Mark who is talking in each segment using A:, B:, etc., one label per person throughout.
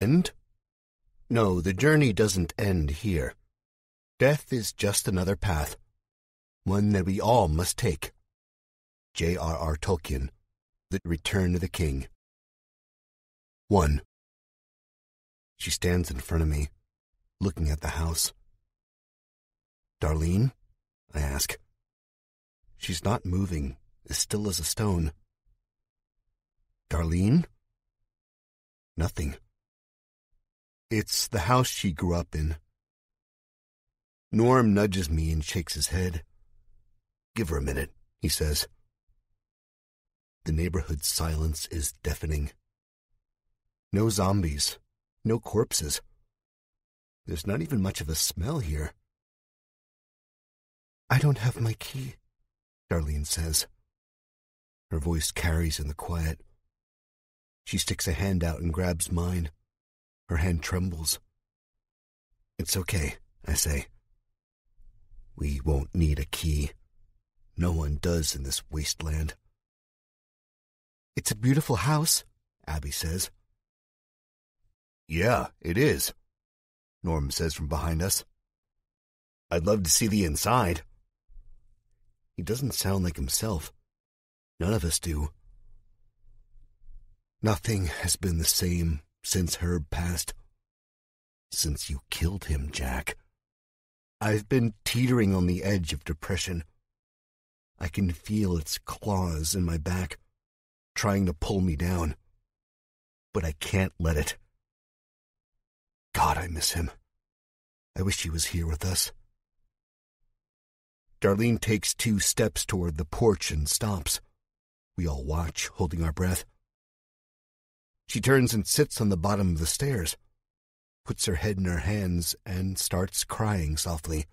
A: End? No, the journey doesn't end here. Death is just another path, one that we all must take. J.R.R. Tolkien, The Return of the King. 1. She stands in front of me, looking at the house. Darlene? I ask. She's not moving, as still as a stone. Darlene? Nothing. It's the house she grew up in. Norm nudges me and shakes his head. Give her a minute, he says. The neighborhood's silence is deafening. No zombies, no corpses. There's not even much of a smell here. I don't have my key, Darlene says. Her voice carries in the quiet. She sticks a hand out and grabs mine. Her hand trembles. It's okay, I say. We won't need a key. No one does in this wasteland. It's a beautiful house, Abby says. Yeah, it is, Norm says from behind us. I'd love to see the inside. He doesn't sound like himself. None of us do. Nothing has been the same since Herb passed. Since you killed him, Jack. I've been teetering on the edge of depression. I can feel its claws in my back, trying to pull me down. But I can't let it. God, I miss him. I wish he was here with us. Darlene takes 2 steps toward the porch and stops. We all watch, holding our breath. She turns and sits on the bottom of the stairs, puts her head in her hands, and starts crying softly.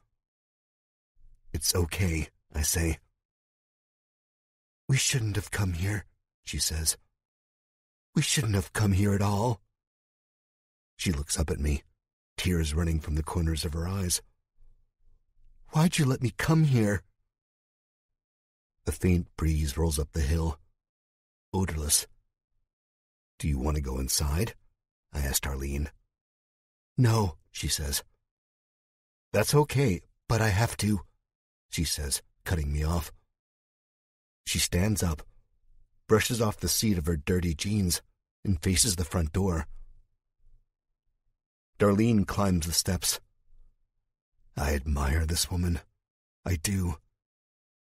A: It's okay, I say. We shouldn't have come here, she says. We shouldn't have come here at all. She looks up at me, tears running from the corners of her eyes. Why'd you let me come here? A faint breeze rolls up the hill, odorless. Do you want to go inside? I asked Darlene. No, she says. That's okay, but I have to, she says, cutting me off. She stands up, brushes off the seat of her dirty jeans, and faces the front door. Darlene climbs the steps. I admire this woman. I do.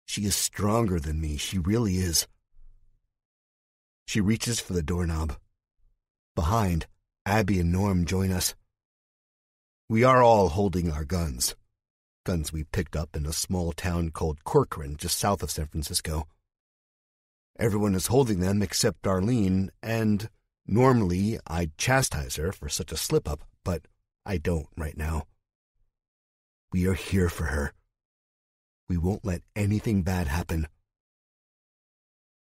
A: She is stronger than me. She really is. She reaches for the doorknob. Behind, Abby and Norm join us. We are all holding our guns. Guns we picked up in a small town called Corcoran, just south of San Francisco. Everyone is holding them except Darlene, and normally I'd chastise her for such a slip-up, but I don't right now. We are here for her. We won't let anything bad happen.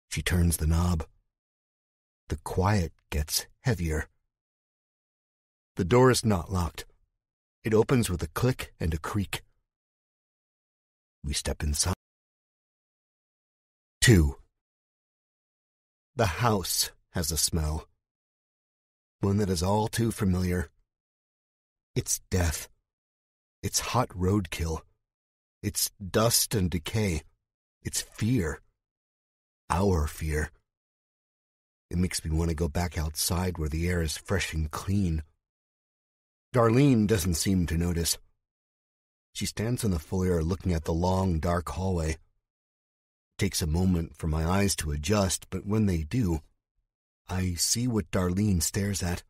A: She turns the knob. The quiet gets heavier. The door is not locked. It opens with a click and a creak. We step inside. 2. The house has a smell. One that is all too familiar. It's death. It's hot roadkill. It's dust and decay. It's fear. Our fear. It makes me want to go back outside where the air is fresh and clean. Darlene doesn't seem to notice. She stands in the foyer looking at the long, dark hallway. It takes a moment for my eyes to adjust, but when they do, I see what Darlene stares at.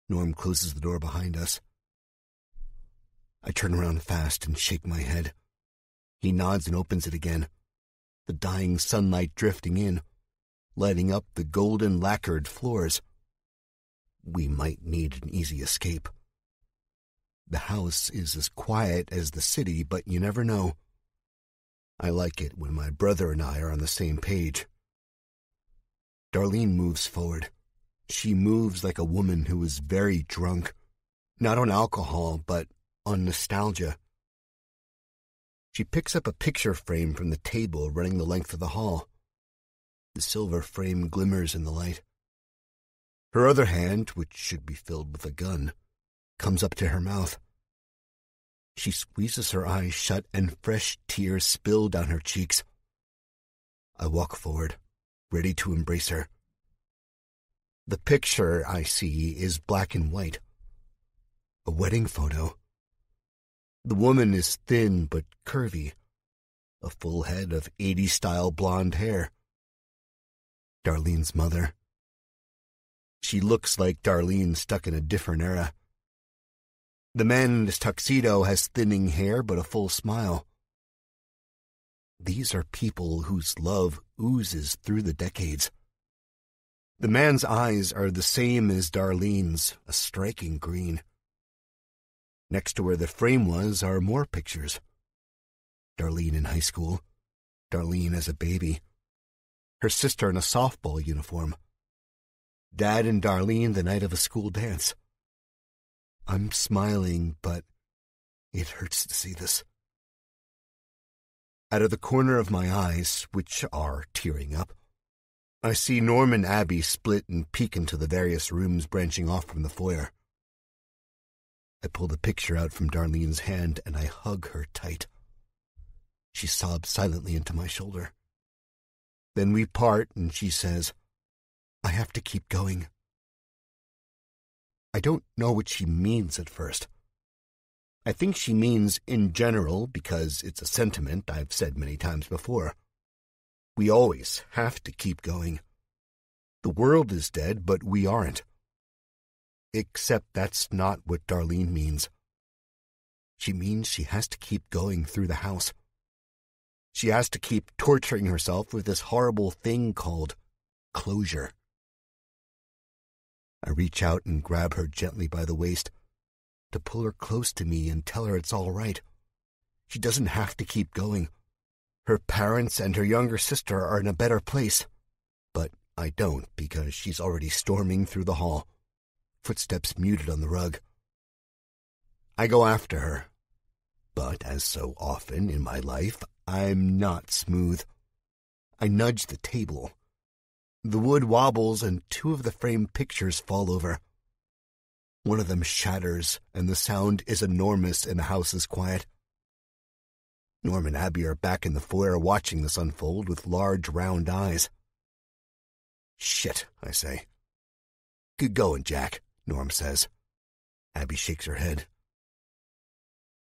A: Norm closes the door behind us. I turn around fast and shake my head. He nods and opens it again, the dying sunlight drifting in, lighting up the golden lacquered floors. We might need an easy escape. The house is as quiet as the city, but you never know. I like it when my brother and I are on the same page. Darlene moves forward. She moves like a woman who is very drunk, not on alcohol, but on nostalgia. She picks up a picture frame from the table running the length of the hall. The silver frame glimmers in the light. Her other hand, which should be filled with a gun, comes up to her mouth. She squeezes her eyes shut and fresh tears spill down her cheeks. I walk forward, ready to embrace her. The picture I see is black and white. A wedding photo. The woman is thin but curvy, a full head of 80s-style blonde hair. Darlene's mother. She looks like Darlene stuck in a different era. The man in his tuxedo has thinning hair but a full smile. These are people whose love oozes through the decades. The man's eyes are the same as Darlene's, a striking green. Next to where the frame was are more pictures. Darlene in high school, Darlene as a baby, her sister in a softball uniform, Dad and Darlene the night of a school dance. I'm smiling, but it hurts to see this. Out of the corner of my eyes, which are tearing up, I see Norm and Abby split and peek into the various rooms branching off from the foyer. I pull the picture out from Darlene's hand and I hug her tight. She sobs silently into my shoulder. Then we part and she says, "I have to keep going." I don't know what she means at first. I think she means in general because it's a sentiment I've said many times before. We always have to keep going. The world is dead, but we aren't. Except that's not what Darlene means. She means she has to keep going through the house. She has to keep torturing herself with this horrible thing called closure. I reach out and grab her gently by the waist to pull her close to me and tell her it's all right. She doesn't have to keep going. Her parents and her younger sister are in a better place. But I don't because she's already storming through the hall, footsteps muted on the rug. I go after her. But as so often in my life, I'm not smooth. I nudge the table. The wood wobbles and two of the framed pictures fall over. One of them shatters and the sound is enormous and the house is quiet. Norm and Abby are back in the foyer watching this unfold with large round eyes. "Shit," I say. "Good going, Jack," Norm says. Abby shakes her head.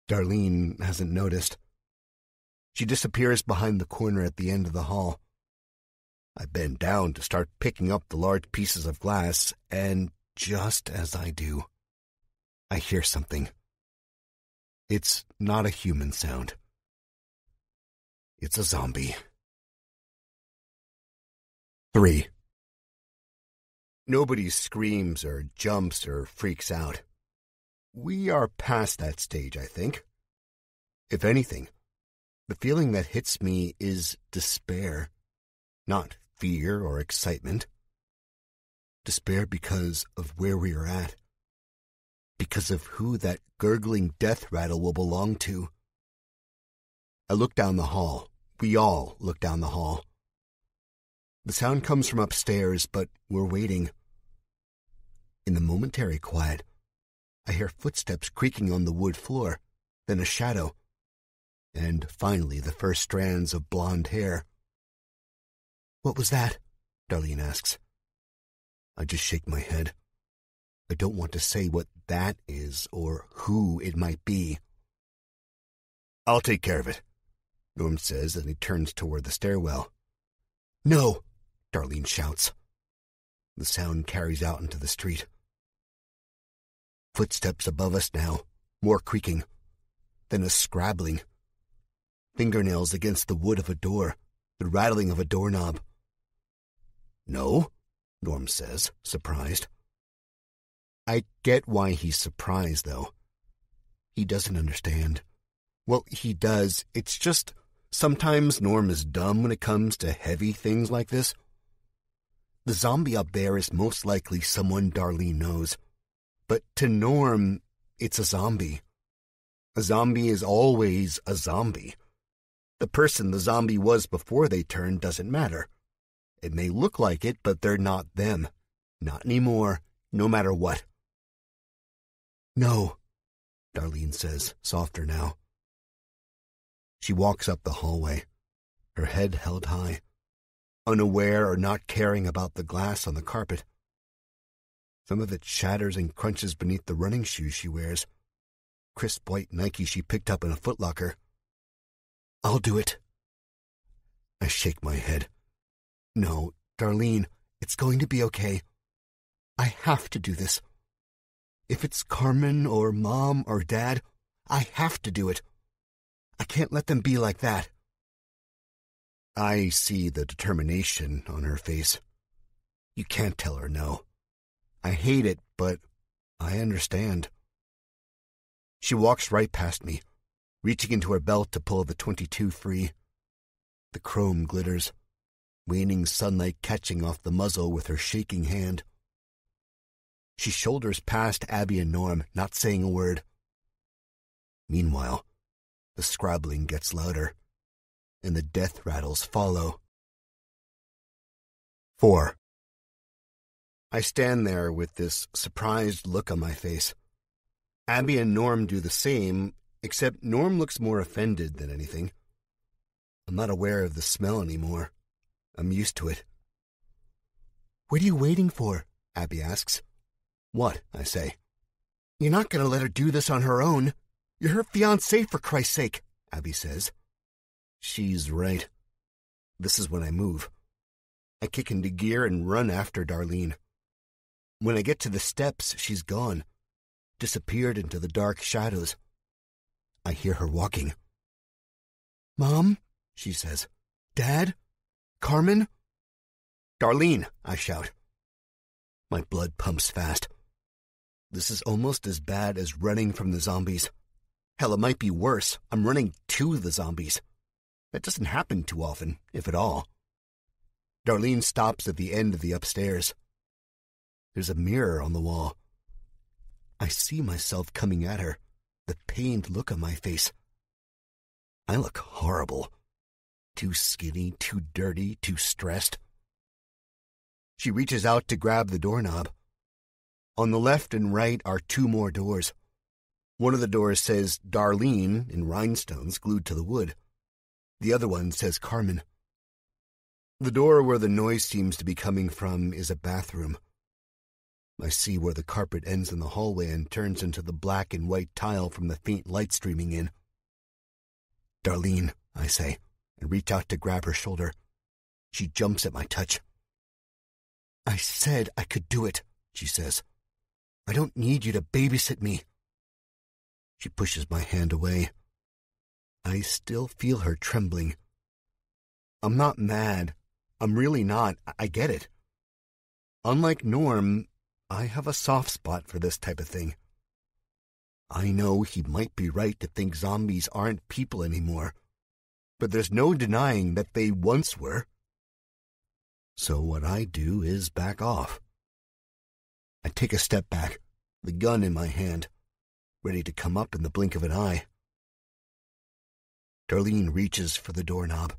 A: Darlene hasn't noticed. She disappears behind the corner at the end of the hall. I bend down to start picking up the large pieces of glass, and just as I do, I hear something. It's not a human sound. It's a zombie. 3. Nobody screams or jumps or freaks out. We are past that stage, I think. If anything, the feeling that hits me is despair, not fear or excitement. Despair because of where we are at, because of who that gurgling death rattle will belong to. I look down the hall. We all look down the hall. The sound comes from upstairs, but we're waiting. In the momentary quiet, I hear footsteps creaking on the wood floor, then a shadow, and finally the first strands of blonde hair. "What was that?" Darlene asks. I just shake my head. I don't want to say what that is or who it might be. "I'll take care of it," Norm says as he turns toward the stairwell. "No!" Darlene shouts. The sound carries out into the street. Footsteps above us now, more creaking, then a scrabbling. Fingernails against the wood of a door, the rattling of a doorknob. "No," Norm says, surprised. I get why he's surprised, though. He doesn't understand. Well, he does. It's just sometimes Norm is dumb when it comes to heavy things like this. The zombie up there is most likely someone Darlene knows. But to Norm, it's a zombie. A zombie is always a zombie. The person the zombie was before they turned doesn't matter. It may look like it, but they're not them. Not anymore, no matter what. No, Darlene says, softer now. She walks up the hallway, her head held high, unaware or not caring about the glass on the carpet. Some of it shatters and crunches beneath the running shoes she wears, crisp white Nike she picked up in a footlocker. I'll do it. I shake my head. No, Darlene, it's going to be okay. I have to do this. If it's Carmen or Mom or Dad, I have to do it. I can't let them be like that. I see the determination on her face. You can't tell her no. I hate it, but I understand. She walks right past me, reaching into her belt to pull the .22 free. The chrome glitters, waning sunlight catching off the muzzle with her shaking hand. She shoulders past Abby and Norm, not saying a word. Meanwhile, the scrabbling gets louder, and the death rattles follow. 4. I stand there with this surprised look on my face. Abby and Norm do the same, except Norm looks more offended than anything. I'm not aware of the smell anymore. I'm used to it. What are you waiting for? Abby asks. What? I say. You're not going to let her do this on her own. You're her fiancé, for Christ's sake, Abby says. She's right. This is when I move. I kick into gear and run after Darlene. When I get to the steps, she's gone, disappeared into the dark shadows. I hear her walking. Mom, she says. Dad? Carmen? Darlene, I shout. My blood pumps fast. This is almost as bad as running from the zombies. Hell, it might be worse. I'm running to the zombies. That doesn't happen too often, if at all. Darlene stops at the end of the upstairs. There's a mirror on the wall. I see myself coming at her, the pained look on my face. I look horrible. Too skinny, too dirty, too stressed. She reaches out to grab the doorknob. On the left and right are 2 more doors. One of the doors says Darlene in rhinestones glued to the wood. The other one says Carmen. The door where the noise seems to be coming from is a bathroom. I see where the carpet ends in the hallway and turns into the black and white tile from the faint light streaming in. Darlene, I say, and reach out to grab her shoulder. She jumps at my touch. I said I could do it, she says. I don't need you to babysit me. She pushes my hand away. I still feel her trembling. I'm not mad. I'm really not. I get it. Unlike Norm, I have a soft spot for this type of thing. I know he might be right to think zombies aren't people anymore, but there's no denying that they once were. So what I do is back off. I take a step back, the gun in my hand, ready to come up in the blink of an eye. Darlene reaches for the doorknob,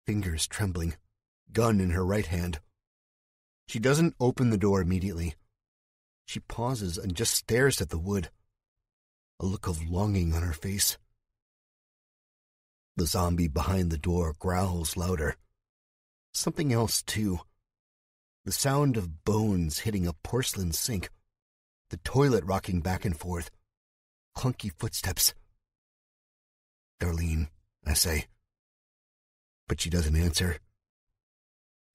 A: fingers trembling, gun in her right hand. She doesn't open the door immediately. She pauses and just stares at the wood, a look of longing on her face. The zombie behind the door growls louder. Something else, too. The sound of bones hitting a porcelain sink, the toilet rocking back and forth, clunky footsteps. Darlene, I say. But she doesn't answer.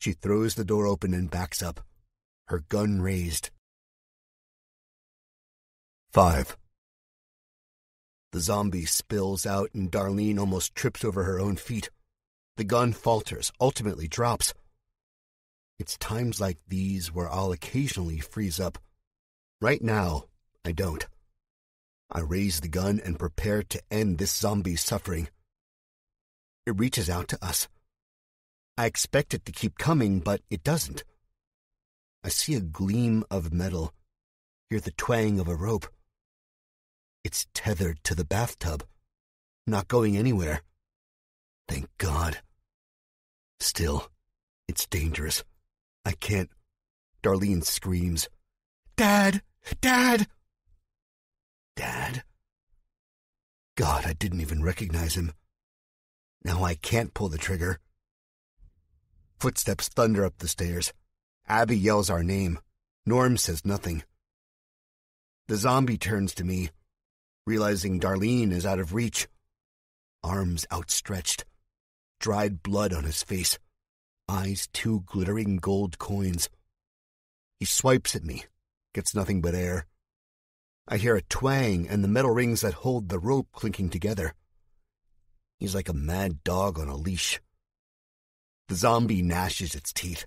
A: She throws the door open and backs up, her gun raised. 5. The zombie spills out and Darlene almost trips over her own feet. The gun falters, ultimately drops. It's times like these where I'll occasionally freeze up. Right now, I don't. I raise the gun and prepare to end this zombie's suffering. It reaches out to us. I expect it to keep coming, but it doesn't. I see a gleam of metal, hear the twang of a rope. It's tethered to the bathtub, not going anywhere. Thank God. Still, it's dangerous. I can't. Darlene screams, "Dad! Dad!" Dad? God, I didn't even recognize him. Now I can't pull the trigger. Footsteps thunder up the stairs. Abby yells our name. Norm says nothing. The zombie turns to me, realizing Darlene is out of reach. Arms outstretched, dried blood on his face, eyes two glittering gold coins. He swipes at me, gets nothing but air. I hear a twang and the metal rings that hold the rope clinking together. He's like a mad dog on a leash. The zombie gnashes its teeth.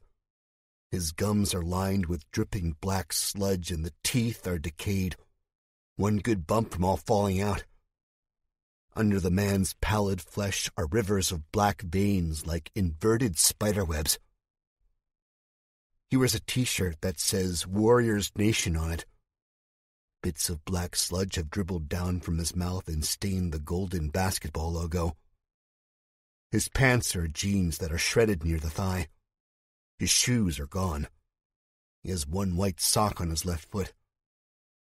A: His gums are lined with dripping black sludge and the teeth are decayed. One good bump from all falling out. Under the man's pallid flesh are rivers of black veins like inverted spiderwebs. He wears a t-shirt that says Warriors Nation on it. Bits of black sludge have dribbled down from his mouth and stained the golden basketball logo. His pants are jeans that are shredded near the thigh. His shoes are gone. He has one white sock on his left foot.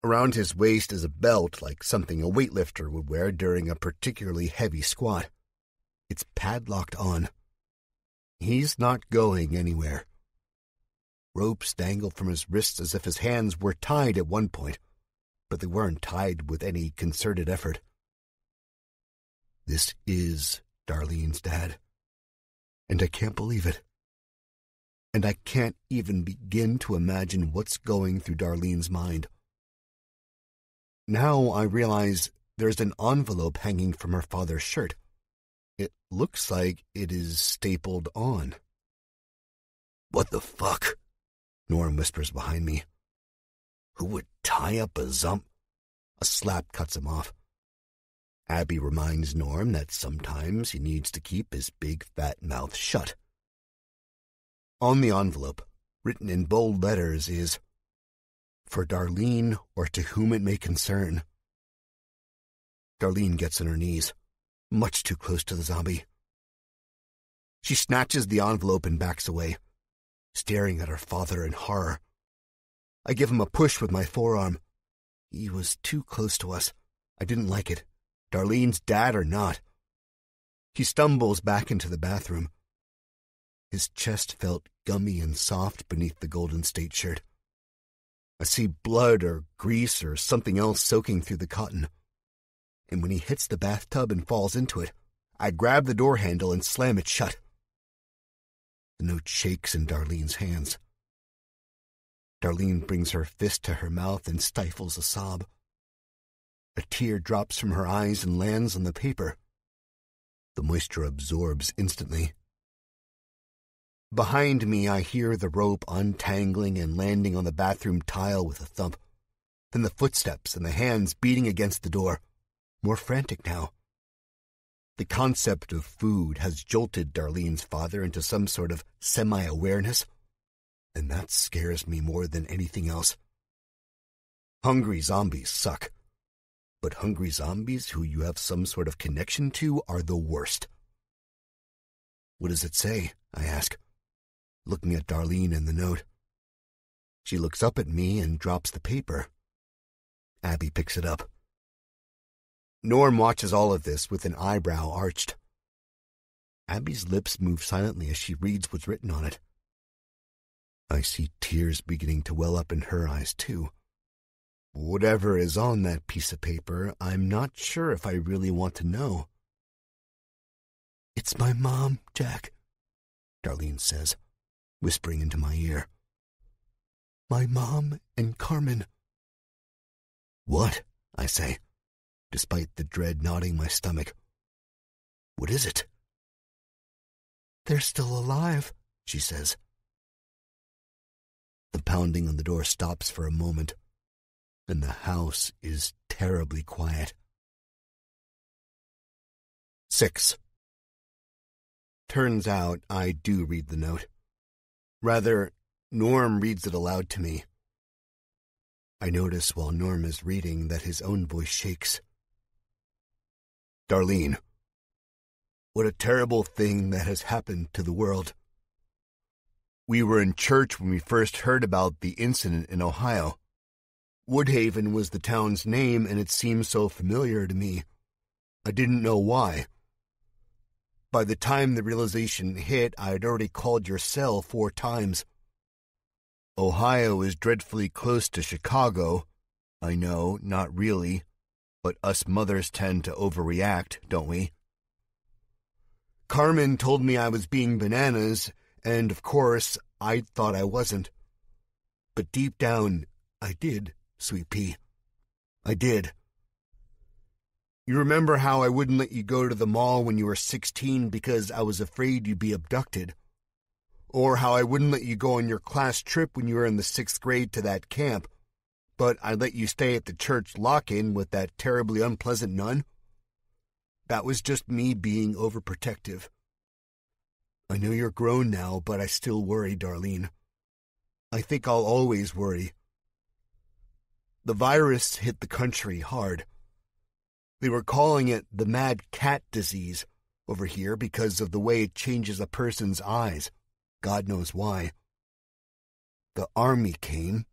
A: Around his waist is a belt like something a weightlifter would wear during a particularly heavy squat. It's padlocked on. He's not going anywhere. Ropes dangle from his wrists as if his hands were tied at one point, but they weren't tied with any concerted effort. This is Darlene's dad, and I can't believe it. And I can't even begin to imagine what's going through Darlene's mind. Now I realize there's an envelope hanging from her father's shirt. It looks like it is stapled on. "What the fuck?" Norm whispers behind me. "Who would tie up a A slap cuts him off. Abby reminds Norm that sometimes he needs to keep his big fat mouth shut. On the envelope, written in bold letters, is, "For Darlene or to whom it may concern." Darlene gets on her knees, much too close to the zombie. She snatches the envelope and backs away, staring at her father in horror. I give him a push with my forearm. He was too close to us. I didn't like it, Darlene's dad or not. He stumbles back into the bathroom. His chest felt gummy and soft beneath the Golden State shirt. I see blood or grease or something else soaking through the cotton. And when he hits the bathtub and falls into it, I grab the door handle and slam it shut. The note shakes in Darlene's hands. Darlene brings her fist to her mouth and stifles a sob. A tear drops from her eyes and lands on the paper. The moisture absorbs instantly. Behind me, I hear the rope untangling and landing on the bathroom tile with a thump. Then the footsteps and the hands beating against the door, more frantic now. The concept of food has jolted Darlene's father into some sort of semi-awareness, and that scares me more than anything else. Hungry zombies suck, but hungry zombies who you have some sort of connection to are the worst. "What does it say?" I ask, looking at Darlene and the note. She looks up at me and drops the paper. Abby picks it up. Norm watches all of this with an eyebrow arched. Abby's lips move silently as she reads what's written on it. I see tears beginning to well up in her eyes, too. Whatever is on that piece of paper, I'm not sure if I really want to know. "It's my mom, Jack," Darlene says, whispering into my ear. "My mom and Carmen." "What?" I say, despite the dread knotting my stomach. "What is it?" "They're still alive," she says. The pounding on the door stops for a moment, and the house is terribly quiet. 6. Turns out I do read the note. Rather, Norm reads it aloud to me. I notice while Norm is reading that his own voice shakes. "Darlene, what a terrible thing that has happened to the world. We were in church when we first heard about the incident in Ohio. Woodhaven was the town's name, and it seemed so familiar to me. I didn't know why. By the time the realization hit, I had already called your cell 4 times. Ohio is dreadfully close to Chicago. I know, not really, but us mothers tend to overreact, don't we? Carmen told me I was being bananas, and of course, I thought I wasn't. But deep down, I did, Sweet Pea. I did. You remember how I wouldn't let you go to the mall when you were 16 because I was afraid you'd be abducted? Or how I wouldn't let you go on your class trip when you were in the 6th grade to that camp, but I'd let you stay at the church lock-in with that terribly unpleasant nun? That was just me being overprotective. I know you're grown now, but I still worry, Darlene. I think I'll always worry. The virus hit the country hard. They were calling it the mad cat disease over here because of the way it changes a person's eyes. God knows why. The army came,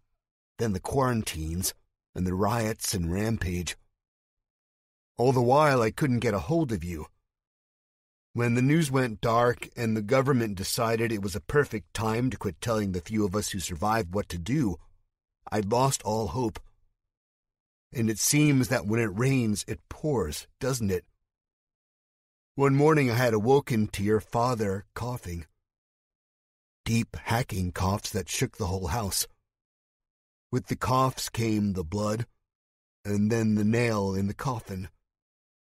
A: then the quarantines, and the riots and rampage. All the while I couldn't get a hold of you. When the news went dark and the government decided it was a perfect time to quit telling the few of us who survived what to do, I'd lost all hope. And it seems that when it rains, it pours, doesn't it? One morning I had awoken to your father coughing. Deep, hacking coughs that shook the whole house. With the coughs came the blood, and then the nail in the coffin,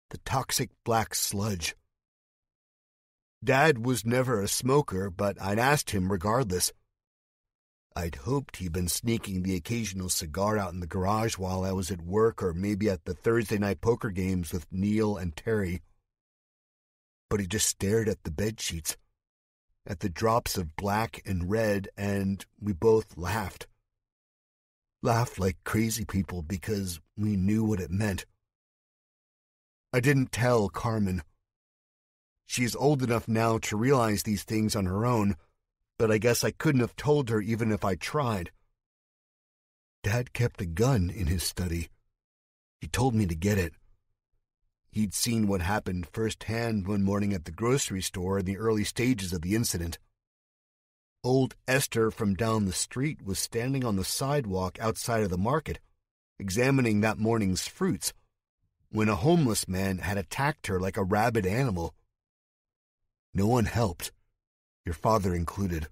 A: the toxic black sludge. Dad was never a smoker, but I'd asked him regardless. I'd hoped he'd been sneaking the occasional cigar out in the garage while I was at work or maybe at the Thursday night poker games with Neil and Terry. But he just stared at the bedsheets, at the drops of black and red, and we both laughed. Laughed like crazy people because we knew what it meant. I didn't tell Carmen. She's old enough now to realize these things on her own, but I guess I couldn't have told her even if I tried. Dad kept a gun in his study. He told me to get it. He'd seen what happened firsthand one morning at the grocery store in the early stages of the incident. Old Esther from down the street was standing on the sidewalk outside of the market, examining that morning's fruits, when a homeless man had attacked her like a rabid animal. No one helped, your father included.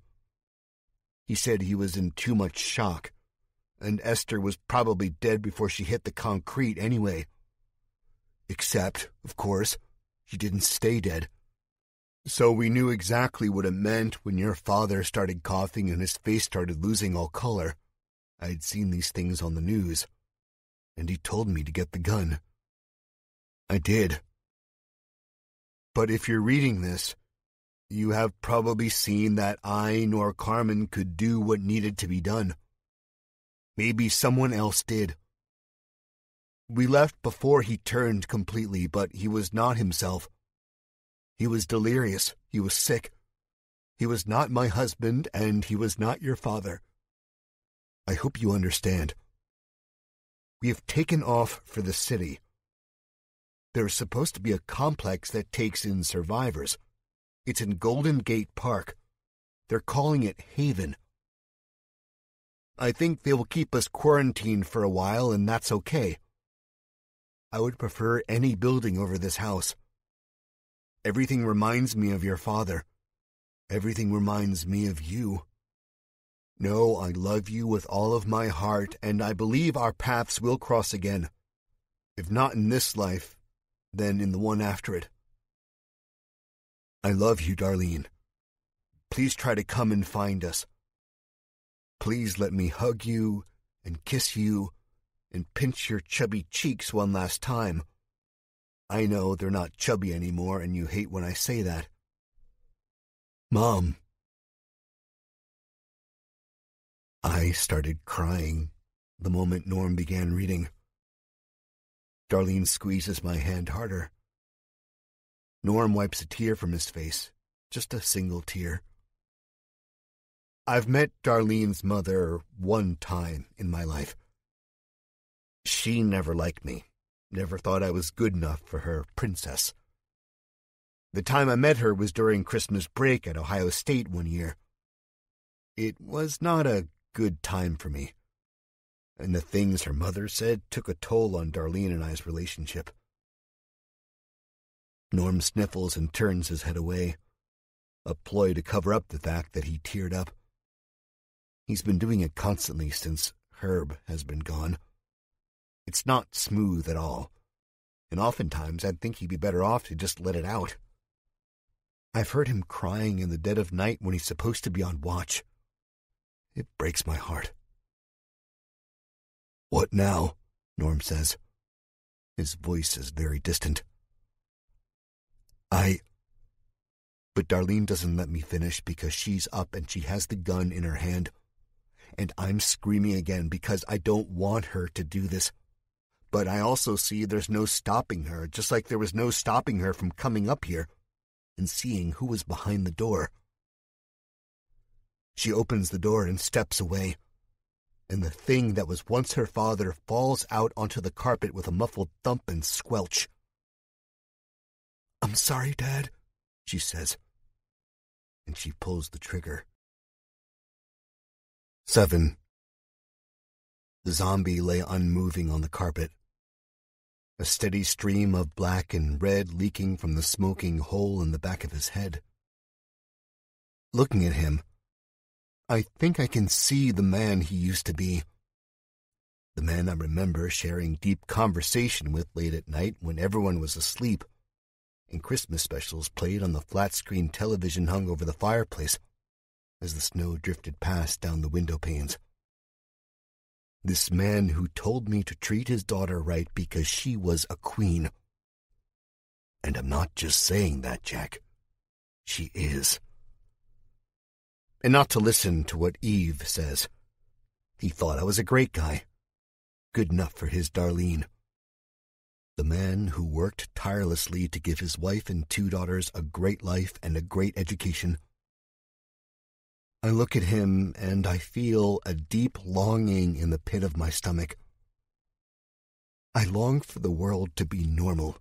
A: He said he was in too much shock, and Esther was probably dead before she hit the concrete anyway. Except, of course, she didn't stay dead. So we knew exactly what it meant when your father started coughing and his face started losing all color. I'd seen these things on the news, and he told me to get the gun. I did. But if you're reading this, you have probably seen that I nor Carmen could do what needed to be done. Maybe someone else did. We left before he turned completely, but he was not himself. He was delirious. He was sick. He was not my husband, and he was not your father. I hope you understand. We have taken off for the city. There's supposed to be a complex that takes in survivors. It's in Golden Gate Park. They're calling it Haven. I think they will keep us quarantined for a while, and that's okay. I would prefer any building over this house. Everything reminds me of your father. Everything reminds me of you. No, I love you with all of my heart, and I believe our paths will cross again. If not in this life, then in the one after it. I love you, Darlene. Please try to come and find us. Please let me hug you and kiss you and pinch your chubby cheeks one last time. I know they're not chubby anymore, and you hate when I say that. Mom. I started crying the moment Norm began reading. Darlene squeezes my hand harder. Norm wipes a tear from his face, just a single tear. I've met Darlene's mother one time in my life. She never liked me, never thought I was good enough for her princess. The time I met her was during Christmas break at Ohio State one year. It was not a good time for me, and the things her mother said took a toll on Darlene and I's relationship. Norm sniffles and turns his head away, a ploy to cover up the fact that he teared up. He's been doing it constantly since Herb has been gone. It's not smooth at all, and oftentimes I'd think he'd be better off to just let it out. I've heard him crying in the dead of night when he's supposed to be on watch. It breaks my heart. "What now?" Norm says. His voice is very distant. But Darlene doesn't let me finish because she's up and she has the gun in her hand. And I'm screaming again because I don't want her to do this. But I also see there's no stopping her, just like there was no stopping her from coming up here and seeing who was behind the door. She opens the door and steps away, and the thing that was once her father falls out onto the carpet with a muffled thump and squelch. "I'm sorry, Dad," she says, and she pulls the trigger. 7. The zombie lay unmoving on the carpet, a steady stream of black and red leaking from the smoking hole in the back of his head. Looking at him, I think I can see the man he used to be. The man I remember sharing deep conversation with late at night when everyone was asleep, and Christmas specials played on the flat-screen television hung over the fireplace as the snow drifted past down the window panes. This man who told me to treat his daughter right because she was a queen. And I'm not just saying that, Jack. She is. And not to listen to what Eve says. He thought I was a great guy. Good enough for his Darlene. The man who worked tirelessly to give his wife and 2 daughters a great life and a great education. I look at him and I feel a deep longing in the pit of my stomach. I long for the world to be normal.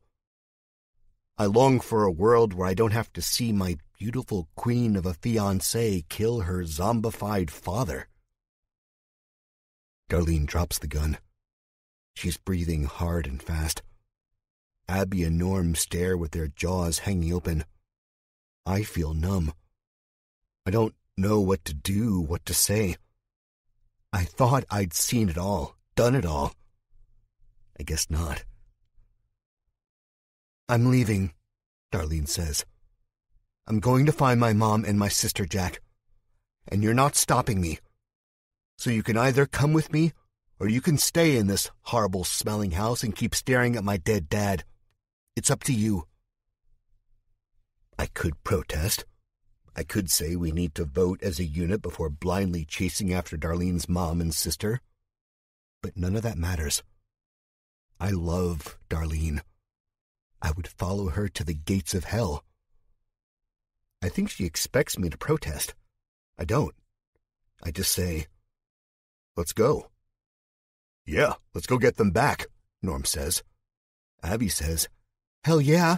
A: I long for a world where I don't have to see my beautiful queen of a fiancé kill her zombified father. Darlene drops the gun. She's breathing hard and fast. Abby and Norm stare with their jaws hanging open. I feel numb. I don't know what to do, what to say. I thought I'd seen it all, done it all. I guess not. "I'm leaving," Darlene says. "I'm going to find my mom and my sister, Jack. And you're not stopping me. So you can either come with me, or you can stay in this horrible-smelling house and keep staring at my dead dad. It's up to you." I could protest. I could say we need to vote as a unit before blindly chasing after Darlene's mom and sister. But none of that matters. I love Darlene. I would follow her to the gates of hell. I think she expects me to protest. I don't. I just say, "Let's go." "Yeah, let's go get them back," Norm says. Abby says, "Hell yeah."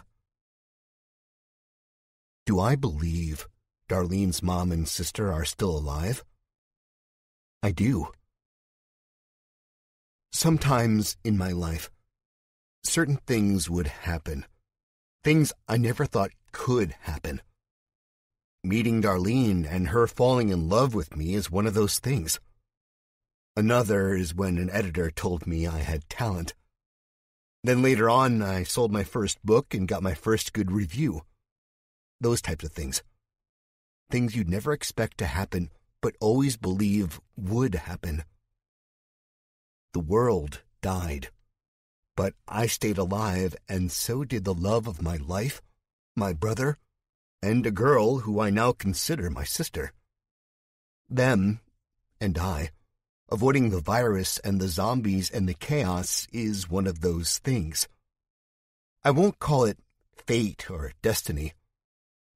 A: Do I believe Darlene's mom and sister are still alive? I do. Sometimes in my life, certain things would happen. Things I never thought could happen. Meeting Darlene and her falling in love with me is one of those things. Another is when an editor told me I had talent. Then later on, I sold my first book and got my first good review. Those types of things. Things you'd never expect to happen, but always believe would happen. The world died, but I stayed alive, and so did the love of my life, my brother, and a girl who I now consider my sister. Them, and I, avoiding the virus and the zombies and the chaos is one of those things. I won't call it fate or destiny.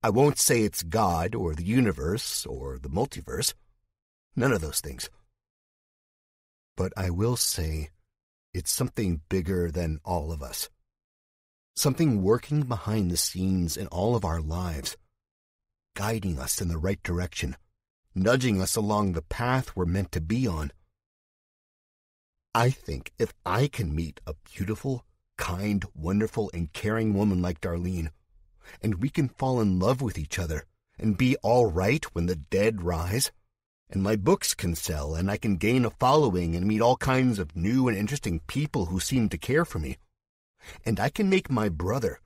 A: I won't say it's God or the universe or the multiverse. None of those things. But I will say it's something bigger than all of us. Something working behind the scenes in all of our lives, guiding us in the right direction, nudging us along the path we're meant to be on. I think if I can meet a beautiful, kind, wonderful, and caring woman like Darlene, and we can fall in love with each other and be all right when the dead rise, and my books can sell, and I can gain a following and meet all kinds of new and interesting people who seem to care for me, and I can make my brother,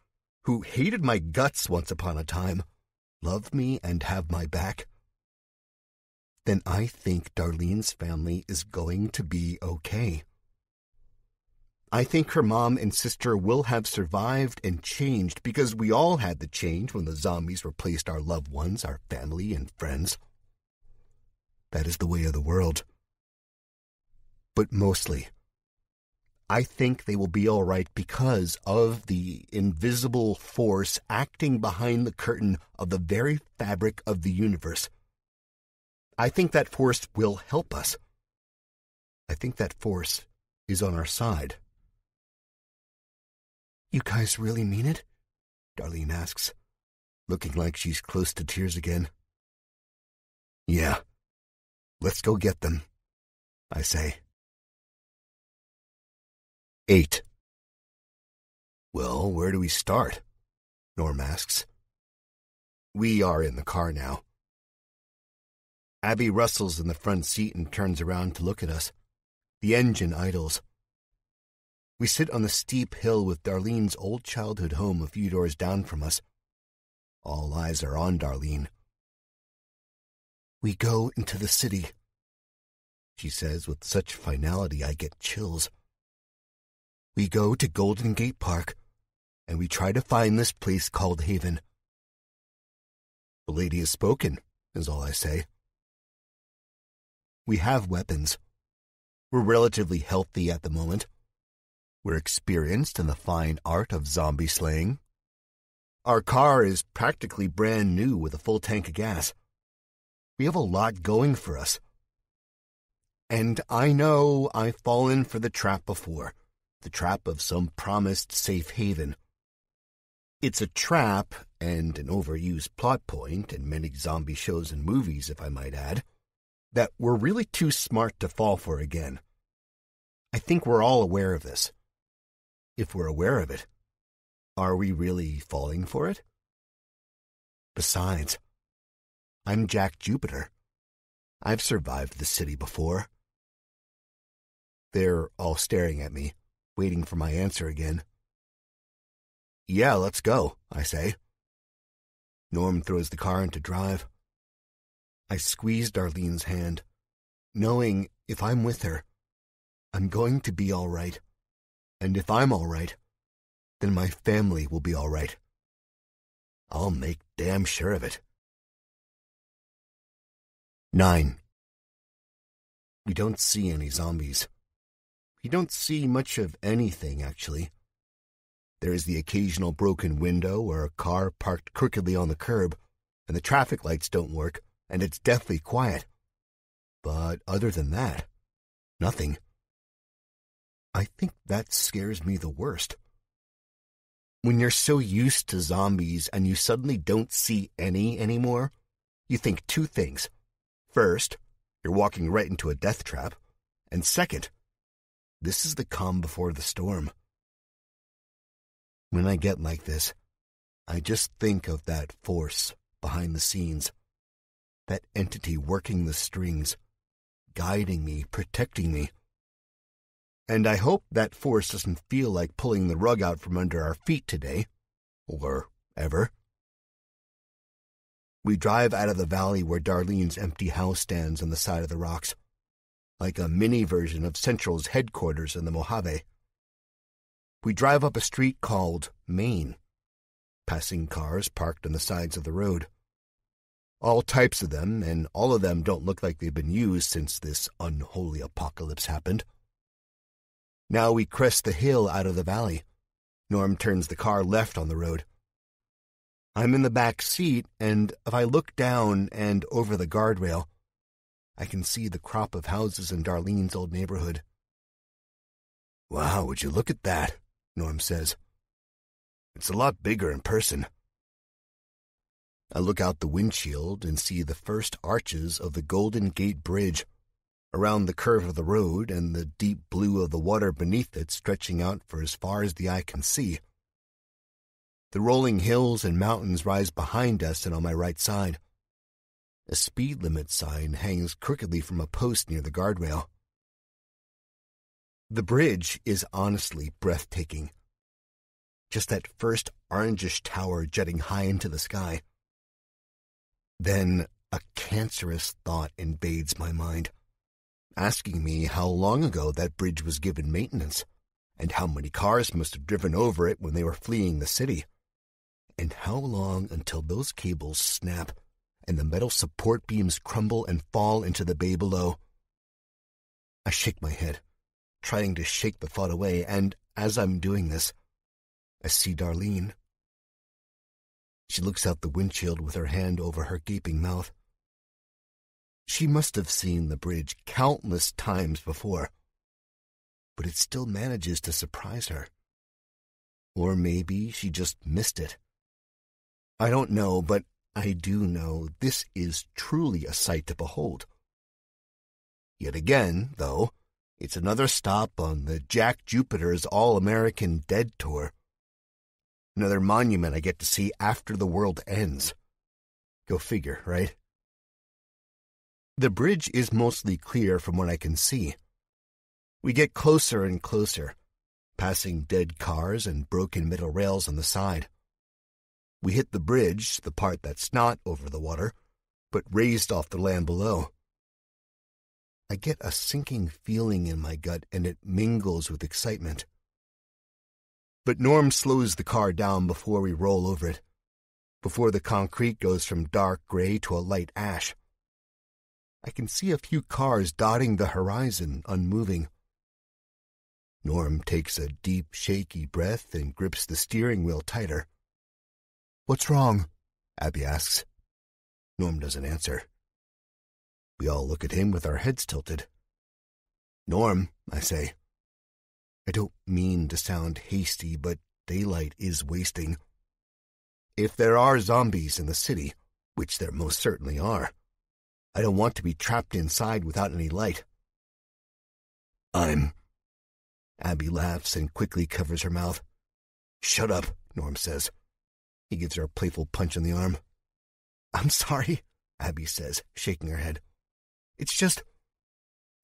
A: who hated my guts once upon a time, love me and have my back, then I think Darlene's family is going to be okay. I think her mom and sister will have survived and changed because we all had to change when the zombies replaced our loved ones, our family, and friends. That is the way of the world. But mostly, I think they will be all right because of the invisible force acting behind the curtain of the very fabric of the universe. I think that force will help us. I think that force is on our side. You guys really mean it? Darlene asks, looking like she's close to tears again. Yeah. Let's go get them, I say. 8. Well, where do we start? Norm asks. We are in the car now. Abby rustles in the front seat and turns around to look at us. The engine idles. We sit on the steep hill with Darlene's old childhood home a few doors down from us. All eyes are on Darlene. We go into the city, she says with such finality I get chills. We go to Golden Gate Park, and we try to find this place called Haven. The lady has spoken, is all I say. We have weapons. We're relatively healthy at the moment. We're experienced in the fine art of zombie slaying. Our car is practically brand new with a full tank of gas. We have a lot going for us. And I know I've fallen for the trap before, the trap of some promised safe haven. It's a trap and an overused plot point in many zombie shows and movies, if I might add, that we're really too smart to fall for again. I think we're all aware of this. If we're aware of it, are we really falling for it? Besides, I'm Jack Jupiter. I've survived the city before. They're all staring at me, waiting for my answer again. Yeah, let's go, I say. Norm throws the car into drive. I squeeze Darlene's hand, knowing if I'm with her, I'm going to be all right. And if I'm all right, then my family will be all right. I'll make damn sure of it. 9. We don't see any zombies. We don't see much of anything, actually. There is the occasional broken window or a car parked crookedly on the curb, and the traffic lights don't work, and it's deathly quiet. But other than that, nothing. I think that scares me the worst. When you're so used to zombies and you suddenly don't see any anymore, you think two things. First, you're walking right into a death trap. And second, this is the calm before the storm. When I get like this, I just think of that force behind the scenes, that entity working the strings, guiding me, protecting me. And I hope that force doesn't feel like pulling the rug out from under our feet today, or ever. We drive out of the valley where Darlene's empty house stands on the side of the rocks, like a mini version of Central's headquarters in the Mojave. We drive up a street called Main, passing cars parked on the sides of the road. All types of them, and all of them don't look like they've been used since this unholy apocalypse happened. Now we crest the hill out of the valley. Norm turns the car left on the road. I'm in the back seat, and if I look down and over the guardrail, I can see the crop of houses in Darlene's old neighborhood. "Wow, would you look at that?" Norm says. "It's a lot bigger in person." I look out the windshield and see the first arches of the Golden Gate Bridge, around the curve of the road and the deep blue of the water beneath it stretching out for as far as the eye can see. The rolling hills and mountains rise behind us and on my right side. A speed limit sign hangs crookedly from a post near the guardrail. The bridge is honestly breathtaking. Just that first orangish tower jutting high into the sky. Then a cancerous thought invades my mind, asking me how long ago that bridge was given maintenance, and how many cars must have driven over it when they were fleeing the city, and how long until those cables snap and the metal support beams crumble and fall into the bay below. I shake my head, trying to shake the thought away, and as I'm doing this, I see Darlene. She looks out the windshield with her hand over her gaping mouth. She must have seen the bridge countless times before, but it still manages to surprise her. Or maybe she just missed it. I don't know, but I do know this is truly a sight to behold. Yet again, though, it's another stop on the Jack Jupiter's All-American Dead Tour. Another monument I get to see after the world ends. Go figure, right? The bridge is mostly clear from what I can see. We get closer and closer, passing dead cars and broken metal rails on the side. We hit the bridge, the part that's not over the water, but raised off the land below. I get a sinking feeling in my gut, and it mingles with excitement. But Norm slows the car down before we roll over it, before the concrete goes from dark gray to a light ash. I can see a few cars dotting the horizon, unmoving. Norm takes a deep, shaky breath and grips the steering wheel tighter. "What's wrong?" Abby asks. Norm doesn't answer. We all look at him with our heads tilted. "Norm," I say. I don't mean to sound hasty, but daylight is wasting. If there are zombies in the city, which there most certainly are, I don't want to be trapped inside without any light. Abby laughs and quickly covers her mouth. "Shut up," Norm says. He gives her a playful punch on the arm. "I'm sorry," Abby says, shaking her head. "It's just,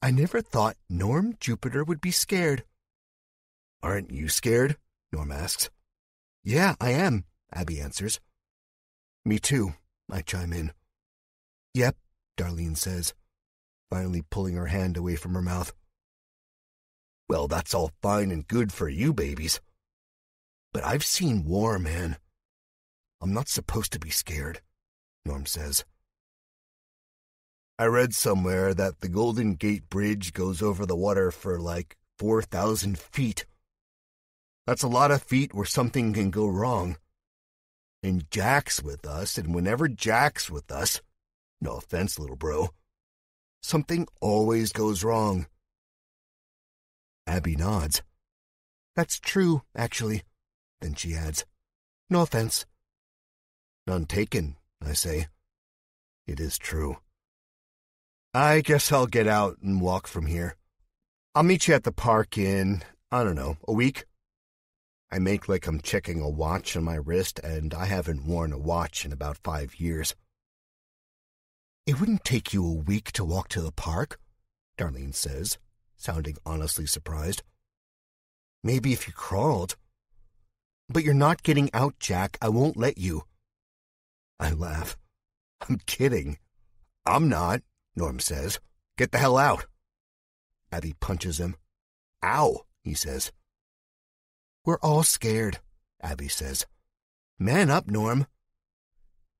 A: I never thought Norm Jupiter would be scared." "Aren't you scared?" Norm asks. "Yeah, I am," Abby answers. "Me too," I chime in. "Yep," Darlene says, finally pulling her hand away from her mouth. "Well, that's all fine and good for you babies. But I've seen war, man. I'm not supposed to be scared," Norm says. "I read somewhere that the Golden Gate Bridge goes over the water for like 4,000 feet. That's a lot of feet where something can go wrong. And Jack's with us, and whenever Jack's with us, no offense, little bro, something always goes wrong." Abby nods. "That's true, actually." Then she adds, "No offense." "None taken," I say. It is true. "I guess I'll get out and walk from here. I'll meet you at the park in, I don't know, a week." I make like I'm checking a watch on my wrist, and I haven't worn a watch in about 5 years. "It wouldn't take you a week to walk to the park," Darlene says, sounding honestly surprised. "Maybe if you crawled. But you're not getting out, Jack. I won't let you." I laugh. "I'm kidding." "I'm not," Norm says. "Get the hell out." Abby punches him. "Ow," he says. "We're all scared," Abby says. "Man up, Norm."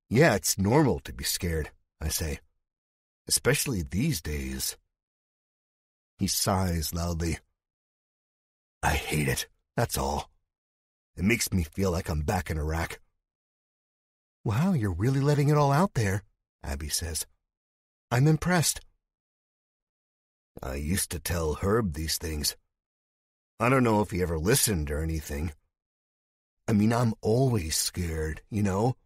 A: "Yeah, it's normal to be scared," I say. "Especially these days." He sighs loudly. "I hate it, that's all. It makes me feel like I'm back in Iraq." "Wow, you're really letting it all out there," Abby says. "I'm impressed." I used to tell Herb these things. I don't know if he ever listened or anything. I mean, I'm always scared, you know?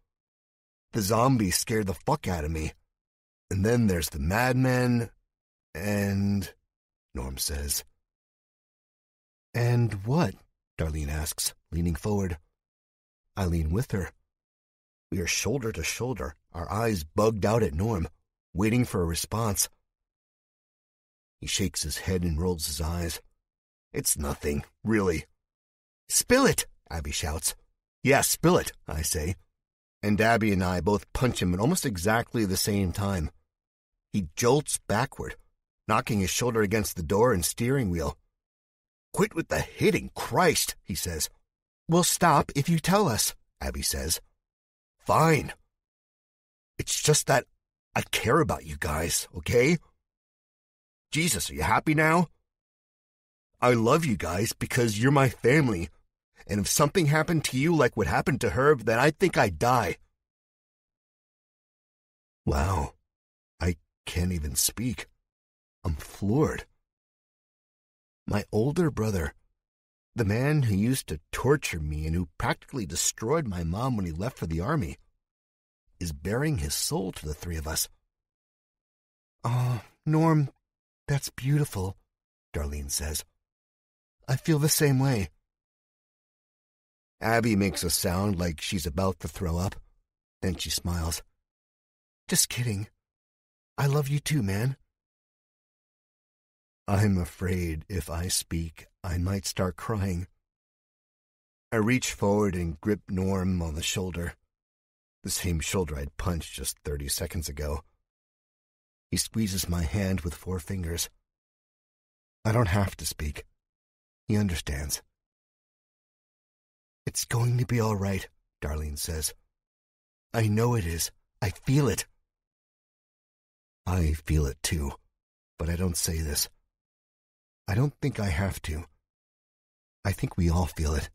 A: The zombies scared the fuck out of me. And then there's the madmen, and... Norm says. And what? Darlene asks, leaning forward. I lean with her. We are shoulder to shoulder, our eyes bugged out at Norm, waiting for a response. He shakes his head and rolls his eyes. It's nothing, really. Spill it, Abby shouts. Yeah, spill it, I say. And Abby and I both punch him at almost exactly the same time. He jolts backward, knocking his shoulder against the door and steering wheel. Quit with the hitting, Christ, he says. We'll stop if you tell us, Abby says. Fine. It's just that I care about you guys, okay? Jesus, are you happy now? I love you guys because you're my family, and if something happened to you like what happened to Herb, then I think I'd die. Wow, I can't even speak. I'm floored. My older brother, the man who used to torture me and who practically destroyed my mom when he left for the army, is bearing his soul to the three of us. Oh, Norm, that's beautiful, Darlene says. I feel the same way. Abby makes a sound like she's about to throw up. Then she smiles. Just kidding. I love you too, man. I'm afraid if I speak, I might start crying. I reach forward and grip Norm on the shoulder, the same shoulder I'd punched just 30 seconds ago. He squeezes my hand with 4 fingers. I don't have to speak. He understands. It's going to be all right, Darlene says. I know it is. I feel it. I feel it too, but I don't say this. I don't think I have to. I think we all feel it.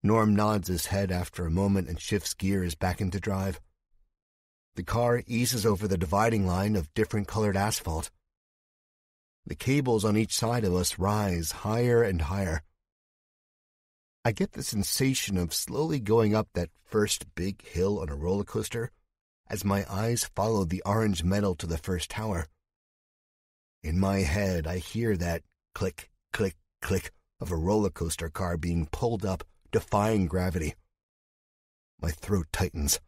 A: Norm nods his head after a moment and shifts gears back into drive. The car eases over the dividing line of different colored asphalt. The cables on each side of us rise higher and higher. I get the sensation of slowly going up that first big hill on a roller coaster as my eyes follow the orange metal to the first tower. In my head, I hear that click, click, click of a roller coaster car being pulled up, defying gravity. My throat tightens.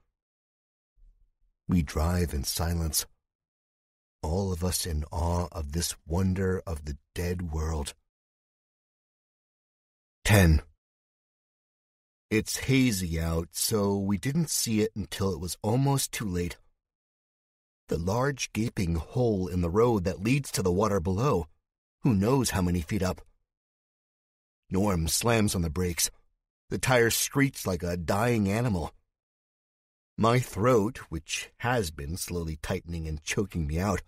A: We drive in silence, all of us in awe of this wonder of the dead world. 10. It's hazy out, so we didn't see it until it was almost too late. The large gaping hole in the road that leads to the water below, who knows how many feet up. Norm slams on the brakes. The tires screech like a dying animal. My throat, which has been slowly tightening and choking me out,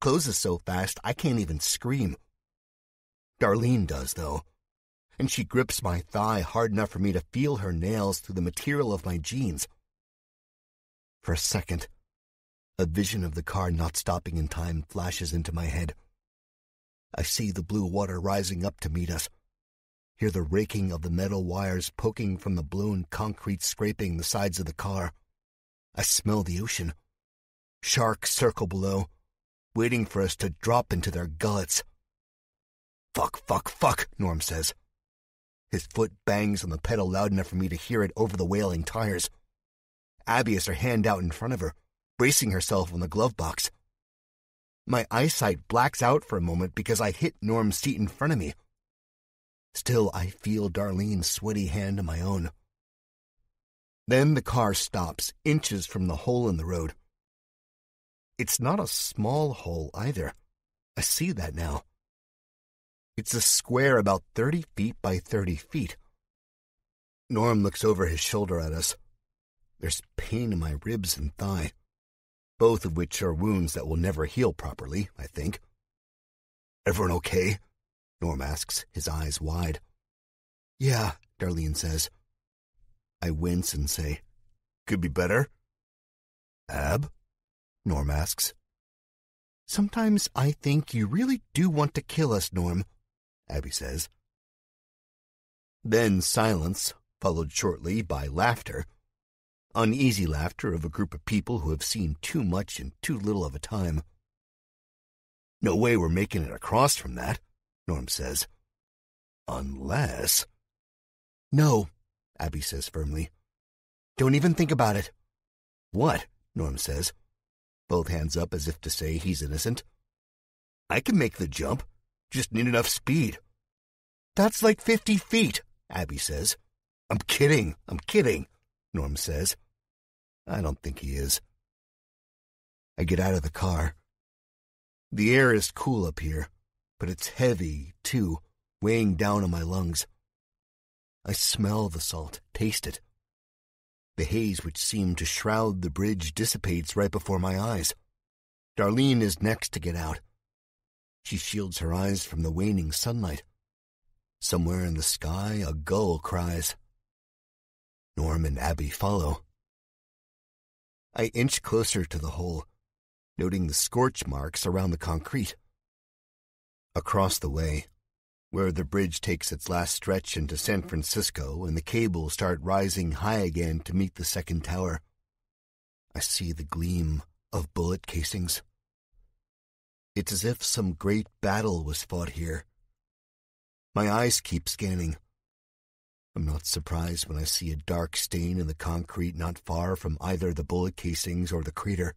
A: closes so fast I can't even scream. Darlene does, though, and she grips my thigh hard enough for me to feel her nails through the material of my jeans. For a second, a vision of the car not stopping in time flashes into my head. I see the blue water rising up to meet us, hear the raking of the metal wires poking from the blown concrete scraping the sides of the car. I smell the ocean. Sharks circle below, waiting for us to drop into their gullets. Fuck, fuck, fuck, Norm says. His foot bangs on the pedal loud enough for me to hear it over the wailing tires. Abby has her hand out in front of her, bracing herself on the glove box. My eyesight blacks out for a moment because I hit Norm's seat in front of me. Still, I feel Darlene's sweaty hand in my own. Then the car stops, inches from the hole in the road. It's not a small hole either. I see that now. It's a square about 30 feet by 30 feet. Norm looks over his shoulder at us. There's pain in my ribs and thigh, both of which are wounds that will never heal properly, I think. Everyone okay? Norm asks, his eyes wide. Yeah, Darlene says. I wince and say, could be better. Ab? Norm asks. Sometimes I think you really do want to kill us, Norm, Abby says. Then silence, followed shortly by laughter. Uneasy laughter of a group of people who have seen too much in too little of a time. No way we're making it across from that, Norm says. Unless... No, Abby says firmly. Don't even think about it. What? Norm says, both hands up as if to say he's innocent. I can make the jump, just need enough speed. That's like 50 feet, Abby says. I'm kidding, Norm says. I don't think he is. I get out of the car. The air is cool up here, but it's heavy, too, weighing down on my lungs. I smell the salt, taste it. The haze which seemed to shroud the bridge dissipates right before my eyes. Darlene is next to get out. She shields her eyes from the waning sunlight. Somewhere in the sky, a gull cries. Norm and Abby follow. I inch closer to the hole, noting the scorch marks around the concrete. Across the way, where the bridge takes its last stretch into San Francisco and the cables start rising high again to meet the second tower, I see the gleam of bullet casings. It's as if some great battle was fought here. My eyes keep scanning. I'm not surprised when I see a dark stain in the concrete not far from either the bullet casings or the crater.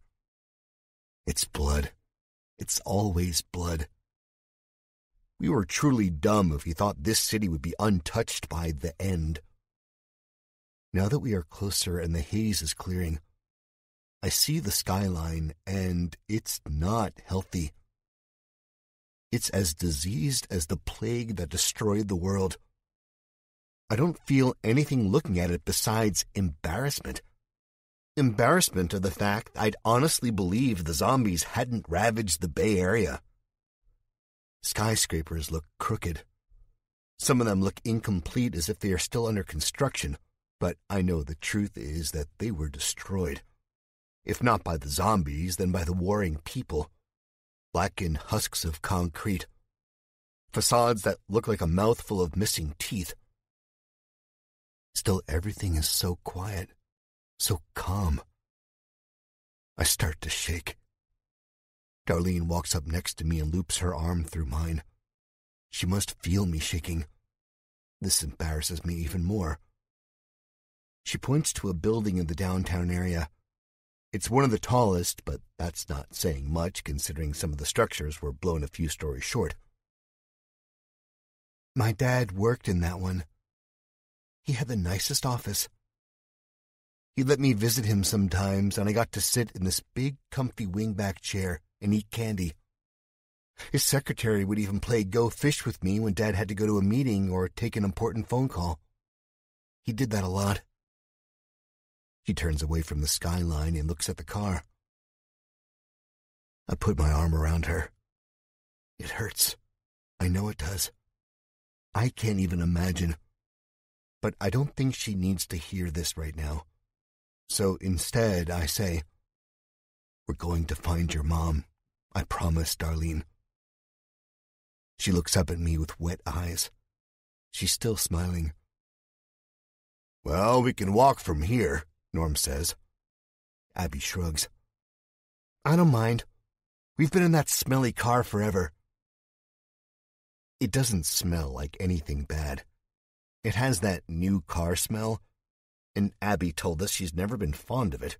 A: It's blood. It's always blood. We were truly dumb if we thought this city would be untouched by the end. Now that we are closer and the haze is clearing, I see the skyline, and it's not healthy. It's as diseased as the plague that destroyed the world. I don't feel anything looking at it besides embarrassment. Embarrassment of the fact I'd honestly believed the zombies hadn't ravaged the Bay Area. Skyscrapers look crooked. Some of them look incomplete, as if they are still under construction, but I know the truth is that they were destroyed. If not by the zombies, then by the warring people. Blackened husks of concrete. Facades that look like a mouthful of missing teeth. Still, everything is so quiet, so calm. I start to shake. Darlene walks up next to me and loops her arm through mine. She must feel me shaking. This embarrasses me even more. She points to a building in the downtown area. It's one of the tallest, but that's not saying much considering some of the structures were blown a few stories short. My dad worked in that one. He had the nicest office. He let me visit him sometimes, and I got to sit in this big, comfy wingback chair and eat candy. His secretary would even play Go Fish with me when Dad had to go to a meeting or take an important phone call. He did that a lot. She turns away from the skyline and looks at the car. I put my arm around her. It hurts. I know it does. I can't even imagine. But I don't think she needs to hear this right now. So instead, I say, "We're going to find your mom. I promise, Darlene." She looks up at me with wet eyes. She's still smiling. "Well, we can walk from here," Norm says. Abby shrugs. "I don't mind. We've been in that smelly car forever." It doesn't smell like anything bad. It has that new car smell, and Abby told us she's never been fond of it,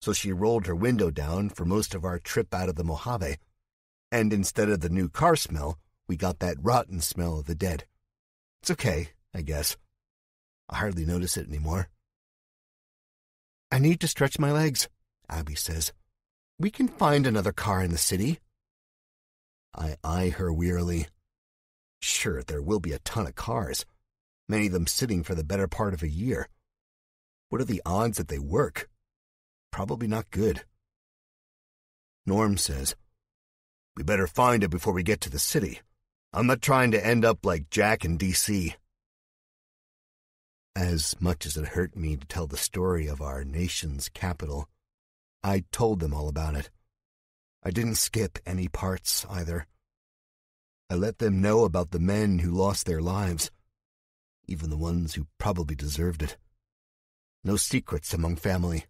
A: so she rolled her window down for most of our trip out of the Mojave, and instead of the new car smell, we got that rotten smell of the dead. It's okay, I guess. I hardly notice it anymore. "I need to stretch my legs," Abby says. "We can find another car in the city." I eye her wearily. Sure, there will be a ton of cars, many of them sitting for the better part of a year. What are the odds that they work? Probably not good. Norm says, "We better find it before we get to the city. I'm not trying to end up like Jack in D.C. As much as it hurt me to tell the story of our nation's capital, I told them all about it. I didn't skip any parts, either. I let them know about the men who lost their lives, even the ones who probably deserved it. No secrets among family.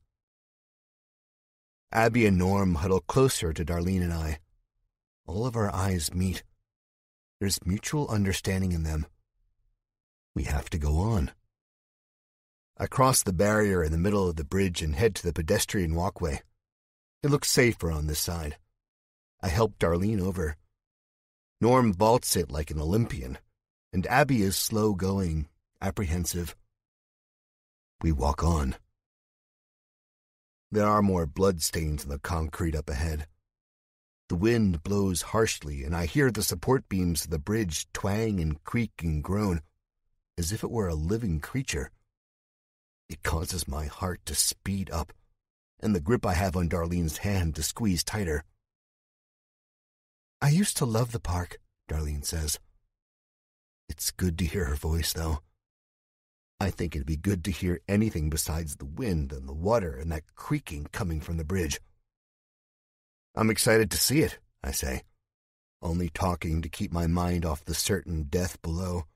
A: Abby and Norm huddle closer to Darlene and I. All of our eyes meet. There's mutual understanding in them. We have to go on. I cross the barrier in the middle of the bridge and head to the pedestrian walkway. It looks safer on this side. I help Darlene over. Norm vaults it like an Olympian, and Abby is slow-going, apprehensive. We walk on. There are more bloodstains in the concrete up ahead. The wind blows harshly, and I hear the support beams of the bridge twang and creak and groan, as if it were a living creature. It causes my heart to speed up, and the grip I have on Darlene's hand to squeeze tighter. I used to love the park, Darlene says. It's good to hear her voice, though. I think it'd be good to hear anything besides the wind and the water and that creaking coming from the bridge. I'm excited to see it, I say, only talking to keep my mind off the certain death below.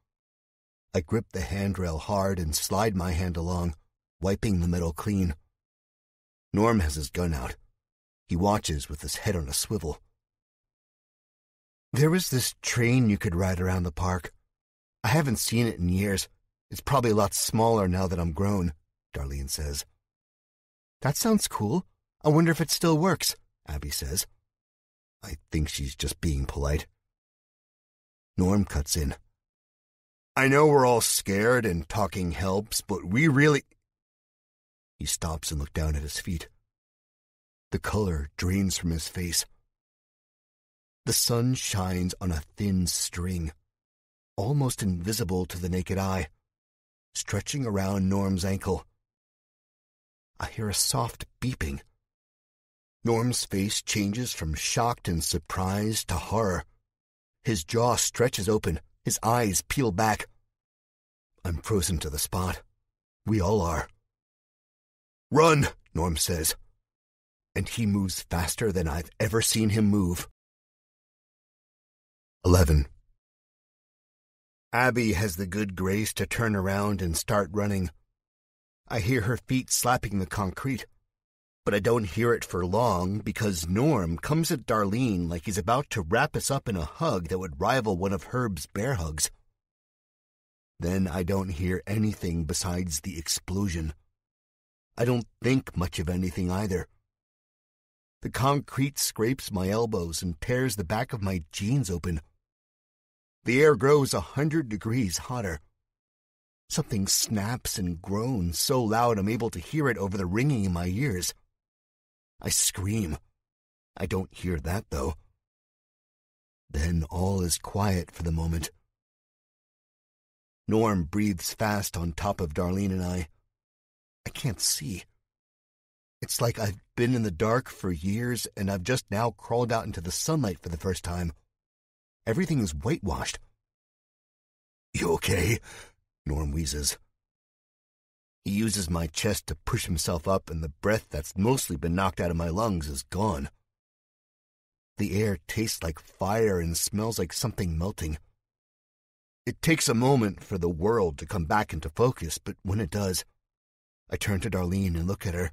A: I grip the handrail hard and slide my hand along, wiping the metal clean. Norm has his gun out. He watches with his head on a swivel. There was this train you could ride around the park. I haven't seen it in years. It's probably a lot smaller now that I'm grown, Darlene says. That sounds cool. I wonder if it still works, Abby says. I think she's just being polite. Norm cuts in. I know we're all scared and talking helps, but we really... He stops and looks down at his feet. The color drains from his face. The sun shines on a thin string, almost invisible to the naked eye, stretching around Norm's ankle. I hear a soft beeping. Norm's face changes from shocked and surprised to horror. His jaw stretches open, his eyes peel back. I'm frozen to the spot. We all are. Run, Norm says. And he moves faster than I've ever seen him move. 11. Abby has the good grace to turn around and start running. I hear her feet slapping the concrete, but I don't hear it for long because Norm comes at Darlene like he's about to wrap us up in a hug that would rival one of Herb's bear hugs. Then I don't hear anything besides the explosion. I don't think much of anything either. The concrete scrapes my elbows and tears the back of my jeans open. The air grows 100 degrees hotter. Something snaps and groans so loud I'm able to hear it over the ringing in my ears. I scream. I don't hear that, though. Then all is quiet for the moment. Norm breathes fast on top of Darlene and I. I can't see. It's like I've been in the dark for years and I've just now crawled out into the sunlight for the first time. Everything is whitewashed. You okay? Norm wheezes. He uses my chest to push himself up and the breath that's mostly been knocked out of my lungs is gone. The air tastes like fire and smells like something melting. It takes a moment for the world to come back into focus, but when it does, I turn to Darlene and look at her.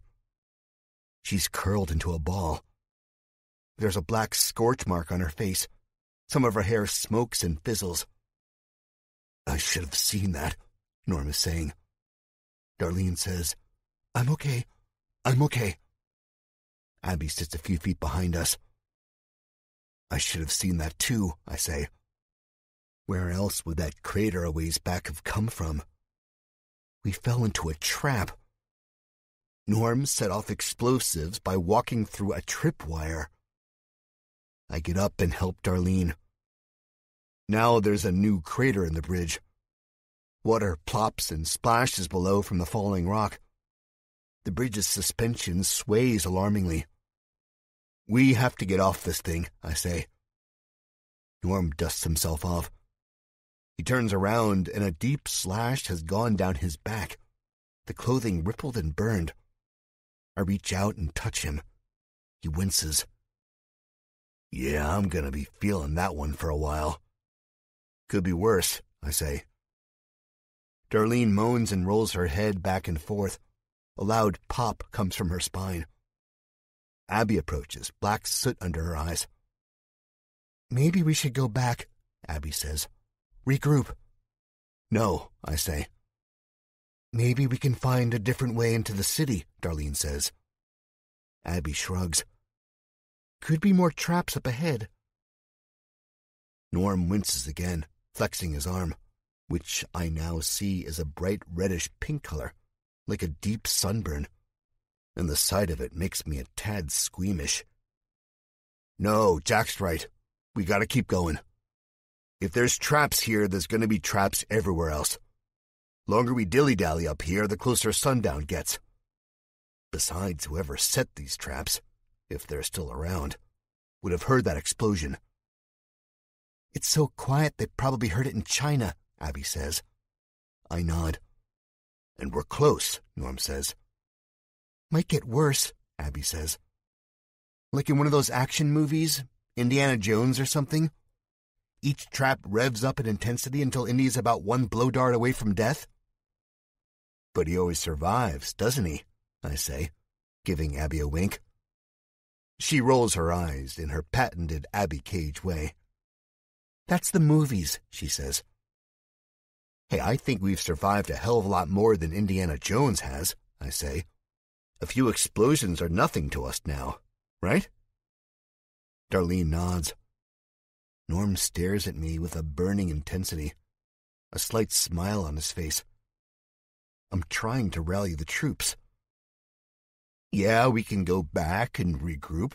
A: She's curled into a ball. There's a black scorch mark on her face. Some of her hair smokes and fizzles. I should have seen that, Norm is saying. Darlene says, I'm okay. I'm okay. Abby sits a few feet behind us. I should have seen that too, I say. Where else would that crater a ways back have come from? We fell into a trap. Norm set off explosives by walking through a tripwire. I get up and help Darlene. Now there's a new crater in the bridge. Water plops and splashes below from the falling rock. The bridge's suspension sways alarmingly. We have to get off this thing, I say. Norm dusts himself off. He turns around and a deep slash has gone down his back. The clothing rippled and burned. I reach out and touch him. He winces. Yeah, I'm gonna be feeling that one for a while. Could be worse, I say. Darlene moans and rolls her head back and forth. A loud pop comes from her spine. Abby approaches, black soot under her eyes. Maybe we should go back, Abby says. Regroup. No, I say. Maybe we can find a different way into the city, Darlene says. Abby shrugs. Could be more traps up ahead. Norm winces again, flexing his arm, which I now see is a bright reddish-pink color, like a deep sunburn, and the sight of it makes me a tad squeamish. No, Jack's right. We gotta keep going. If there's traps here, there's gonna be traps everywhere else. Longer we dilly-dally up here, the closer sundown gets. Besides, whoever set these traps, if they're still around, would have heard that explosion. It's so quiet they probably heard it in China, Abby says. I nod. And we're close, Norm says. Might get worse, Abby says. Like in one of those action movies, Indiana Jones or something? Each trap revs up in intensity until Indy's about one blow dart away from death? But he always survives, doesn't he? I say, giving Abby a wink. She rolls her eyes in her patented Abby Cage way. That's the movies, she says. Hey, I think we've survived a hell of a lot more than Indiana Jones has, I say. A few explosions are nothing to us now, right? Darlene nods. Norm stares at me with a burning intensity, a slight smile on his face. I'm trying to rally the troops. Yeah, we can go back and regroup.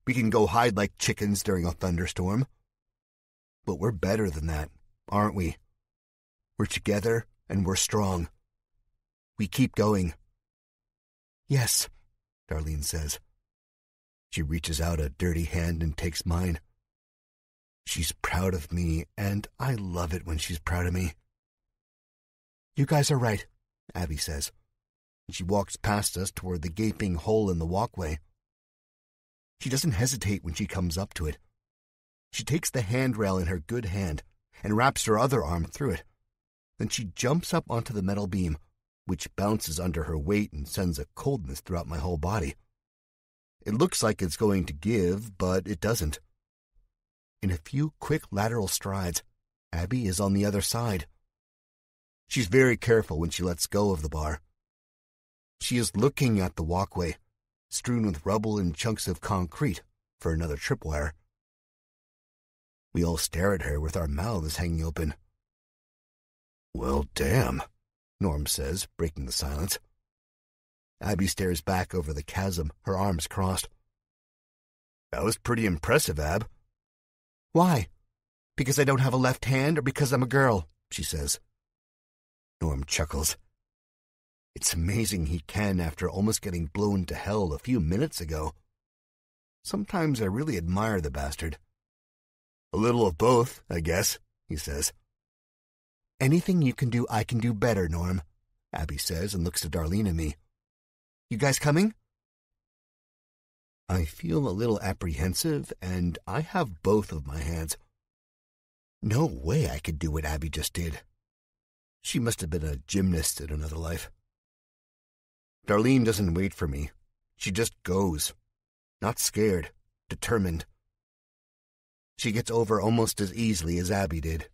A: We can go hide like chickens during a thunderstorm. But we're better than that, aren't we? We're together and we're strong. We keep going. Yes, Darlene says. She reaches out a dirty hand and takes mine. She's proud of me, and I love it when she's proud of me. You guys are right, Abby says. She walks past us toward the gaping hole in the walkway. She doesn't hesitate when she comes up to it. She takes the handrail in her good hand and wraps her other arm through it. Then she jumps up onto the metal beam, which bounces under her weight and sends a coldness throughout my whole body. It looks like it's going to give, but it doesn't. In a few quick lateral strides, Abby is on the other side. She's very careful when she lets go of the bar. She is looking at the walkway, strewn with rubble and chunks of concrete, for another tripwire. We all stare at her with our mouths hanging open. Well, damn, Norm says, breaking the silence. Abby stares back over the chasm, her arms crossed. That was pretty impressive, Ab. Why? Because I don't have a left hand or because I'm a girl, she says. Norm chuckles. It's amazing he can after almost getting blown to hell a few minutes ago. Sometimes I really admire the bastard. A little of both, I guess, he says. Anything you can do, I can do better, Norm, Abby says and looks at Darlene and me. You guys coming? I feel a little apprehensive, and I have both of my hands. No way I could do what Abby just did. She must have been a gymnast in another life. Darlene doesn't wait for me. She just goes. Not scared, determined. She gets over almost as easily as Abby did.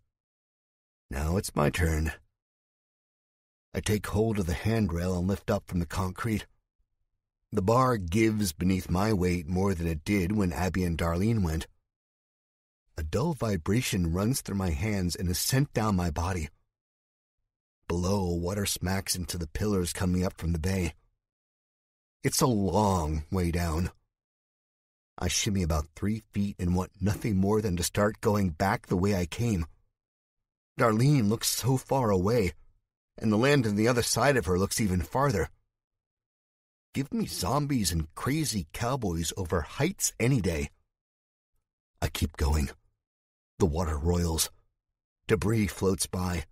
A: Now it's my turn. I take hold of the handrail and lift up from the concrete. The bar gives beneath my weight more than it did when Abby and Darlene went. A dull vibration runs through my hands and is sent down my body. Below, water smacks into the pillars coming up from the bay. It's a long way down. I shimmy about 3 feet and want nothing more than to start going back the way I came. Darlene looks so far away, and the land on the other side of her looks even farther. Give me zombies and crazy cowboys over heights any day. I keep going. The water roils. Debris floats by.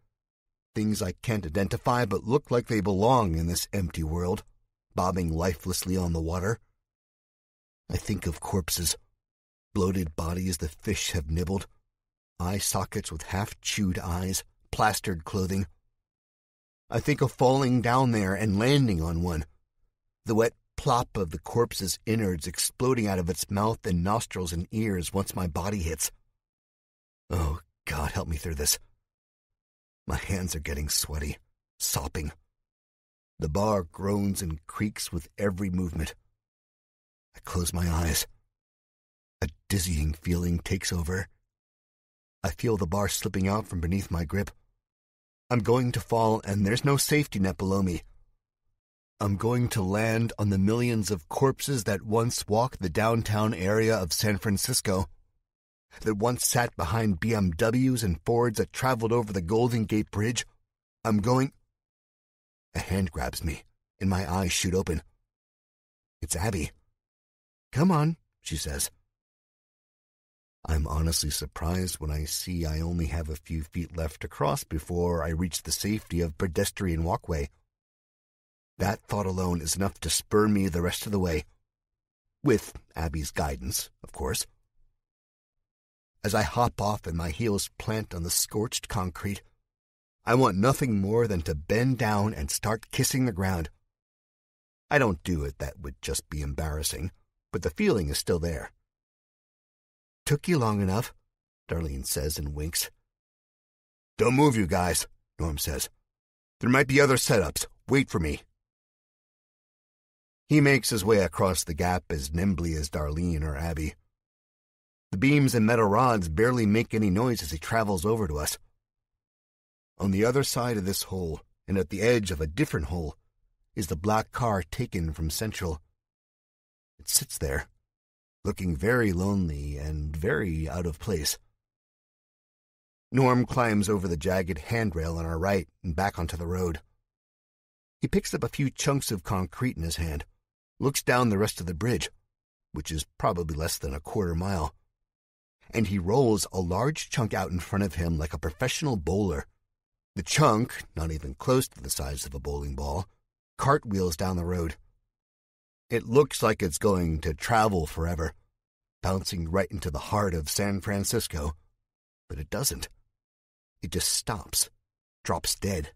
A: Things I can't identify but look like they belong in this empty world, bobbing lifelessly on the water. I think of corpses. bloated bodies the fish have nibbled, eye sockets with half-chewed eyes, plastered clothing. I think of falling down there and landing on one, the wet plop of the corpse's innards exploding out of its mouth and nostrils and ears once my body hits. Oh, God, help me through this. My hands are getting sweaty, sopping. The bar groans and creaks with every movement. I close my eyes. A dizzying feeling takes over. I feel the bar slipping out from beneath my grip. I'm going to fall, and there's no safety net below me. I'm going to land on the millions of corpses that once walked the downtown area of San Francisco, that once sat behind BMWs and Fords that traveled over the Golden Gate Bridge. I'm going... A hand grabs me, and my eyes shoot open. It's Abby. "Come on," she says. I'm honestly surprised when I see I only have a few feet left to cross before I reach the safety of pedestrian walkway. That thought alone is enough to spur me the rest of the way. With Abby's guidance, of course. As I hop off and my heels plant on the scorched concrete, I want nothing more than to bend down and start kissing the ground. I don't do it, that would just be embarrassing, but the feeling is still there. "Took you long enough," Darlene says and winks. "Don't move, you guys," Norm says. "There might be other setups. Wait for me." He makes his way across the gap as nimbly as Darlene or Abby. The beams and metal rods barely make any noise as he travels over to us. On the other side of this hole, and at the edge of a different hole, is the black car taken from Central. It sits there, looking very lonely and very out of place. Norm climbs over the jagged handrail on our right and back onto the road. He picks up a few chunks of concrete in his hand, looks down the rest of the bridge, which is probably less than a quarter mile, and he rolls a large chunk out in front of him like a professional bowler. The chunk, not even close to the size of a bowling ball, cartwheels down the road. It looks like it's going to travel forever, bouncing right into the heart of San Francisco, but it doesn't. It just stops, drops dead.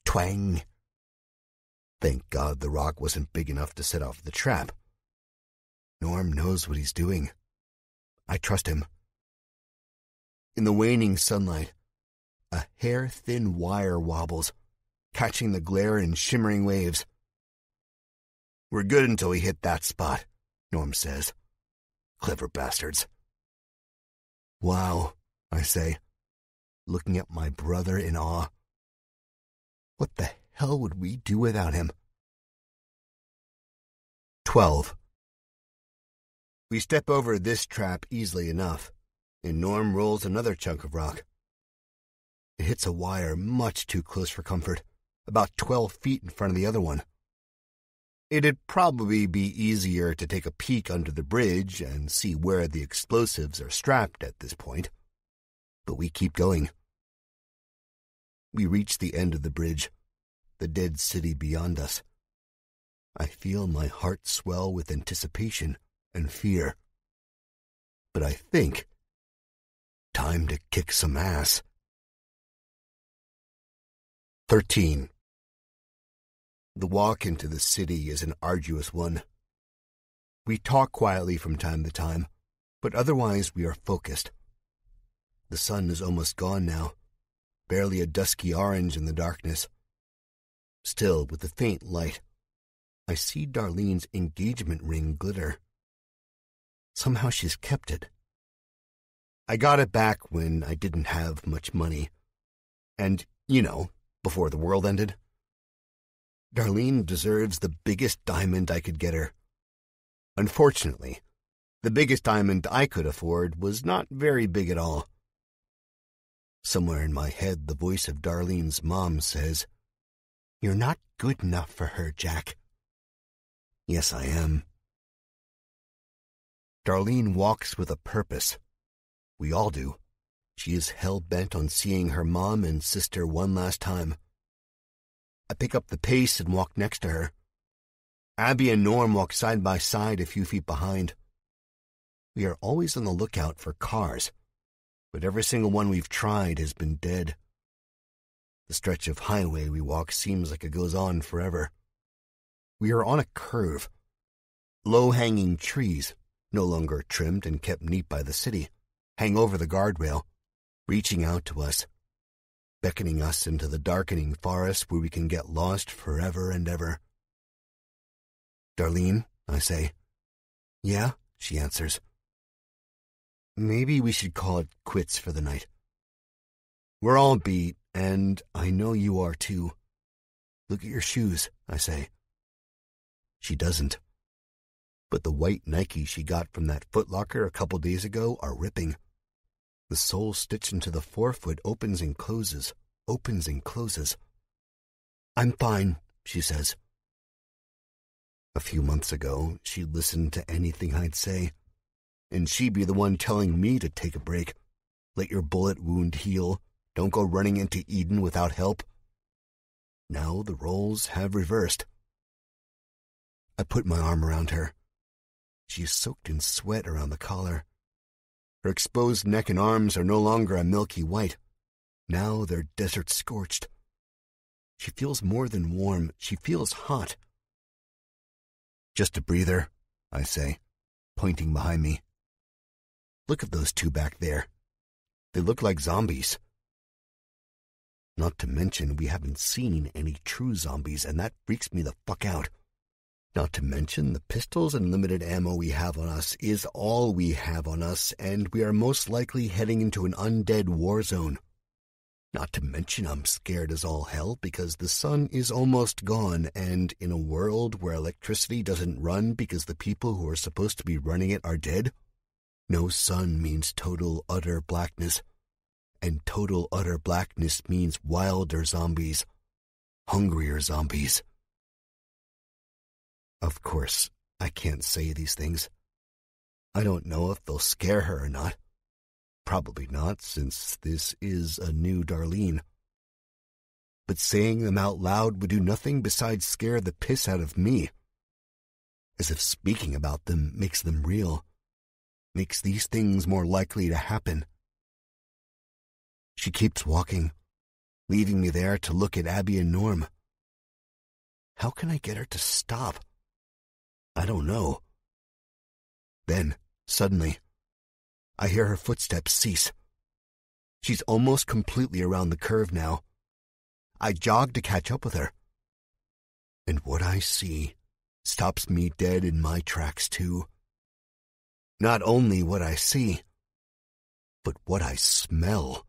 A: Twang! Thank God the rock wasn't big enough to set off the trap. Norm knows what he's doing. I trust him. In the waning sunlight, a hair-thin wire wobbles, catching the glare in shimmering waves. "We're good until we hit that spot," Norm says. Clever bastards. "Wow," I say, looking at my brother in awe. What the hell would we do without him? 12. We step over this trap easily enough, and Norm rolls another chunk of rock. It hits a wire much too close for comfort, about 12 feet in front of the other one. It'd probably be easier to take a peek under the bridge and see where the explosives are strapped at this point, but we keep going. We reach the end of the bridge, the dead city beyond us. I feel my heart swell with anticipation and fear. But I think, time to kick some ass. 13. The walk into the city is an arduous one. We talk quietly from time to time, but otherwise we are focused. The sun is almost gone now, barely a dusky orange in the darkness. Still, with the faint light, I see Darlene's engagement ring glitter. Somehow she's kept it. I got it back when I didn't have much money. And, before the world ended. Darlene deserves the biggest diamond I could get her. Unfortunately, the biggest diamond I could afford was not very big at all. Somewhere in my head, the voice of Darlene's mom says, "You're not good enough for her, Jack." Yes, I am. Darlene walks with a purpose. We all do. She is hell-bent on seeing her mom and sister one last time. I pick up the pace and walk next to her. Abby and Norm walk side by side a few feet behind. We are always on the lookout for cars, but every single one we've tried has been dead. The stretch of highway we walk seems like it goes on forever. We are on a curve. Low-hanging trees, no longer trimmed and kept neat by the city, hang over the guardrail, reaching out to us, beckoning us into the darkening forest where we can get lost forever and ever. "Darlene," I say. "Yeah," she answers. "Maybe we should call it quits for the night. We're all beat, and I know you are too. Look at your shoes," I say. She doesn't. But the white Nikes she got from that Foot Locker a couple days ago are ripping. The sole stitched into the forefoot opens and closes, opens and closes. "I'm fine," she says. A few months ago, she'd listen to anything I'd say, and she'd be the one telling me to take a break. Let your bullet wound heal. Don't go running into Eden without help. Now the roles have reversed. I put my arm around her. She is soaked in sweat around the collar. Her exposed neck and arms are no longer a milky white. Now they're desert-scorched. She feels more than warm. She feels hot. "Just a breather," I say, pointing behind me. "Look at those two back there. They look like zombies. Not to mention we haven't seen any true zombies, and that freaks me the fuck out. Not to mention the pistols and limited ammo we have on us is all we have on us, and we are most likely heading into an undead war zone. Not to mention I'm scared as all hell because the sun is almost gone, and in a world where electricity doesn't run because the people who are supposed to be running it are dead, no sun means total, utter blackness. And total, utter blackness means wilder zombies, hungrier zombies." Of course, I can't say these things. I don't know if they'll scare her or not. Probably not, since this is a new Darlene. But saying them out loud would do nothing besides scare the piss out of me. As if speaking about them makes them real, makes these things more likely to happen. She keeps walking, leaving me there to look at Abby and Norm. How can I get her to stop? I don't know. Then, suddenly, I hear her footsteps cease. She's almost completely around the curve now. I jog to catch up with her. And what I see stops me dead in my tracks, too. Not only what I see, but what I smell.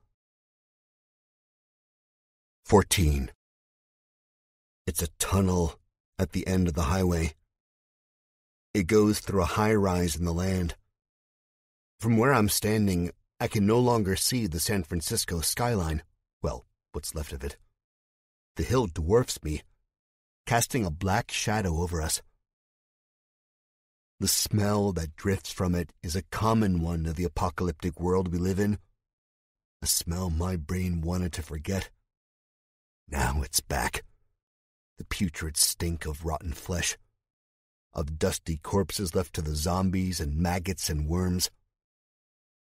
A: 14. It's a tunnel at the end of the highway. It goes through a high-rise in the land. From where I'm standing, I can no longer see the San Francisco skyline. Well, what's left of it. The hill dwarfs me, casting a black shadow over us. The smell that drifts from it is a common one of the apocalyptic world we live in. A smell my brain wanted to forget. Now it's back. The putrid stink of rotten flesh, of dusty corpses left to the zombies and maggots and worms.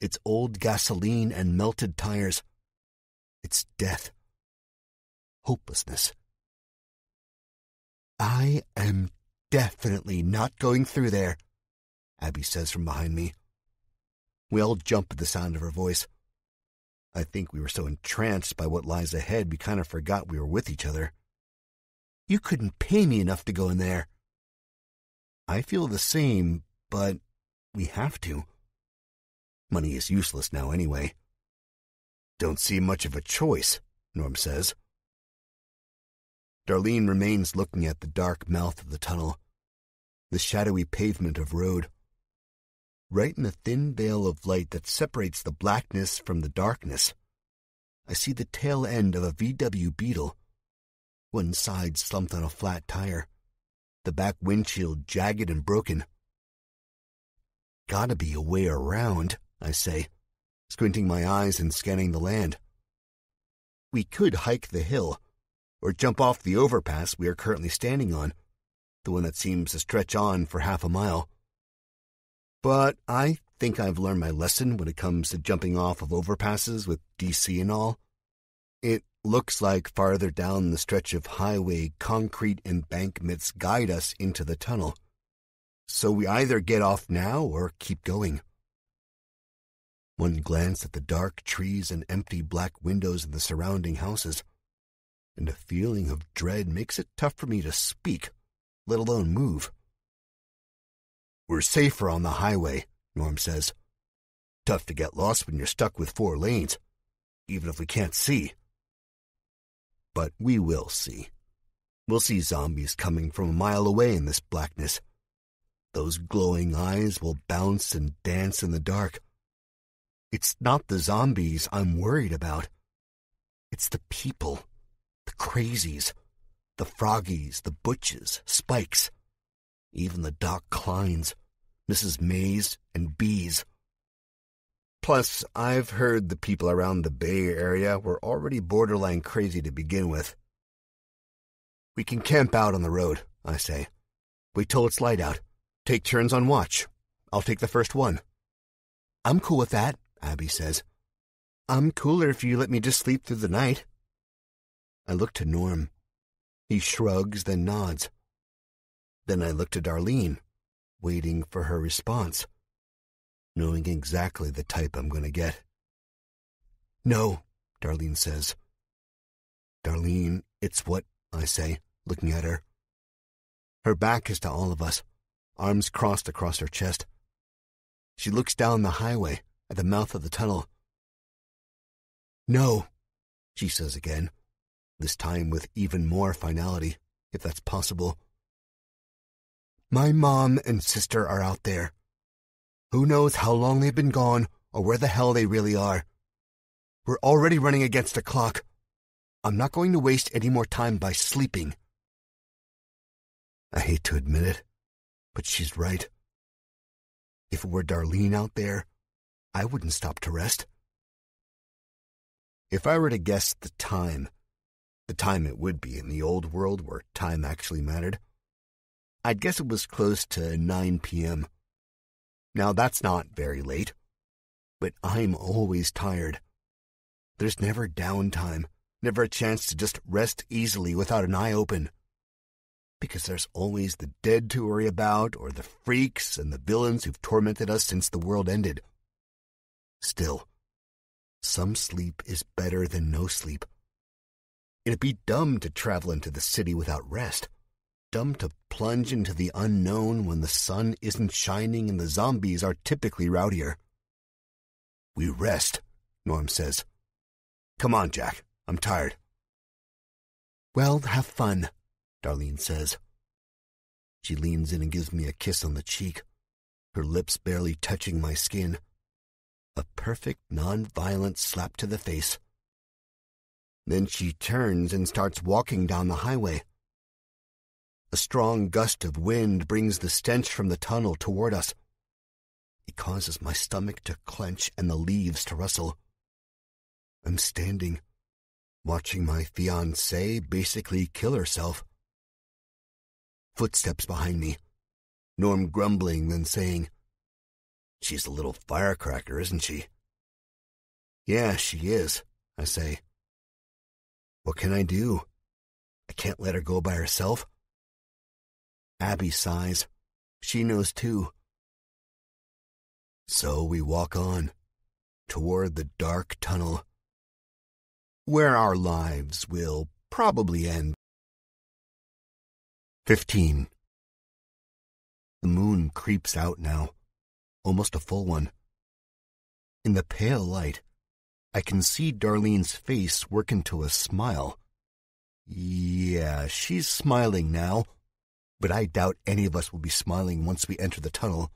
A: It's old gasoline and melted tires. It's death. Hopelessness. "I am definitely not going through there," Abby says from behind me. We all jump at the sound of her voice. I think we were so entranced by what lies ahead we kind of forgot we were with each other. "You couldn't pay me enough to go in there." I feel the same, but we have to. Money is useless now anyway. "Don't see much of a choice," Norm says. Darlene remains looking at the dark mouth of the tunnel, the shadowy pavement of road. Right in the thin veil of light that separates the blackness from the darkness, I see the tail end of a VW Beetle. One side slumped on a flat tire, the back windshield jagged and broken. "Gotta be a way around," I say, squinting my eyes and scanning the land. We could hike the hill, or jump off the overpass we are currently standing on, the one that seems to stretch on for half a mile. But I think I've learned my lesson when it comes to jumping off of overpasses with DC and all. It looks like farther down the stretch of highway concrete embankments guide us into the tunnel. So we either get off now or keep going. One glance at the dark trees and empty black windows in the surrounding houses, and a feeling of dread makes it tough for me to speak, let alone move. We're safer on the highway, Norm says. Tough to get lost when you're stuck with 4 lanes, even if we can't see. But we will see. We'll see zombies coming from a mile away in this blackness. Those glowing eyes will bounce and dance in the dark. It's not the zombies I'm worried about. It's the people, the crazies, the froggies, the butches, Spikes, even the Doc Kleins, Mrs. Mays, and Bees. Plus, I've heard the people around the Bay Area were already borderline crazy to begin with. We can camp out on the road, I say. Wait till it's light out. Take turns on watch. I'll take the first one. I'm cool with that, Abby says. I'm cooler if you let me just sleep through the night. I look to Norm. He shrugs, then nods. Then I look to Darlene, waiting for her response, knowing exactly the type I'm going to get. No, Darlene says. Darlene, it's what, I say, looking at her. Her back is to all of us, arms crossed across her chest. She looks down the highway at the mouth of the tunnel. No, she says again, this time with even more finality, if that's possible. My mom and sister are out there. Who knows how long they've been gone or where the hell they really are. We're already running against the clock. I'm not going to waste any more time by sleeping. I hate to admit it, but she's right. If it were Darlene out there, I wouldn't stop to rest. If I were to guess the time it would be in the old world where time actually mattered, I'd guess it was close to 9 p.m. Now that's not very late, but I'm always tired. There's never downtime, never a chance to just rest easily without an eye open. Because there's always the dead to worry about, or the freaks and the villains who've tormented us since the world ended. Still, some sleep is better than no sleep. It'd be dumb to travel into the city without rest. Dumb to plunge into the unknown when the sun isn't shining and the zombies are typically rowdier. We rest, Norm says. Come on, Jack. I'm tired. Well, have fun, Darlene says. She leans in and gives me a kiss on the cheek, her lips barely touching my skin. A perfect, non-violent slap to the face. Then she turns and starts walking down the highway. A strong gust of wind brings the stench from the tunnel toward us. It causes my stomach to clench and the leaves to rustle. I'm standing, watching my fiancée basically kill herself. Footsteps behind me, Norm grumbling, then saying, She's a little firecracker, isn't she? Yeah, she is, I say. What can I do? I can't let her go by herself. Abby sighs. She knows too. So we walk on, toward the dark tunnel, where our lives will probably end. 15. The moon creeps out now, almost a full one. In the pale light, I can see Darlene's face work into a smile. Yeah, she's smiling now, but I doubt any of us will be smiling once we enter the tunnel.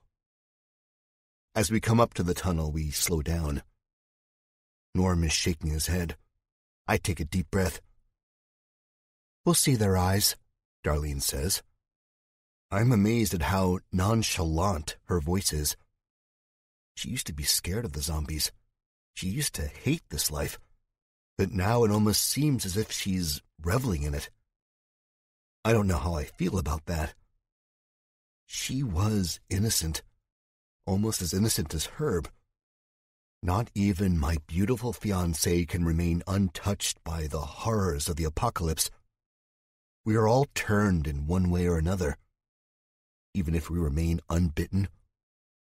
A: As we come up to the tunnel, we slow down. Norm is shaking his head. I take a deep breath. We'll see their eyes, Darlene says. I'm amazed at how nonchalant her voice is. She used to be scared of the zombies. She used to hate this life. But now it almost seems as if she's reveling in it. I don't know how I feel about that. She was innocent. almost as innocent as Herb. Not even my beautiful fiancée can remain untouched by the horrors of the apocalypse. We are all turned in one way or another. Even if we remain unbitten,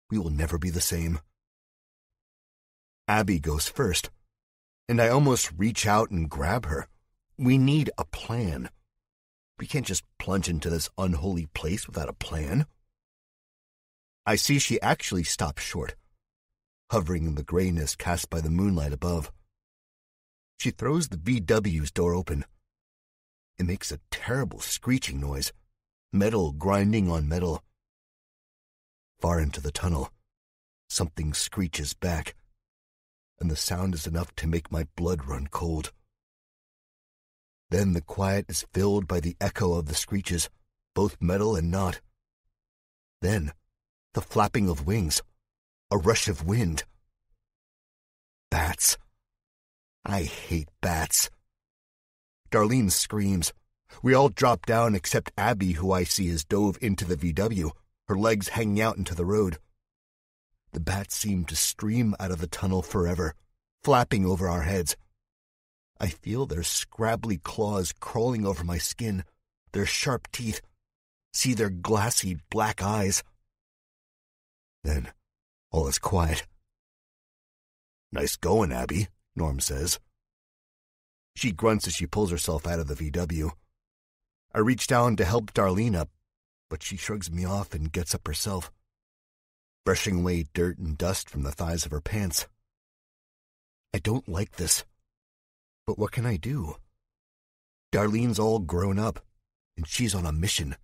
A: we will never be the same. Abby goes first, and I almost reach out and grab her. We need a plan. We can't just plunge into this unholy place without a plan. I see she actually stops short, hovering in the grayness cast by the moonlight above. She throws the VW's door open. It makes a terrible screeching noise, metal grinding on metal. Far into the tunnel, something screeches back, and the sound is enough to make my blood run cold. Then the quiet is filled by the echo of the screeches, both metal and not. Then, the flapping of wings, a rush of wind. Bats. I hate bats. Darlene screams. We all drop down except Abby, who I see has dove into the VW, her legs hanging out into the road. The bats seem to stream out of the tunnel forever, flapping over our heads. I feel their scrabbly claws crawling over my skin, their sharp teeth, see their glassy black eyes. Then, all is quiet. "Nice going, Abby," Norm says. She grunts as she pulls herself out of the VW. I reach down to help Darlene up, but she shrugs me off and gets up herself, brushing away dirt and dust from the thighs of her pants. I don't like this, but what can I do? Darlene's all grown up, and she's on a mission.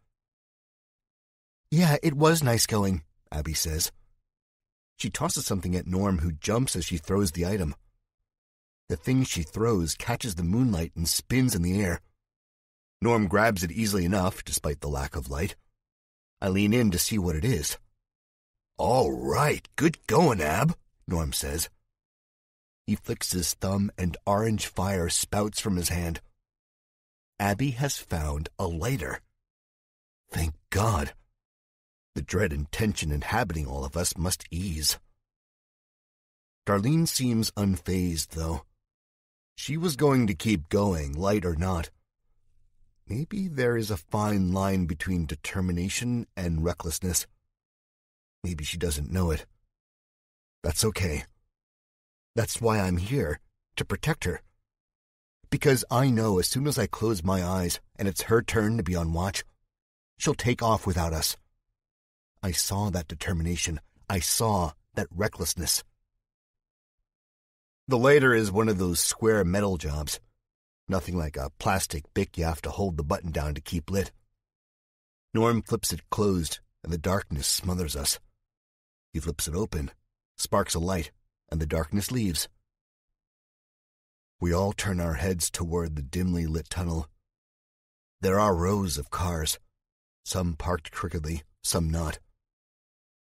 A: "Yeah, it was nice going," Abby says. She tosses something at Norm, who jumps as she throws the item. The thing she throws catches the moonlight and spins in the air. Norm grabs it easily enough, despite the lack of light. I lean in to see what it is. "All right, good going, Ab," Norm says. He flicks his thumb and orange fire spouts from his hand. Abby has found a lighter. Thank God. The dread and tension inhabiting all of us must ease. Darlene seems unfazed, though. She was going to keep going, light or not. Maybe there is a fine line between determination and recklessness. Maybe she doesn't know it. That's okay. That's why I'm here, to protect her. Because I know as soon as I close my eyes and it's her turn to be on watch, she'll take off without us. I saw that determination. I saw that recklessness. The lighter is one of those square metal jobs. Nothing like a plastic bic you have to hold the button down to keep lit. Norm flips it closed, and the darkness smothers us. He flips it open, sparks a light, and the darkness leaves. We all turn our heads toward the dimly lit tunnel. There are rows of cars, some parked crookedly, some not.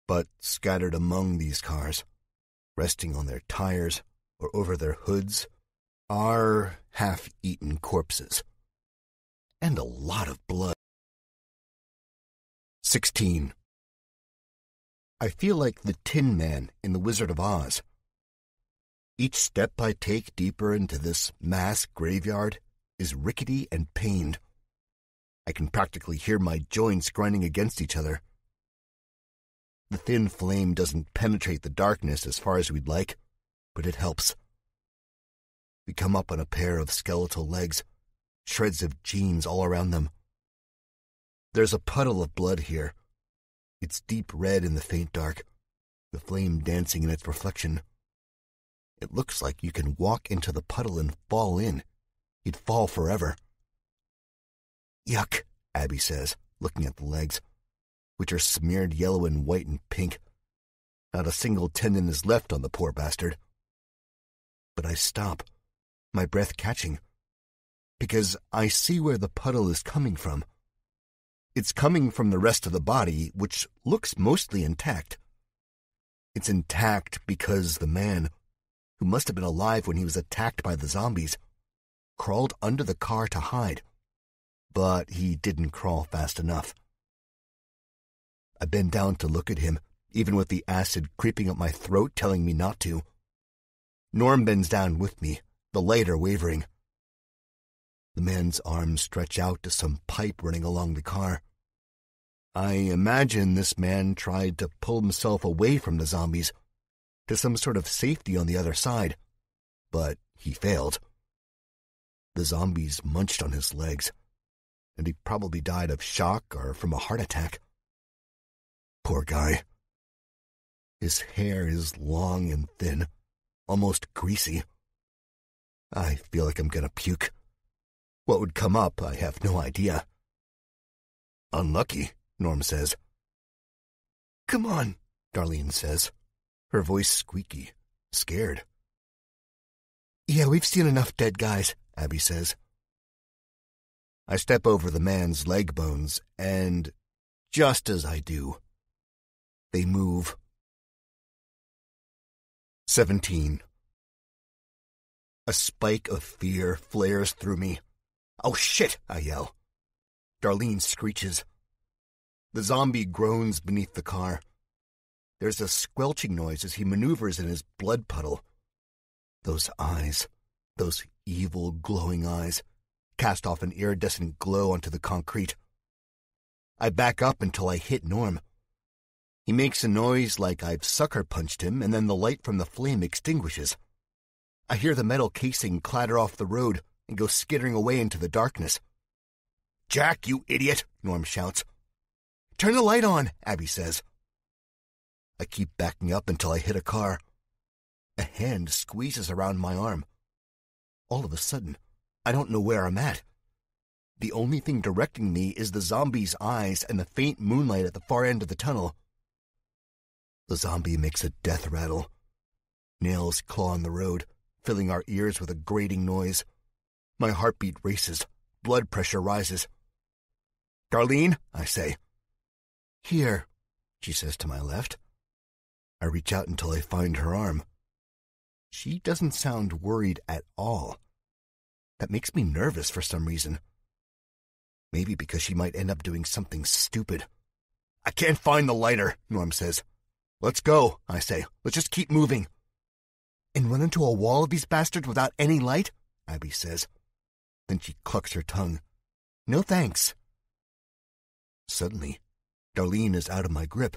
A: But scattered among these cars, resting on their tires or over their hoods, are half-eaten corpses. And a lot of blood. 16. I feel like the Tin Man in The Wizard of Oz. Each step I take deeper into this mass graveyard is rickety and pained. I can practically hear my joints grinding against each other. The thin flame doesn't penetrate the darkness as far as we'd like, but it helps. We come up on a pair of skeletal legs, shreds of jeans all around them. There's a puddle of blood here. It's deep red in the faint dark, the flame dancing in its reflection. It looks like you can walk into the puddle and fall in. You'd fall forever. Yuck, Abby says, looking at the legs, which are smeared yellow and white and pink. Not a single tendon is left on the poor bastard. But I stop, my breath catching, because I see where the puddle is coming from. It's coming from the rest of the body, which looks mostly intact. It's intact because the man, who must have been alive when he was attacked by the zombies, crawled under the car to hide. But he didn't crawl fast enough. I bend down to look at him, even with the acid creeping up my throat telling me not to. Norm bends down with me, the lighter wavering. The man's arms stretch out to some pipe running along the car. I imagine this man tried to pull himself away from the zombies, to some sort of safety on the other side, but he failed. The zombies munched on his legs, and he probably died of shock or from a heart attack. Poor guy. His hair is long and thin, almost greasy. I feel like I'm gonna puke. What would come up, I have no idea. Unlucky, Norm says. Come on, Darlene says, her voice squeaky, scared. Yeah, we've seen enough dead guys, Abby says. I step over the man's leg bones, and just as I do, they move. 17. A spike of fear flares through me. Oh shit, I yell. Darlene screeches. The zombie groans beneath the car. There's a squelching noise as he maneuvers in his blood puddle. Those eyes, those evil glowing eyes, cast off an iridescent glow onto the concrete. I back up until I hit Norm. He makes a noise like I've sucker punched him, and then the light from the flame extinguishes. I hear the metal casing clatter off the road and go skittering away into the darkness. Jack, you idiot, Norm shouts. Turn the light on, Abby says. I keep backing up until I hit a car. A hand squeezes around my arm. All of a sudden, I don't know where I'm at. The only thing directing me is the zombie's eyes and the faint moonlight at the far end of the tunnel. The zombie makes a death rattle. Nails claw on the road, filling our ears with a grating noise. My heartbeat races. Blood pressure rises. Darlene, I say. Here, she says to my left. I reach out until I find her arm. She doesn't sound worried at all. That makes me nervous for some reason. Maybe because she might end up doing something stupid. I can't find the lighter, Norm says. Let's go, I say. Let's just keep moving. And run into a wall of these bastards without any light? Abby says. Then she clucks her tongue. No thanks. Suddenly, Darlene is out of my grip.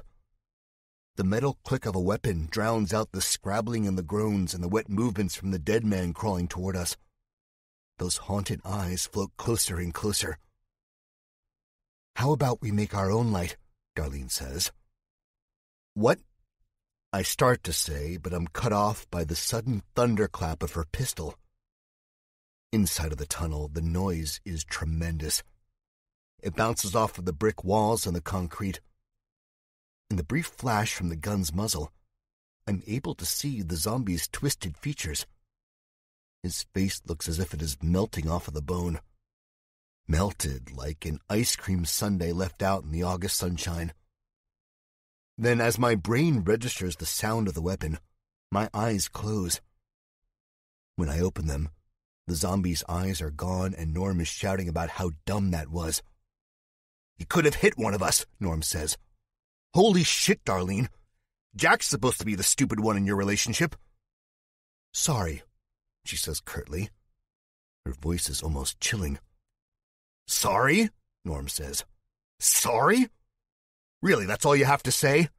A: The metal click of a weapon drowns out the scrabbling and the groans and the wet movements from the dead man crawling toward us. Those haunted eyes float closer and closer. How about we make our own light? Darlene says. What? I start to say, but I'm cut off by the sudden thunderclap of her pistol. Inside of the tunnel, the noise is tremendous. It bounces off of the brick walls and the concrete. In the brief flash from the gun's muzzle, I'm able to see the zombie's twisted features. His face looks as if it is melting off of the bone. Melted like an ice cream sundae left out in the August sunshine. Then, as my brain registers the sound of the weapon, my eyes close. When I open them, the zombie's eyes are gone and Norm is shouting about how dumb that was. He could have hit one of us, Norm says. Holy shit, Darlene. Jack's supposed to be the stupid one in your relationship. Sorry, she says curtly. Her voice is almost chilling. Sorry? Norm says. Sorry? Really, that's all you have to say?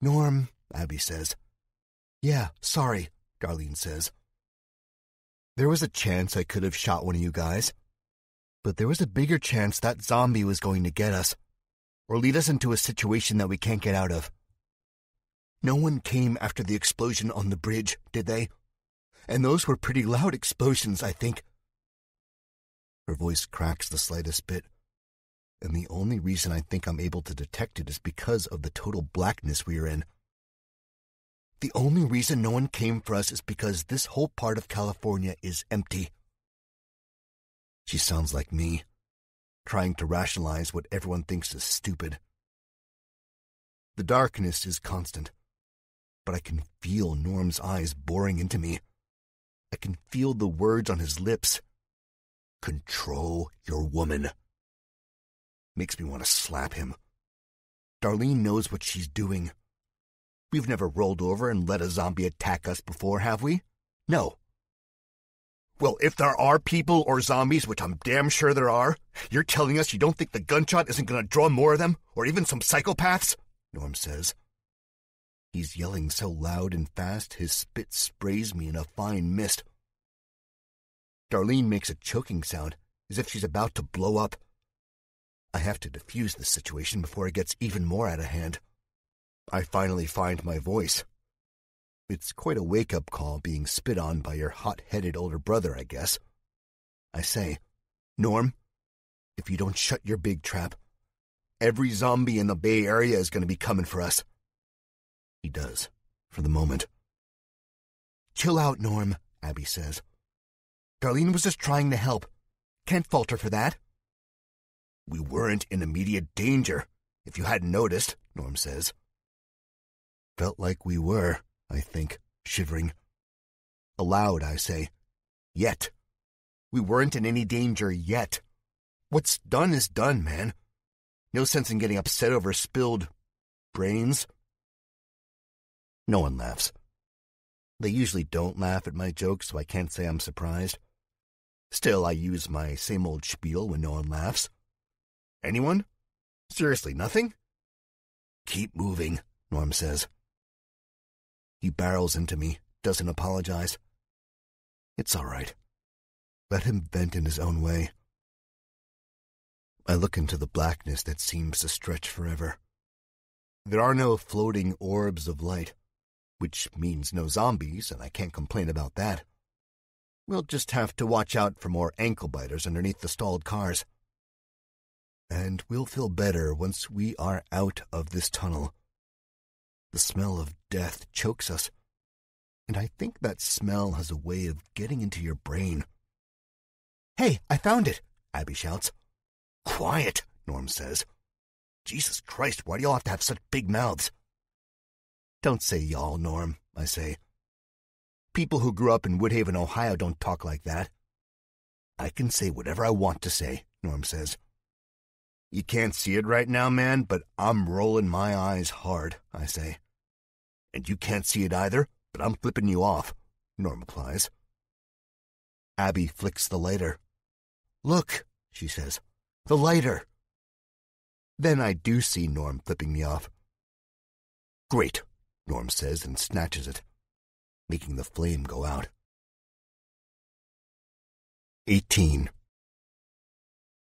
A: Norm, Abby says. Yeah, sorry, Darlene says. There was a chance I could have shot one of you guys, but there was a bigger chance that zombie was going to get us, or lead us into a situation that we can't get out of. No one came after the explosion on the bridge, did they? And those were pretty loud explosions, I think. Her voice cracks the slightest bit, and the only reason I think I'm able to detect it is because of the total blackness we are in. The only reason no one came for us is because this whole part of California is empty. She sounds like me, trying to rationalize what everyone thinks is stupid. The darkness is constant, but I can feel Norm's eyes boring into me. I can feel the words on his lips. Control your woman. Makes me want to slap him. Darlene knows what she's doing. We've never rolled over and let a zombie attack us before, have we? No. Well, if there are people or zombies, which I'm damn sure there are, you're telling us you don't think the gunshot isn't going to draw more of them, or even some psychopaths? Norm says. He's yelling so loud and fast, his spit sprays me in a fine mist. Darlene makes a choking sound, as if she's about to blow up. I have to defuse the situation before it gets even more out of hand. I finally find my voice. It's quite a wake-up call being spit on by your hot-headed older brother, I guess. I say, Norm, if you don't shut your big trap, every zombie in the Bay Area is going to be coming for us. He does, for the moment. Chill out, Norm, Abby says. Darlene was just trying to help. Can't fault her for that. We weren't in immediate danger, if you hadn't noticed, Norm says. Felt like we were, I think, shivering. Aloud, I say, yet. We weren't in any danger yet. What's done is done, man. No sense in getting upset over spilled brains. No one laughs. They usually don't laugh at my jokes, so I can't say I'm surprised. Still, I use my same old spiel when no one laughs. Anyone? Seriously, nothing? Keep moving, Norm says. He barrels into me, doesn't apologize. It's all right. Let him vent in his own way. I look into the blackness that seems to stretch forever. There are no floating orbs of light, which means no zombies, and I can't complain about that. We'll just have to watch out for more ankle-biters underneath the stalled cars. And we'll feel better once we are out of this tunnel. The smell of death chokes us, and I think that smell has a way of getting into your brain. Hey, I found it, Abby shouts. Quiet, Norm says. Jesus Christ, why do y'all have to have such big mouths? Don't say y'all, Norm, I say. People who grew up in Woodhaven, Ohio don't talk like that. I can say whatever I want to say, Norm says. You can't see it right now, man, but I'm rolling my eyes hard, I say. And you can't see it either, but I'm flipping you off, Norm replies. Abby flicks the lighter. Look, she says, the lighter. Then I do see Norm flipping me off. Great, Norm says and snatches it, making the flame go out. 18.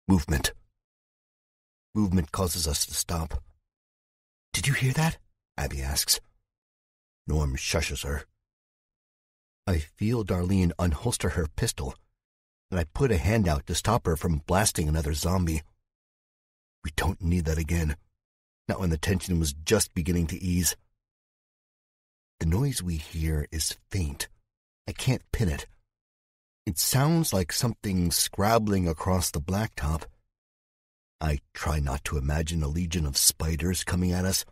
A: Movement. Movement causes us to stop. Did you hear that? Abby asks. Norm shushes her. I feel Darlene unholster her pistol, and I put a hand out to stop her from blasting another zombie. We don't need that again, not when the tension was just beginning to ease. The noise we hear is faint. I can't pin it. It sounds like something scrabbling across the blacktop. I try not to imagine a legion of spiders coming at us.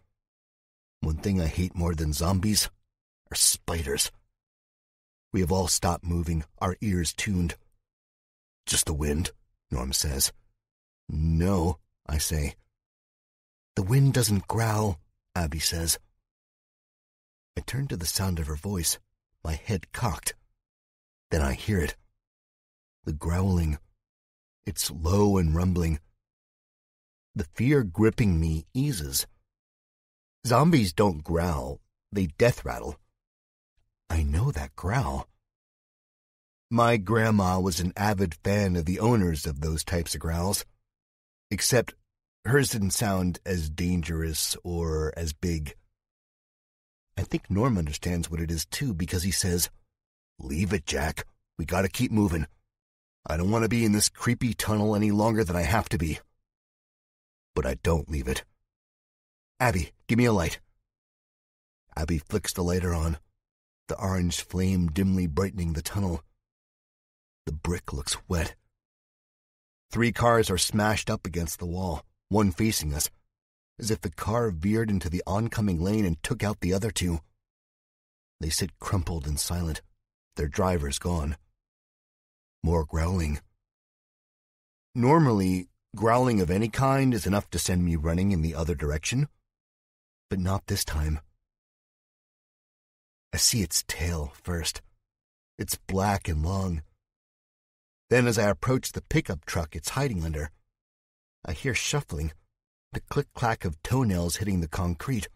A: One thing I hate more than zombies are spiders. We have all stopped moving, our ears tuned. Just the wind, Norm says. No, I say. The wind doesn't growl, Abby says. I turn to the sound of her voice, my head cocked. Then I hear it. The growling. It's low and rumbling. The fear gripping me eases. Zombies don't growl, they death rattle. I know that growl. My grandma was an avid fan of the owners of those types of growls, except hers didn't sound as dangerous or as big. I think Norm understands what it is too, because he says, "Leave it, Jack. We gotta keep moving. I don't want to be in this creepy tunnel any longer than I have to be." But I don't leave it. Abby, give me a light. Abby flicks the lighter on, the orange flame dimly brightening the tunnel. The brick looks wet. 3 cars are smashed up against the wall, one facing us, as if the car veered into the oncoming lane and took out the other 2. They sit crumpled and silent, their drivers gone. More growling. Normally, growling of any kind is enough to send me running in the other direction, but not this time. I see its tail first. It's black and long. Then as I approach the pickup truck it's hiding under, I hear shuffling, the click-clack of toenails hitting the concrete,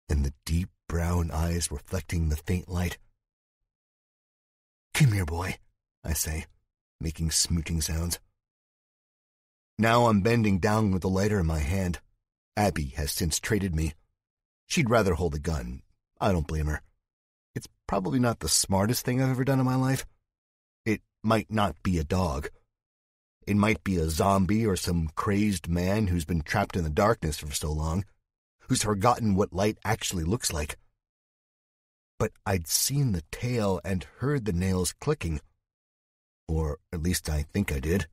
A: and the deep brown eyes reflecting the faint light. "Come here, boy," I say, making smooching sounds. Now I'm bending down with the lighter in my hand. Abby has since traded me. She'd rather hold a gun. I don't blame her. It's probably not the smartest thing I've ever done in my life. It might not be a dog. It might be a zombie or some crazed man who's been trapped in the darkness for so long, who's forgotten what light actually looks like. But I'd seen the tail and heard the nails clicking. Or at least I think I did.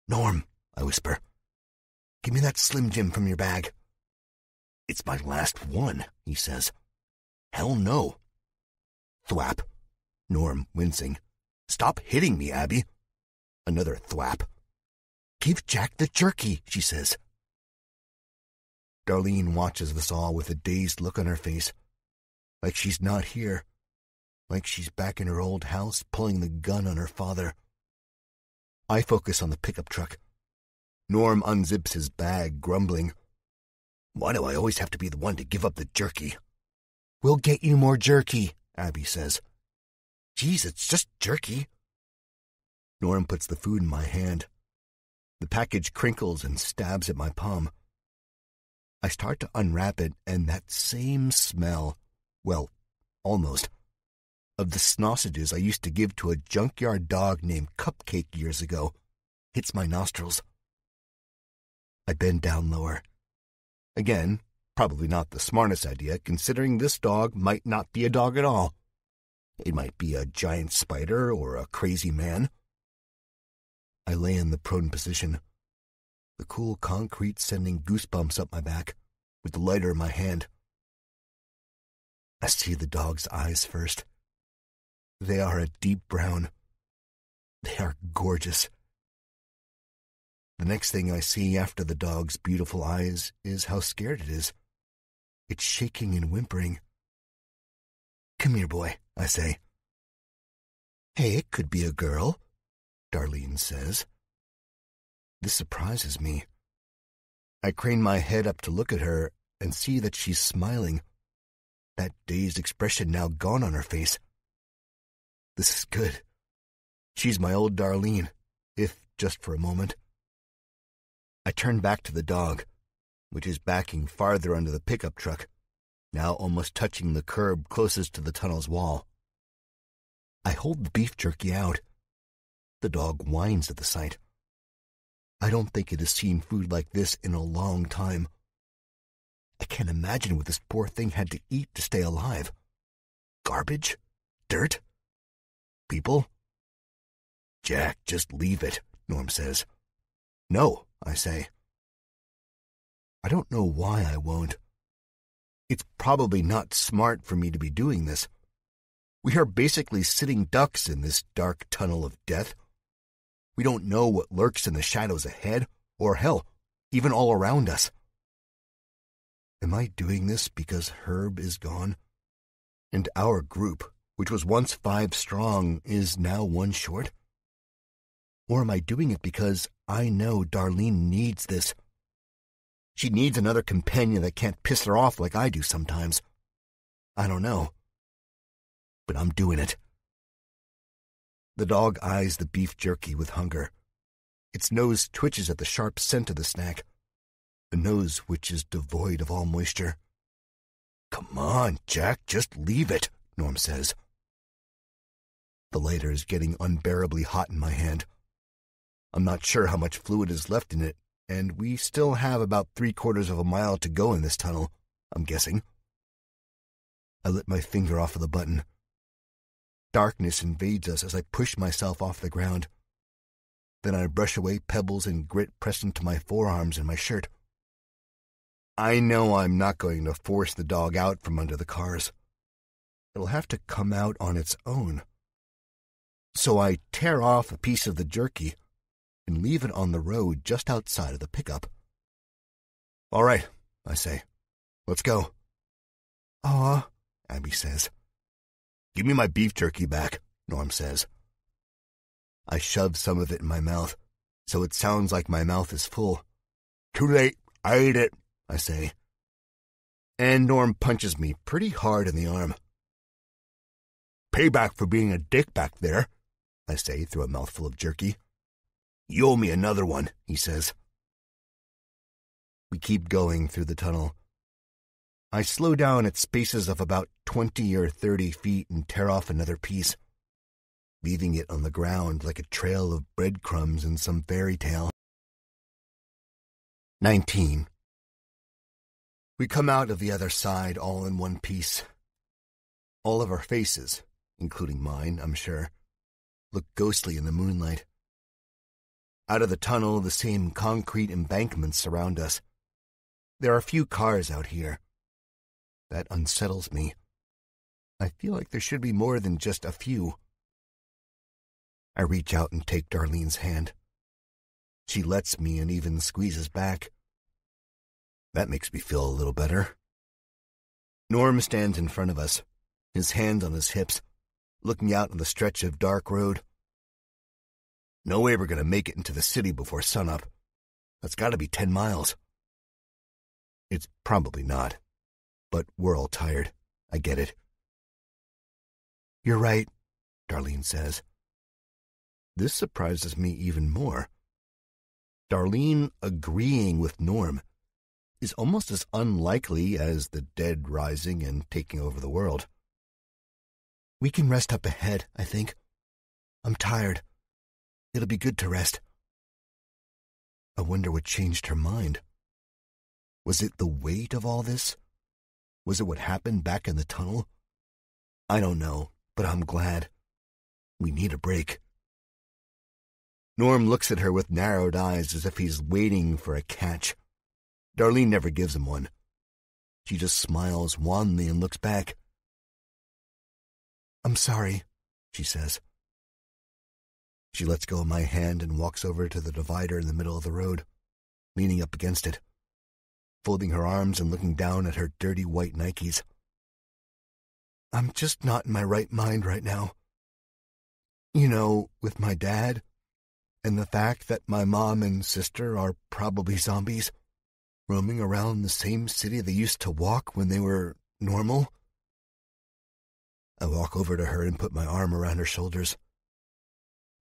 A: "Norm," I whisper, "give me that Slim Jim from your bag." "It's my last one," he says. "Hell no." Thwap. Norm, wincing. "Stop hitting me, Abby." Another thwap. "Give Jack the jerky," she says. Darlene watches us all with a dazed look on her face, like she's not here, like she's back in her old house pulling the gun on her father. I focus on the pickup truck. Norm unzips his bag, grumbling. "Why do I always have to be the one to give up the jerky?" "We'll get you more jerky," Abby says. "Geez, it's just jerky." Norm puts the food in my hand. The package crinkles and stabs at my palm. I start to unwrap it, and that same smell, well, almost, of the sausages I used to give to a junkyard dog named Cupcake years ago, hits my nostrils. I bend down lower. Again, probably not the smartest idea, considering this dog might not be a dog at all. It might be a giant spider or a crazy man. I lay in the prone position, the cool concrete sending goosebumps up my back, with the lighter in my hand. I see the dog's eyes first. They are a deep brown. They are gorgeous. The next thing I see after the dog's beautiful eyes is how scared it is. It's shaking and whimpering. "Come here, boy," I say. "Hey, it could be a girl," Darlene says. This surprises me. I crane my head up to look at her and see that she's smiling, that dazed expression now gone on her face. This is good. She's my old Darlene, if just for a moment. I turn back to the dog, which is backing farther under the pickup truck, now almost touching the curb closest to the tunnel's wall. I hold the beef jerky out. The dog whines at the sight. I don't think it has seen food like this in a long time. I can't imagine what this poor thing had to eat to stay alive. Garbage? Dirt? People? "Jack, just leave it," Norm says. "No," I say. I don't know why I won't. It's probably not smart for me to be doing this. We are basically sitting ducks in this dark tunnel of death. We don't know what lurks in the shadows ahead, or hell, even all around us. Am I doing this because Herb is gone? And our group, which was once 5 strong, is now 1 short? Or am I doing it because I know Darlene needs this? She needs another companion that can't piss her off like I do sometimes. I don't know. But I'm doing it. The dog eyes the beef jerky with hunger. Its nose twitches at the sharp scent of the snack, a nose which is devoid of all moisture. "Come on, Jack, just leave it," Norm says. The lighter is getting unbearably hot in my hand. I'm not sure how much fluid is left in it, and we still have about 3/4 of a mile to go in this tunnel, I'm guessing. I let my finger off of the button. Darkness invades us as I push myself off the ground. Then I brush away pebbles and grit pressed into my forearms and my shirt. I know I'm not going to force the dog out from under the cars. It'll have to come out on its own. So I tear off a piece of the jerky and leave it on the road just outside of the pickup. "All right," I say. "Let's go." "Aw," Abby says. Give me my beef jerky back, Norm says. I shove some of it in my mouth, so it sounds like my mouth is full. Too late, I ate it, I say. And Norm punches me pretty hard in the arm. Payback for being a dick back there, I say through a mouthful of jerky. You owe me another one, he says. We keep going through the tunnel. I slow down at spaces of about 20 or 30 feet and tear off another piece, leaving it on the ground like a trail of breadcrumbs in some fairy tale. 19. We come out of the other side all in one piece. All of our faces, including mine, I'm sure, look ghostly in the moonlight. Out of the tunnel, the same concrete embankments surround us. There are few cars out here. That unsettles me. I feel like there should be more than just a few. I reach out and take Darlene's hand. She lets me and even squeezes back. That makes me feel a little better. Norm stands in front of us, his hands on his hips, looking out on the stretch of dark road. No way we're going to make it into the city before sunup. That's got to be 10 miles. It's probably not, but we're all tired. I get it. You're right, Darlene says. This surprises me even more. Darlene agreeing with Norm is almost as unlikely as the dead rising and taking over the world. We can rest up ahead, I think. I'm tired. It'll be good to rest. I wonder what changed her mind. Was it the weight of all this? Was it what happened back in the tunnel? I don't know, but I'm glad. We need a break. Norm looks at her with narrowed eyes as if he's waiting for a catch. Darlene never gives him one. She just smiles wanly and looks back. I'm sorry, she says. She lets go of my hand and walks over to the divider in the middle of the road, leaning up against it, folding her arms and looking down at her dirty white Nikes. I'm just not in my right mind right now. You know, with my dad, and the fact that my mom and sister are probably zombies, roaming around the same city they used to walk when they were normal. I walk over to her and put my arm around her shoulders.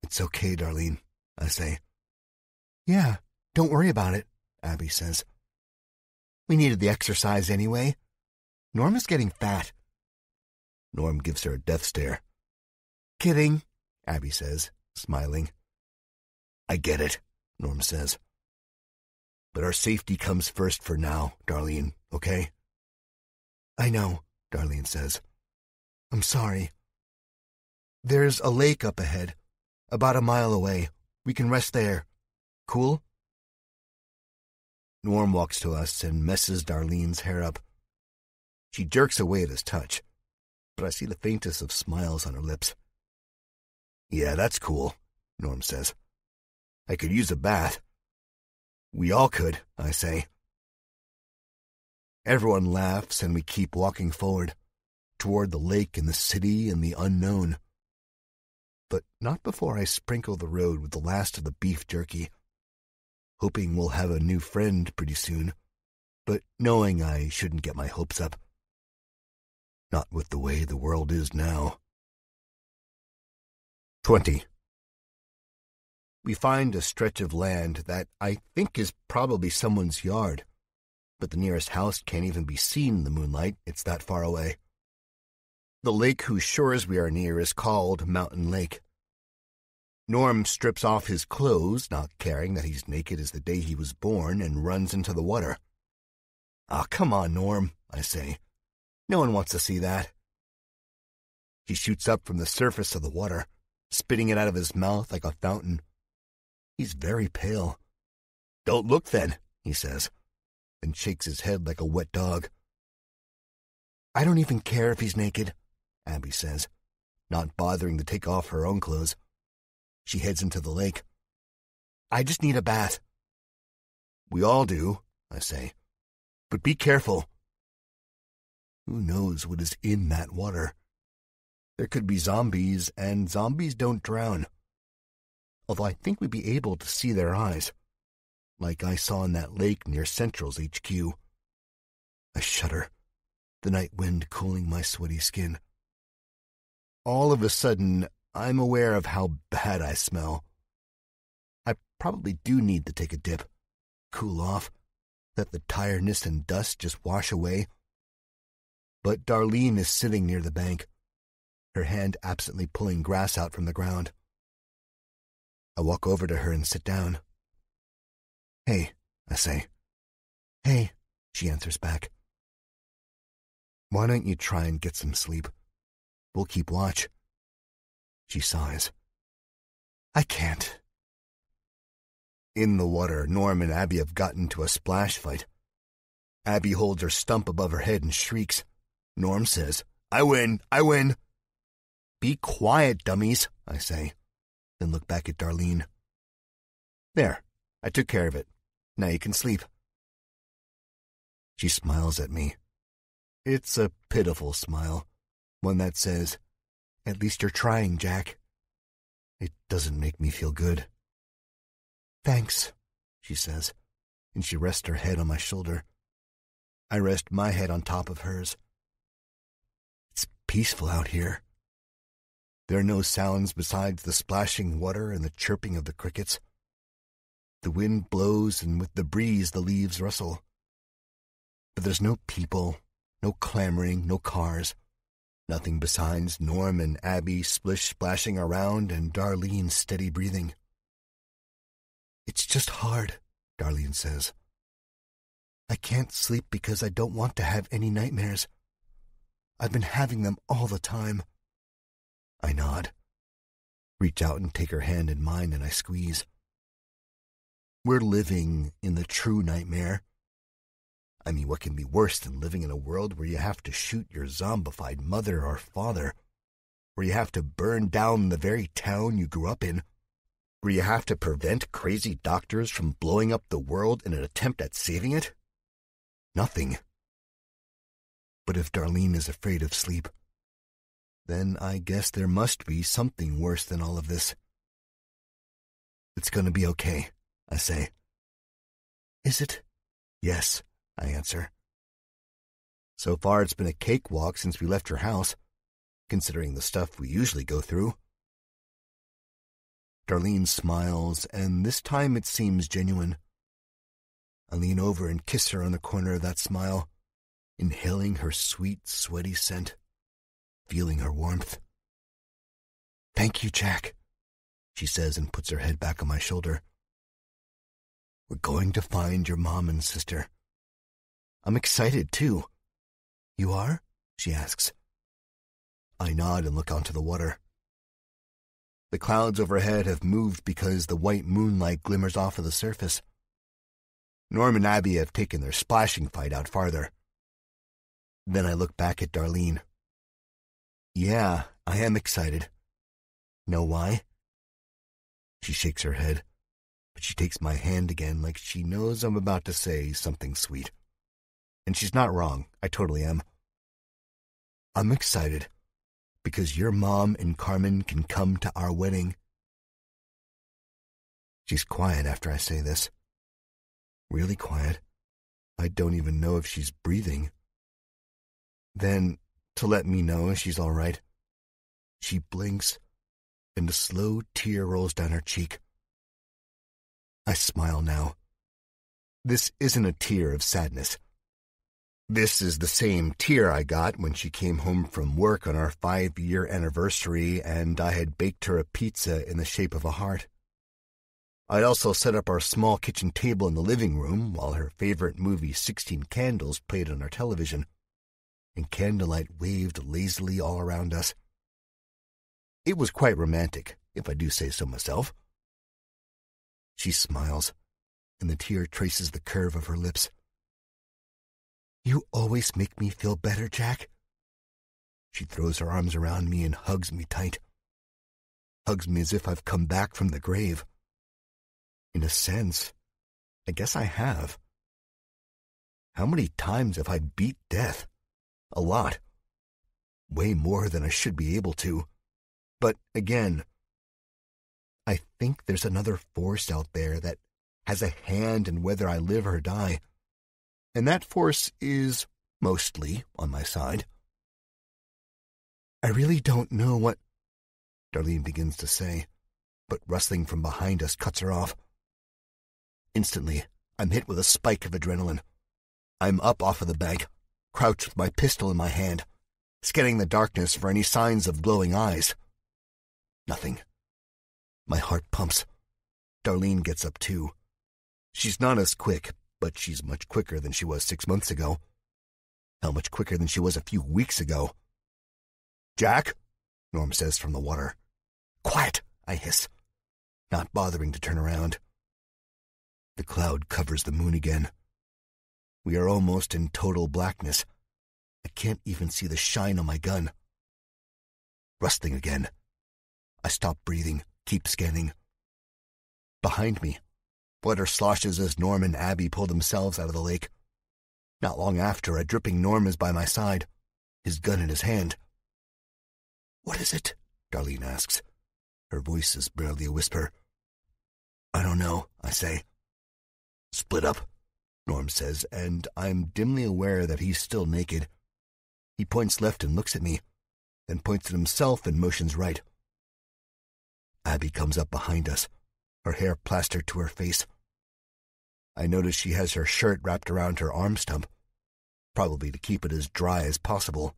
A: It's okay, Darlene, I say. Yeah, don't worry about it, Abby says. We needed the exercise anyway. Norm is getting fat. Norm gives her a death stare. Kidding, Abby says, smiling. I get it, Norm says. But our safety comes first for now, Darlene, okay? I know, Darlene says. I'm sorry. There's a lake up ahead, about a mile away. We can rest there. Cool? Norm walks to us and messes Darlene's hair up. She jerks away at his touch, but I see the faintest of smiles on her lips. Yeah, that's cool, Norm says. I could use a bath. We all could, I say. Everyone laughs and we keep walking forward, toward the lake and the city and the unknown. But not before I sprinkle the road with the last of the beef jerky, hoping we'll have a new friend pretty soon, but knowing I shouldn't get my hopes up. Not with the way the world is now. 20. We find a stretch of land that I think is probably someone's yard, but the nearest house can't even be seen in the moonlight, it's that far away. The lake whose shores we are near is called Mountain Lake. Norm strips off his clothes, not caring that he's naked as the day he was born, and runs into the water. Ah, come on, Norm, I say. No one wants to see that. He shoots up from the surface of the water, spitting it out of his mouth like a fountain. He's very pale. Don't look then, he says, and shakes his head like a wet dog. I don't even care if he's naked, Abby says, not bothering to take off her own clothes. She heads into the lake. I just need a bath. We all do, I say. But be careful. Who knows what is in that water? There could be zombies, and zombies don't drown. Although I think we'd be able to see their eyes, like I saw in that lake near Central's HQ. I shudder, the night wind cooling my sweaty skin. All of a sudden, I'm aware of how bad I smell. I probably do need to take a dip, cool off, let the tiredness and dust just wash away. But Darlene is sitting near the bank, her hand absently pulling grass out from the ground. I walk over to her and sit down. "Hey," I say. "Hey," she answers back. "Why don't you try and get some sleep? We'll keep watch." She sighs. "I can't." In the water, Norm and Abby have gotten into a splash fight. Abby holds her stump above her head and shrieks. Norm says, "I win, I win." "Be quiet, dummies," I say, then look back at Darlene. "There, I took care of it. Now you can sleep." She smiles at me. It's a pitiful smile, one that says, "At least you're trying, Jack." It doesn't make me feel good. "Thanks," she says, and she rests her head on my shoulder. I rest my head on top of hers. It's peaceful out here. There are no sounds besides the splashing water and the chirping of the crickets. The wind blows, and with the breeze the leaves rustle. But there's no people, no clamoring, no cars. Nothing besides Norm and Abby splish-splashing around and Darlene's steady breathing. "It's just hard," Darlene says. "I can't sleep because I don't want to have any nightmares. I've been having them all the time." I nod, reach out and take her hand in mine, and I squeeze. We're living in the true nightmare. I mean, what can be worse than living in a world where you have to shoot your zombified mother or father, where you have to burn down the very town you grew up in, where you have to prevent crazy doctors from blowing up the world in an attempt at saving it? Nothing. But if Darlene is afraid of sleep, then I guess there must be something worse than all of this. "It's going to be okay," I say. "Is it?" "Yes," I answer. So far it's been a cakewalk since we left her house, considering the stuff we usually go through. Darlene smiles, and this time it seems genuine. I lean over and kiss her on the corner of that smile, inhaling her sweet, sweaty scent, feeling her warmth. "Thank you, Jack," she says and puts her head back on my shoulder. "We're going to find your mom and sister. I'm excited, too." "You are?" she asks. I nod and look onto the water. The clouds overhead have moved because the white moonlight glimmers off of the surface. Norm and Abby have taken their splashing fight out farther. Then I look back at Darlene. "Yeah, I am excited. Know why?" She shakes her head, but she takes my hand again like she knows I'm about to say something sweet. And she's not wrong. I totally am. "I'm excited because your mom and Carmen can come to our wedding." She's quiet after I say this. Really quiet. I don't even know if she's breathing. Then, to let me know she's all right, she blinks, and a slow tear rolls down her cheek. I smile now. This isn't a tear of sadness. This is the same tear I got when she came home from work on our 5-year anniversary and I had baked her a pizza in the shape of a heart. I'd also set up our small kitchen table in the living room while her favorite movie 16 Candles played on our television, and candlelight waved lazily all around us. It was quite romantic, if I do say so myself. She smiles, and the tear traces the curve of her lips. "You always make me feel better, Jack." She throws her arms around me and hugs me tight. Hugs me as if I've come back from the grave. In a sense, I guess I have. How many times have I beat death? A lot. Way more than I should be able to. But again, I think there's another force out there that has a hand in whether I live or die. And that force is mostly on my side. I really don't know what Darlene begins to say, but rustling from behind us cuts her off. Instantly, I'm hit with a spike of adrenaline. I'm up off of the bank, crouched with my pistol in my hand, scanning the darkness for any signs of glowing eyes. Nothing. My heart pumps. Darlene gets up too. She's not as quick, but she's much quicker than she was 6 months ago. How much quicker than she was a few weeks ago. "Jack," Norm says from the water. "Quiet," I hiss, not bothering to turn around. The cloud covers the moon again. We are almost in total blackness. I can't even see the shine on my gun. Rustling again. I stop breathing, keep scanning. Behind me, water sloshes as Norm and Abby pull themselves out of the lake. Not long after, a dripping Norm is by my side, his gun in his hand. "What is it?" Darlene asks. Her voice is barely a whisper. "I don't know," I say. "Split up," Norm says, and I'm dimly aware that he's still naked. He points left and looks at me, then points at himself and motions right. Abby comes up behind us, her hair plastered to her face. I notice she has her shirt wrapped around her arm stump, probably to keep it as dry as possible.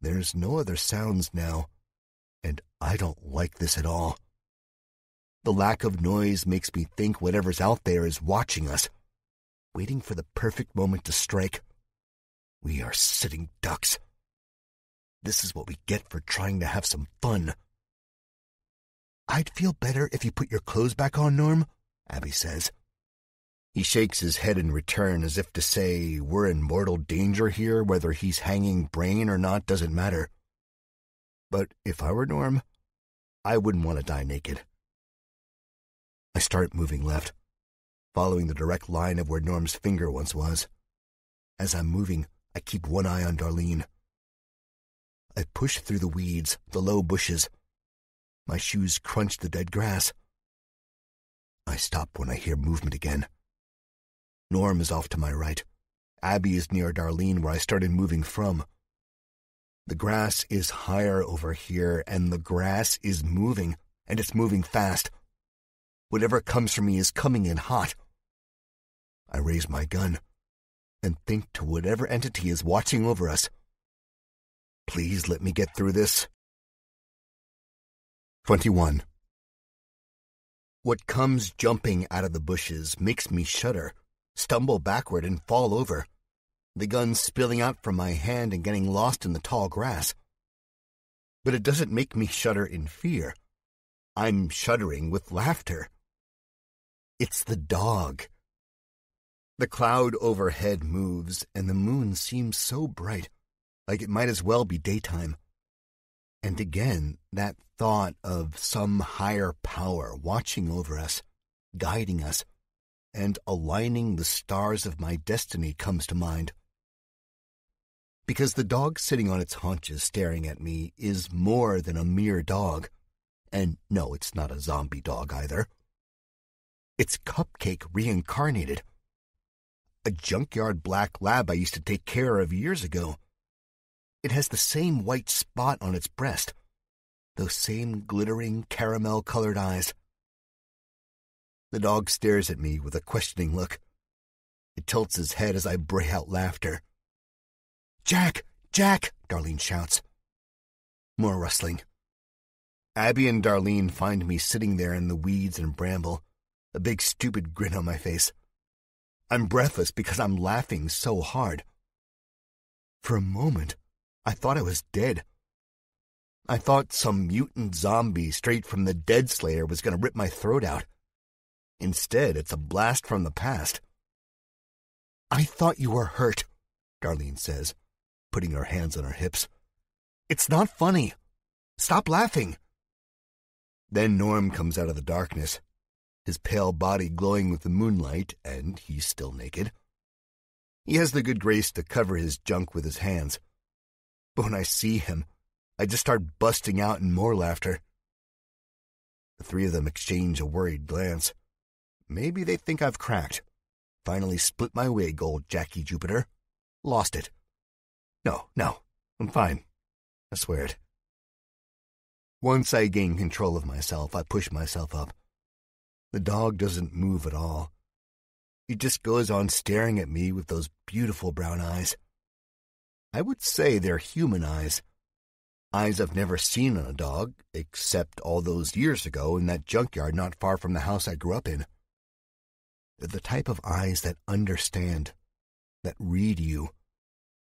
A: There's no other sounds now, and I don't like this at all. The lack of noise makes me think whatever's out there is watching us, waiting for the perfect moment to strike. We are sitting ducks. This is what we get for trying to have some fun. "I'd feel better if you put your clothes back on, Norm," Abby says. He shakes his head in return as if to say we're in mortal danger here, whether he's hanging brain or not doesn't matter. But if I were Norm, I wouldn't want to die naked. I start moving left, following the direct line of where Norm's finger once was. As I'm moving, I keep one eye on Darlene. I push through the weeds, the low bushes. My shoes crunch the dead grass. I stop when I hear movement again. Norm is off to my right. Abby is near Darlene, where I started moving from. The grass is higher over here, and the grass is moving, and it's moving fast. Whatever comes for me is coming in hot. I raise my gun and think to whatever entity is watching over us. Please let me get through this. 21. What comes jumping out of the bushes makes me shudder, stumble backward and fall over, the gun spilling out from my hand and getting lost in the tall grass. But it doesn't make me shudder in fear. I'm shuddering with laughter. It's the dog. The cloud overhead moves, and the moon seems so bright, like it might as well be daytime. And again, that thought of some higher power watching over us, guiding us, and aligning the stars of my destiny comes to mind. Because the dog sitting on its haunches staring at me is more than a mere dog. And no, it's not a zombie dog either. It's Cupcake reincarnated. A junkyard black lab I used to take care of years ago. It has the same white spot on its breast, those same glittering caramel-colored eyes. The dog stares at me with a questioning look. It tilts his head as I bray out laughter. "Jack! Jack!" Darlene shouts. More rustling. Abby and Darlene find me sitting there in the weeds and bramble, a big stupid grin on my face. I'm breathless because I'm laughing so hard. For a moment, I thought I was dead. I thought some mutant zombie straight from the Dead Slayer was going to rip my throat out. Instead, it's a blast from the past. "I thought you were hurt," Darlene says, putting her hands on her hips. "It's not funny. Stop laughing." Then Norm comes out of the darkness, his pale body glowing with the moonlight, and he's still naked. He has the good grace to cover his junk with his hands. But when I see him, I just start busting out in more laughter. The three of them exchange a worried glance. Maybe they think I've cracked. Finally split my wig, old Jackie Jupiter. Lost it. No, I'm fine. I swear it. Once I gain control of myself, I push myself up. The dog doesn't move at all. He just goes on staring at me with those beautiful brown eyes. I would say they're human eyes. Eyes I've never seen on a dog, except all those years ago in that junkyard not far from the house I grew up in. They're the type of eyes that understand, that read you,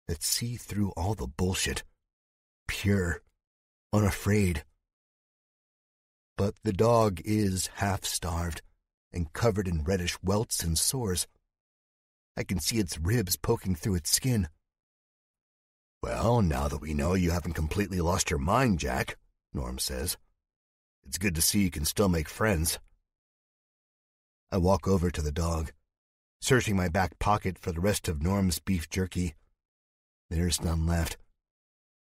A: that see through all the bullshit. Pure, unafraid. But the dog is half-starved and covered in reddish welts and sores. I can see its ribs poking through its skin. "Well, now that we know you haven't completely lost your mind, Jack," Norm says, "it's good to see you can still make friends." I walk over to the dog, searching my back pocket for the rest of Norm's beef jerky. There's none left.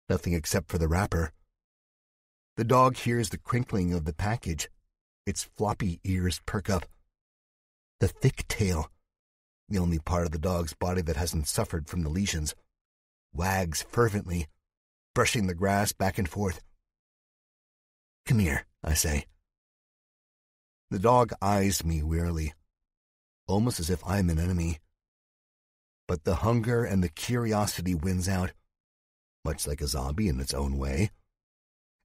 A: Nothing except for the wrapper. The dog hears the crinkling of the package. Its floppy ears perk up. The thick tail, the only part of the dog's body that hasn't suffered from the lesions, wags fervently, brushing the grass back and forth. "Come here," I say. The dog eyes me wearily, almost as if I'm an enemy. But the hunger and the curiosity wins out, much like a zombie in its own way,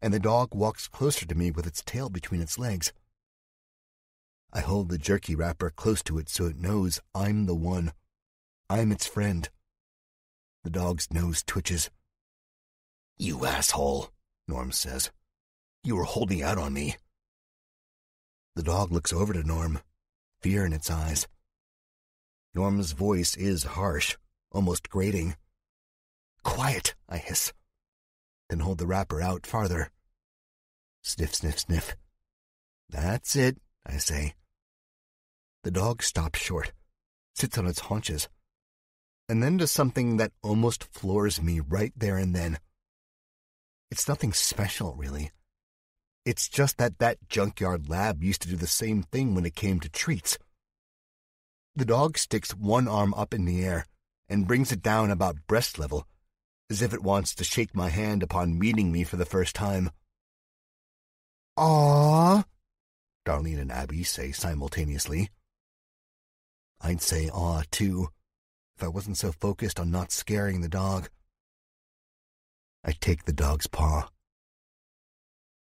A: and the dog walks closer to me with its tail between its legs. I hold the jerky wrapper close to it so it knows I'm the one. I'm its friend. The dog's nose twitches. "You asshole," Norm says. "You were holding out on me." The dog looks over to Norm, fear in its eyes. Norm's voice is harsh, almost grating. "Quiet," I hiss, then hold the wrapper out farther. Sniff, sniff, sniff. "That's it," I say. The dog stops short, sits on its haunches, and then does something that almost floors me right there and then. It's nothing special, really. It's just that junkyard lab used to do the same thing when it came to treats. The dog sticks one arm up in the air and brings it down about breast level, as if it wants to shake my hand upon meeting me for the first time. "Aww," Darlene and Abby say simultaneously. I'd say aw, too, if I wasn't so focused on not scaring the dog. I take the dog's paw.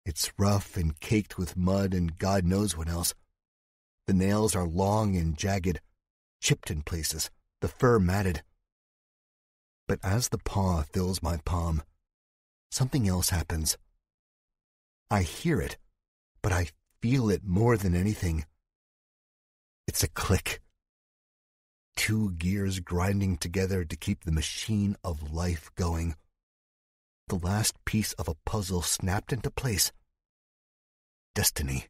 A: It's rough and caked with mud and God knows what else. The nails are long and jagged, chipped in places, the fur matted. But as the paw fills my palm, something else happens. I hear it, but I feel it more than anything. It's a click. Two gears grinding together to keep the machine of life going. The last piece of a puzzle snapped into place. Destiny.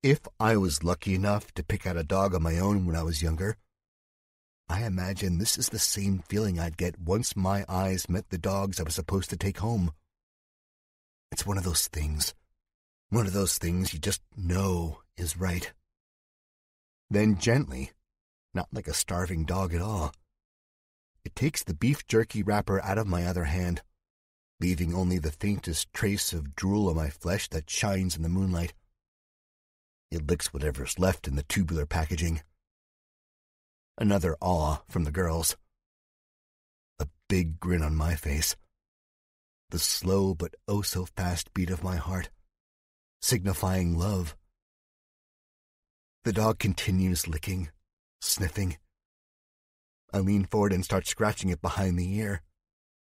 A: If I was lucky enough to pick out a dog on my own when I was younger, I imagine this is the same feeling I'd get once my eyes met the dogs I was supposed to take home. It's one of those things you just know is right. Then gently, not like a starving dog at all, it takes the beef jerky wrapper out of my other hand, leaving only the faintest trace of drool on my flesh that shines in the moonlight. It licks whatever's left in the tubular packaging. Another awe from the girls. A big grin on my face. The slow but oh-so-fast beat of my heart, signifying love. The dog continues licking, sniffing. I lean forward and start scratching it behind the ear.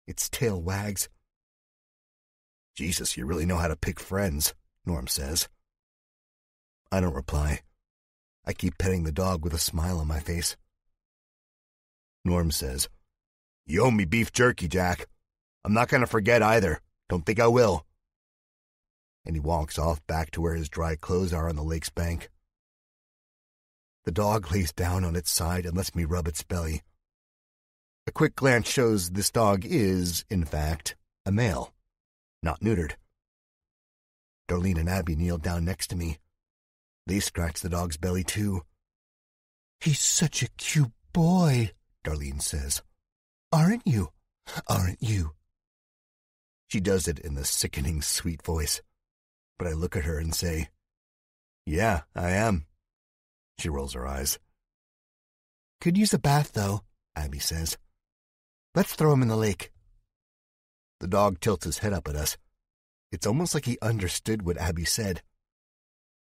A: Its tail wags. "Jesus, you really know how to pick friends," Norm says. I don't reply. I keep petting the dog with a smile on my face. Norm says, "You owe me beef jerky, Jack. I'm not going to forget either. Don't think I will." And he walks off back to where his dry clothes are on the lake's bank. The dog lays down on its side and lets me rub its belly. A quick glance shows this dog is, in fact, a male, not neutered. Darlene and Abby kneel down next to me. They scratch the dog's belly, too. "He's such a cute boy," Darlene says. "Aren't you? Aren't you?" She does it in a sickening sweet voice, but I look at her and say, "Yeah, I am." She rolls her eyes. "Could use a bath, though," Abby says. "Let's throw him in the lake." The dog tilts his head up at us. It's almost like he understood what Abby said.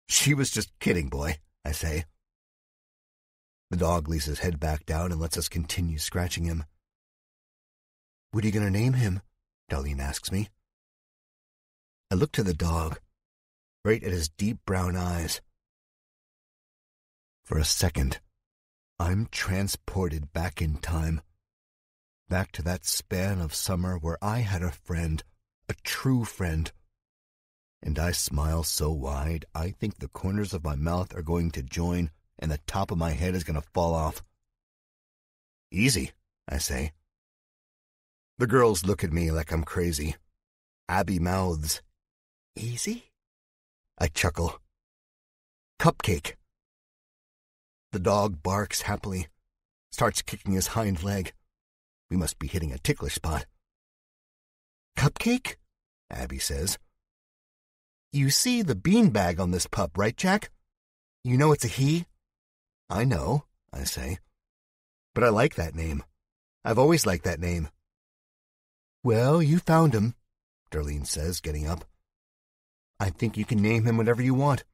A: "She was just kidding, boy," I say. The dog lays his head back down and lets us continue scratching him. "What are you going to name him?" Darlene asks me. I look to the dog, right at his deep brown eyes. For a second, I'm transported back in time, back to that span of summer where I had a friend, a true friend. And I smile so wide, I think the corners of my mouth are going to join and the top of my head is going to fall off. "Easy," I say. The girls look at me like I'm crazy. Abby mouths, "Easy?" I chuckle. "Cupcake." The dog barks happily, starts kicking his hind leg. We must be hitting a ticklish spot. "Cupcake?" Abby says. "You see the beanbag on this pup, right, Jack? You know it's a he?" "I know," I say. "But I like that name. I've always liked that name." "Well, you found him," Darlene says, getting up. "I think you can name him whatever you want,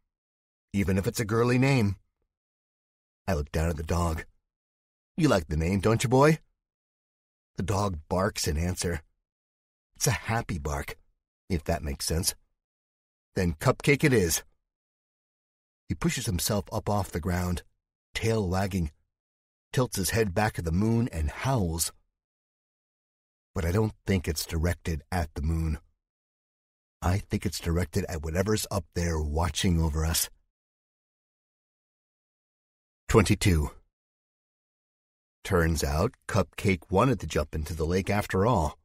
A: even if it's a girly name." I look down at the dog. "You like the name, don't you, boy?" The dog barks in answer. It's a happy bark, if that makes sense. "Then Cupcake it is." He pushes himself up off the ground, tail wagging, tilts his head back at the moon and howls. But I don't think it's directed at the moon. I think it's directed at whatever's up there watching over us. 22. Turns out Cupcake wanted to jump into the lake after all.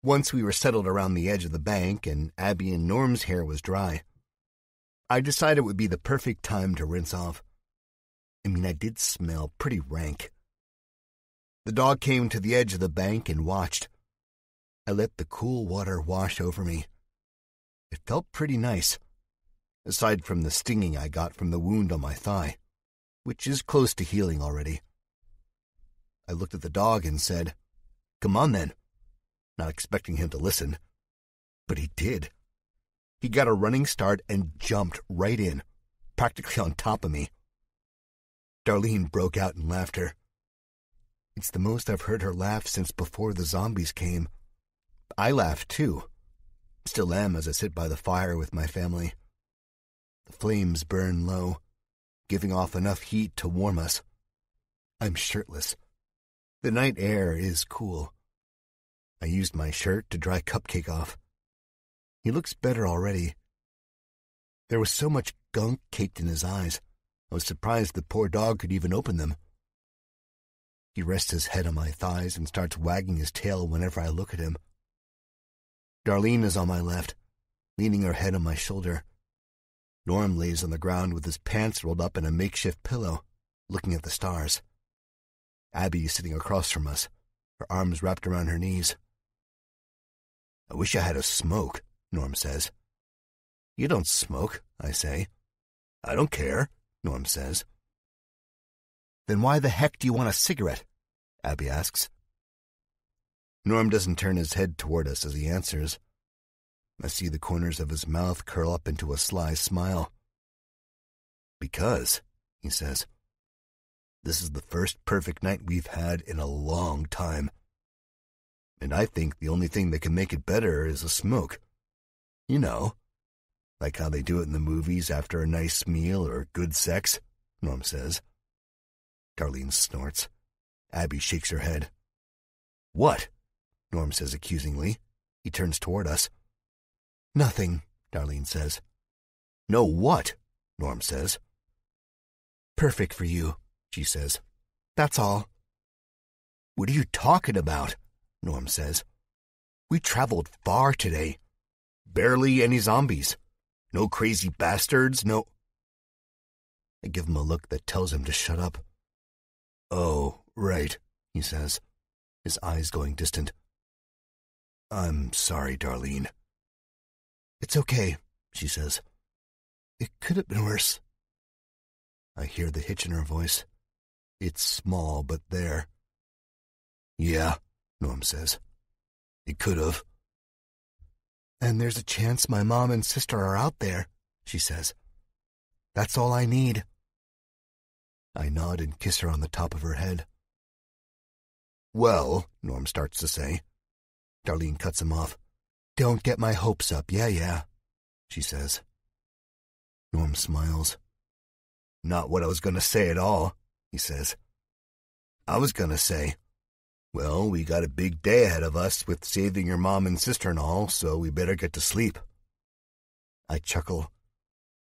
A: Once we were settled around the edge of the bank and Abby and Norm's hair was dry, I decided it would be the perfect time to rinse off. I mean, I did smell pretty rank. The dog came to the edge of the bank and watched. I let the cool water wash over me. It felt pretty nice, aside from the stinging I got from the wound on my thigh, which is close to healing already. I looked at the dog and said, "Come on then," not expecting him to listen. But he did. He got a running start and jumped right in, practically on top of me. Darlene broke out in laughter. It's the most I've heard her laugh since before the zombies came. I laughed too. Still am as I sit by the fire with my family. The flames burn low, giving off enough heat to warm us. I'm shirtless. The night air is cool. I used my shirt to dry Cupcake off. He looks better already. There was so much gunk caked in his eyes, I was surprised the poor dog could even open them. He rests his head on my thighs and starts wagging his tail whenever I look at him. Darlene is on my left, leaning her head on my shoulder. Norm lays on the ground with his pants rolled up in a makeshift pillow, looking at the stars. Abby is sitting across from us, her arms wrapped around her knees. "I wish I had a smoke," Norm says. "You don't smoke," I say. "I don't care," Norm says. "Then why the heck do you want a cigarette?" Abby asks. Norm doesn't turn his head toward us as he answers. I see the corners of his mouth curl up into a sly smile. "Because," he says, "this is the first perfect night we've had in a long time. And I think the only thing that can make it better is a smoke. You know, like how they do it in the movies after a nice meal or good sex," Norm says. Darlene snorts. Abby shakes her head. "What?" Norm says accusingly. He turns toward us. "Nothing," Darlene says. "No what?" Norm says. Perfect for you, she says. That's all. What are you talking about? Norm says. We traveled far today. Barely any zombies. No crazy bastards, no... I give him a look that tells him to shut up. Oh, right, he says, his eyes going distant. I'm sorry, Darlene. It's okay, she says. It could have been worse. I hear the hitch in her voice. It's small, but there. Yeah, Norm says. It could have. And there's a chance my mom and sister are out there, she says. That's all I need. I nod and kiss her on the top of her head. Well, Norm starts to say. Darlene cuts him off. Don't get my hopes up, yeah, she says. Norm smiles. Not what I was going to say at all, he says. I was going to say, well, we got a big day ahead of us with saving your mom and sister and all, so we better get to sleep. I chuckle,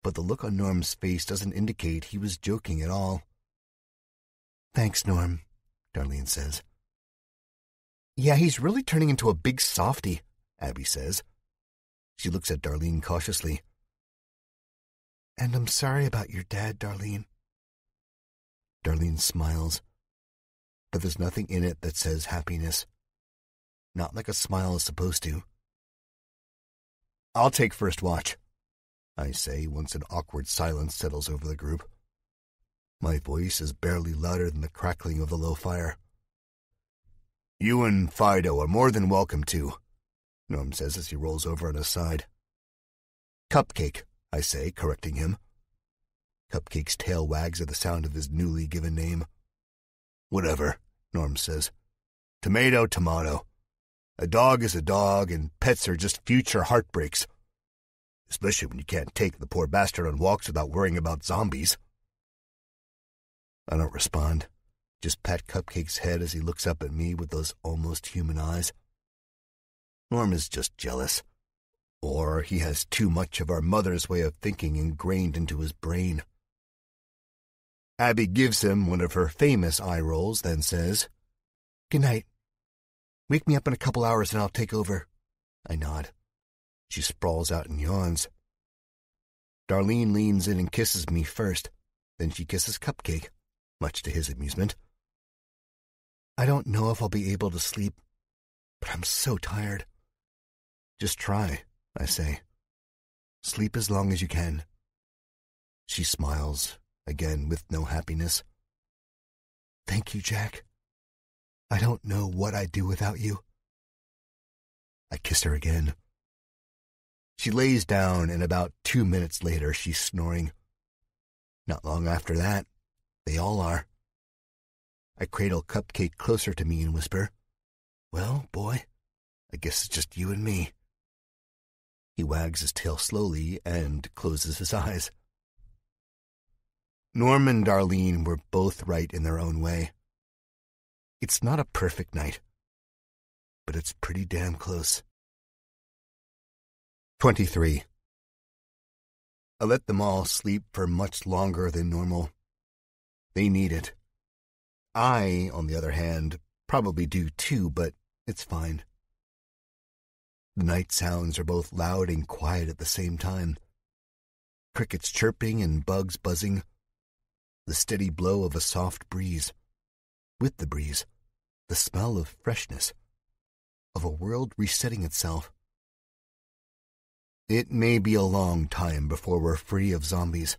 A: but the look on Norm's face doesn't indicate he was joking at all. Thanks, Norm, Darlene says. Yeah, he's really turning into a big softy, Abby says. She looks at Darlene cautiously. And I'm sorry about your dad, Darlene. Darlene smiles, but there's nothing in it that says happiness. Not like a smile is supposed to. I'll take first watch, I say once an awkward silence settles over the group. My voice is barely louder than the crackling of the low fire. You and Fido are more than welcome to, Norm says as he rolls over on his side. Cupcake, I say, correcting him. Cupcake's tail wags at the sound of his newly given name. Whatever, Norm says. Tomato, tomato. A dog is a dog, and pets are just future heartbreaks. Especially when you can't take the poor bastard on walks without worrying about zombies. I don't respond. Just pat Cupcake's head as he looks up at me with those almost human eyes. Norm is just jealous. Or he has too much of our mother's way of thinking ingrained into his brain. Abby gives him one of her famous eye rolls, then says, Good night. Wake me up in a couple hours and I'll take over. I nod. She sprawls out and yawns. Darlene leans in and kisses me first. Then she kisses Cupcake, much to his amusement. I don't know if I'll be able to sleep, but I'm so tired. Just try, I say. Sleep as long as you can. She smiles, again with no happiness. Thank you, Jack. I don't know what I'd do without you. I kiss her again. She lays down, and about 2 minutes later she's snoring. Not long after that, they all are. I cradle Cupcake closer to me and whisper, Well, boy, I guess it's just you and me. He wags his tail slowly and closes his eyes. Norm and Darlene were both right in their own way. It's not a perfect night, but it's pretty damn close. 23. I let them all sleep for much longer than normal. They need it. I, on the other hand, probably do too, but it's fine. The night sounds are both loud and quiet at the same time. Crickets chirping and bugs buzzing. The steady blow of a soft breeze. With the breeze, the smell of freshness, of a world resetting itself. It may be a long time before we're free of zombies,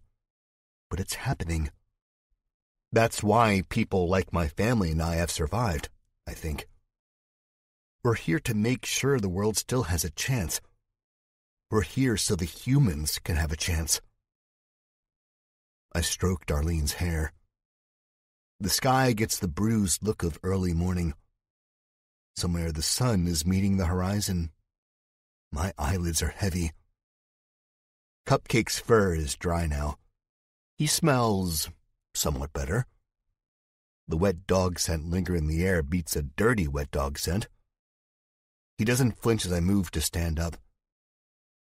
A: but it's happening. That's why people like my family and I have survived, I think. We're here to make sure the world still has a chance. We're here so the humans can have a chance. I stroke Darlene's hair. The sky gets the bruised look of early morning. Somewhere the sun is meeting the horizon. My eyelids are heavy. Cupcake's fur is dry now. He smells somewhat better. The wet dog scent lingering in the air beats a dirty wet dog scent. He doesn't flinch as I move to stand up.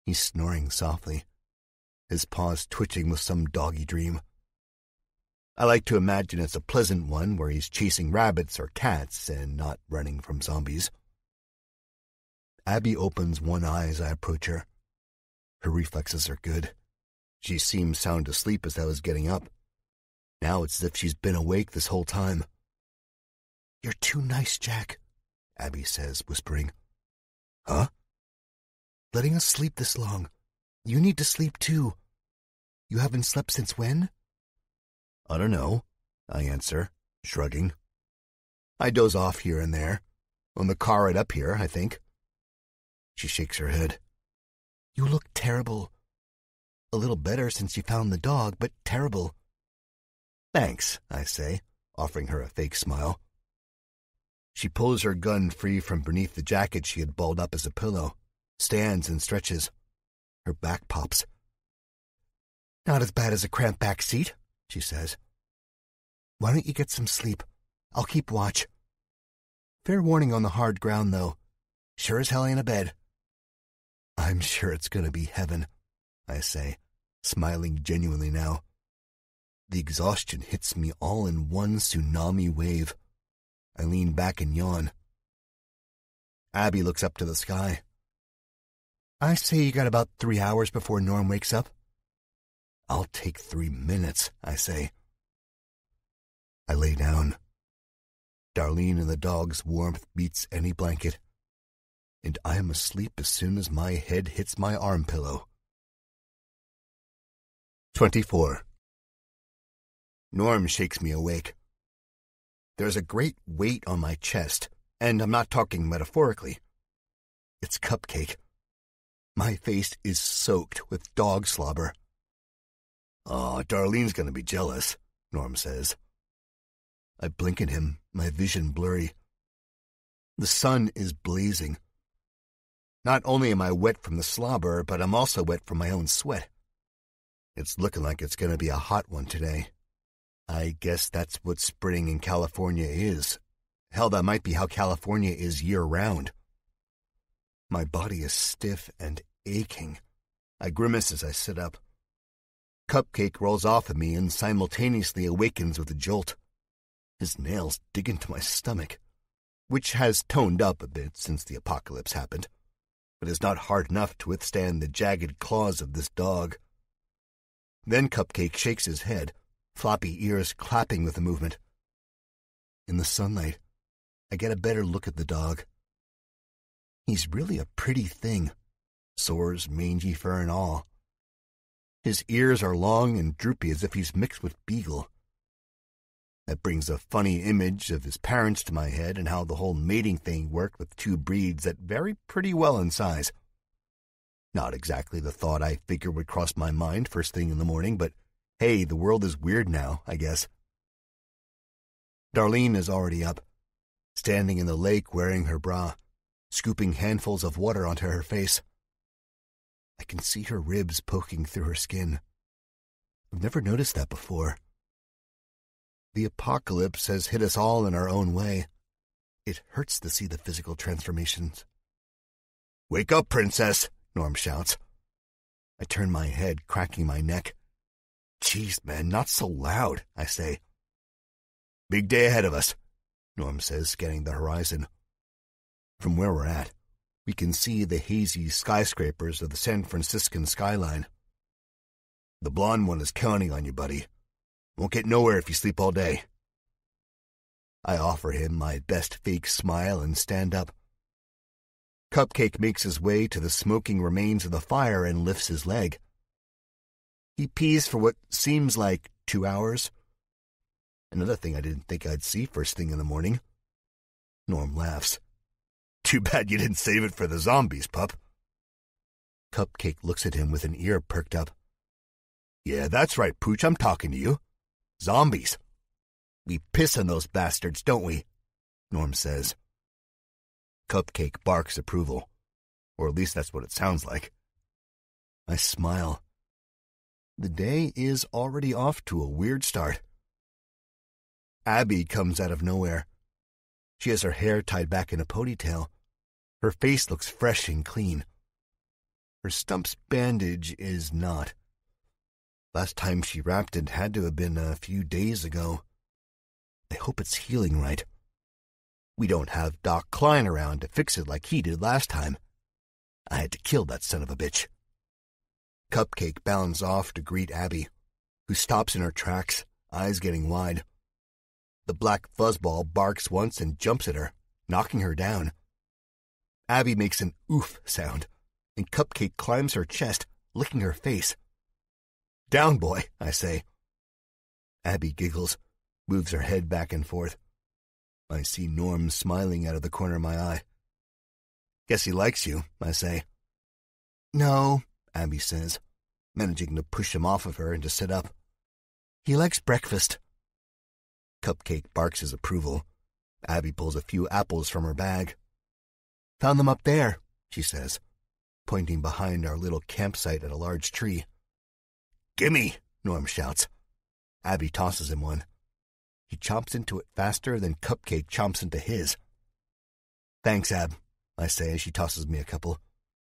A: He's snoring softly, his paws twitching with some doggy dream. I like to imagine it's a pleasant one where he's chasing rabbits or cats and not running from zombies. Abby opens one eye as I approach her. Her reflexes are good. She seemed sound asleep as I was getting up. Now it's as if she's been awake this whole time. "You're too nice, Jack," Abby says, whispering. "Huh?" "Letting us sleep this long. You need to sleep too. You haven't slept since when?" "I don't know," I answer, shrugging. "I doze off here and there. On the car ride up here, I think." She shakes her head. "You look terrible. A little better since you found the dog, but terrible." "Thanks," I say, offering her a fake smile. She pulls her gun free from beneath the jacket she had balled up as a pillow, stands and stretches. Her back pops. "Not as bad as a cramped back seat," she says. "Why don't you get some sleep? I'll keep watch. Fair warning on the hard ground, though. Sure as hell ain't a bed." "I'm sure it's going to be heaven," I say, smiling genuinely now. The exhaustion hits me all in one tsunami wave. I lean back and yawn. Abby looks up to the sky. "I say you got about 3 hours before Norm wakes up." "I'll take 3 minutes," I say. I lay down. Darlene and the dog's warmth beats any blanket, and I am asleep as soon as my head hits my arm pillow. 24. Norm shakes me awake. There's a great weight on my chest, and I'm not talking metaphorically. It's Cupcake. My face is soaked with dog slobber. "Aw, Darlene's gonna be jealous," Norm says. I blink at him, my vision blurry. The sun is blazing. Not only am I wet from the slobber, but I'm also wet from my own sweat. It's looking like it's gonna be a hot one today. I guess that's what spring in California is. Hell, that might be how California is year-round. My body is stiff and aching. I grimace as I sit up. Cupcake rolls off of me and simultaneously awakens with a jolt. His nails dig into my stomach, which has toned up a bit since the apocalypse happened, but is not hard enough to withstand the jagged claws of this dog. Then Cupcake shakes his head, floppy ears clapping with the movement. In the sunlight, I get a better look at the dog. He's really a pretty thing, sores, mangy fur and all. His ears are long and droopy as if he's mixed with beagle. That brings a funny image of his parents to my head and how the whole mating thing worked with two breeds that vary pretty well in size. Not exactly the thought I figured would cross my mind first thing in the morning, but hey, the world is weird now, I guess. Darlene is already up, standing in the lake wearing her bra, scooping handfuls of water onto her face. I can see her ribs poking through her skin. I've never noticed that before. The apocalypse has hit us all in our own way. It hurts to see the physical transformations. "Wake up, princess," Norm shouts. I turn my head, cracking my neck. "Jeez, man, not so loud," I say. "Big day ahead of us," Norm says, scanning the horizon. From where we're at, we can see the hazy skyscrapers of the San Franciscan skyline. "The blonde one is counting on you, buddy. Won't get nowhere if you sleep all day." I offer him my best fake smile and stand up. Cupcake makes his way to the smoking remains of the fire and lifts his leg. He pees for what seems like 2 hours. Another thing I didn't think I'd see first thing in the morning. Norm laughs. "Too bad you didn't save it for the zombies, pup." Cupcake looks at him with an ear perked up. "Yeah, that's right, Pooch, I'm talking to you. Zombies. We piss on those bastards, don't we?" Norm says. Cupcake barks approval, or at least that's what it sounds like. I smile. The day is already off to a weird start. Abby comes out of nowhere. She has her hair tied back in a ponytail. Her face looks fresh and clean. Her stump's bandage is not. Last time she wrapped it had to have been a few days ago. I hope it's healing right. We don't have Doc Klein around to fix it like he did last time. I had to kill that son of a bitch. Cupcake bounds off to greet Abby, who stops in her tracks, eyes getting wide. The black fuzzball barks once and jumps at her, knocking her down. Abby makes an oof sound, and Cupcake climbs her chest, licking her face. Down, boy, I say. Abby giggles, moves her head back and forth. I see Norm smiling out of the corner of my eye. Guess he likes you, I say. No, Abby says, managing to push him off of her and to sit up. He likes breakfast. Cupcake barks his approval. Abby pulls a few apples from her bag. Found them up there, she says, pointing behind our little campsite at a large tree. Gimme, Norm shouts. Abby tosses him one. He chomps into it faster than Cupcake chomps into his. Thanks, Ab, I say as she tosses me a couple.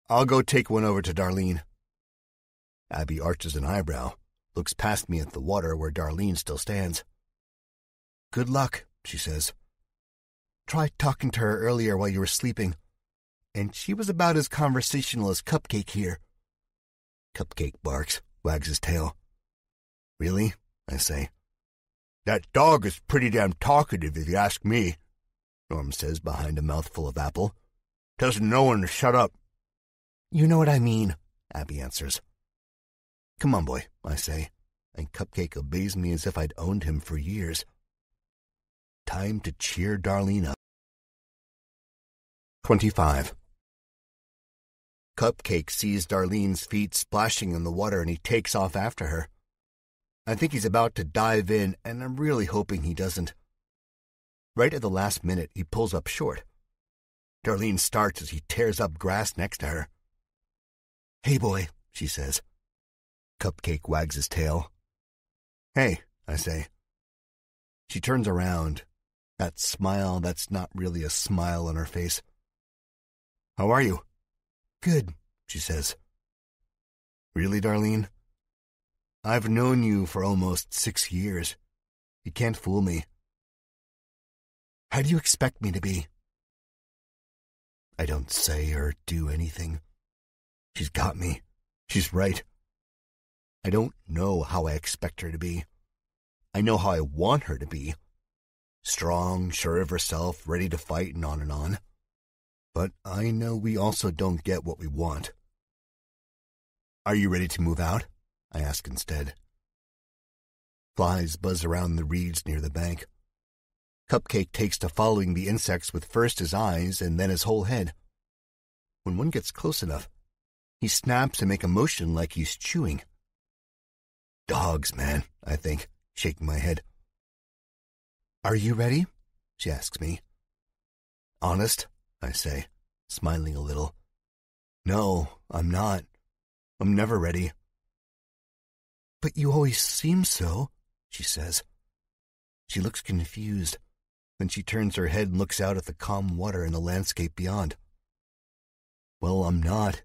A: I'll go take one over to Darlene. Abby arches an eyebrow, looks past me at the water where Darlene still stands. Good luck, she says. Tried talking to her earlier while you were sleeping, and she was about as conversational as Cupcake here. Cupcake barks, wags his tail. Really? I say. That dog is pretty damn talkative if you ask me, Norm says behind a mouthful of apple. Doesn't know when to shut up. You know what I mean, Abby answers. Come on, boy, I say, and Cupcake obeys me as if I'd owned him for years. Time to cheer Darlene up. 25. Cupcake sees Darlene's feet splashing in the water and he takes off after her. I think he's about to dive in, and I'm really hoping he doesn't. Right at the last minute, he pulls up short. Darlene starts as he tears up grass next to her. Hey, boy, she says. Cupcake wags his tail. Hey, I say. She turns around, that smile that's not really a smile on her face. How are you? Good, she says. Really, Darlene? I've known you for almost 6 years. You can't fool me. How do you expect me to be? I don't say or do anything. She's got me. She's right. I don't know how I expect her to be. I know how I want her to be. Strong, sure of herself, ready to fight, and on and on. But I know we also don't get what we want. Are you ready to move out? I ask instead. Flies buzz around the reeds near the bank. Cupcake takes to following the insects with first his eyes and then his whole head. When one gets close enough, he snaps and makes a motion like he's chewing. Dogs, man, I think, shaking my head. Are you ready? She asks me. Honest, I say, smiling a little. No, I'm not. I'm never ready. But you always seem so, she says. She looks confused. Then she turns her head and looks out at the calm water and the landscape beyond. Well, I'm not,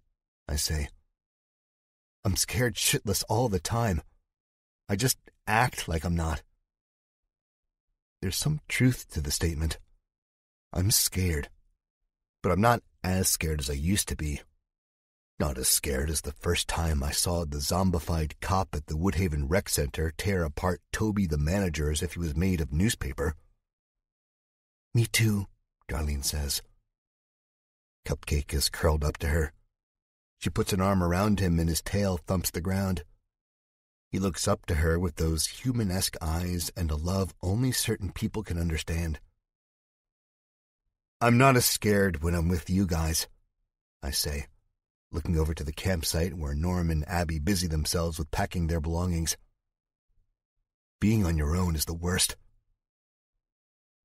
A: I say. I'm scared shitless all the time. I just act like I'm not. There's some truth to the statement. I'm scared. But I'm not as scared as I used to be. Not as scared as the first time I saw the zombified cop at the Woodhaven Rec Center tear apart Toby the manager as if he was made of newspaper. Me too, Darlene says. Cupcake is curled up to her. She puts an arm around him and his tail thumps the ground. He looks up to her with those human-esque eyes and a love only certain people can understand. I'm not as scared when I'm with you guys, I say, looking over to the campsite where Norm and Abby busy themselves with packing their belongings. Being on your own is the worst.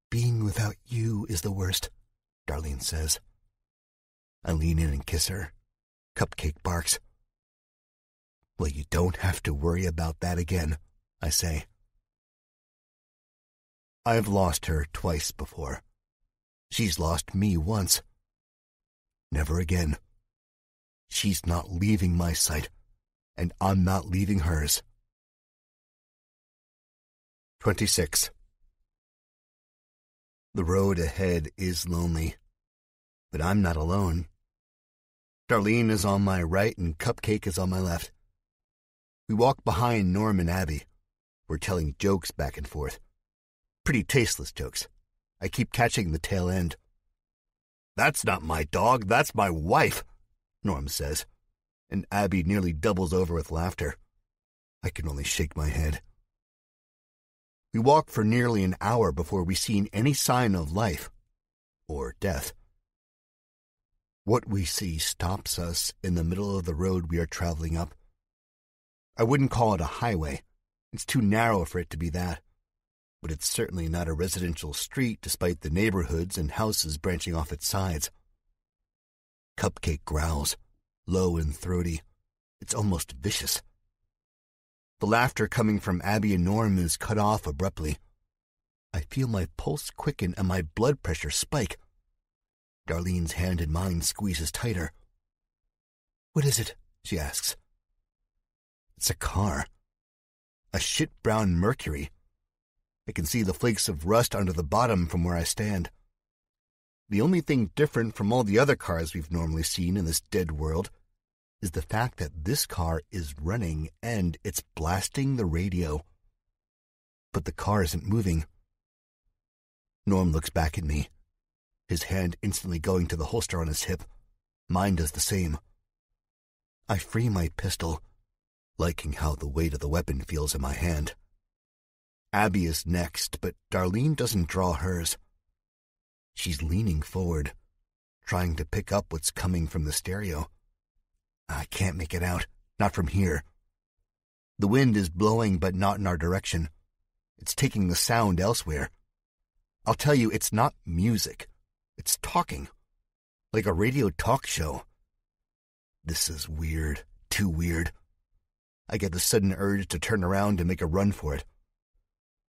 A: Being without you is the worst, Darlene says. I lean in and kiss her. Cupcake barks. Well, you don't have to worry about that again, I say. I've lost her twice before. She's lost me once. Never again. She's not leaving my sight, and I'm not leaving hers. 26. The road ahead is lonely, but I'm not alone. Darlene is on my right and Cupcake is on my left. We walk behind Norm and Abby. We're telling jokes back and forth. Pretty tasteless jokes. I keep catching the tail end. "That's not my dog, that's my wife," Norm says, and Abby nearly doubles over with laughter. I can only shake my head. We walk for nearly an hour before we see any sign of life or death. What we see stops us in the middle of the road we are traveling up. I wouldn't call it a highway. It's too narrow for it to be that. But it's certainly not a residential street despite the neighborhoods and houses branching off its sides. Cupcake growls, low and throaty. It's almost vicious. The laughter coming from Abby and Norm is cut off abruptly. I feel my pulse quicken and my blood pressure spike. Darlene's hand in mine squeezes tighter. "What is it?" she asks. It's a car. A shit-brown Mercury. I can see the flakes of rust under the bottom from where I stand. The only thing different from all the other cars we've normally seen in this dead world is the fact that this car is running and it's blasting the radio. But the car isn't moving. Norm looks back at me, his hand instantly going to the holster on his hip. Mine does the same. I free my pistol, liking how the weight of the weapon feels in my hand. Abby is next, but Darlene doesn't draw hers. She's leaning forward, trying to pick up what's coming from the stereo. I can't make it out, not from here. The wind is blowing, but not in our direction. It's taking the sound elsewhere. I'll tell you, it's not music. It's talking, like a radio talk show. This is weird, too weird. I get the sudden urge to turn around and make a run for it.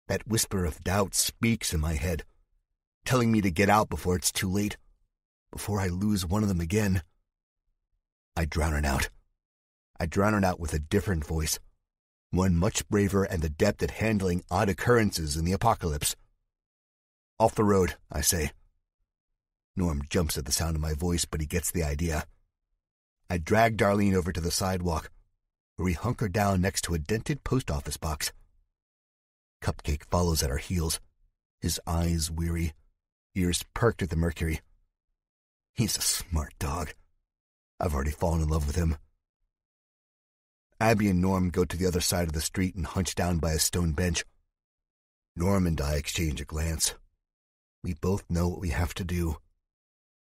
A: That whisper of doubt speaks in my head, telling me to get out before it's too late, before I lose one of them again. I drown it out. I drown it out with a different voice, one much braver and adept at handling odd occurrences in the apocalypse. "Off the road," I say. Norm jumps at the sound of my voice, but he gets the idea. I drag Darlene over to the sidewalk, where we hunker down next to a dented post office box. Cupcake follows at our heels, his eyes weary, ears perked at the Mercury. He's a smart dog. I've already fallen in love with him. Abby and Norm go to the other side of the street and hunch down by a stone bench. Norm and I exchange a glance. We both know what we have to do,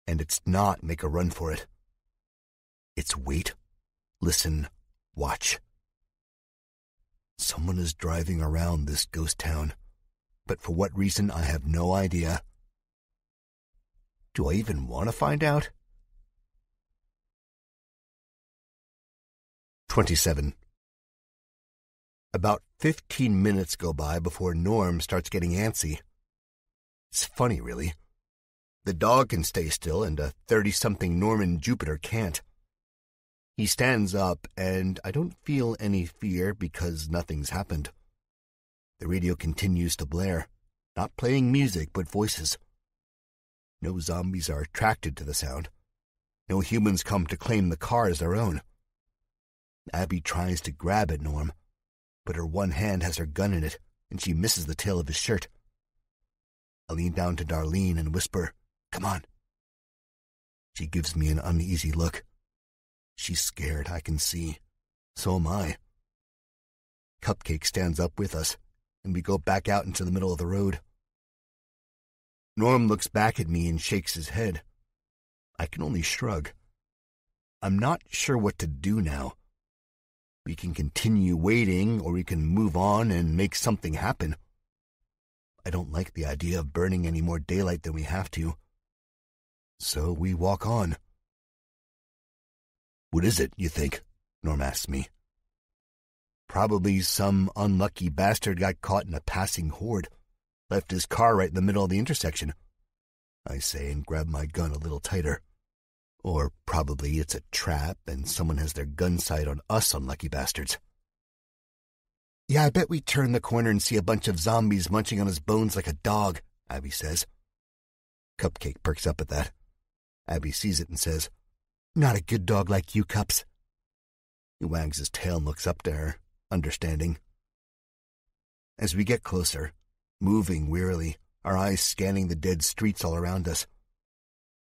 A: and it's not make a run for it. It's wait, listen, watch. Someone is driving around this ghost town, but for what reason I have no idea. Do I even want to find out? 27. About 15 minutes go by before Norm starts getting antsy. It's funny, really. The dog can stay still, and a 30-something Norman Jupiter can't. He stands up, and I don't feel any fear because nothing's happened. The radio continues to blare, not playing music, but voices. No zombies are attracted to the sound. No humans come to claim the car as their own. Abby tries to grab at Norm, but her one hand has her gun in it, and she misses the tail of his shirt. I lean down to Darlene and whisper, "Come on." She gives me an uneasy look. She's scared, I can see. So am I. Cupcake stands up with us, and we go back out into the middle of the road. Norm looks back at me and shakes his head. I can only shrug. I'm not sure what to do now. We can continue waiting, or we can move on and make something happen. I don't like the idea of burning any more daylight than we have to. So we walk on. "What is it, you think?" Norm asks me. "Probably some unlucky bastard got caught in a passing horde, left his car right in the middle of the intersection," I say and grab my gun a little tighter. "Or probably it's a trap and someone has their gun sight on us unlucky bastards." Yeah, I bet we turn the corner and see a bunch of zombies munching on his bones like a dog, Abby says. Cupcake perks up at that. Abby sees it and says, Not a good dog like you, Cups. He wags his tail and looks up to her, understanding. As we get closer, moving wearily, our eyes scanning the dead streets all around us,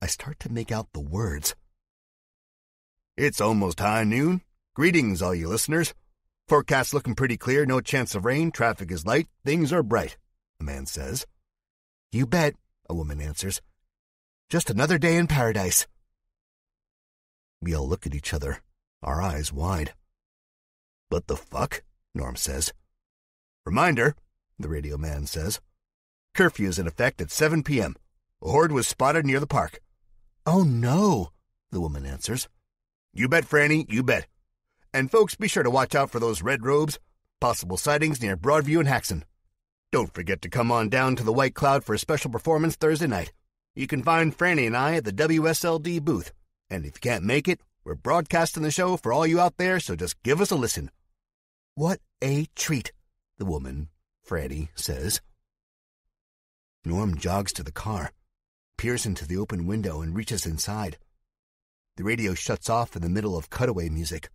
A: I start to make out the words. It's almost high noon. Greetings, all you listeners. Forecast looking pretty clear, no chance of rain, traffic is light, things are bright, a man says. You bet, a woman answers. Just another day in paradise. We all look at each other, our eyes wide. What the fuck? Norm says. Reminder, the radio man says. Curfew is in effect at 7 p.m. A horde was spotted near the park. Oh no, the woman answers. You bet, Franny, you bet. And folks, be sure to watch out for those red robes. Possible sightings near Broadview and Haxon. Don't forget to come on down to the White Cloud for a special performance Thursday night. You can find Franny and I at the WSLD booth. And if you can't make it, we're broadcasting the show for all you out there, so just give us a listen. What a treat, the woman, Franny, says. Norm jogs to the car, peers into the open window and reaches inside. The radio shuts off in the middle of cutaway music.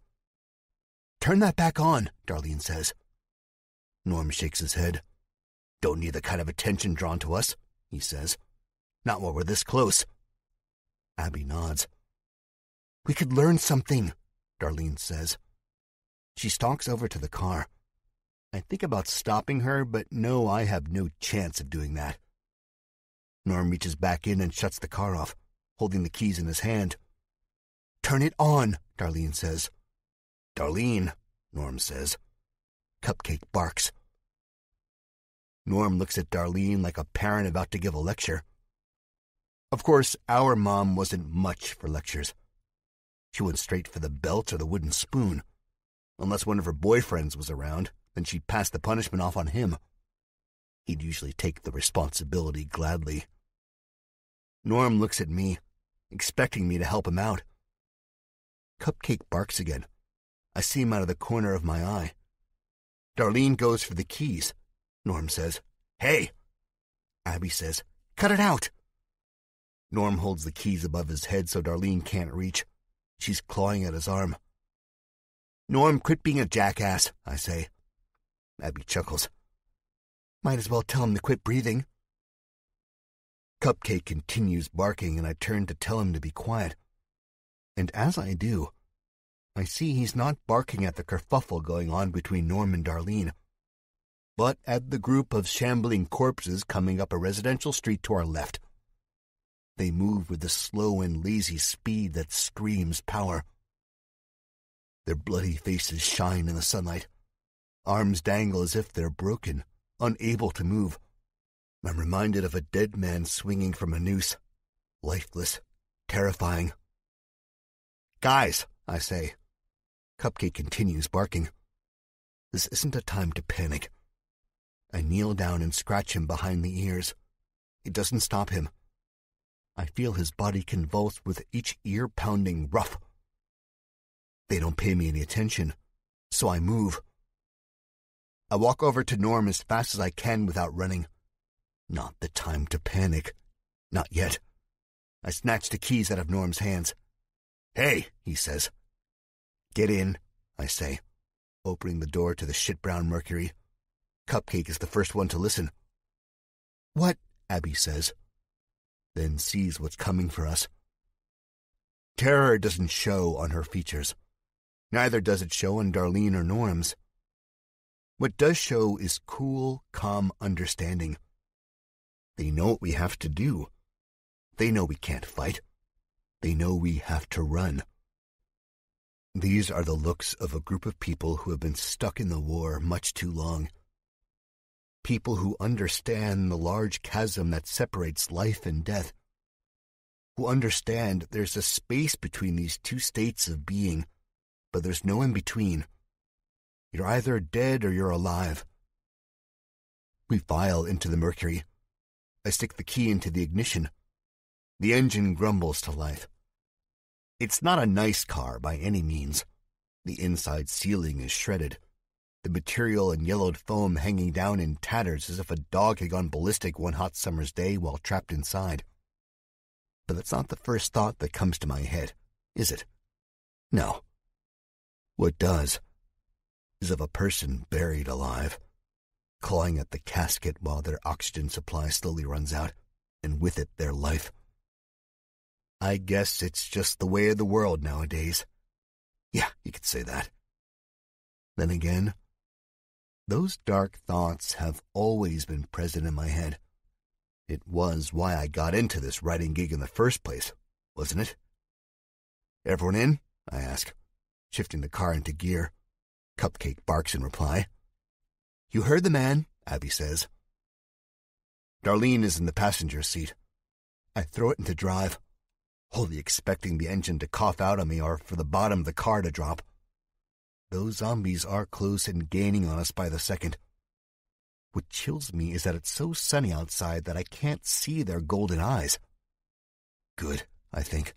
A: Turn that back on, Darlene says. Norm shakes his head. Don't need the kind of attention drawn to us, he says. Not while we're this close. Abby nods. We could learn something, Darlene says. She stalks over to the car. I think about stopping her, but no, I have no chance of doing that. Norm reaches back in and shuts the car off, holding the keys in his hand. Turn it on, Darlene says. Darlene, Norm says. Cupcake barks. Norm looks at Darlene like a parent about to give a lecture. Of course, our mom wasn't much for lectures. She went straight for the belt or the wooden spoon. Unless one of her boyfriends was around, then she'd pass the punishment off on him. He'd usually take the responsibility gladly. Norm looks at me, expecting me to help him out. Cupcake barks again. I see him out of the corner of my eye. Darlene goes for the keys. Norm says, Hey! Abby says, Cut it out! Norm holds the keys above his head so Darlene can't reach. She's clawing at his arm. Norm, quit being a jackass, I say. Abby chuckles. Might as well tell him to quit breathing. Cupcake continues barking, and I turn to tell him to be quiet. And as I do, I see he's not barking at the kerfuffle going on between Norm and Darlene, but at the group of shambling corpses coming up a residential street to our left. They move with a slow and lazy speed that screams power. Their bloody faces shine in the sunlight. Arms dangle as if they're broken, unable to move. I'm reminded of a dead man swinging from a noose. Lifeless, terrifying. Guys, I say. Cupcake continues barking. This isn't a time to panic. I kneel down and scratch him behind the ears. It doesn't stop him. I feel his body convulse with each ear-pounding rough. They don't pay me any attention, so I move. I walk over to Norm as fast as I can without running. Not the time to panic. Not yet. I snatch the keys out of Norm's hands. Hey, he says. Get in, I say, opening the door to the shit-brown Mercury. Cupcake is the first one to listen. What? Abby says. Then sees what's coming for us. Terror doesn't show on her features. Neither does it show on Darlene or Norm's. What does show is cool, calm understanding. They know what we have to do. They know we can't fight. They know we have to run. These are the looks of a group of people who have been stuck in the war much too long. People who understand the large chasm that separates life and death. Who understand there's a space between these two states of being, but there's no in between. You're either dead or you're alive. We file into the Mercury. I stick the key into the ignition. The engine grumbles to life. It's not a nice car by any means. The inside ceiling is shredded. the material and yellowed foam hanging down in tatters as if a dog had gone ballistic one hot summer's day while trapped inside. But that's not the first thought that comes to my head, is it? No. What does is of a person buried alive, clawing at the casket while their oxygen supply slowly runs out, and with it their life. I guess it's just the way of the world nowadays. Yeah, you could say that. Then again, those dark thoughts have always been present in my head. It was why I got into this writing gig in the first place, wasn't it? Everyone in? I ask, shifting the car into gear. Cupcake barks in reply. You heard the man, Abby says. Darlene is in the passenger seat. I throw it into drive, wholly expecting the engine to cough out on me or for the bottom of the car to drop. Those zombies are close and gaining on us by the second. What chills me is that it's so sunny outside that I can't see their golden eyes. Good, I think.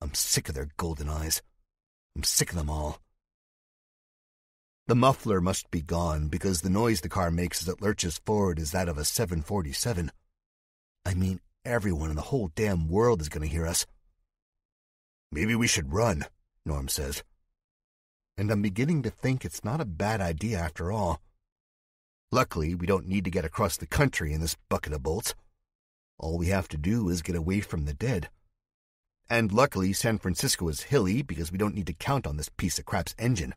A: I'm sick of their golden eyes. I'm sick of them all. The muffler must be gone because the noise the car makes as it lurches forward is that of a 747. I mean, everyone in the whole damn world is going to hear us. Maybe we should run, Norm says. And I'm beginning to think it's not a bad idea after all. Luckily, we don't need to get across the country in this bucket of bolts. All we have to do is get away from the dead. And luckily, San Francisco is hilly because we don't need to count on this piece of crap's engine.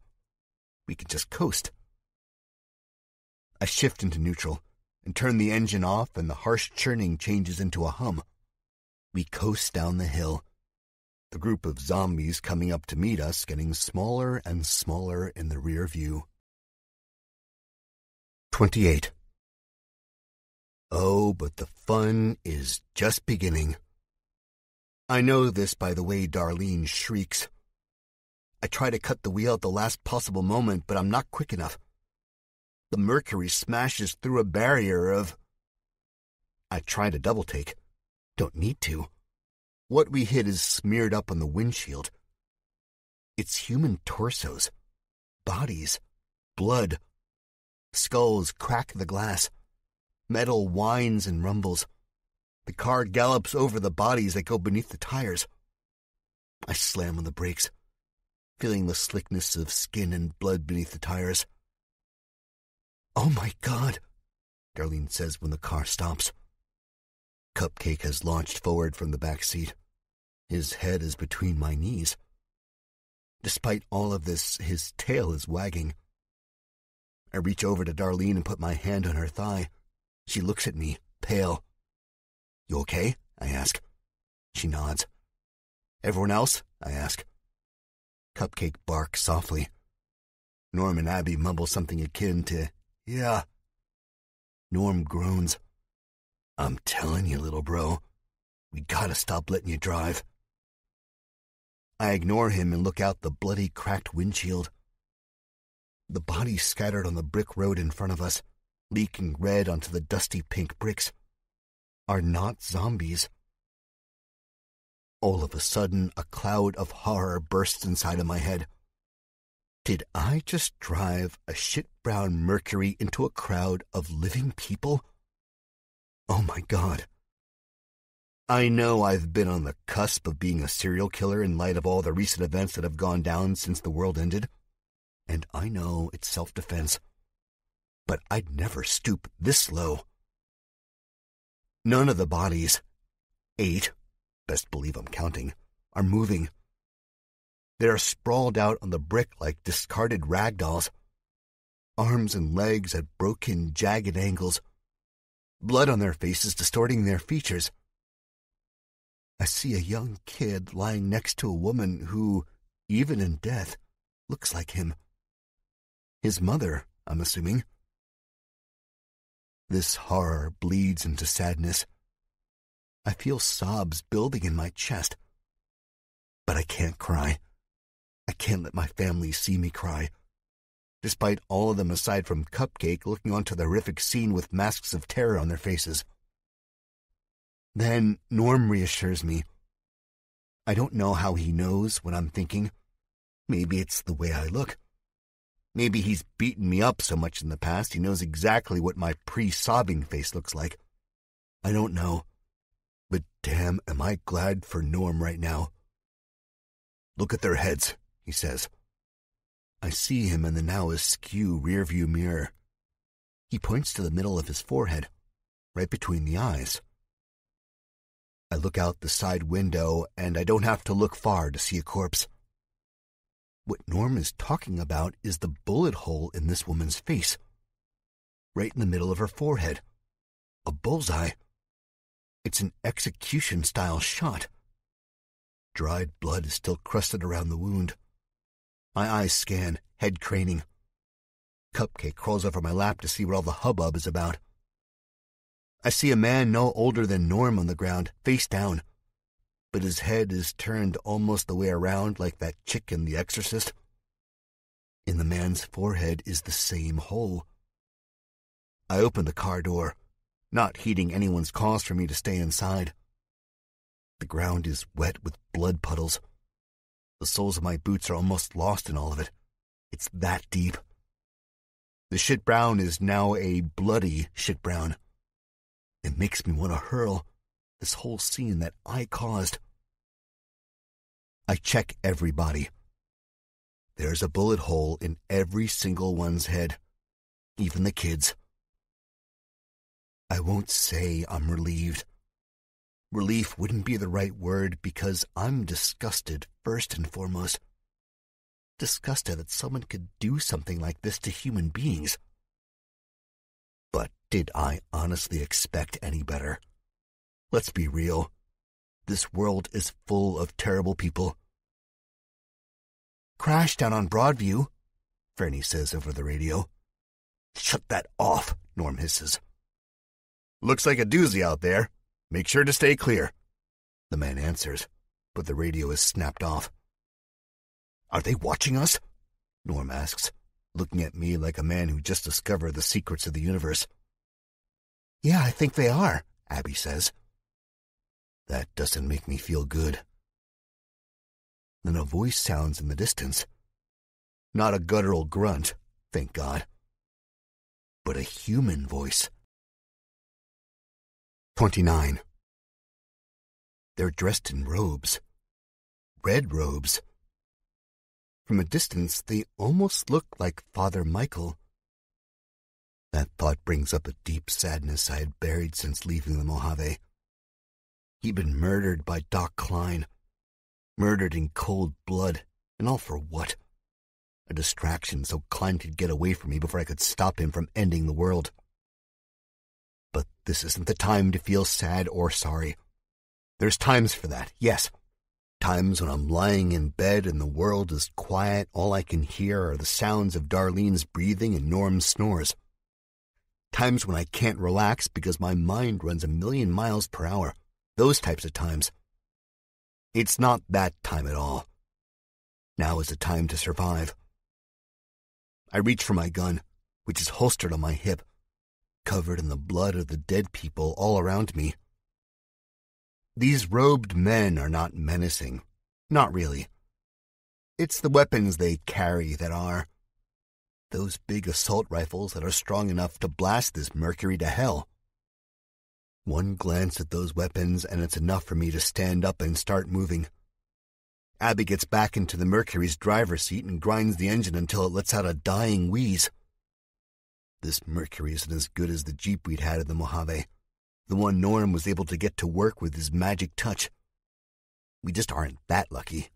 A: We can just coast. I shift into neutral and turn the engine off, and the harsh churning changes into a hum. We coast down the hill, the group of zombies coming up to meet us getting smaller and smaller in the rear view. 28. Oh, but the fun is just beginning. I know this by the way Darlene shrieks. I try to cut the wheel at the last possible moment, but I'm not quick enough. The mercury smashes through a barrier of... I try to double take. Don't need to. What we hit is smeared up on the windshield. It's human torsos, bodies, blood. Skulls crack the glass. Metal whines and rumbles. The car gallops over the bodies that go beneath the tires. I slam on the brakes, feeling the slickness of skin and blood beneath the tires. Oh my God, Darlene says when the car stops. Cupcake has launched forward from the back seat. His head is between my knees. Despite all of this, his tail is wagging. I reach over to Darlene and put my hand on her thigh. She looks at me, pale. You okay? I ask. She nods. Everyone else? I ask. Cupcake barks softly. Norm and Abby mumble something akin to, yeah. Norm groans. I'm telling you, little bro, we gotta stop letting you drive. I ignore him and look out the bloody, cracked windshield. The bodies scattered on the brick road in front of us, leaking red onto the dusty pink bricks, are not zombies. All of a sudden, a cloud of horror bursts inside of my head. Did I just drive a shit-brown Mercury into a crowd of living people? Oh my God. I know I've been on the cusp of being a serial killer in light of all the recent events that have gone down since the world ended. And I know it's self-defense. But I'd never stoop this low. None of the bodies, 8, best believe I'm counting, are moving. They're sprawled out on the brick like discarded rag dolls. Arms and legs at broken, jagged angles. Blood on their faces distorting their features. I see a young kid lying next to a woman who, even in death, looks like him. His mother, I'm assuming. This horror bleeds into sadness. I feel sobs building in my chest. But I can't cry. I can't let my family see me cry. Despite all of them aside from Cupcake looking onto the horrific scene with masks of terror on their faces. Then Norm reassures me. I don't know how he knows what I'm thinking. Maybe it's the way I look. Maybe he's beaten me up so much in the past he knows exactly what my pre-sobbing face looks like. I don't know, but damn am I glad for Norm right now. Look at their heads, he says. I see him in the now askew rearview mirror. He points to the middle of his forehead, right between the eyes. I look out the side window, and I don't have to look far to see a corpse. What Norm is talking about is the bullet hole in this woman's face, right in the middle of her forehead. A bullseye. It's an execution-style shot. Dried blood is still crusted around the wound. My eyes scan, head craning. Cupcake crawls over my lap to see what all the hubbub is about. I see a man no older than Norm on the ground, face down, but his head is turned almost the way around like that chick in The Exorcist. In the man's forehead is the same hole. I open the car door, not heeding anyone's calls for me to stay inside. The ground is wet with blood puddles. The soles of my boots are almost lost in all of it. It's that deep. The shit brown is now a bloody shit brown. It makes me want to hurl this whole scene that I caused. I check everybody. There's a bullet hole in every single one's head, even the kids. I won't say I'm relieved. Relief wouldn't be the right word because I'm disgusted first and foremost. Disgusted that someone could do something like this to human beings. But did I honestly expect any better? Let's be real. This world is full of terrible people. Crash down on Broadview, Fernie says over the radio. Shut that off, Norm hisses. Looks like a doozy out there. Make sure to stay clear. The man answers, but the radio is snapped off. Are they watching us? Norm asks, looking at me like a man who just discovered the secrets of the universe. Yeah, I think they are, Abby says. That doesn't make me feel good. Then a voice sounds in the distance. Not a guttural grunt, thank God, but a human voice. 29. They're dressed in robes. Red robes. From a distance, they almost look like Father Michael. That thought brings up a deep sadness I had buried since leaving the Mojave. He'd been murdered by Doc Klein. Murdered in cold blood, and all for what? A distraction so Klein could get away from me before I could stop him from ending the world. But this isn't the time to feel sad or sorry. There's times for that, yes. Times when I'm lying in bed and the world is quiet, all I can hear are the sounds of Darlene's breathing and Norm's snores. Times when I can't relax because my mind runs 1,000,000 miles per hour. Those types of times. It's not that time at all. Now is the time to survive. I reach for my gun, which is holstered on my hip, covered in the blood of the dead people all around me. These robed men are not menacing. Not really. It's the weapons they carry that are. Those big assault rifles that are strong enough to blast this Mercury to hell. One glance at those weapons and it's enough for me to stand up and start moving. Abby gets back into the Mercury's driver's seat and grinds the engine until it lets out a dying wheeze. This Mercury isn't as good as the Jeep we'd had in the Mojave, the one Norm was able to get to work with his magic touch. We just aren't that lucky.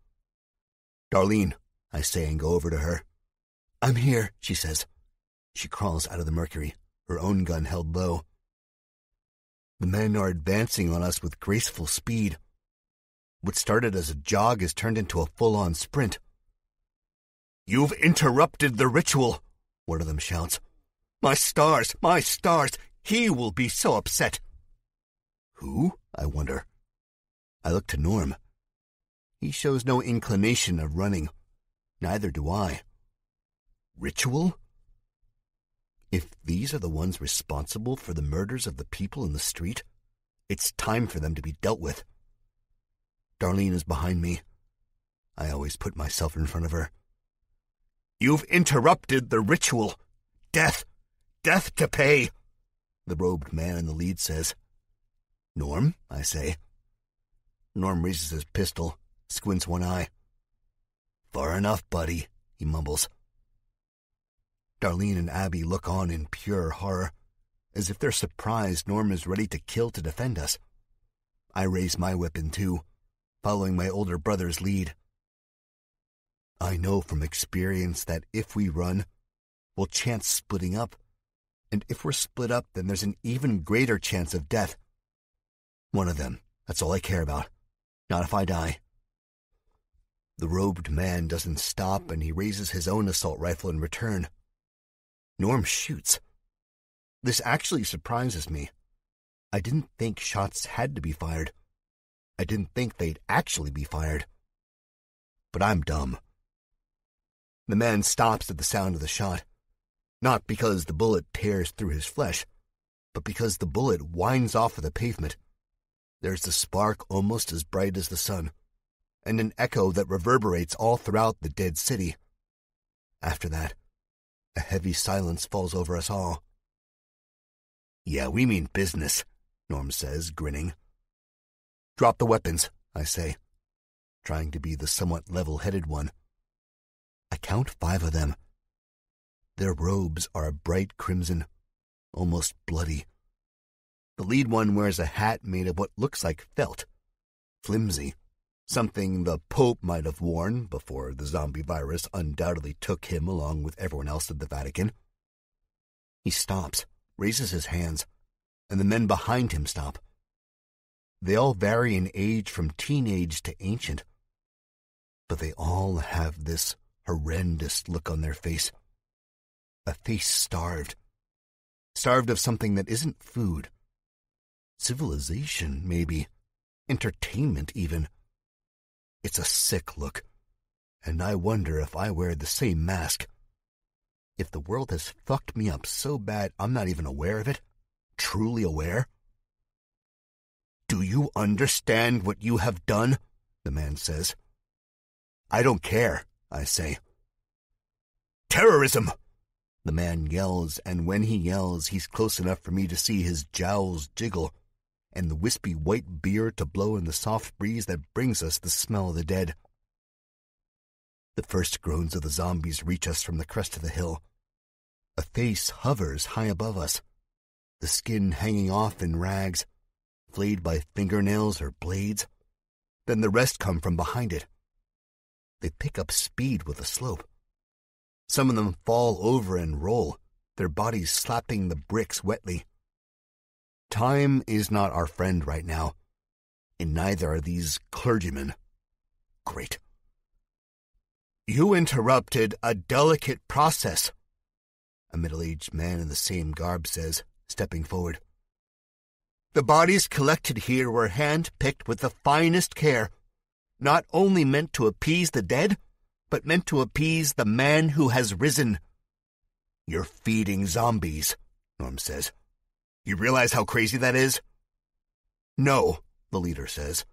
A: Darlene, I say and go over to her. I'm here, she says. She crawls out of the Mercury, her own gun held low. The men are advancing on us with graceful speed. What started as a jog has turned into a full-on sprint. You've interrupted the ritual, one of them shouts. My stars, he will be so upset. Who? I wonder. I look to Norm. He shows no inclination of running. Neither do I. Ritual? If these are the ones responsible for the murders of the people in the street, it's time for them to be dealt with. Darlene is behind me. I always put myself in front of her. You've interrupted the ritual. Death. Death to pay, the robed man in the lead says. Norm, I say. Norm raises his pistol, squints one eye. Far enough, buddy, he mumbles. Darlene and Abby look on in pure horror, as if they're surprised Norm is ready to kill to defend us. I raise my weapon too, following my older brother's lead. I know from experience that if we run, we'll chance splitting up, and if we're split up, then there's an even greater chance of death. One of them, that's all I care about. Not if I die. The robed man doesn't stop, and he raises his own assault rifle in return. Norm shoots. This actually surprises me. I didn't think shots had to be fired. I didn't think they'd actually be fired. But I'm dumb. The man stops at the sound of the shot, not because the bullet tears through his flesh, but because the bullet winds off of the pavement. There's a spark almost as bright as the sun, and an echo that reverberates all throughout the dead city. After that, a heavy silence falls over us all. Yeah, we mean business, Norm says, grinning. Drop the weapons, I say, trying to be the somewhat level-headed one. I count 5 of them. Their robes are a bright crimson, almost bloody. The lead one wears a hat made of what looks like felt, flimsy, something the Pope might have worn before the zombie virus undoubtedly took him along with everyone else at the Vatican. He stops, raises his hands, and the men behind him stop. They all vary in age from teenage to ancient, but they all have this horrendous look on their face. A face starved. Starved of something that isn't food. Civilization, maybe. Entertainment, even. It's a sick look, and I wonder if I wear the same mask. If the world has fucked me up so bad I'm not even aware of it, truly aware. Do you understand what you have done? The man says. I don't care, I say. Terrorism! The man yells, and when he yells, he's close enough for me to see his jowls jiggle, and the wispy white beard to blow in the soft breeze that brings us the smell of the dead. The first groans of the zombies reach us from the crest of the hill. A face hovers high above us, the skin hanging off in rags, flayed by fingernails or blades. Then the rest come from behind it. They pick up speed with the slope. Some of them fall over and roll, their bodies slapping the bricks wetly. Time is not our friend right now, and neither are these clergymen. Great. You interrupted a delicate process, a middle-aged man in the same garb says, stepping forward. The bodies collected here were hand-picked with the finest care, not only meant to appease the dead, but meant to appease the man who has risen. You're feeding zombies, Norm says. You realize how crazy that is? No, the leader says.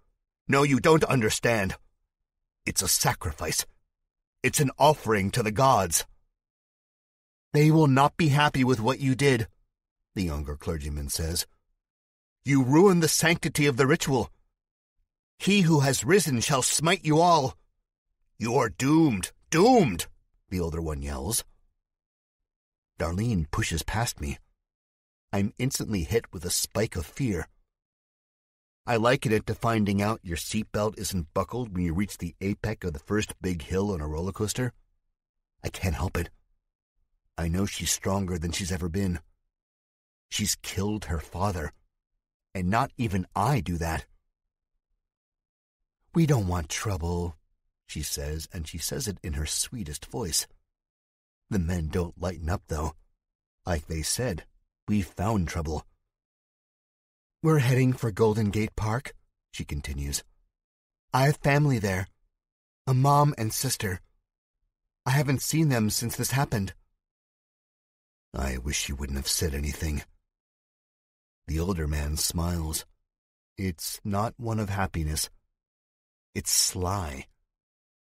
A: No, you don't understand. It's a sacrifice. It's an offering to the gods. They will not be happy with what you did, the younger clergyman says. You ruined the sanctity of the ritual. He who has risen shall smite you all. You are doomed, doomed, the older one yells. Darlene pushes past me. I'm instantly hit with a spike of fear. I liken it to finding out your seatbelt isn't buckled when you reach the apex of the first big hill on a roller coaster. I can't help it. I know she's stronger than she's ever been. She's killed her father, and not even I do that. We don't want trouble, she says, and she says it in her sweetest voice. The men don't lighten up, though. Like they said, we've found trouble. We're heading for Golden Gate Park, she continues. I have family there, a mom and sister. I haven't seen them since this happened. I wish she wouldn't have said anything. The older man smiles. It's not one of happiness. It's sly,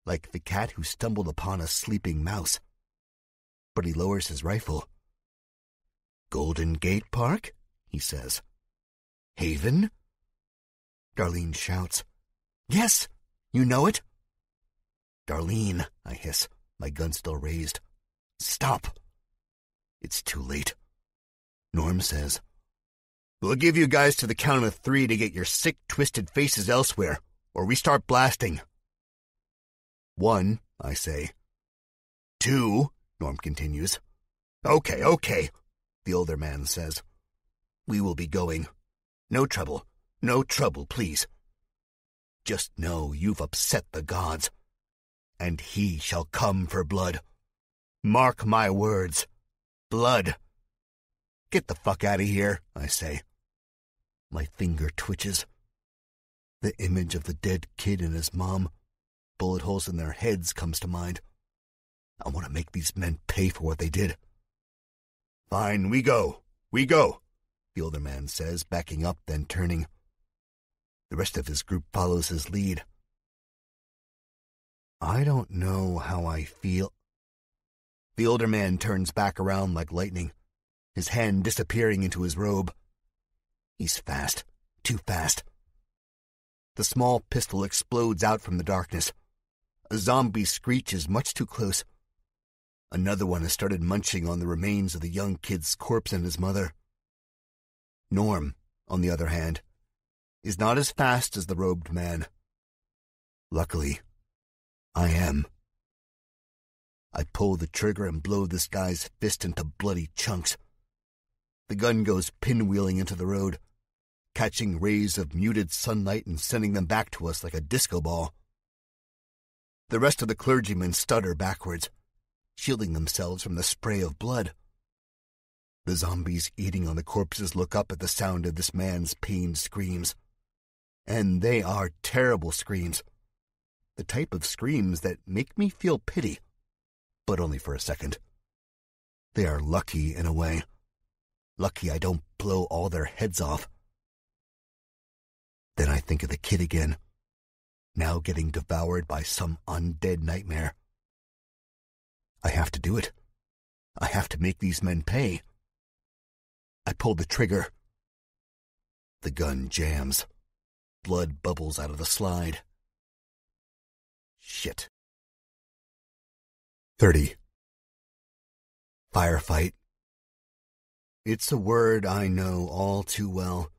A: like the cat who stumbled upon a sleeping mouse. but he lowers his rifle. "Golden Gate Park?" he says. "Haven?" Darlene shouts, "Yes! You know it?" "Darlene," I hiss, my gun still raised. "Stop!" It's too late. Norm says, "We'll give you guys to the count of 3 to get your sick, twisted faces elsewhere, or we start blasting." 1, I say. 2, Norm continues. Okay, the older man says. "We will be going. No trouble, please. Just know you've upset the gods, and he shall come for blood. Mark my words. Blood." "Get the fuck out of here," I say. My finger twitches. The image of the dead kid and his mom, bullet holes in their heads, comes to mind. I want to make these men pay for what they did. "Fine, we go, the older man says, backing up, then turning. The rest of his group follows his lead. I don't know how I feel. The older man turns back around like lightning, his hand disappearing into his robe. He's fast, too fast. The small pistol explodes out from the darkness. A zombie screeches much too close. Another one has started munching on the remains of the young kid's corpse and his mother. Norm, on the other hand, is not as fast as the robed man. Luckily, I am. I pull the trigger and blow this guy's fist into bloody chunks. The gun goes pinwheeling into the road, catching rays of muted sunlight and sending them back to us like a disco ball. The rest of the clergymen stutter backwards, shielding themselves from the spray of blood. The zombies eating on the corpses look up at the sound of this man's pained screams. And they are terrible screams. The type of screams that make me feel pity, but only for a second. They are lucky in a way. Lucky I don't blow all their heads off. Then I think of the kid again, now getting devoured by some undead nightmare. I have to do it. I have to make these men pay. I pull the trigger. The gun jams. Blood bubbles out of the slide. Shit. 30. Firefight. It's a word I know all too well.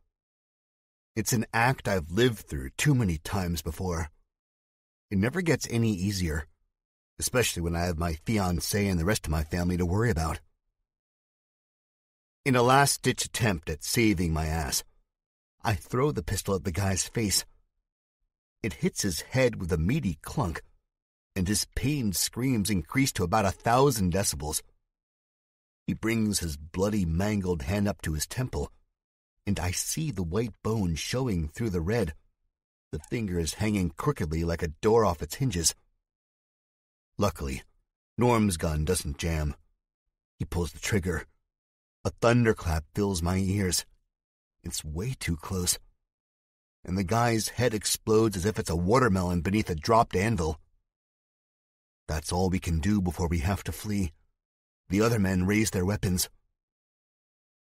A: It's an act I've lived through too many times before. It never gets any easier, especially when I have my fiancée and the rest of my family to worry about. In a last-ditch attempt at saving my ass, I throw the pistol at the guy's face. It hits his head with a meaty clunk, and his pained screams increase to about 1,000 decibels. He brings his bloody, mangled hand up to his temple, and I see the white bone showing through the red, the fingers hanging crookedly like a door off its hinges. Luckily, Norm's gun doesn't jam. He pulls the trigger. A thunderclap fills my ears. It's way too close. And the guy's head explodes as if it's a watermelon beneath a dropped anvil. That's all we can do before we have to flee. The other men raise their weapons.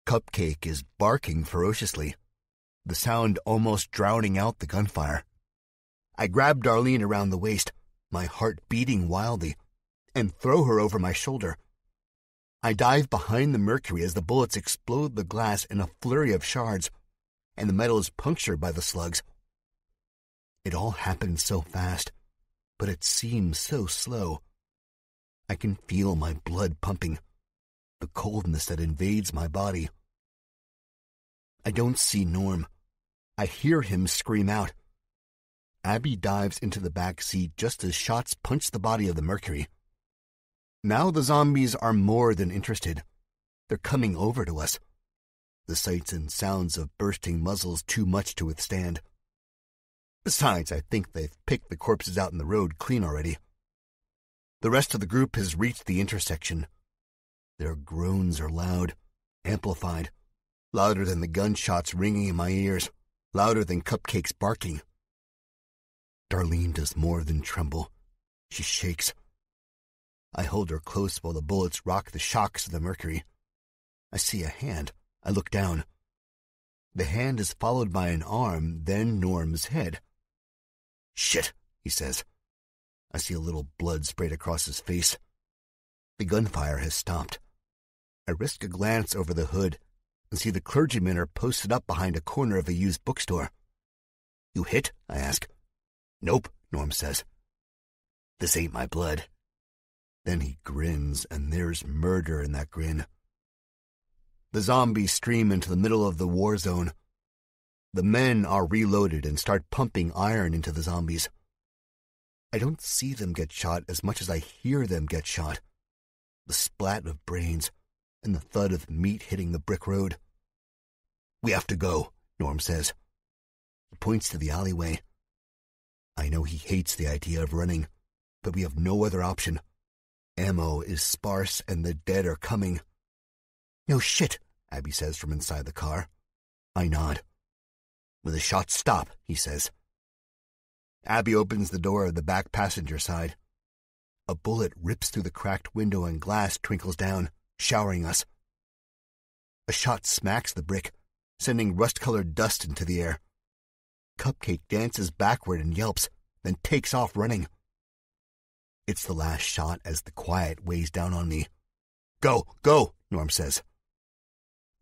A: Cupcake is barking ferociously, the sound almost drowning out the gunfire. I grab Darlene around the waist, my heart beating wildly, and throw her over my shoulder. I dive behind the Mercury as the bullets explode the glass in a flurry of shards, and the metal is punctured by the slugs. It all happened so fast, but it seems so slow. I can feel my blood pumping, the coldness that invades my body. I don't see Norm. I hear him scream out. Abby dives into the back seat just as shots punch the body of the Mercury. Now the zombies are more than interested. They're coming over to us. The sights and sounds of bursting muzzles too much to withstand. Besides, I think they've picked the corpses out in the road clean already. The rest of the group has reached the intersection. Their groans are loud, amplified, louder than the gunshots ringing in my ears, louder than Cupcake's barking. Darlene does more than tremble. She shakes. I hold her close while the bullets rock the shocks of the mercury. I see a hand. I look down. The hand is followed by an arm, then Norm's head. "Shit," he says. I see a little blood sprayed across his face. The gunfire has stopped. I risk a glance over the hood and see the clergymen are posted up behind a corner of a used bookstore. "You hit?" I ask. "Nope," Norm says. "This ain't my blood." Then he grins, and there's murder in that grin. The zombies stream into the middle of the war zone. The men are reloaded and start pumping iron into the zombies. I don't see them get shot as much as I hear them get shot. The splat of brains and the thud of meat hitting the brick road. "We have to go," Norm says. He points to the alleyway. I know he hates the idea of running, but we have no other option. Ammo is sparse and the dead are coming. "No shit," Abby says from inside the car. I nod. "When the shots stop," he says. Abby opens the door of the back passenger side. A bullet rips through the cracked window and glass twinkles down, showering us. A shot smacks the brick, sending rust-colored dust into the air. Cupcake dances backward and yelps, then takes off running. It's the last shot as the quiet weighs down on me. "Go, go," Norm says.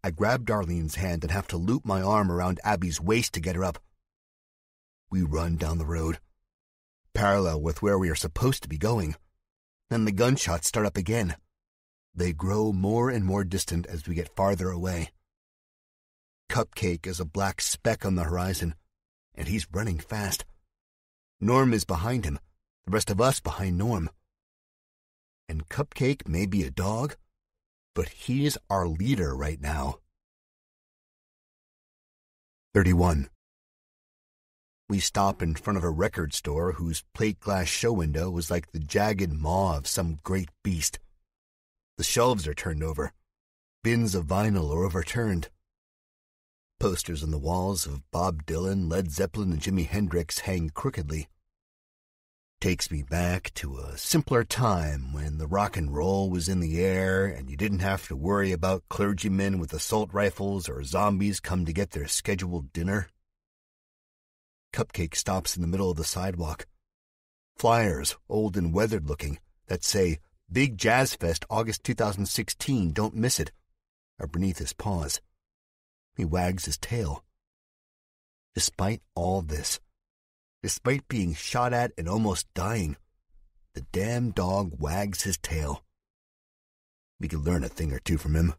A: I grab Darlene's hand and have to loop my arm around Abby's waist to get her up. We run down the road, parallel with where we are supposed to be going. Then the gunshots start up again. They grow more and more distant as we get farther away. Cupcake is a black speck on the horizon, and he's running fast. Norm is behind him, the rest of us behind Norm. And Cupcake may be a dog, but he's our leader right now. 31. We stop in front of a record store whose plate glass show window was like the jagged maw of some great beast. The shelves are turned over. Bins of vinyl are overturned. Posters on the walls of Bob Dylan, Led Zeppelin, and Jimi Hendrix hang crookedly. Takes me back to a simpler time when the rock and roll was in the air and you didn't have to worry about clergymen with assault rifles or zombies come to get their scheduled dinner. Cupcake stops in the middle of the sidewalk. Flyers, old and weathered looking, that say, "Big Jazz Fest, August 2016, don't miss it," are beneath his paws. He wags his tail. Despite all this, despite being shot at and almost dying, the damn dog wags his tail. We could learn a thing or two from him.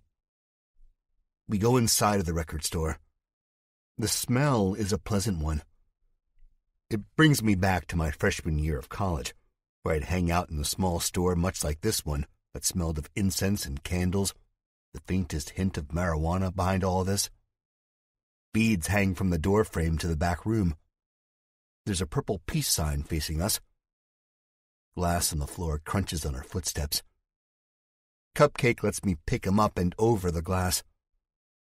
A: We go inside of the record store. The smell is a pleasant one. It brings me back to my freshman year of college, where I'd hang out in a small store much like this one that smelled of incense and candles, the faintest hint of marijuana behind all this. Beads hang from the door frame to the back room. There's a purple peace sign facing us. Glass on the floor crunches on our footsteps. Cupcake lets me pick him up and over the glass.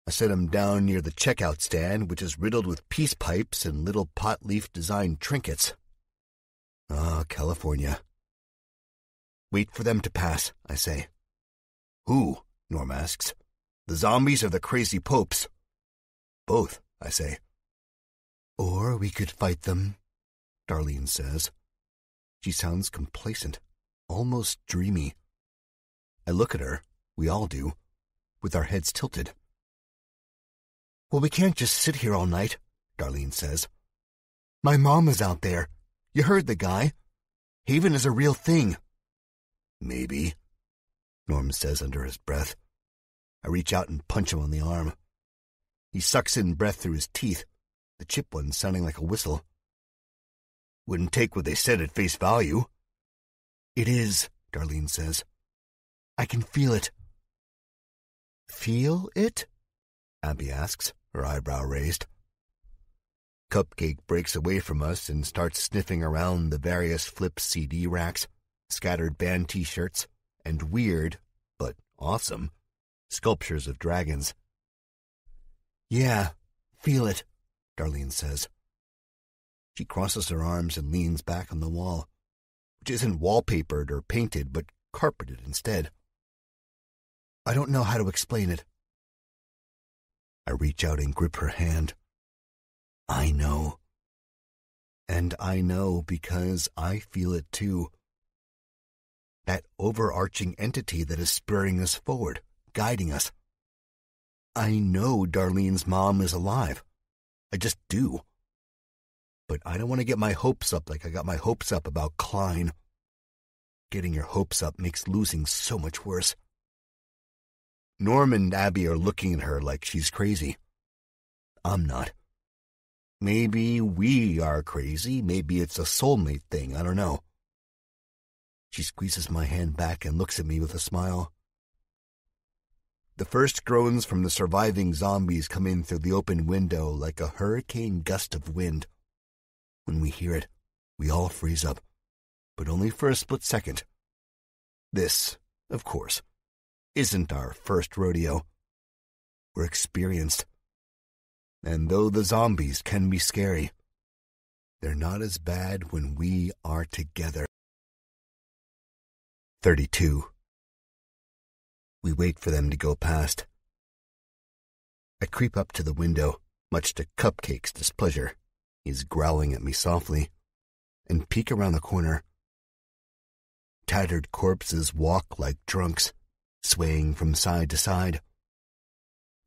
A: I set him down near the checkout stand, which is riddled with peace pipes and little pot leaf-designed trinkets. Ah, California. "Wait for them to pass," I say. "Who?" Norm asks. "The zombies or the crazy popes?" "Both," I say. "Or we could fight them," Darlene says. She sounds complacent, almost dreamy. I look at her, we all do, with our heads tilted. "Well, we can't just sit here all night," Darlene says. "My mom is out there. You heard the guy. Haven is a real thing." "Maybe," Norm says under his breath. I reach out and punch him on the arm. He sucks in breath through his teeth, the chip one sounding like a whistle. "Wouldn't take what they said at face value." "It is," Darlene says. "I can feel it." "Feel it?" Abby asks, her eyebrow raised. Cupcake breaks away from us and starts sniffing around the various flip CD racks, scattered band T-shirts, and weird, but awesome, sculptures of dragons. "Yeah, feel it," Darlene says. She crosses her arms and leans back on the wall, which isn't wallpapered or painted, but carpeted instead. I don't know how to explain it. I reach out and grip her hand. I know. And I know because I feel it too. That overarching entity that is spurring us forward, guiding us. I know Darlene's mom is alive. I just do. But I don't want to get my hopes up like I got my hopes up about Klein. Getting your hopes up makes losing so much worse. Norm and Abby are looking at her like she's crazy. I'm not. Maybe we are crazy. Maybe it's a soulmate thing. I don't know. She squeezes my hand back and looks at me with a smile. The first groans from the surviving zombies come in through the open window like a hurricane gust of wind. When we hear it, we all freeze up, but only for a split second. This, of course, isn't our first rodeo. We're experienced. And though the zombies can be scary, they're not as bad when we are together. 32. We wait for them to go past. I creep up to the window, much to Cupcake's displeasure. He's growling at me softly, and peek around the corner. Tattered corpses walk like drunks, swaying from side to side.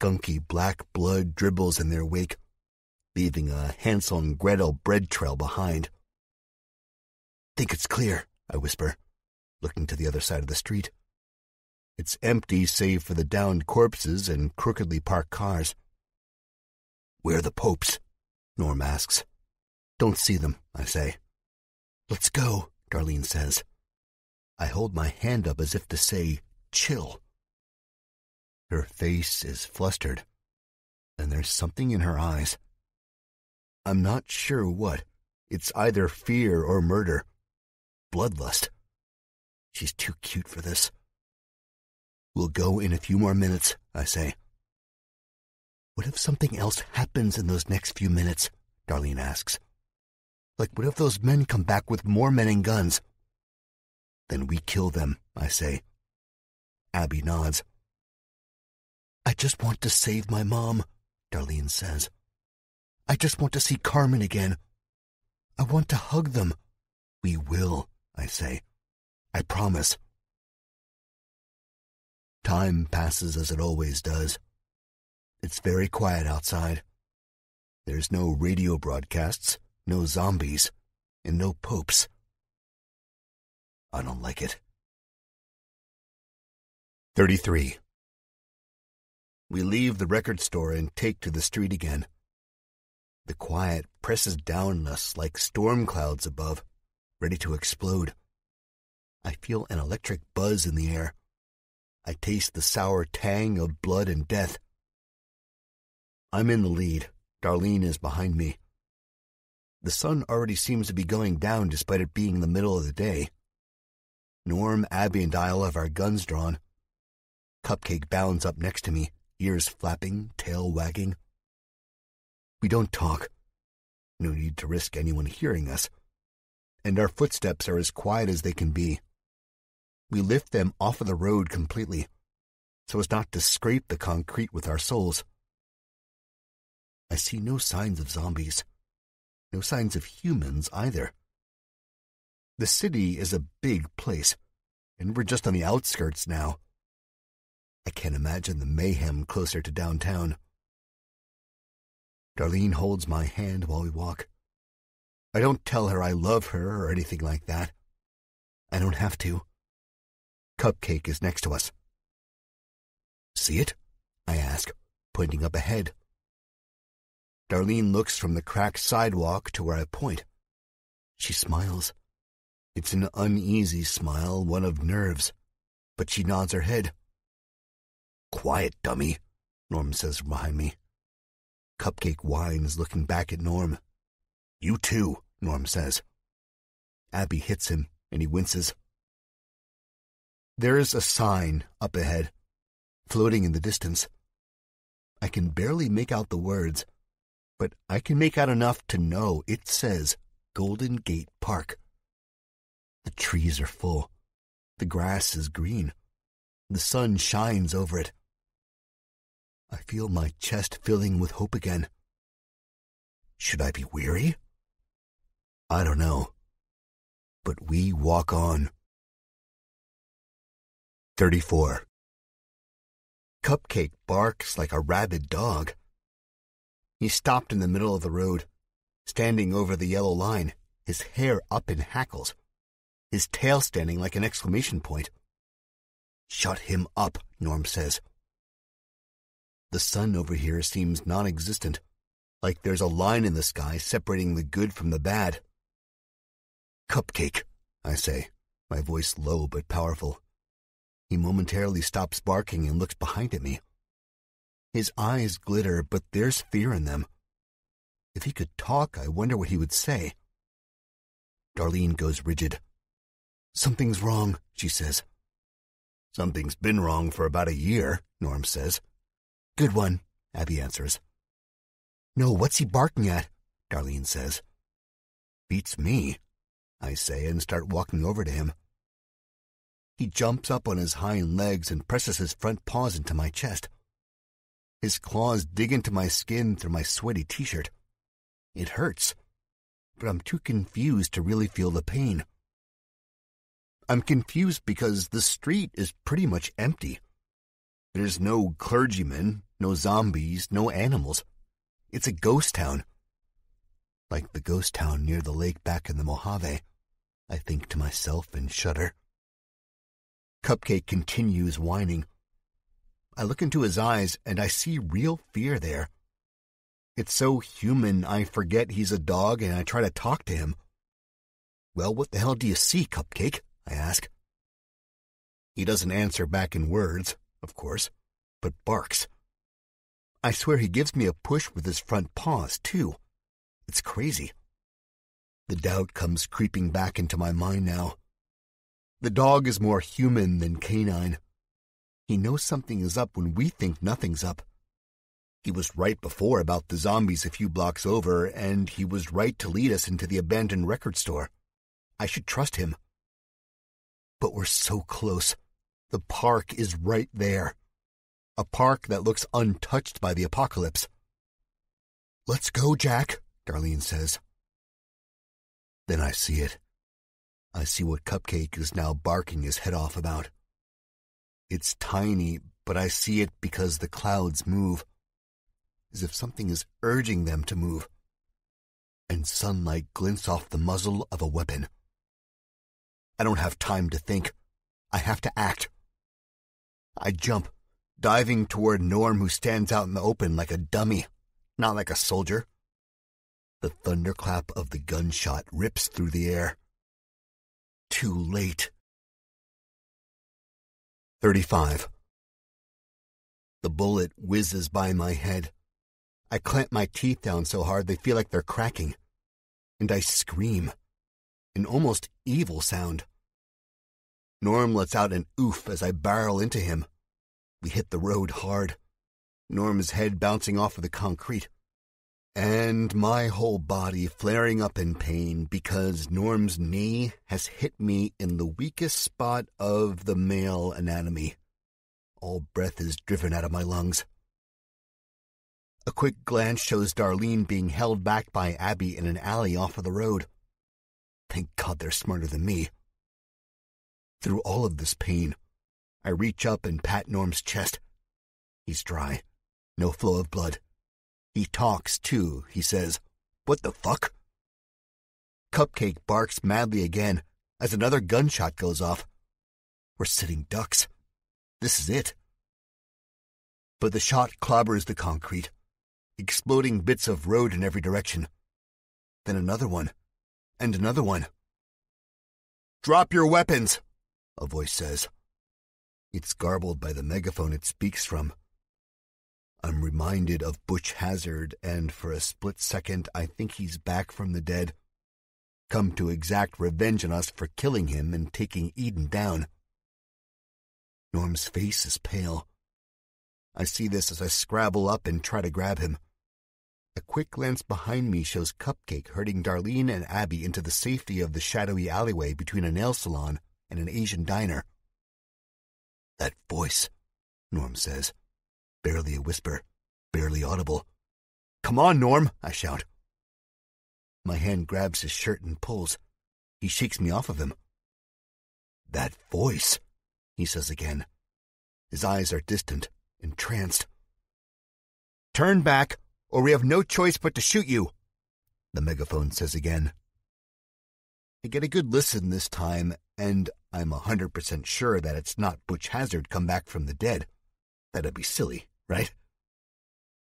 A: Gunky black blood dribbles in their wake, leaving a Hansel and Gretel bread trail behind. Think it's clear, I whisper, looking to the other side of the street. It's empty save for the downed corpses and crookedly parked cars. Where are the popes? Norm asks. Don't see them, I say. Let's go, Darlene says. I hold my hand up as if to say, chill. Her face is flustered, and there's something in her eyes. I'm not sure what. It's either fear or murder. Bloodlust. She's too cute for this. We'll go in a few more minutes, I say. What if something else happens in those next few minutes? Darlene asks. Like, what if those men come back with more men and guns? Then we kill them, I say. Abby nods. I just want to save my mom, Darlene says. I just want to see Carmen again. I want to hug them. We will, I say. I promise. Time passes as it always does. It's very quiet outside. There's no radio broadcasts, no zombies, and no popes. I don't like it. 33. We leave the record store and take to the street again. The quiet presses down on us like storm clouds above, ready to explode. I feel an electric buzz in the air. I taste the sour tang of blood and death. I'm in the lead. Darlene is behind me. The sun already seems to be going down despite it being the middle of the day. Norm, Abby, and I all have our guns drawn. Cupcake bounds up next to me, ears flapping, tail wagging. We don't talk. No need to risk anyone hearing us. And our footsteps are as quiet as they can be. We lift them off of the road completely, so as not to scrape the concrete with our soles. I see no signs of zombies. No signs of humans either. The city is a big place, and we're just on the outskirts now. I can't imagine the mayhem closer to downtown. Darlene holds my hand while we walk. I don't tell her I love her or anything like that. I don't have to. Cupcake is next to us. See it? I ask, pointing up ahead. Darlene looks from the cracked sidewalk to where I point. She smiles. It's an uneasy smile, one of nerves, but she nods her head. Quiet, dummy, Norm says from behind me. Cupcake whines, looking back at Norm. You too, Norm says. Abby hits him, and he winces. There is a sign up ahead, floating in the distance. I can barely make out the words, but I can make out enough to know it says Golden Gate Park. The trees are full. The grass is green. The sun shines over it. I feel my chest filling with hope again. Should I be weary? I don't know. But we walk on. 34. Cupcake barks like a rabid dog. He stopped in the middle of the road, standing over the yellow line, his hair up in hackles, his tail standing like an exclamation point. Shut him up, Norm says. The sun over here seems non-existent, like there's a line in the sky separating the good from the bad. Cupcake, I say, my voice low but powerful. He momentarily stops barking and looks behind at me. His eyes glitter, but there's fear in them. If he could talk, I wonder what he would say. Darlene goes rigid. Something's wrong, she says. Something's been wrong for about a year, Norm says. Good one, Abby answers. No, what's he barking at? Darlene says. Beats me, I say, and start walking over to him. He jumps up on his hind legs and presses his front paws into my chest. His claws dig into my skin through my sweaty t-shirt. It hurts, but I'm too confused to really feel the pain. I'm confused because the street is pretty much empty. There's no clergymen, no zombies, no animals. It's a ghost town. Like the ghost town near the lake back in the Mojave, I think to myself and shudder. Cupcake continues whining. I look into his eyes and I see real fear there. It's so human I forget he's a dog and I try to talk to him. Well, what the hell do you see, Cupcake? I ask. He doesn't answer back in words, of course, but barks. I swear he gives me a push with his front paws, too. It's crazy. The doubt comes creeping back into my mind now. The dog is more human than canine. He knows something is up when we think nothing's up. He was right before about the zombies a few blocks over, and he was right to lead us into the abandoned record store. I should trust him. But we're so close. The park is right there. A park that looks untouched by the apocalypse. Let's go, Jack, Darlene says. Then I see it. I see what Cupcake is now barking his head off about. It's tiny, but I see it because the clouds move, as if something is urging them to move, and sunlight glints off the muzzle of a weapon. I don't have time to think. I have to act. I jump, diving toward Norm, who stands out in the open like a dummy, not like a soldier. The thunderclap of the gunshot rips through the air. Too late. 35. The bullet whizzes by my head. I clamp my teeth down so hard they feel like they're cracking. And I scream. An almost evil sound. Norm lets out an oof as I barrel into him. We hit the road hard. Norm's head bouncing off of the concrete. And my whole body flaring up in pain because Norm's knee has hit me in the weakest spot of the male anatomy. All breath is driven out of my lungs. A quick glance shows Darlene being held back by Abby in an alley off of the road. Thank God they're smarter than me. Through all of this pain, I reach up and pat Norm's chest. He's dry. No flow of blood. He talks, too. He says, "What the fuck?" Cupcake barks madly again as another gunshot goes off. We're sitting ducks. This is it. But the shot clobbers the concrete, exploding bits of road in every direction. Then another one, and another one. "Drop your weapons," a voice says. It's garbled by the megaphone it speaks from. I'm reminded of Butch Hazard, and for a split second I think he's back from the dead, come to exact revenge on us for killing him and taking Eden down. Norm's face is pale. I see this as I scrabble up and try to grab him. A quick glance behind me shows Cupcake herding Darlene and Abby into the safety of the shadowy alleyway between a nail salon in an Asian diner. "That voice," Norm says, barely a whisper, barely audible. "Come on, Norm," I shout. My hand grabs his shirt and pulls. He shakes me off of him. "That voice," he says again. His eyes are distant, entranced. "Turn back, or we have no choice but to shoot you," the megaphone says again. I get a good listen this time, and I'm 100% sure that it's not Butch Hazard come back from the dead. That'd be silly, right?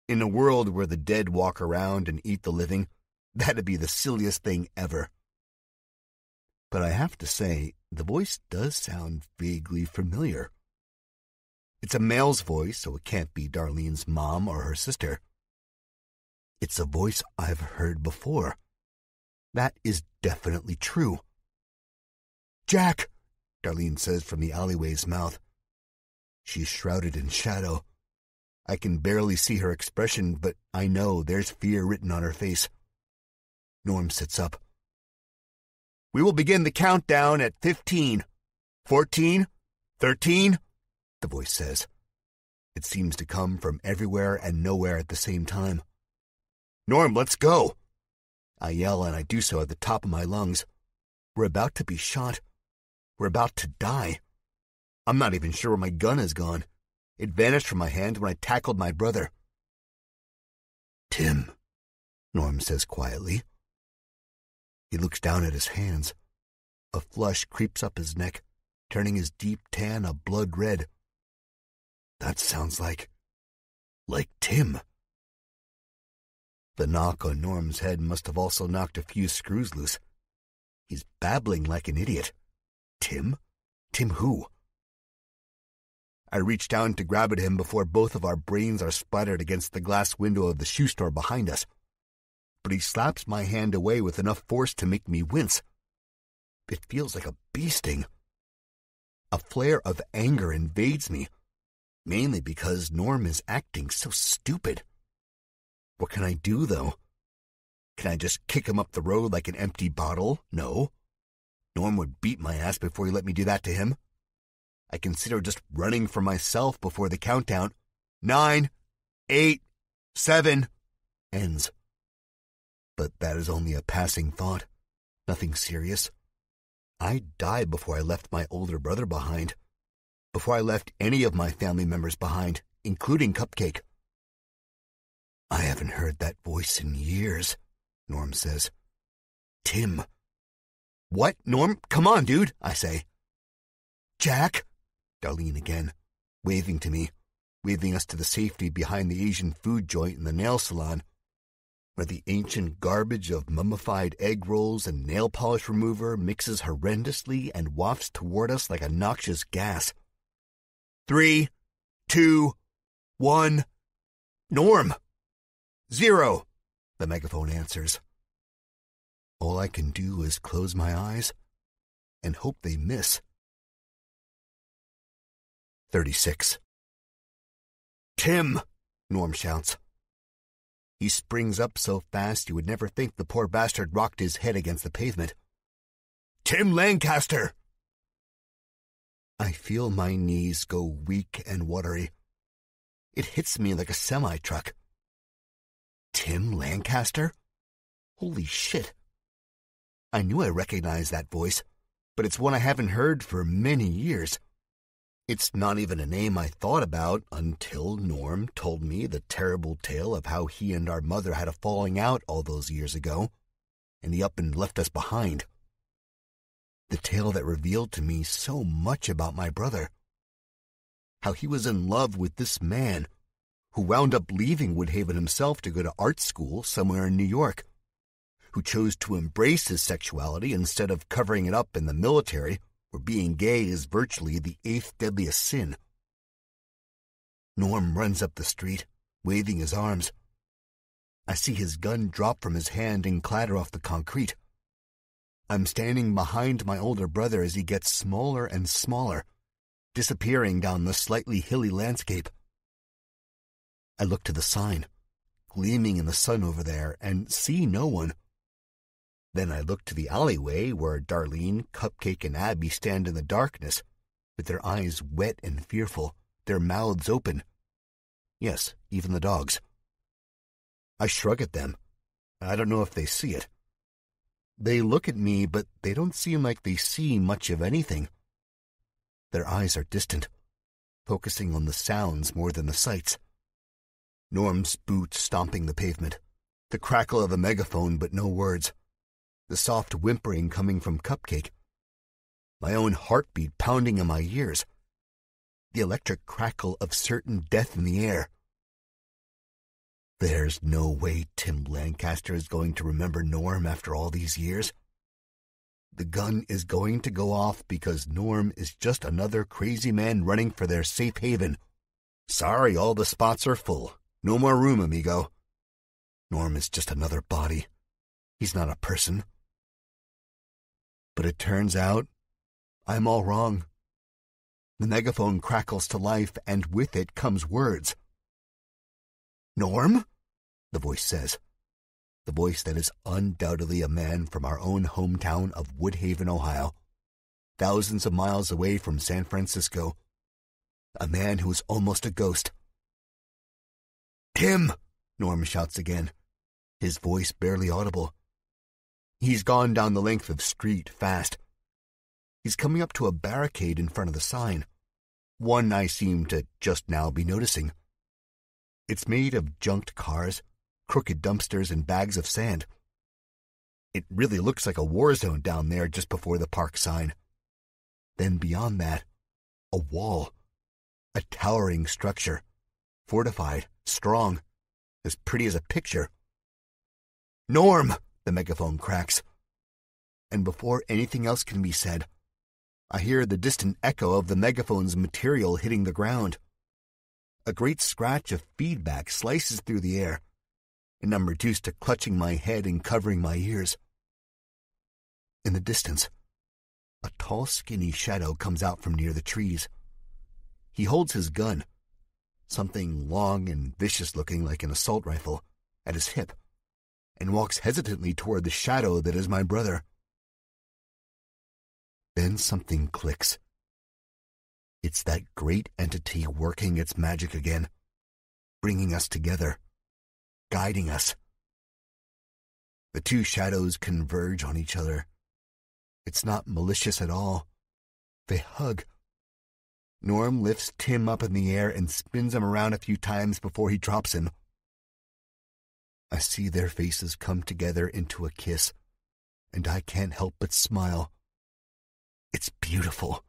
A: In a world where the dead walk around and eat the living, that'd be the silliest thing ever. But I have to say, the voice does sound vaguely familiar. It's a male's voice, so it can't be Darlene's mom or her sister. It's a voice I've heard before. That is definitely true. "Jack," Darlene says from the alleyway's mouth. She's shrouded in shadow. I can barely see her expression, but I know there's fear written on her face. Norm sits up. "We will begin the countdown at 15. 14, 13, the voice says. It seems to come from everywhere and nowhere at the same time. "Norm, let's go!" I yell, and I do so at the top of my lungs. We're about to be shot. We're about to die. I'm not even sure where my gun has gone. It vanished from my hand when I tackled my brother. "Tim," Norm says quietly. He looks down at his hands. A flush creeps up his neck, turning his deep tan a blood red. That sounds like Tim. The knock on Norm's head must have also knocked a few screws loose. He's babbling like an idiot. Tim? Tim who? I reach down to grab at him before both of our brains are splattered against the glass window of the shoe store behind us. But he slaps my hand away with enough force to make me wince. It feels like a bee sting. A flare of anger invades me, mainly because Norm is acting so stupid. What can I do, though? Can I just kick him up the road like an empty bottle? No. Norm would beat my ass before he let me do that to him. I consider just running for myself before the countdown, 9, 8, 7, ends. But that is only a passing thought. Nothing serious. I'd die before I left my older brother behind. Before I left any of my family members behind, including Cupcake. "I haven't heard that voice in years," Norm says. "Tim." "What, Norm? Come on, dude," I say. "Jack," Darlene again, waving to me, waving us to the safety behind the Asian food joint in the nail salon, where the ancient garbage of mummified egg rolls and nail polish remover mixes horrendously and wafts toward us like a noxious gas. 3, 2, 1, Norm! 0, the megaphone answers. All I can do is close my eyes and hope they miss. 36. "Tim!" Norm shouts. He springs up so fast you would never think the poor bastard rocked his head against the pavement. "Tim Lancaster!" I feel my knees go weak and watery. It hits me like a semi-truck. Tim Lancaster? Holy shit. I knew I recognized that voice, but it's one I haven't heard for many years. It's not even a name I thought about until Norm told me the terrible tale of how he and our mother had a falling out all those years ago, and he up and left us behind. The tale that revealed to me so much about my brother. How he was in love with this man, who wound up leaving Woodhaven himself to go to art school somewhere in New York, who chose to embrace his sexuality instead of covering it up in the military, where being gay is virtually the 8th deadliest sin. Norm runs up the street, waving his arms. I see his gun drop from his hand and clatter off the concrete. I'm standing behind my older brother as he gets smaller and smaller, disappearing down the slightly hilly landscape. I look to the sign, gleaming in the sun over there, and see no one. Then I look to the alleyway where Darlene, Cupcake, and Abby stand in the darkness, with their eyes wet and fearful, their mouths open. Yes, even the dogs. I shrug at them. I don't know if they see it. They look at me, but they don't seem like they see much of anything. Their eyes are distant, focusing on the sounds more than the sights. Norm's boots stomping the pavement, the crackle of a megaphone but no words, the soft whimpering coming from Cupcake, my own heartbeat pounding in my ears, the electric crackle of certain death in the air. There's no way Tim Lancaster is going to remember Norm after all these years. The gun is going to go off because Norm is just another crazy man running for their safe haven. Sorry, all the spots are full. No more room, amigo. Norm is just another body. He's not a person. But it turns out I'm all wrong. The megaphone crackles to life, and with it comes words. Norm? The voice says. The voice that is undoubtedly a man from our own hometown of Woodhaven, Ohio, thousands of miles away from San Francisco. A man who is almost a ghost. Tim! Norm shouts again, his voice barely audible. He's gone down the length of street fast. He's coming up to a barricade in front of the sign, one I seem to just now be noticing. It's made of junked cars, crooked dumpsters, and bags of sand. It really looks like a war zone down there just before the park sign. Then beyond that, a wall, a towering structure, fortified, strong, as pretty as a picture. Norm! The megaphone cracks. And before anything else can be said, I hear the distant echo of the megaphone's material hitting the ground. A great scratch of feedback slices through the air, and I'm reduced to clutching my head and covering my ears. In the distance, a tall, skinny shadow comes out from near the trees. He holds his gun, something long and vicious-looking like an assault rifle, at his hip, and walks hesitantly toward the shadow that is my brother. Then something clicks. It's that great entity working its magic again, bringing us together, guiding us. The two shadows converge on each other. It's not malicious at all. They hug. Norm lifts Tim up in the air and spins him around a few times before he drops him. I see their faces come together into a kiss, and I can't help but smile. It's beautiful.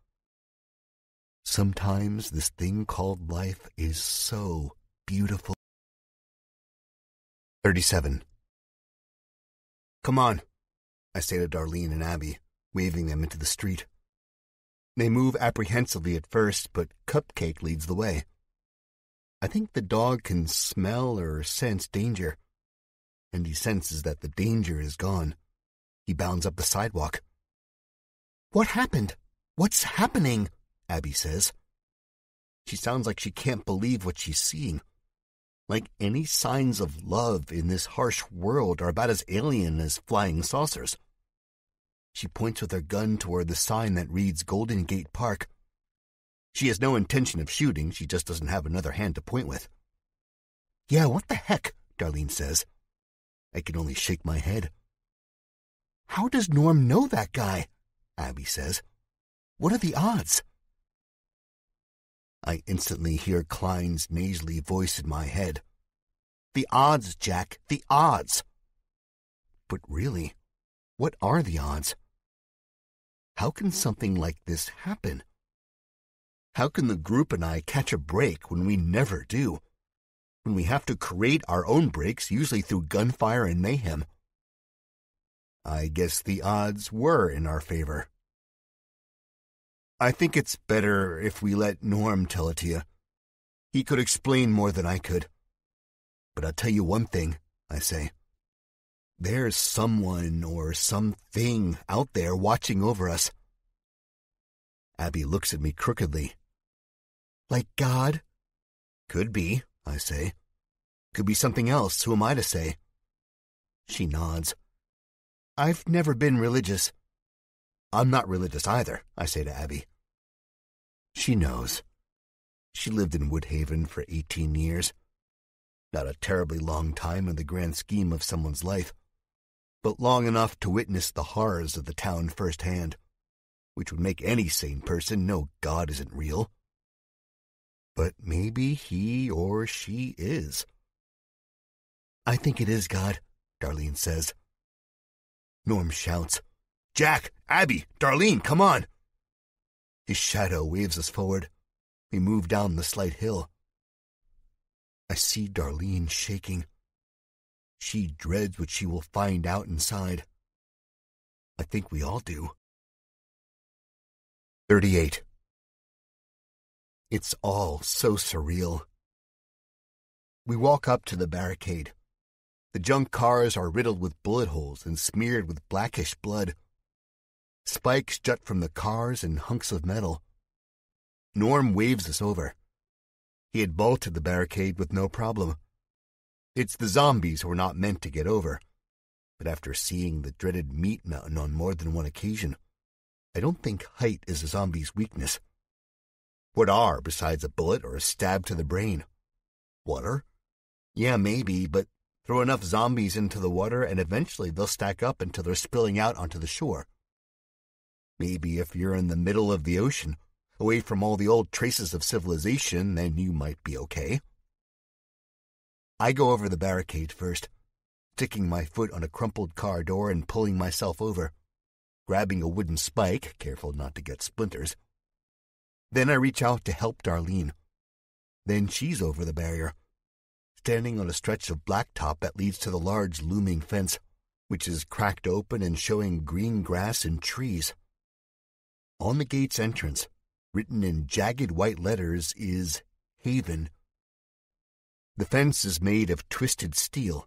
A: Sometimes this thing called life is so beautiful. 37. Come on, I say to Darlene and Abby, waving them into the street. They move apprehensively at first, but Cupcake leads the way. I think the dog can smell or sense danger, and he senses that the danger is gone. He bounds up the sidewalk. What happened? What's happening? Abby says. She sounds like she can't believe what she's seeing. Like any signs of love in this harsh world are about as alien as flying saucers. She points with her gun toward the sign that reads Golden Gate Park. She has no intention of shooting, she just doesn't have another hand to point with. Yeah, what the heck? Darlene says. I can only shake my head. How does Norm know that guy? Abby says. What are the odds? I instantly hear Klein's nasally voice in my head. The odds, Jack, the odds. But really, what are the odds? How can something like this happen? How can the group and I catch a break when we never do? When we have to create our own breaks, usually through gunfire and mayhem? I guess the odds were in our favor. I think it's better if we let Norm tell it to you. He could explain more than I could. But I'll tell you one thing, I say. There's someone or something out there watching over us. Abby looks at me crookedly. Like God? Could be, I say. Could be something else. Who am I to say? She nods. I've never been religious. I'm not religious either, I say to Abby. She knows. She lived in Woodhaven for 18 years. Not a terribly long time in the grand scheme of someone's life, but long enough to witness the horrors of the town firsthand, which would make any sane person know God isn't real. But maybe he or she is. I think it is God, Darlene says. Norm shouts, Jack, Abby, Darlene, come on! His shadow waves us forward. We move down the slight hill. I see Darlene shaking. She dreads what she will find out inside. I think we all do. 38. It's all so surreal. We walk up to the barricade. The junk cars are riddled with bullet holes and smeared with blackish blood. Spikes jut from the cars and hunks of metal. Norm waves us over. He had bolted the barricade with no problem. It's the zombies who are not meant to get over. But after seeing the dreaded meat mountain on more than one occasion, I don't think height is a zombie's weakness. What are, besides a bullet or a stab to the brain? Water? Yeah, maybe, but throw enough zombies into the water and eventually they'll stack up until they're spilling out onto the shore. Maybe if you're in the middle of the ocean, away from all the old traces of civilization, then you might be okay. I go over the barricade first, sticking my foot on a crumpled car door and pulling myself over, grabbing a wooden spike, careful not to get splinters. Then I reach out to help Darlene. Then she's over the barrier, standing on a stretch of blacktop that leads to the large looming fence, which is cracked open and showing green grass and trees. On the gate's entrance, written in jagged white letters, is Haven. The fence is made of twisted steel,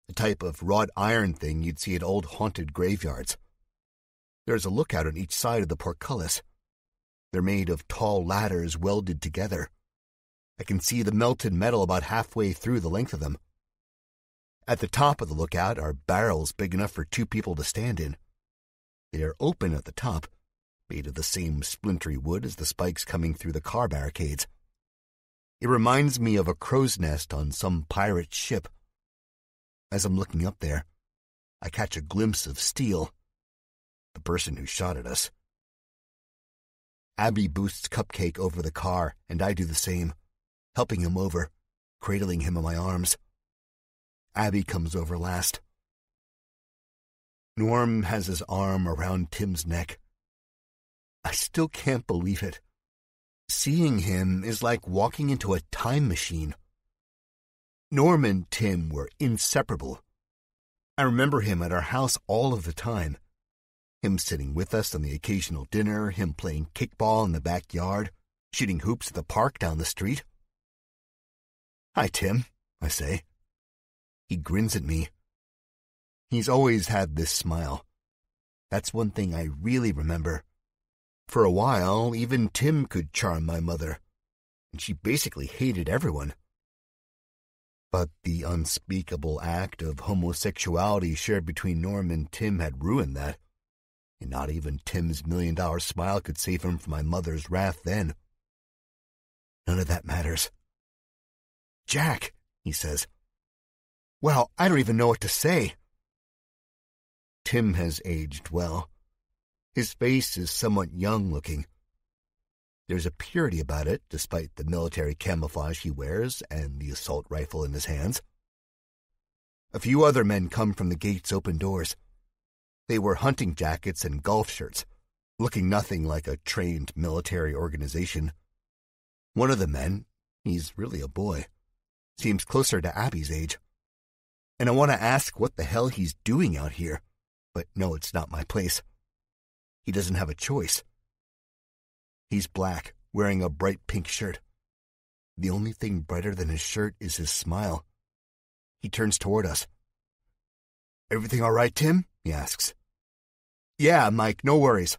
A: the type of wrought iron thing you'd see at old haunted graveyards. There's a lookout on each side of the portcullis. They're made of tall ladders welded together. I can see the melted metal about halfway through the length of them. At the top of the lookout are barrels big enough for 2 people to stand in. They are open at the top, made of the same splintery wood as the spikes coming through the car barricades. It reminds me of a crow's nest on some pirate ship. As I'm looking up there, I catch a glimpse of Steele, the person who shot at us. Abby boosts Cupcake over the car, and I do the same, helping him over, cradling him in my arms. Abby comes over last. Norm has his arm around Tim's neck. I still can't believe it. Seeing him is like walking into a time machine. Norm and Tim were inseparable. I remember him at our house all of the time. Him sitting with us on the occasional dinner, him playing kickball in the backyard, shooting hoops at the park down the street. Hi, Tim, I say. He grins at me. He's always had this smile. That's one thing I really remember. For a while, even Tim could charm my mother, and she basically hated everyone. But the unspeakable act of homosexuality shared between Norm and Tim had ruined that, and not even Tim's $1 million smile could save him from my mother's wrath then. None of that matters. Jack, he says. Well, I don't even know what to say. Tim has aged well. His face is somewhat young-looking. There's a purity about it, despite the military camouflage he wears and the assault rifle in his hands. A few other men come from the gate's open doors. They wear hunting jackets and golf shirts, looking nothing like a trained military organization. One of the men, he's really a boy, seems closer to Abby's age. And I want to ask what the hell he's doing out here, but no, it's not my place. He doesn't have a choice. He's black, wearing a bright pink shirt. The only thing brighter than his shirt is his smile. He turns toward us. Everything all right, Tim? He asks. Yeah, Mike, no worries.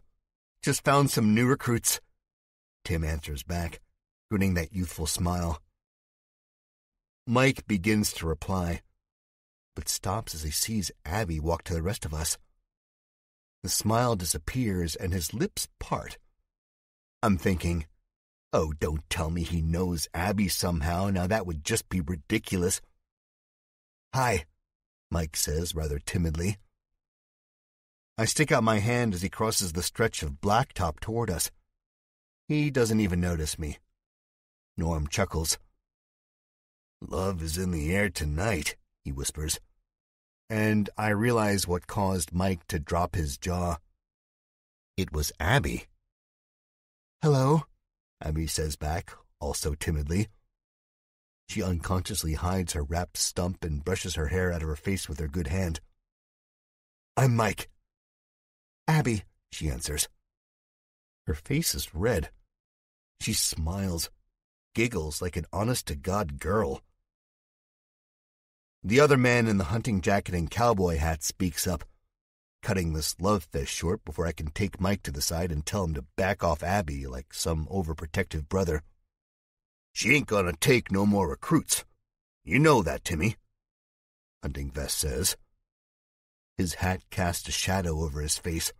A: Just found some new recruits. Tim answers back, grinning that youthful smile. Mike begins to reply, but stops as he sees Abby walk to the rest of us, The smile disappears and his lips part. I'm thinking, oh, don't tell me he knows Abby somehow. Now that would just be ridiculous. Hi, Mike says rather timidly. I stick out my hand as he crosses the stretch of blacktop toward us. He doesn't even notice me. Norm chuckles. Love is in the air tonight, he whispers. And I realize what caused Mike to drop his jaw. It was Abby. Hello, Abby says back, also timidly. She unconsciously hides her wrapped stump and brushes her hair out of her face with her good hand. I'm Mike. Abby, she answers. Her face is red. She smiles, giggles like an honest-to-God girl. The other man in the hunting jacket and cowboy hat speaks up, cutting this love fest short before I can take Mike to the side and tell him to back off Abby like some overprotective brother. She ain't gonna take no more recruits. You know that, Timmy, Hunting Vest says. His hat casts a shadow over his face,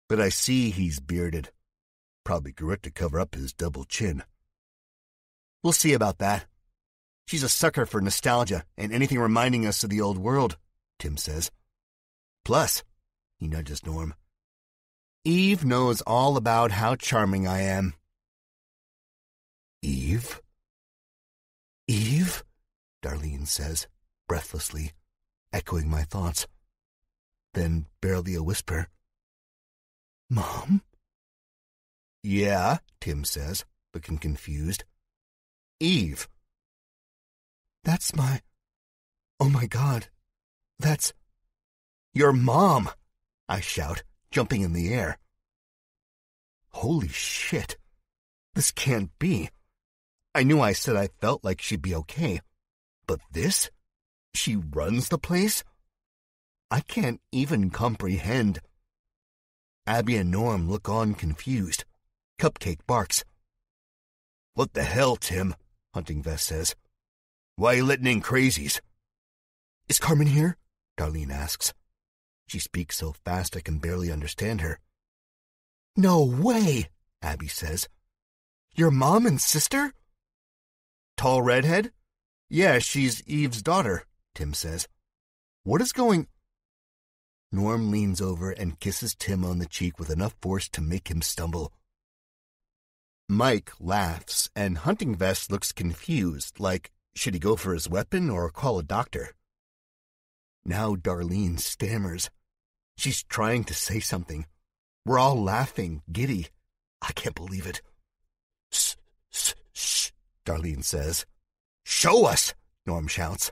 A: but I see he's bearded. Probably grew it to cover up his double chin. We'll see about that. She's a sucker for nostalgia and anything reminding us of the old world, Tim says. Plus, he nudges Norm, Eve knows all about how charming I am. Eve? Eve? Darlene says, breathlessly, echoing my thoughts. Then barely a whisper. Mom? Yeah, Tim says, looking confused. Eve. That's my... Oh my God. That's... Your mom, I shout, jumping in the air. Holy shit. This can't be. I knew I said I felt like she'd be okay. But this? She runs the place? I can't even comprehend. Abby and Norm look on confused. Cupcake barks. What the hell, Tim? Hunting Vest says. Why are you letting in crazies? Is Carmen here? Darlene asks. She speaks so fast I can barely understand her. No way, Abby says. Your mom and sister? Tall redhead? Yeah, she's Eve's daughter, Tim says. What is going... Norm leans over and kisses Tim on the cheek with enough force to make him stumble. Mike laughs, and Hunting Vest looks confused, like, should he go for his weapon or call a doctor? Now Darlene stammers. She's trying to say something. We're all laughing, giddy. I can't believe it. Shh, Darlene says. Show us, Norm shouts.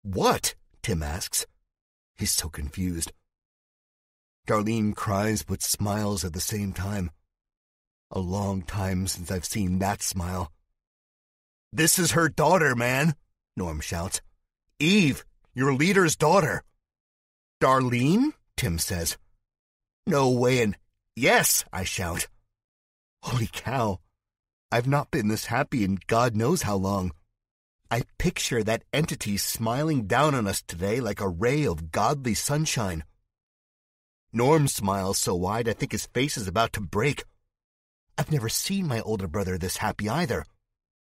A: What? Tim asks. He's so confused. Darlene cries but smiles at the same time. A long time since I've seen that smile. This is her daughter, man, Norm shouts. Eve, your leader's daughter. Darlene? Tim says. No way, and yes, I shout. Holy cow. I've not been this happy in God knows how long. I picture that entity smiling down on us today like a ray of godly sunshine. Norm smiles so wide I think his face is about to break. I've never seen my older brother this happy either.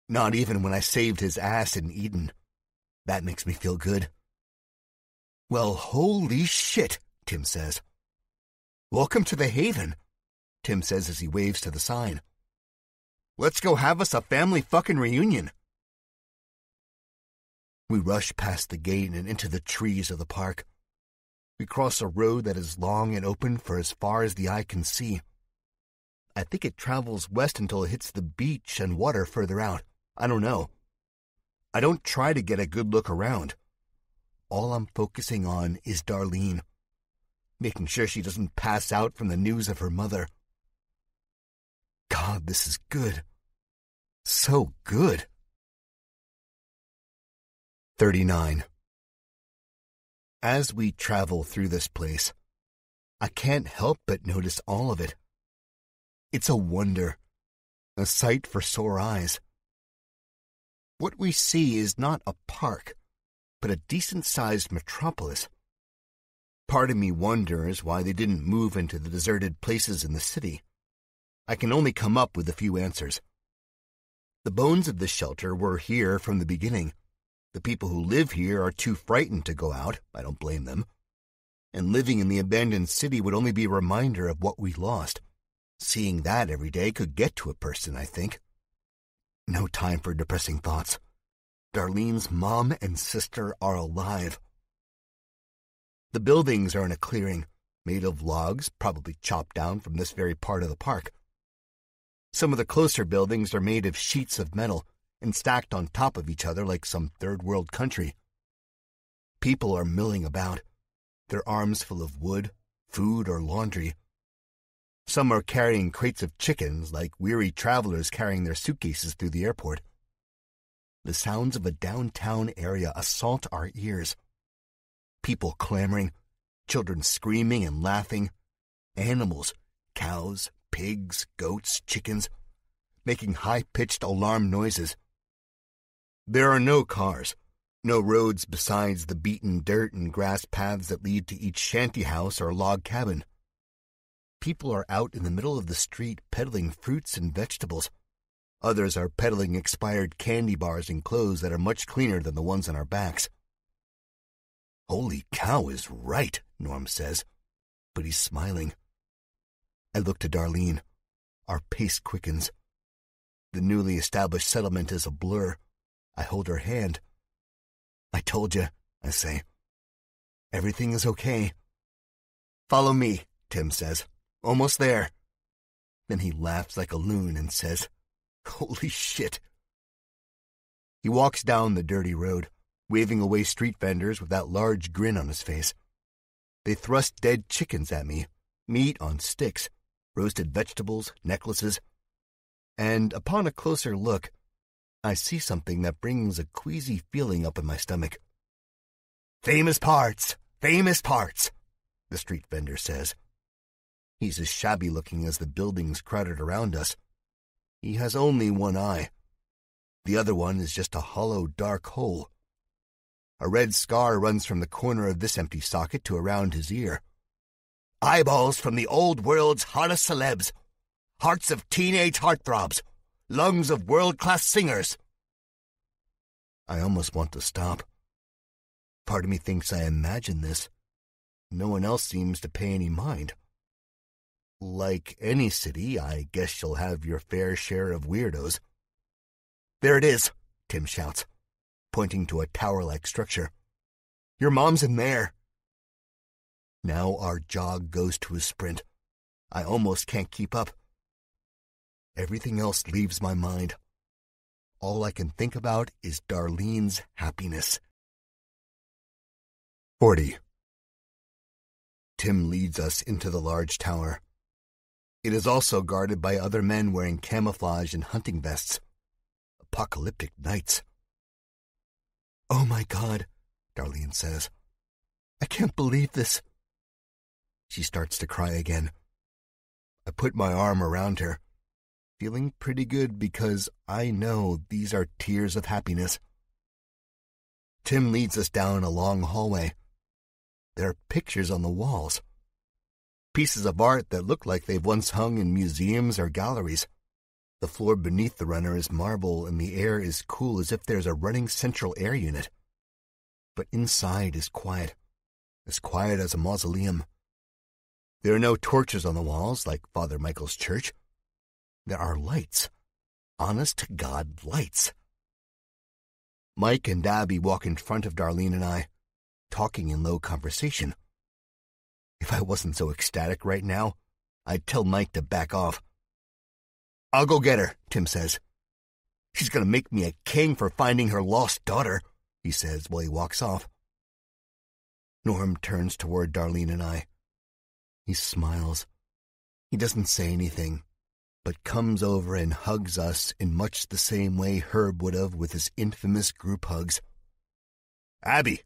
A: Not even when I saved his ass in Eden. That makes me feel good. Well, holy shit, Tim says. Welcome to the Haven, Tim says as he waves to the sign. Let's go have us a family fucking reunion. We rush past the gate and into the trees of the park. We cross a road that is long and open for as far as the eye can see. I think it travels west until it hits the beach and water further out. I don't know. I don't try to get a good look around. All I'm focusing on is Darlene, making sure she doesn't pass out from the news of her mother. God, this is good. So good. 39. As we travel through this place, I can't help but notice all of it. It's a wonder, a sight for sore eyes. What we see is not a park, but a decent-sized metropolis. Part of me wonders why they didn't move into the deserted places in the city. I can only come up with a few answers. The bones of the shelter were here from the beginning. The people who live here are too frightened to go out. I don't blame them. And living in the abandoned city would only be a reminder of what we lost. Seeing that every day could get to a person, I think. No time for depressing thoughts. Darlene's mom and sister are alive. The buildings are in a clearing, made of logs, probably chopped down from this very part of the park. Some of the closer buildings are made of sheets of metal and stacked on top of each other like some third-world country. People are milling about, their arms full of wood, food, or laundry. Some are carrying crates of chickens like weary travelers carrying their suitcases through the airport. The sounds of a downtown area assault our ears. People clamoring, children screaming and laughing, animals, cows, pigs, goats, chickens, making high-pitched alarm noises. There are no cars, no roads besides the beaten dirt and grass paths that lead to each shanty house or log cabin. People are out in the middle of the street peddling fruits and vegetables. Others are peddling expired candy bars and clothes that are much cleaner than the ones on our backs. Holy cow is right, Norm says, but he's smiling. I look to Darlene. Our pace quickens. The newly established settlement is a blur. I hold her hand. I told you, I say. Everything is okay. Follow me, Tim says. Almost there. Then he laughs like a loon and says, Holy shit. He walks down the dirty road, waving away street vendors with that large grin on his face. They thrust dead chickens at me, meat on sticks, roasted vegetables, necklaces, and upon a closer look, I see something that brings a queasy feeling up in my stomach. Famous parts, the street vendor says. He's as shabby-looking as the buildings crowded around us. He has only one eye. The other one is just a hollow, dark hole. A red scar runs from the corner of this empty socket to around his ear. Eyeballs from the old world's hottest celebs. Hearts of teenage heartthrobs. Lungs of world-class singers. I almost want to stop. Part of me thinks I imagine this. No one else seems to pay any mind. Like any city, I guess you'll have your fair share of weirdos. There it is, Tim shouts, pointing to a tower-like structure. Your mom's in there. Now our jog goes to a sprint. I almost can't keep up. Everything else leaves my mind. All I can think about is Darlene's happiness. 40. Tim leads us into the large tower. It is also guarded by other men wearing camouflage and hunting vests. Apocalyptic nights. Oh my God, Darlene says. I can't believe this. She starts to cry again. I put my arm around her, feeling pretty good because I know these are tears of happiness. Tim leads us down a long hallway. There are pictures on the walls. Pieces of art that look like they've once hung in museums or galleries. The floor beneath the runner is marble and the air is cool as if there's a running central air unit. But inside is quiet as a mausoleum. There are no torches on the walls like Father Michael's church. There are lights. Honest-to-God lights. Mike and Abby walk in front of Darlene and I, talking in low conversation. If I wasn't so ecstatic right now, I'd tell Mike to back off. I'll go get her, Tim says. She's gonna make me a king for finding her lost daughter, he says while he walks off. Norm turns toward Darlene and I. He smiles. He doesn't say anything, but comes over and hugs us in much the same way Herb would have with his infamous group hugs. Abby,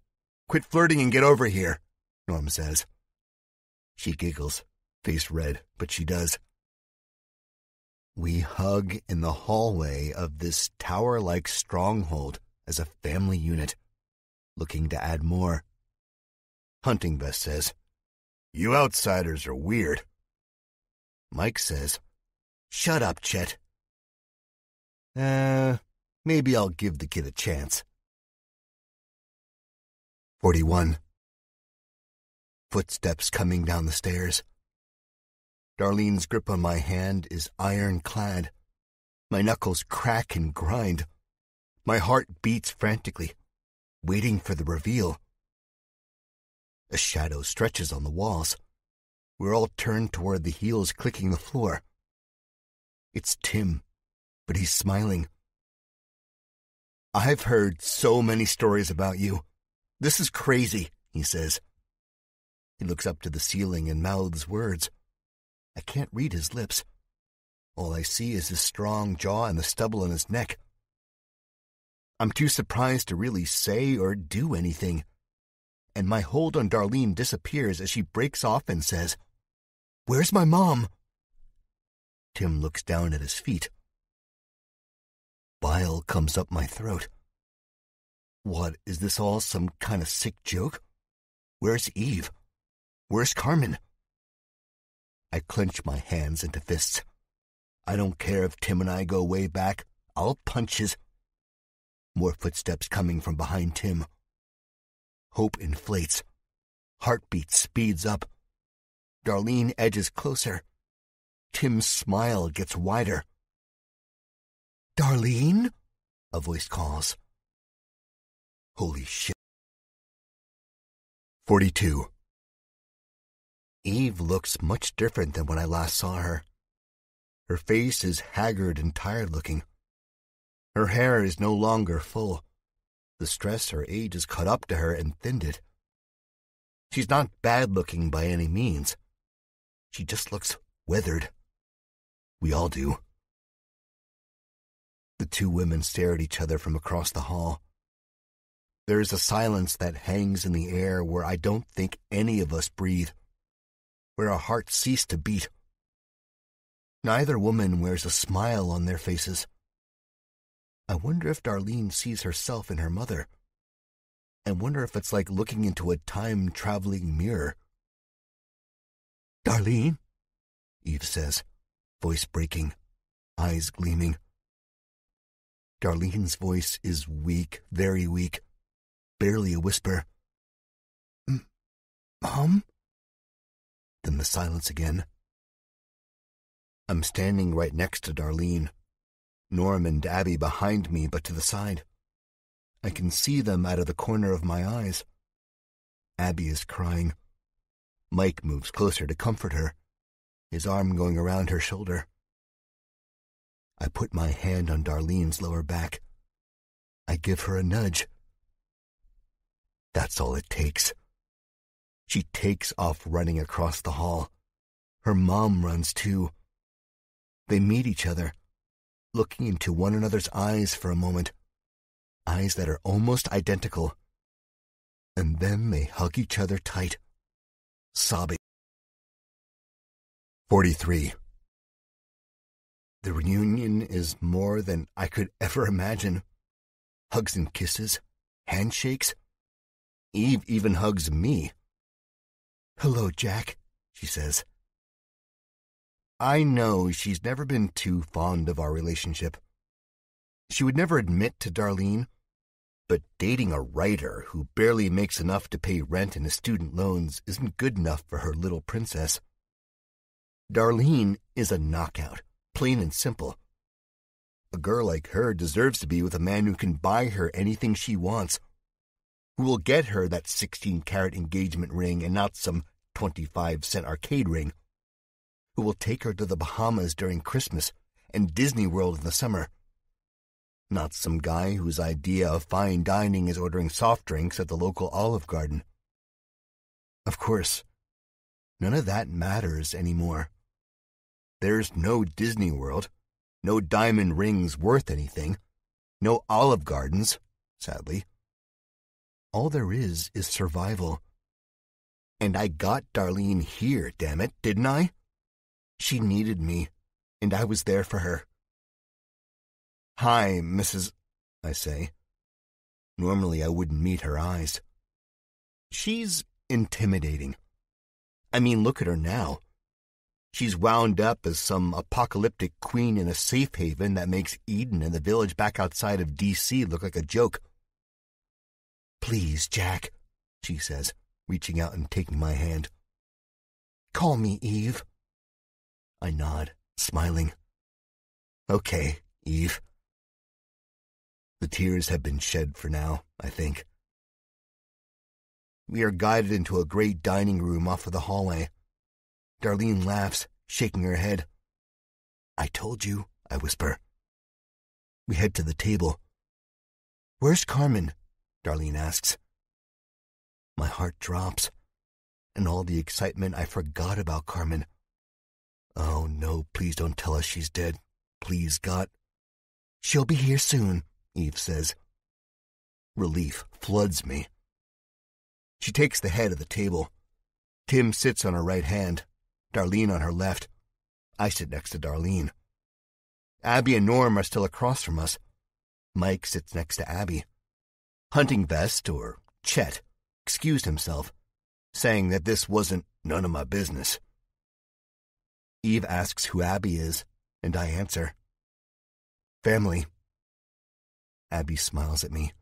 A: quit flirting and get over here, Norm says. She giggles, face red, but she does. We hug in the hallway of this tower-like stronghold as a family unit, looking to add more. Hunting Vest says, You outsiders are weird. Mike says, "Shut up, Chet." Maybe I'll give the kid a chance. 41. Footsteps coming down the stairs. Darlene's grip on my hand is ironclad. My knuckles crack and grind. My heart beats frantically, waiting for the reveal. A shadow stretches on the walls. We're all turned toward the heels clicking the floor. It's Tim, but he's smiling. "I've heard so many stories about you. This is crazy," he says. He looks up to the ceiling and mouths words. I can't read his lips. All I see is his strong jaw and the stubble on his neck. I'm too surprised to really say or do anything, and my hold on Darlene disappears as she breaks off and says, "Where's my mom?" Tim looks down at his feet. Bile comes up my throat. What, is this all some kind of sick joke? Where's Eve? Where's Carmen? I clench my hands into fists. I don't care if Tim and I go way back. I'll punch his... More footsteps coming from behind Tim. Hope inflates. Heartbeat speeds up. Darlene edges closer. Tim's smile gets wider. "Darlene?" a voice calls. Holy shit. 42. Eve looks much different than when I last saw her. Her face is haggard and tired-looking. Her hair is no longer full. The stress her age has caught up to her and thinned it. She's not bad-looking by any means. She just looks weathered. We all do. The two women stare at each other from across the hall. There is a silence that hangs in the air where I don't think any of us breathe, where our hearts cease to beat. Neither woman wears a smile on their faces. I wonder if Darlene sees herself in her mother. I wonder if it's like looking into a time-traveling mirror. "Darlene?" Eve says, voice breaking, eyes gleaming. Darlene's voice is weak, very weak, barely a whisper. "Mom?" Then the silence again. I'm standing right next to Darlene. Norm and Abby behind me, but to the side. I can see them out of the corner of my eyes. Abby is crying. Mike moves closer to comfort her, his arm going around her shoulder. I put my hand on Darlene's lower back. I give her a nudge. That's all it takes. She takes off running across the hall. Her mom runs too. They meet each other, looking into one another's eyes for a moment, eyes that are almost identical. And then they hug each other tight, sobbing. 43. The reunion is more than I could ever imagine. Hugs and kisses, handshakes. Eve even hugs me. "Hello, Jack," she says. I know she's never been too fond of our relationship. She would never admit to Darlene, but dating a writer who barely makes enough to pay rent and his student loans isn't good enough for her little princess. Darlene is a knockout, plain and simple. A girl like her deserves to be with a man who can buy her anything she wants, who will get her that 16-carat engagement ring and not some 25-cent arcade ring, who will take her to the Bahamas during Christmas and Disney World in the summer. Not some guy whose idea of fine dining is ordering soft drinks at the local Olive Garden. Of course, none of that matters anymore. There's no Disney World, no diamond rings worth anything, no Olive Gardens, sadly. All there is survival. And I got Darlene here, damn it, didn't I? She needed me, and I was there for her. "Hi, Mrs. I say. Normally I wouldn't meet her eyes. She's intimidating. I mean, look at her now. She's wound up as some apocalyptic queen in a safe haven that makes Eden and the village back outside of D.C. look like a joke. "Please, Jack," she says, reaching out and taking my hand. "Call me Eve." I nod, smiling. "Okay, Eve." The tears have been shed for now, I think. We are guided into a great dining room off of the hallway. Darlene laughs, shaking her head. "I told you," I whisper. We head to the table. "Where's Carmen?" Darlene asks. My heart drops. In all the excitement, I forgot about Carmen. "Oh, no, please don't tell us she's dead. Please, God." "She'll be here soon," Eve says. Relief floods me. She takes the head of the table. Tim sits on her right hand, Darlene on her left. I sit next to Darlene. Abby and Norm are still across from us. Mike sits next to Abby. Hunting Vest, or Chet, excused himself, saying that this wasn't none of my business. Eve asks who Abby is, and I answer. "Family." Abby smiles at me.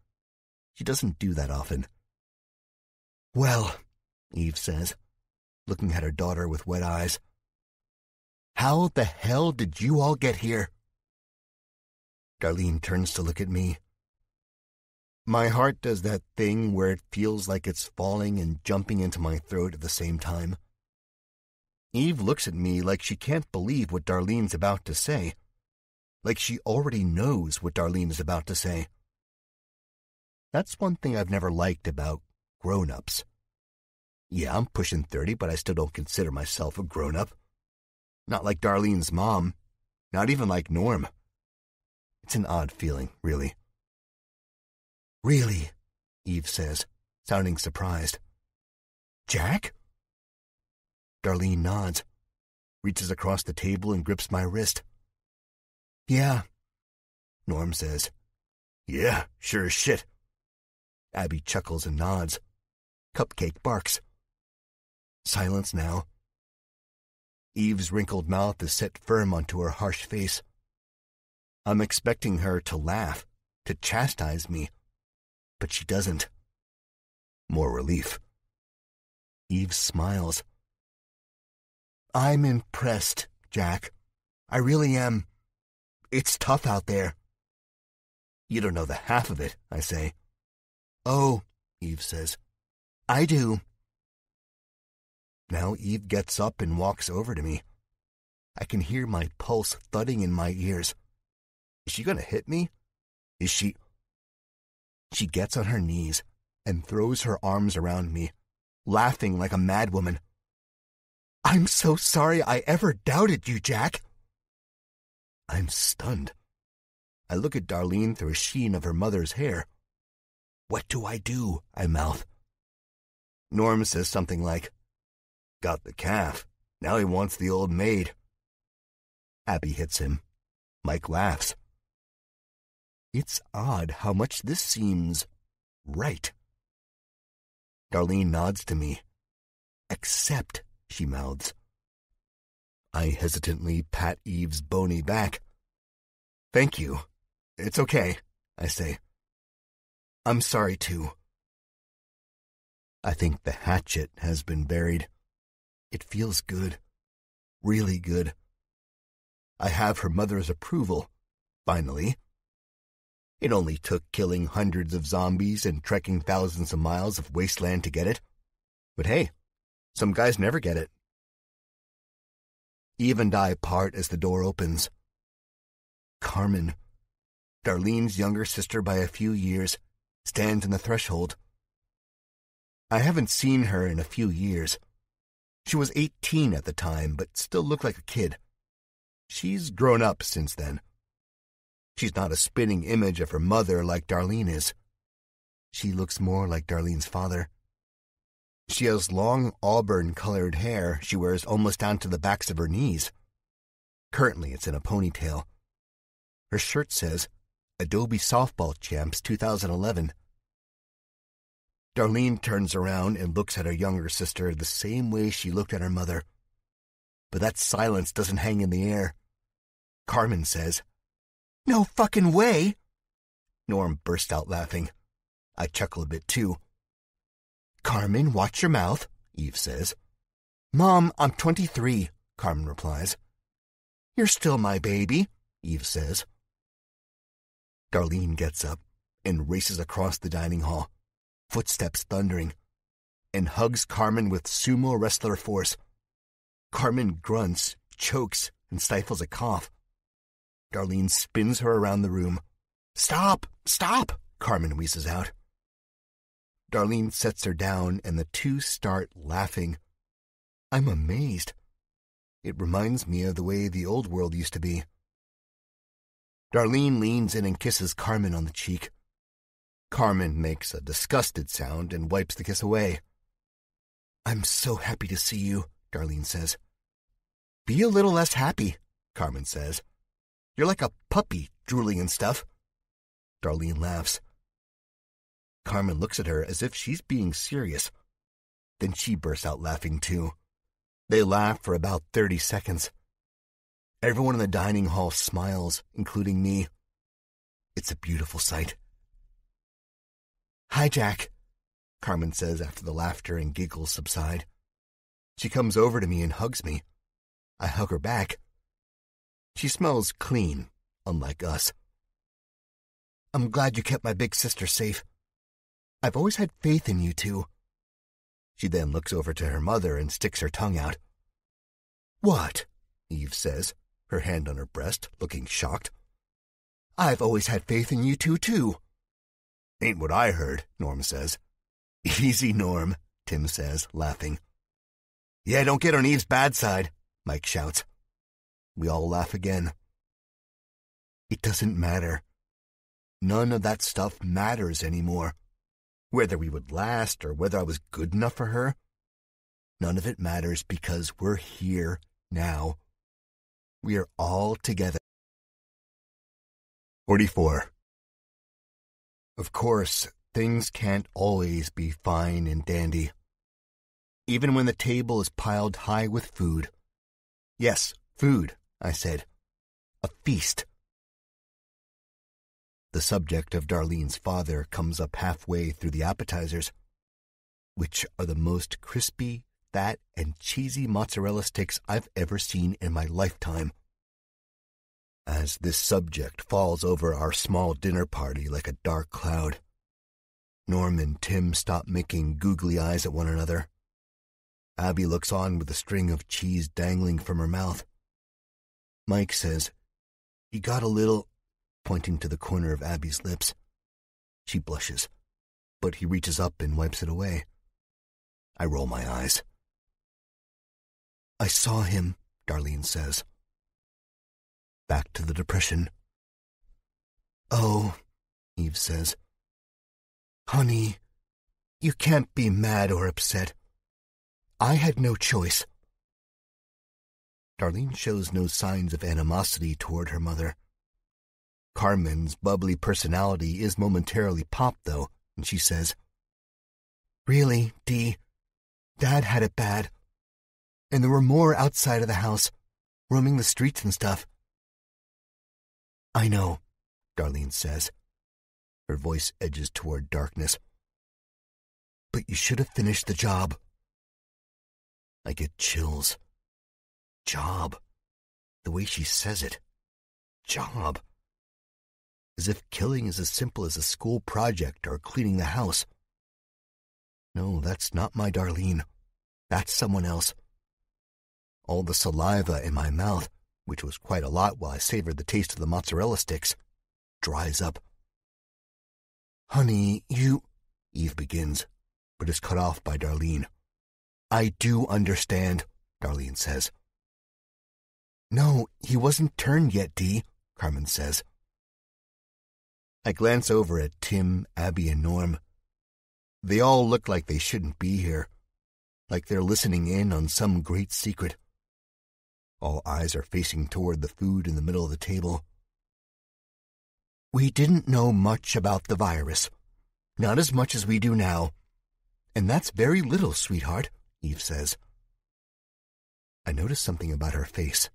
A: She doesn't do that often. "Well," Eve says, looking at her daughter with wet eyes. "How the hell did you all get here?" Darlene turns to look at me. My heart does that thing where it feels like it's falling and jumping into my throat at the same time. Eve looks at me like she can't believe what Darlene's about to say, like she already knows what Darlene is about to say. That's one thing I've never liked about grown-ups. Yeah, I'm pushing 30, but I still don't consider myself a grown-up. Not like Darlene's mom, not even like Norm. It's an odd feeling, really. "Really?" Eve says, sounding surprised. "Jack?" Darlene nods, reaches across the table and grips my wrist. "Yeah." Norm says, "Yeah, sure as shit." Abby chuckles and nods. Cupcake barks. Silence now. Eve's wrinkled mouth is set firm onto her harsh face. I'm expecting her to laugh, to chastise me, but she doesn't. More relief. Eve smiles. "I'm impressed, Jack. I really am. It's tough out there." "You don't know the half of it," I say. "Oh," Eve says. "I do." Now Eve gets up and walks over to me. I can hear my pulse thudding in my ears. Is she going to hit me? Is she... She gets on her knees and throws her arms around me, laughing like a madwoman. "I'm so sorry I ever doubted you, Jack." I'm stunned. I look at Darlene through a sheen of her mother's hair. "What do I do?" I mouth. Norm says something like, "Got the calf. Now he wants the old maid." Abby hits him. Mike laughs. It's odd how much this seems right. Darlene nods to me. "Except," she mouths. I hesitantly pat Eve's bony back. "Thank you. It's okay," I say. "I'm sorry, too." I think the hatchet has been buried. It feels good. Really good. I have her mother's approval, finally. It only took killing hundreds of zombies and trekking thousands of miles of wasteland to get it. But hey, some guys never get it. Eve and I part as the door opens. Carmen, Darlene's younger sister by a few years, stands in the threshold. I haven't seen her in a few years. She was 18 at the time, but still looked like a kid. She's grown up since then. She's not a spinning image of her mother like Darlene is. She looks more like Darlene's father. She has long auburn-colored hair she wears almost down to the backs of her knees. Currently, it's in a ponytail. Her shirt says, Adobe Softball Champs 2011. Darlene turns around and looks at her younger sister the same way she looked at her mother. But that silence doesn't hang in the air. Carmen says, "No fucking way!" Norm bursts out laughing. I chuckle a bit too. "Carmen, watch your mouth," Eve says. "Mom, I'm 23, Carmen replies. "You're still my baby," Eve says. Darlene gets up and races across the dining hall, footsteps thundering, and hugs Carmen with sumo wrestler force. Carmen grunts, chokes, and stifles a cough. Darlene spins her around the room. "Stop! Stop!" Carmen wheezes out. Darlene sets her down, and the two start laughing. I'm amazed. It reminds me of the way the old world used to be. Darlene leans in and kisses Carmen on the cheek. Carmen makes a disgusted sound and wipes the kiss away. "I'm so happy to see you," Darlene says. "Be a little less happy," Carmen says. "You're like a puppy, drooling and stuff." Darlene laughs. Carmen looks at her as if she's being serious. Then she bursts out laughing too. They laugh for about 30 seconds. Everyone in the dining hall smiles, including me. It's a beautiful sight. "Hi, Jack," Carmen says after the laughter and giggles subside. She comes over to me and hugs me. I hug her back. She smells clean, unlike us. "I'm glad you kept my big sister safe. I've always had faith in you two." She then looks over to her mother and sticks her tongue out. "What?" Eve says, her hand on her breast, looking shocked. "I've always had faith in you two, too." "Ain't what I heard," Norm says. "Easy, Norm," Tim says, laughing. "Yeah, don't get on Eve's bad side," Mike shouts. We all laugh again. It doesn't matter. None of that stuff matters anymore. Whether we would last or whether I was good enough for her, none of it matters because we're here now. We are all together. 44. Of course, things can't always be fine and dandy. Even when the table is piled high with food. Yes, food, I said. A feast. The subject of Darlene's father comes up halfway through the appetizers, which are the most crispy, fat, and cheesy mozzarella sticks I've ever seen in my lifetime. As this subject falls over our small dinner party like a dark cloud, Norm and Tim stop making googly eyes at one another. Abby looks on with a string of cheese dangling from her mouth. Mike says, "He got a little," pointing to the corner of Abby's lips. She blushes, but he reaches up and wipes it away. I roll my eyes. "I saw him," Darlene says. Back to the depression. "Oh," Eve says. "Honey, you can't be mad or upset. I had no choice." Darlene shows no signs of animosity toward her mother. Carmen's bubbly personality is momentarily popped, though, and she says, "Really, Dee, Dad had it bad. And there were more outside of the house, roaming the streets and stuff." "I know," Darlene says. Her voice edges toward darkness. "But you should have finished the job." I get chills. Job. The way she says it. Job. As if killing is as simple as a school project or cleaning the house. No, that's not my Darlene. That's someone else. All the saliva in my mouth, which was quite a lot while I savored the taste of the mozzarella sticks, dries up. "Honey, you," Eve begins, but is cut off by Darlene. "I do understand," Darlene says. "No, he wasn't turned yet, Dee," Carmen says. I glance over at Tim, Abby, and Norm. They all look like they shouldn't be here, like they're listening in on some great secret. All eyes are facing toward the food in the middle of the table. "We didn't know much about the virus. Not as much as we do now. And that's very little, sweetheart, Eve says. I notice something about her face.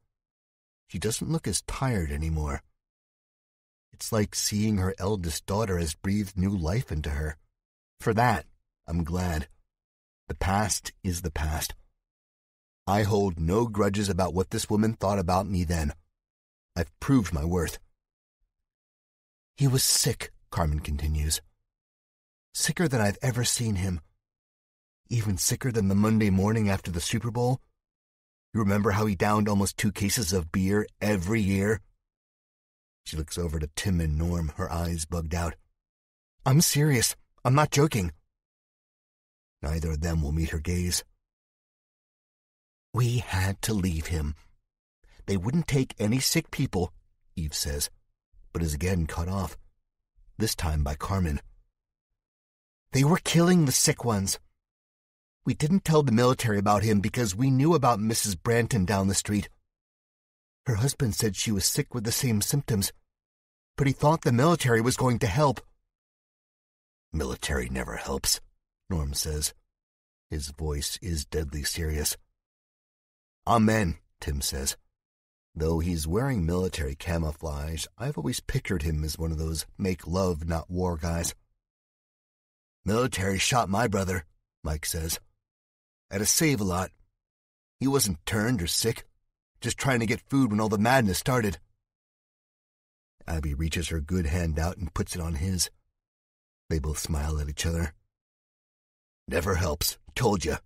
A: She doesn't look as tired anymore. It's like seeing her eldest daughter has breathed new life into her. For that, I'm glad. The past is the past. I hold no grudges about what this woman thought about me then. I've proved my worth. He was sick, Carmen continues. Sicker than I've ever seen him. Even sicker than the Monday morning after the Super Bowl. You remember how he downed almost 2 cases of beer every year? She looks over to Tim and Norm, her eyes bugged out. I'm serious. I'm not joking. Neither of them will meet her gaze. We had to leave him. They wouldn't take any sick people, Eve says, but is again cut off, this time by Carmen. They were killing the sick ones. We didn't tell the military about him because we knew about Mrs. Branton down the street. Her husband said she was sick with the same symptoms, but he thought the military was going to help. Military never helps, Norm says. His voice is deadly serious. Amen, Tim says. Though he's wearing military camouflage, I've always pictured him as one of those make love, not war guys. Military shot my brother, Mike says. Had to save a lot. He wasn't turned or sick, just trying to get food when all the madness started. Abby reaches her good hand out and puts it on his. They both smile at each other. Never helps, told ya,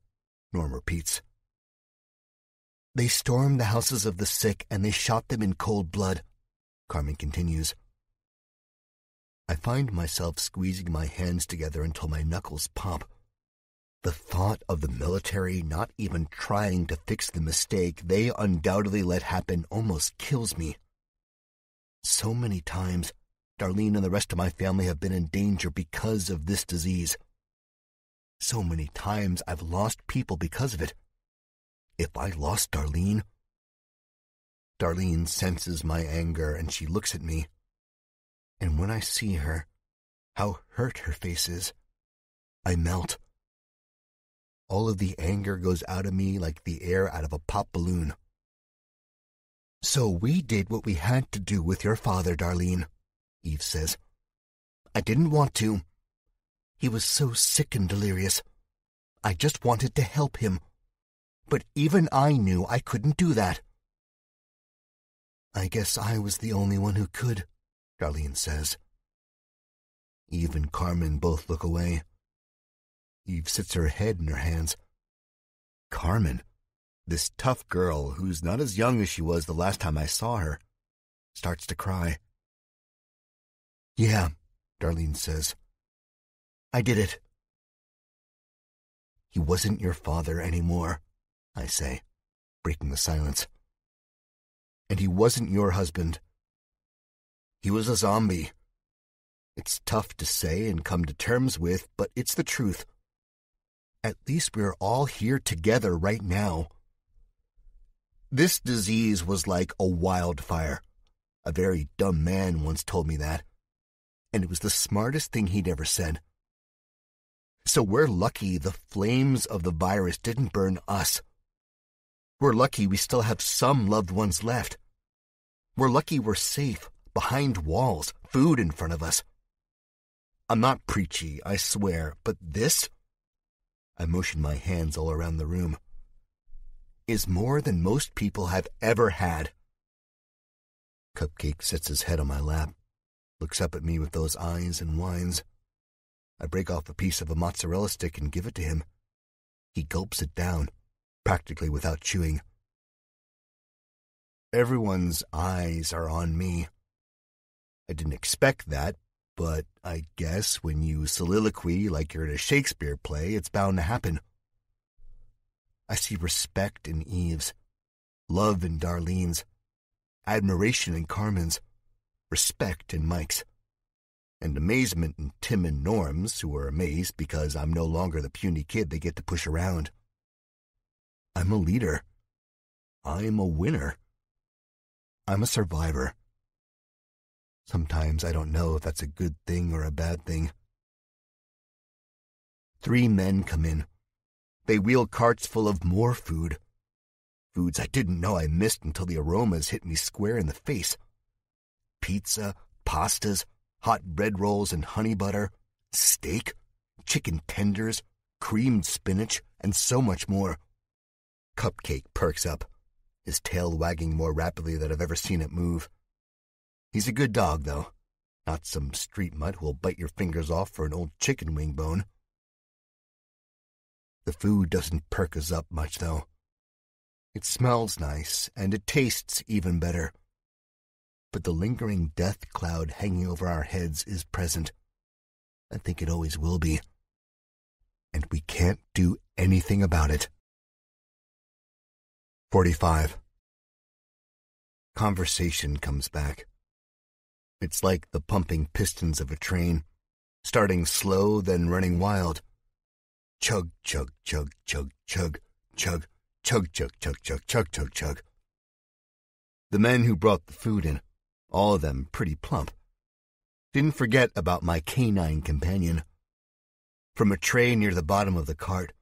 A: Norm repeats. They stormed the houses of the sick and they shot them in cold blood, Carmen continues. I find myself squeezing my hands together until my knuckles pop. The thought of the military not even trying to fix the mistake they undoubtedly let happen almost kills me. So many times, Darlene and the rest of my family have been in danger because of this disease. So many times I've lost people because of it. If I lost Darlene... Darlene senses my anger and she looks at me. And when I see her, how hurt her face is, I melt. All of the anger goes out of me like the air out of a pop balloon. So we did what we had to do with your father, Darlene, Eve says. I didn't want to. He was so sick and delirious. I just wanted to help him. But even I knew I couldn't do that. I guess I was the only one who could, Darlene says. Eve and Carmen both look away. Eve sits her head in her hands. Carmen, this tough girl who's not as young as she was the last time I saw her, starts to cry. Yeah, Darlene says. I did it. He wasn't your father anymore, I say, breaking the silence. And he wasn't your husband. He was a zombie. It's tough to say and come to terms with, but it's the truth. At least we're all here together right now. This disease was like a wildfire. A very dumb man once told me that. And it was the smartest thing he'd ever said. So we're lucky the flames of the virus didn't burn us. We're lucky we still have some loved ones left. We're lucky we're safe, behind walls, food in front of us. I'm not preachy, I swear, but this, I motion my hands all around the room, is more than most people have ever had. Cupcake sits his head on my lap, looks up at me with those eyes and whines. I break off a piece of a mozzarella stick and give it to him. He gulps it down, practically without chewing. Everyone's eyes are on me. I didn't expect that, but I guess when you soliloquy like you're in a Shakespeare play, it's bound to happen. I see respect in Eve's, love in Darlene's, admiration in Carmen's, respect in Mike's, and amazement in Tim and Norm's, who are amazed because I'm no longer the puny kid they get to push around. I'm a leader. I'm a winner. I'm a survivor. Sometimes I don't know if that's a good thing or a bad thing. 3 men come in. They wheel carts full of more food. Foods I didn't know I missed until the aromas hit me square in the face. Pizza, pastas, hot bread rolls and honey butter, steak, chicken tenders, creamed spinach, and so much more. Cupcake perks up, his tail wagging more rapidly than I've ever seen it move. He's a good dog, though, not some street mutt who'll bite your fingers off for an old chicken wing bone. The food doesn't perk us up much, though. It smells nice, and it tastes even better. But the lingering death cloud hanging over our heads is present. I think it always will be. And we can't do anything about it. 45. Conversation comes back. It's like the pumping pistons of a train, starting slow, then running wild. Chug, chug, chug, chug, chug, chug, chug, chug, chug, chug, chug, chug, chug. The men who brought the food in, all of them pretty plump, didn't forget about my canine companion. From a tray near the bottom of the cart,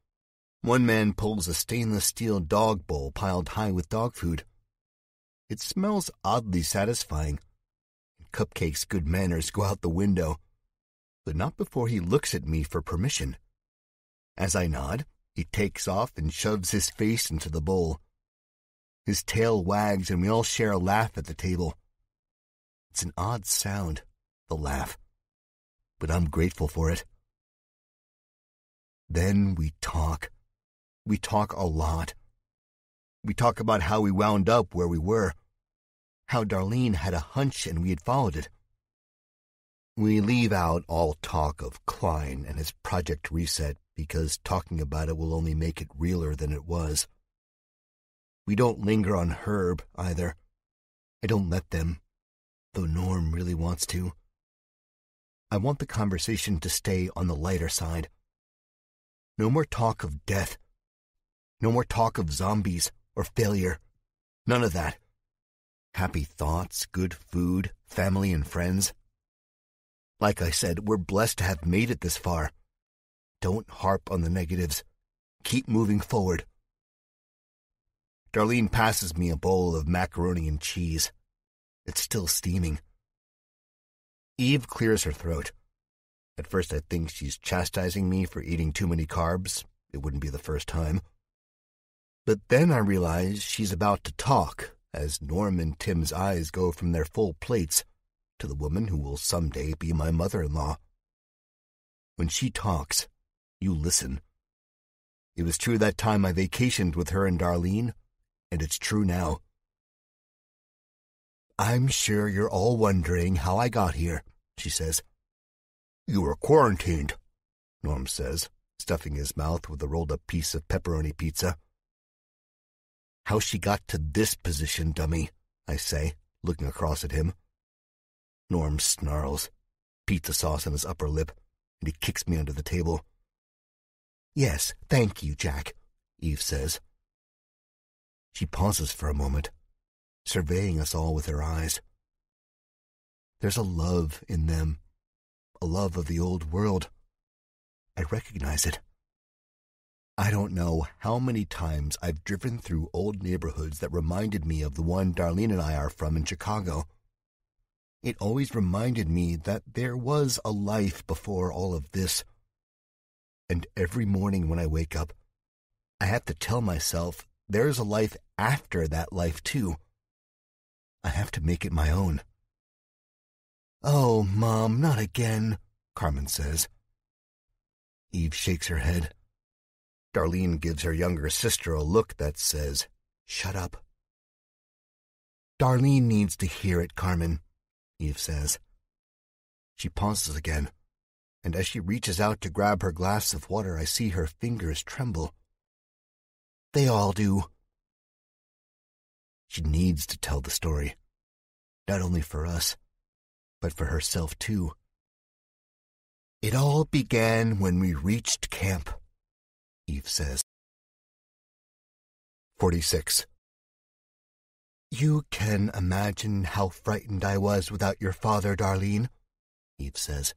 A: one man pulls a stainless steel dog bowl piled high with dog food. It smells oddly satisfying. Cupcake's good manners go out the window, but not before he looks at me for permission. As I nod, he takes off and shoves his face into the bowl. His tail wags and we all share a laugh at the table. It's an odd sound, the laugh, but I'm grateful for it. Then we talk. We talk a lot. We talk about how we wound up where we were, how Darlene had a hunch and we had followed it. We leave out all talk of Klein and his Project Reset because talking about it will only make it realer than it was. We don't linger on Herb, either. I don't let them, though Norm really wants to. I want the conversation to stay on the lighter side. No more talk of death. No more talk of zombies or failure. None of that. Happy thoughts, good food, family and friends. Like I said, we're blessed to have made it this far. Don't harp on the negatives. Keep moving forward. Darlene passes me a bowl of macaroni and cheese. It's still steaming. Eve clears her throat. At first I think she's chastising me for eating too many carbs. It wouldn't be the first time. But then I realize she's about to talk, as Norm and Tim's eyes go from their full plates to the woman who will someday be my mother-in-law. When she talks, you listen. It was true that time I vacationed with her and Darlene, and it's true now. I'm sure you're all wondering how I got here, she says. You were quarantined, Norm says, stuffing his mouth with a rolled-up piece of pepperoni pizza. How she got to this position, dummy, I say, looking across at him. Norm snarls, pizza sauce on his upper lip, and he kicks me under the table. Yes, thank you, Jack, Eve says. She pauses for a moment, surveying us all with her eyes. There's a love in them, a love of the old world. I recognize it. I don't know how many times I've driven through old neighborhoods that reminded me of the one Darlene and I are from in Chicago. It always reminded me that there was a life before all of this. And every morning when I wake up, I have to tell myself there's a life after that life too. I have to make it my own. Oh, Mom, not again, Carmen says. Eve shakes her head. Darlene gives her younger sister a look that says, shut up. Darlene needs to hear it, Carmen, Eve says. She pauses again, and as she reaches out to grab her glass of water, I see her fingers tremble. They all do. She needs to tell the story, not only for us, but for herself too. It all began when we reached camp, Eve says. 46. You can imagine how frightened I was without your father, Darlene, Eve says.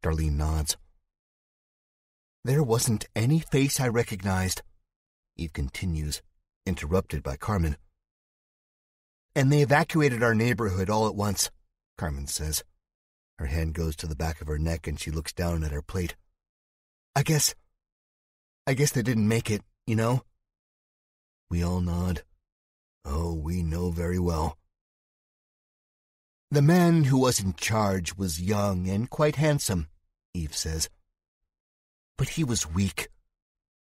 A: Darlene nods. There wasn't any face I recognized, Eve continues, interrupted by Carmen. And they evacuated our neighborhood all at once, Carmen says. Her hand goes to the back of her neck and she looks down at her plate. I guess they didn't make it, you know? We all nod. Oh, we know very well. The man who was in charge was young and quite handsome, Eve says. But he was weak.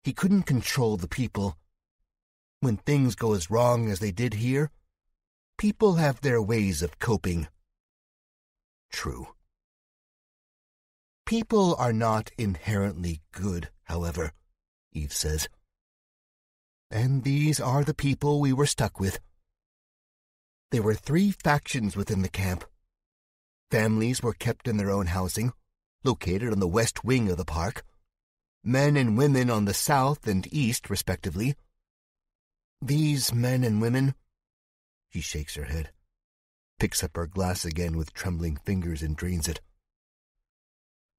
A: He couldn't control the people. When things go as wrong as they did here, people have their ways of coping. True. People are not inherently good, however, Eve says. And these are the people we were stuck with. There were 3 factions within the camp. Families were kept in their own housing, located on the west wing of the park. Men and women on the south and east, respectively. These men and women... She shakes her head, picks up her glass again with trembling fingers and drains it.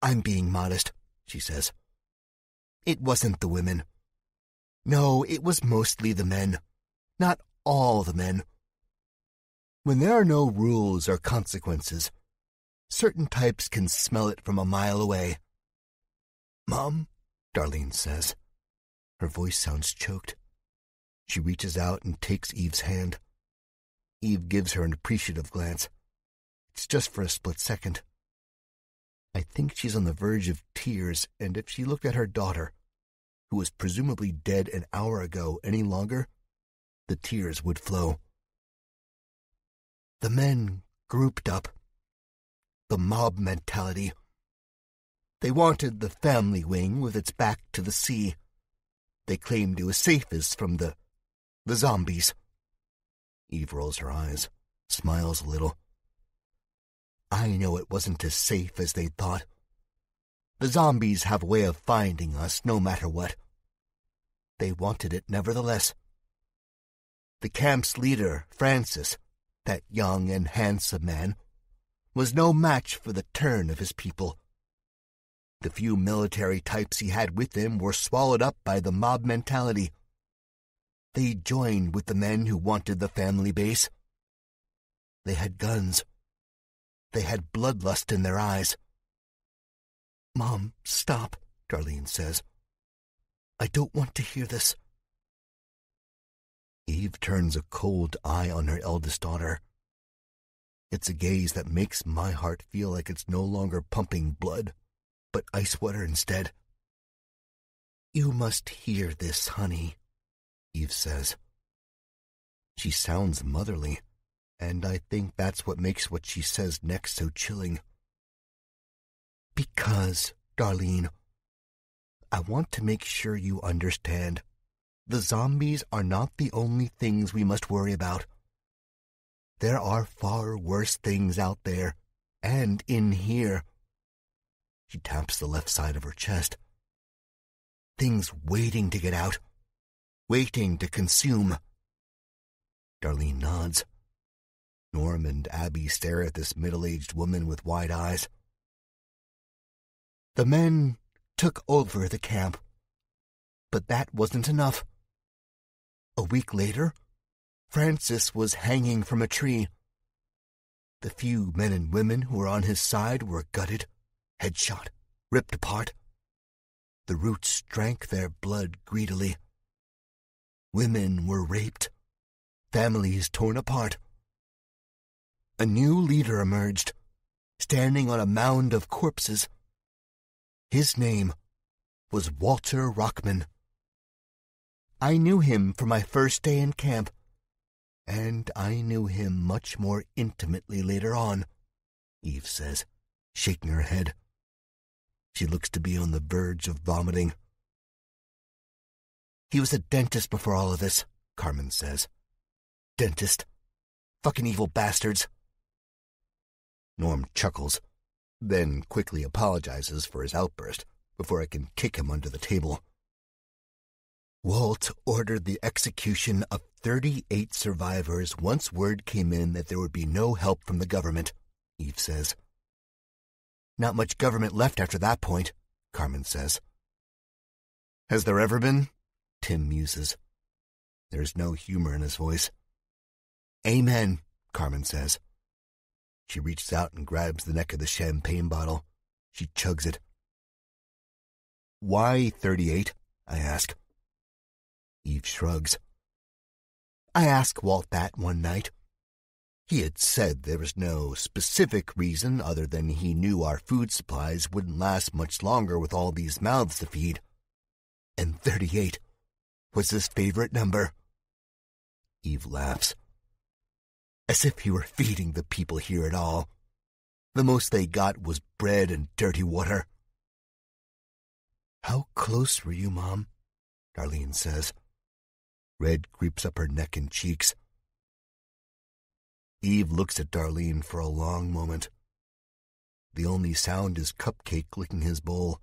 A: I'm being modest, she says. It wasn't the women. No, it was mostly the men. Not all the men. When there are no rules or consequences, certain types can smell it from a mile away. Mom, Darlene says. Her voice sounds choked. She reaches out and takes Eve's hand. Eve gives her an appreciative glance. It's just for a split second. I think she's on the verge of tears, and if she looked at her daughter, who was presumably dead an hour ago, any longer, the tears would flow. The men grouped up. The mob mentality. They wanted the family wing with its back to the sea. They claimed it was safest from the zombies. Eve rolls her eyes, smiles a little. I know it wasn't as safe as they thought. The zombies have a way of finding us no matter what. They wanted it nevertheless. The camp's leader, Francis, that young and handsome man, was no match for the turn of his people. The few military types he had with him were swallowed up by the mob mentality. They joined with the men who wanted the family base. They had guns. They had bloodlust in their eyes. Mom, stop, Darlene says. I don't want to hear this. Eve turns a cold eye on her eldest daughter. It's a gaze that makes my heart feel like it's no longer pumping blood, but ice water instead. You must hear this, honey, Eve says. She sounds motherly, and I think that's what makes what she says next so chilling. Because, Darlene, I want to make sure you understand. The zombies are not the only things we must worry about. There are far worse things out there, and in here. She taps the left side of her chest. Things waiting to get out, waiting to consume. Darlene nods. Norm and Abby stare at this middle-aged woman with wide eyes. The men took over the camp, but that wasn't enough. A week later, Francis was hanging from a tree. The few men and women who were on his side were gutted, headshot, ripped apart. The roots drank their blood greedily. Women were raped, families torn apart. A new leader emerged, standing on a mound of corpses. His name was Walter Rockman. I knew him from my first day in camp, and I knew him much more intimately later on, Eve says, shaking her head. She looks to be on the verge of vomiting. He was a dentist before all of this, Carmen says. Dentist. Fucking evil bastards. Norm chuckles, then quickly apologizes for his outburst before I can kick him under the table. Walt ordered the execution of 38 survivors once word came in that there would be no help from the government, Eve says. Not much government left after that point, Carmen says. Has there ever been? Tim muses. There's no humor in his voice. Amen, Carmen says. She reaches out and grabs the neck of the champagne bottle. She chugs it. Why 38? I ask. Eve shrugs. I asked Walt that one night. He had said there was no specific reason other than he knew our food supplies wouldn't last much longer with all these mouths to feed. And 38 was his favorite number. Eve laughs. As if he were feeding the people here at all. The most they got was bread and dirty water. How close were you, Mom? Darlene says. Red creeps up her neck and cheeks. Eve looks at Darlene for a long moment. The only sound is Cupcake licking his bowl,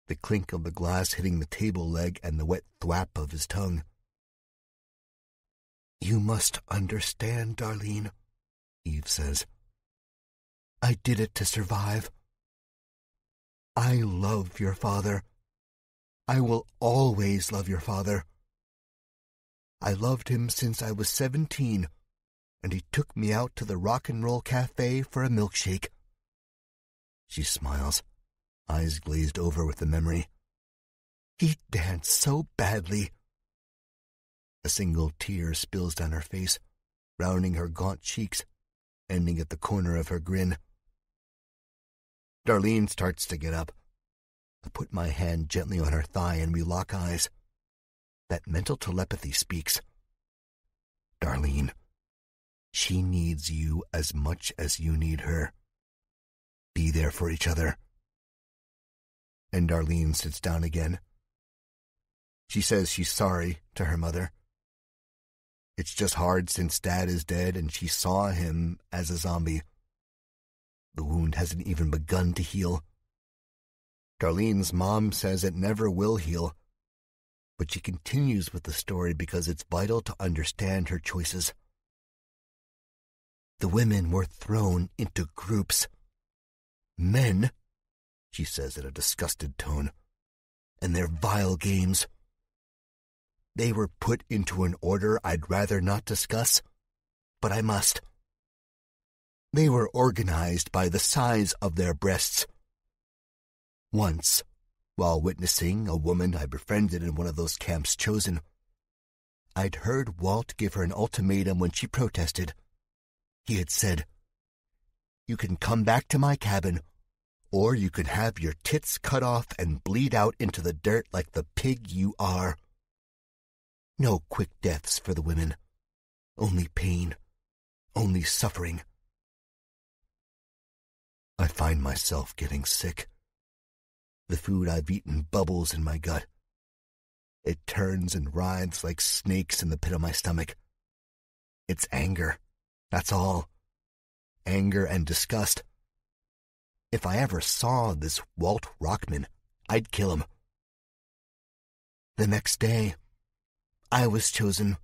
A: the clink of the glass hitting the table leg and the wet thwap of his tongue. You must understand, Darlene, Eve says. I did it to survive. I love your father. I will always love your father. I loved him since I was 17, and he took me out to the Rock and Roll Cafe for a milkshake. She smiles, eyes glazed over with the memory. He danced so badly. A single tear spills down her face, rounding her gaunt cheeks, ending at the corner of her grin. Darlene starts to get up. I put my hand gently on her thigh and we lock eyes. That mental telepathy speaks. Darlene, she needs you as much as you need her. Be there for each other. And Darlene sits down again. She says she's sorry to her mother. It's just hard since Dad is dead and she saw him as a zombie. The wound hasn't even begun to heal. Darlene's mom says it never will heal, but she continues with the story because it's vital to understand her choices. The women were thrown into groups. Men, she says in a disgusted tone, and their vile games. They were put into an order I'd rather not discuss, but I must. They were organized by the size of their breasts. Once, while witnessing a woman I befriended in one of those camps chosen, I'd heard Walt give her an ultimatum when she protested. He had said, "You can come back to my cabin, or you can have your tits cut off and bleed out into the dirt like the pig you are." No quick deaths for the women. Only pain. Only suffering. I find myself getting sick. The food I've eaten bubbles in my gut. It turns and writhes like snakes in the pit of my stomach. It's anger. That's all. Anger and disgust. If I ever saw this Walt Rockman, I'd kill him. The next day, I was chosen.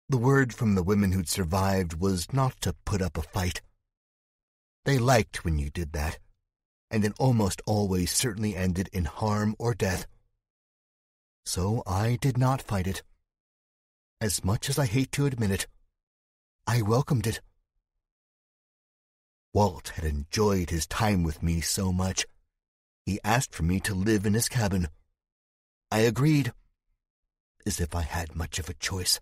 A: The word from the women who'd survived was not to put up a fight. They liked when you did that, and it almost always certainly ended in harm or death. So I did not fight it. As much as I hate to admit it, I welcomed it. Walt had enjoyed his time with me so much, he asked for me to live in his cabin. I agreed, as if I had much of a choice.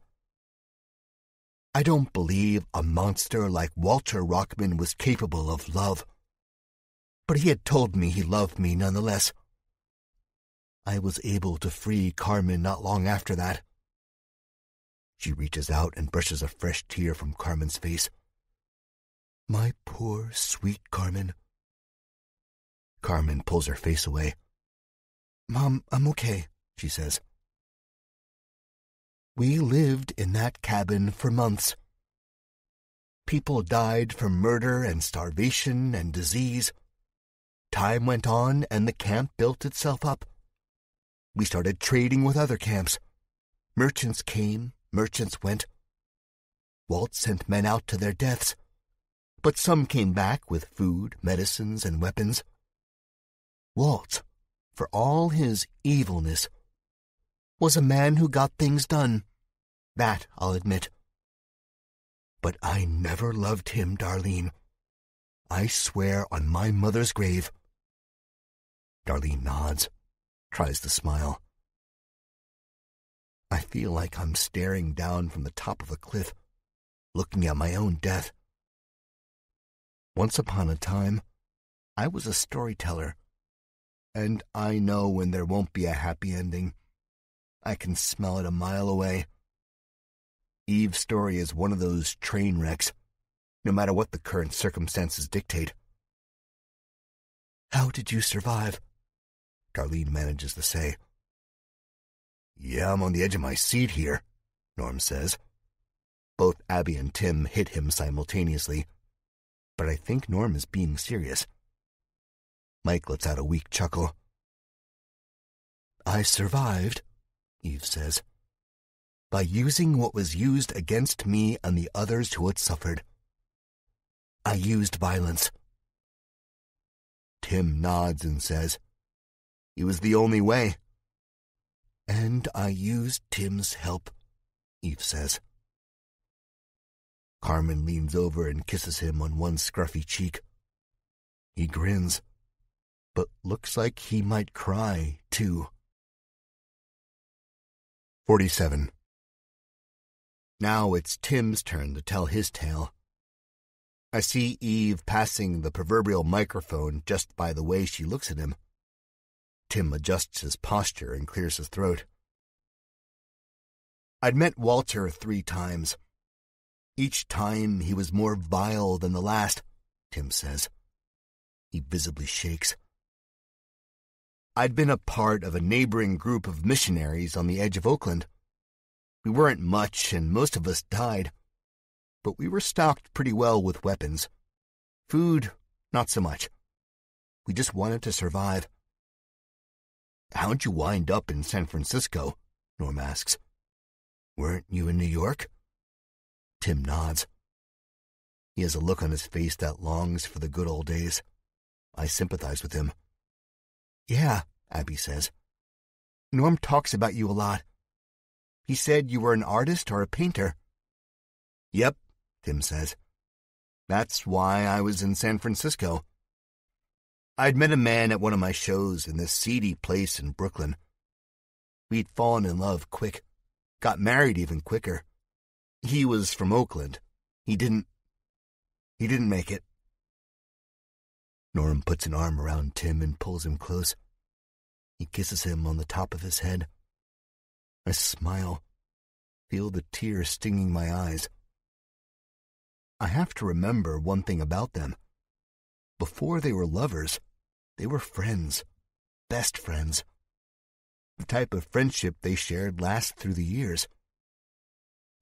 A: I don't believe a monster like Walter Rockman was capable of love, but he had told me he loved me nonetheless. I was able to free Carmen not long after that. She reaches out and brushes a fresh tear from Carmen's face. My poor, sweet Carmen. Carmen pulls her face away. Mom, I'm okay, she says. We lived in that cabin for months. People died from murder and starvation and disease. Time went on and the camp built itself up. We started trading with other camps. Merchants came, merchants went. Walt sent men out to their deaths, but some came back with food, medicines, and weapons. Walt for all his evilness, was a man who got things done. That I'll admit. But I never loved him, Darlene. I swear on my mother's grave. Darlene nods, tries to smile. I feel like I'm staring down from the top of a cliff, looking at my own death. Once upon a time, I was a storyteller, and I know when there won't be a happy ending. I can smell it a mile away. Eve's story is one of those train wrecks, no matter what the current circumstances dictate. How did you survive? Darlene manages to say. Yeah, I'm on the edge of my seat here, Norm says. Both Abby and Tim hit him simultaneously, but I think Norm is being serious. Mike lets out a weak chuckle. I survived, Eve says, by using what was used against me and the others who had suffered. I used violence. Tim nods and says, it was the only way. And I used Tim's help, Eve says. Carmen leans over and kisses him on one scruffy cheek. He grins, but looks like he might cry, too. 47. Now it's Tim's turn to tell his tale. I see Eve passing the proverbial microphone just by the way she looks at him. Tim adjusts his posture and clears his throat. I'd met Walter 3 times. Each time he was more vile than the last, Tim says. He visibly shakes. I'd been a part of a neighboring group of missionaries on the edge of Oakland. We weren't much, and most of us died. But we were stocked pretty well with weapons. Food, not so much. We just wanted to survive. How'd you wind up in San Francisco? Norm asks. Weren't you in New York? Tim nods. He has a look on his face that longs for the good old days. I sympathize with him. Yeah, Abby says. Norm talks about you a lot. He said you were an artist or a painter. Yep, Tim says. That's why I was in San Francisco. I'd met a man at one of my shows in this seedy place in Brooklyn. We'd fallen in love quick, got married even quicker. He was from Oakland. He didn't make it. Norm puts an arm around Tim and pulls him close. He kisses him on the top of his head. I smile, feel the tears stinging my eyes. I have to remember one thing about them. Before they were lovers, they were friends, best friends. The type of friendship they shared lasts through the years.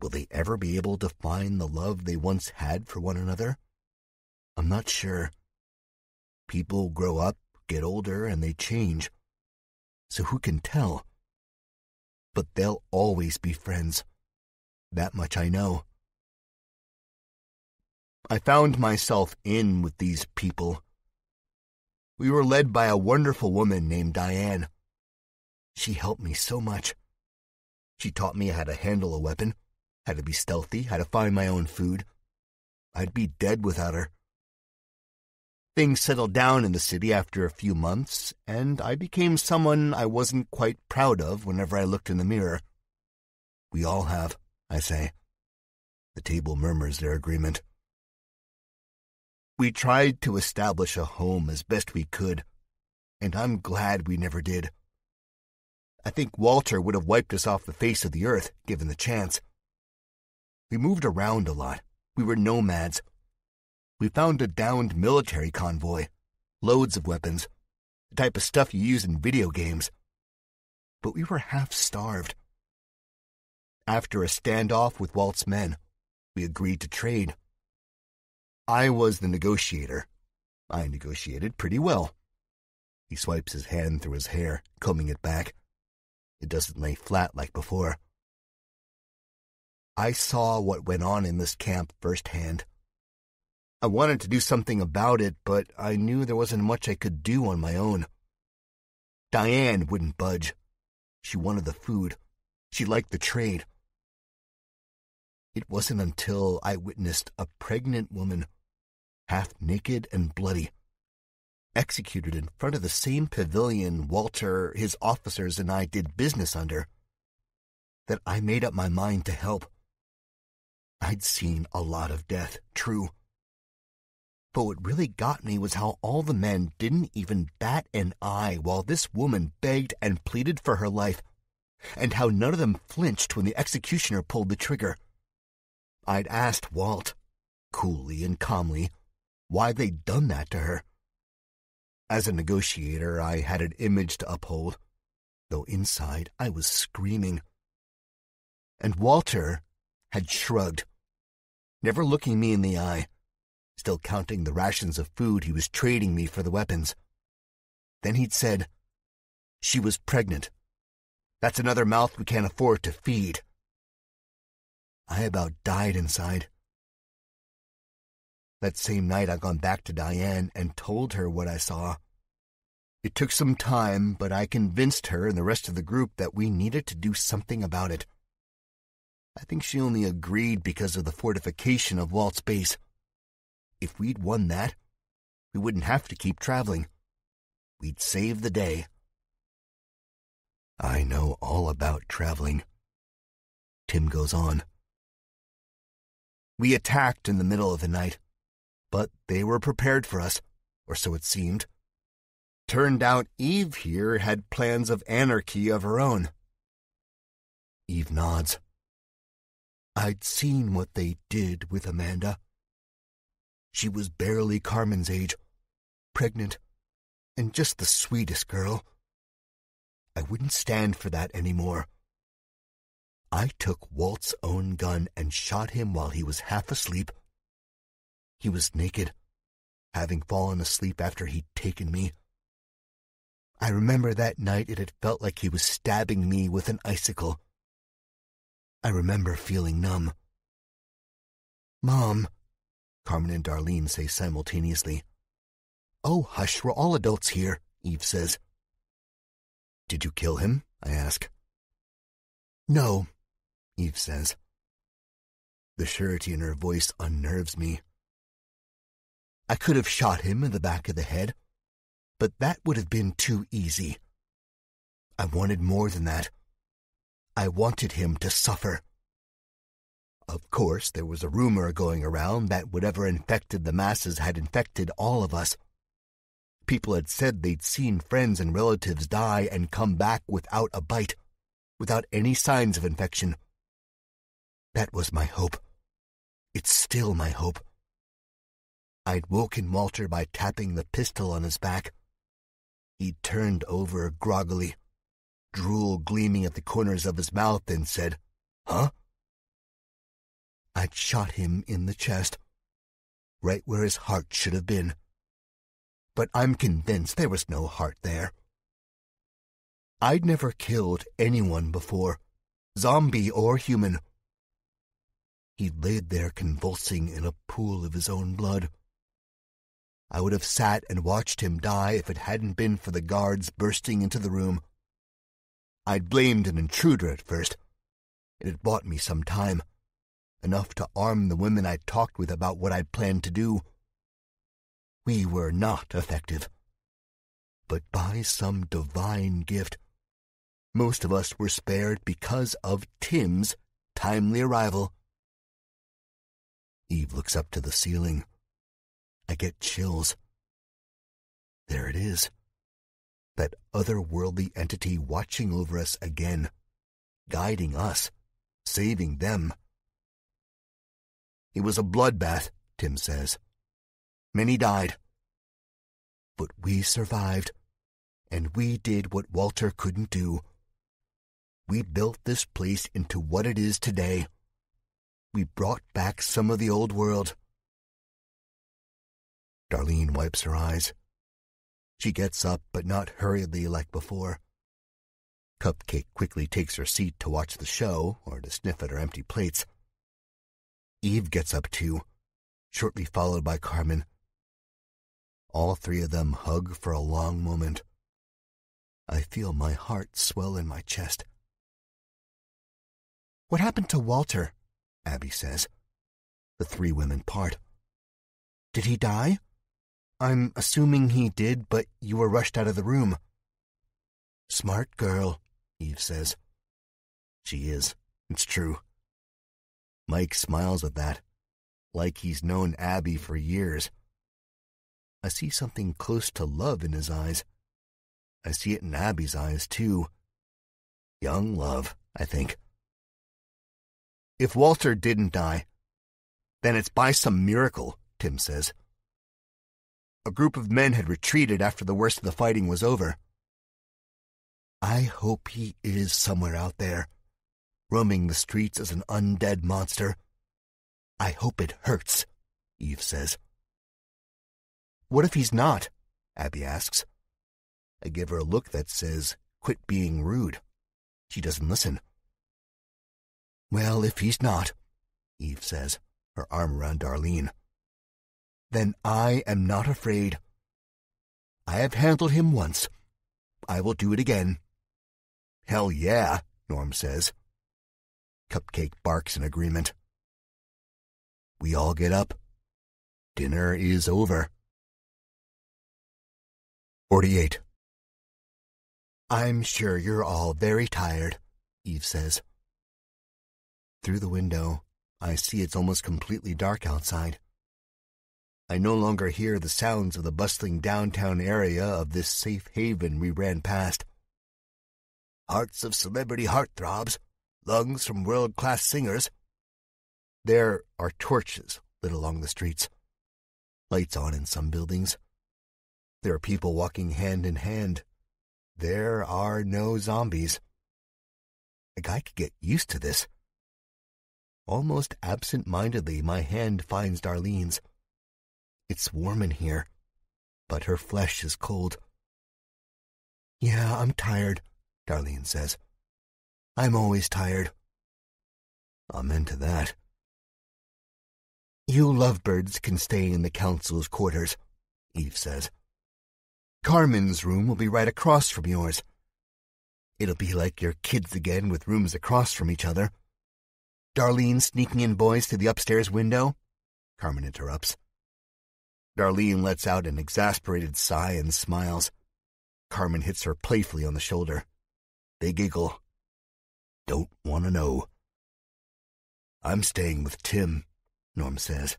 A: Will they ever be able to find the love they once had for one another? I'm not sure. People grow up, get older, and they change. So who can tell? But they'll always be friends. That much I know. I found myself in with these people. We were led by a wonderful woman named Diane. She helped me so much. She taught me how to handle a weapon, how to be stealthy, how to find my own food. I'd be dead without her. Things settled down in the city after a few months, and I became someone I wasn't quite proud of whenever I looked in the mirror. We all have, I say. The table murmurs their agreement. We tried to establish a home as best we could, and I'm glad we never did. I think Walter would have wiped us off the face of the earth, given the chance. We moved around a lot. We were nomads. We found a downed military convoy, loads of weapons, the type of stuff you use in video games. But we were half-starved. After a standoff with Walt's men, we agreed to trade. I was the negotiator. I negotiated pretty well. He swipes his hand through his hair, combing it back. It doesn't lay flat like before. I saw what went on in this camp firsthand. I wanted to do something about it, but I knew there wasn't much I could do on my own. Diane wouldn't budge. She wanted the food. She liked the trade. It wasn't until I witnessed a pregnant woman, half naked and bloody, executed in front of the same pavilion Walter, his officers, and I did business under, that I made up my mind to help. I'd seen a lot of death, true. But what really got me was how all the men didn't even bat an eye while this woman begged and pleaded for her life, and how none of them flinched when the executioner pulled the trigger. I'd asked Walt, coolly and calmly, why they'd done that to her. As a negotiator, I had an image to uphold, though inside I was screaming. And Walter had shrugged, never looking me in the eye, still counting the rations of food he was trading me for the weapons. Then he'd said, "She was pregnant. That's another mouth we can't afford to feed." I about died inside. That same night I'd gone back to Diane and told her what I saw. It took some time, but I convinced her and the rest of the group that we needed to do something about it. I think she only agreed because of the fortification of Walt's base. If we'd won that, we wouldn't have to keep traveling. We'd save the day. I know all about traveling. Tim goes on. We attacked in the middle of the night, but they were prepared for us, or so it seemed. Turned out Eve here had plans of anarchy of her own. Eve nods. I'd seen what they did with Amanda. She was barely Carmen's age, pregnant, and just the sweetest girl. I wouldn't stand for that anymore. I took Walt's own gun and shot him while he was half asleep. He was naked, having fallen asleep after he'd taken me. I remember that night it had felt like he was stabbing me with an icicle. I remember feeling numb. "Mom," Carmen and Darlene say simultaneously. "Oh, hush, we're all adults here," Eve says. "Did you kill him?" I ask. "No," Eve says. The surety in her voice unnerves me. I could have shot him in the back of the head, but that would have been too easy. I wanted more than that. I wanted him to suffer. Of course, there was a rumor going around that whatever infected the masses had infected all of us. People had said they'd seen friends and relatives die and come back without a bite, without any signs of infection. That was my hope. It's still my hope. I'd woken Walter by tapping the pistol on his back. He turned over groggily, drool gleaming at the corners of his mouth, and said, "Huh?" I'd shot him in the chest, right where his heart should have been. But I'm convinced there was no heart there. I'd never killed anyone before, zombie or human. He laid there convulsing in a pool of his own blood. I would have sat and watched him die if it hadn't been for the guards bursting into the room. I'd blamed an intruder at first. It had bought me some time, enough to arm the women I'd talked with about what I'd planned to do. We were not effective. But by some divine gift, most of us were spared because of Tim's timely arrival. Eve looks up to the ceiling. I get chills. There it is. That otherworldly entity watching over us again, guiding us, saving them. It was a bloodbath, Tim says. Many died. But we survived, and we did what Walter couldn't do. We built this place into what it is today. We brought back some of the old world. Darlene wipes her eyes. She gets up, but not hurriedly like before. Cupcake quickly takes her seat to watch the show or to sniff at her empty plates. Eve gets up too, shortly followed by Carmen. All three of them hug for a long moment. I feel my heart swell in my chest. "What happened to Walter?" Abby says. The three women part. "Did he die?" "I'm assuming he did, but you were rushed out of the room." "Smart girl," Eve says. She is. It's true. Mike smiles at that, like he's known Abby for years. I see something close to love in his eyes. I see it in Abby's eyes, too. Young love, I think. "If Walter didn't die, then it's by some miracle," Tim says. "A group of men had retreated after the worst of the fighting was over." "I hope he is somewhere out there, roaming the streets as an undead monster. I hope it hurts," Eve says. "What if he's not?" Abby asks. I give her a look that says, "Quit being rude." She doesn't listen. "Well, if he's not," Eve says, her arm around Darlene, "then I am not afraid. I have handled him once. I will do it again." "Hell yeah," Norm says. Cupcake barks in agreement. We all get up. Dinner is over. 48. "I'm sure you're all very tired," Eve says. Through the window, I see it's almost completely dark outside. I no longer hear the sounds of the bustling downtown area of this safe haven we ran past. Hearts of celebrity heartthrobs, lungs from world-class singers. There are torches lit along the streets. Lights on in some buildings. There are people walking hand in hand. There are no zombies. A guy could get used to this. Almost absent-mindedly, my hand finds Darlene's. It's warm in here, but her flesh is cold. "Yeah, I'm tired," Darlene says. "I'm always tired." Amen to that. "You lovebirds can stay in the council's quarters," Eve says. "Carmen's room will be right across from yours. It'll be like your kids again with rooms across from each other." "Darlene sneaking in boys through the upstairs window?" Carmen interrupts. Darlene lets out an exasperated sigh and smiles. Carmen hits her playfully on the shoulder. They giggle. "Don't want to know." "I'm staying with Tim," Norm says.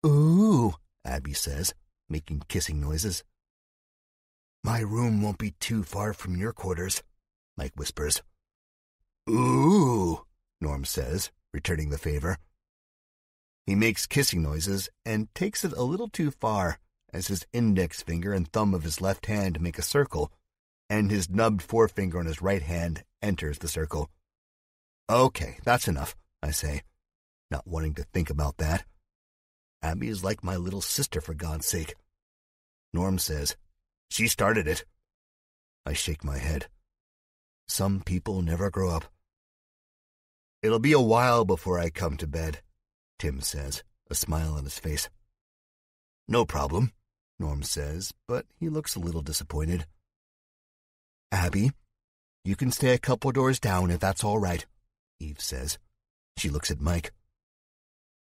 A: "Ooh," Abby says, making kissing noises. "My room won't be too far from your quarters," Mike whispers. "Ooh," Norm says, returning the favor. He makes kissing noises and takes it a little too far as his index finger and thumb of his left hand make a circle, and his nubbed forefinger on his right hand enters the circle. "Okay, that's enough," I say, not wanting to think about that. Abby is like my little sister, for God's sake. Norm says, "She started it." I shake my head. Some people never grow up. "It'll be a while before I come to bed," Tim says, a smile on his face. "No problem," Norm says, but he looks a little disappointed. "Abby, you can stay a couple doors down if that's all right," Eve says. She looks at Mike.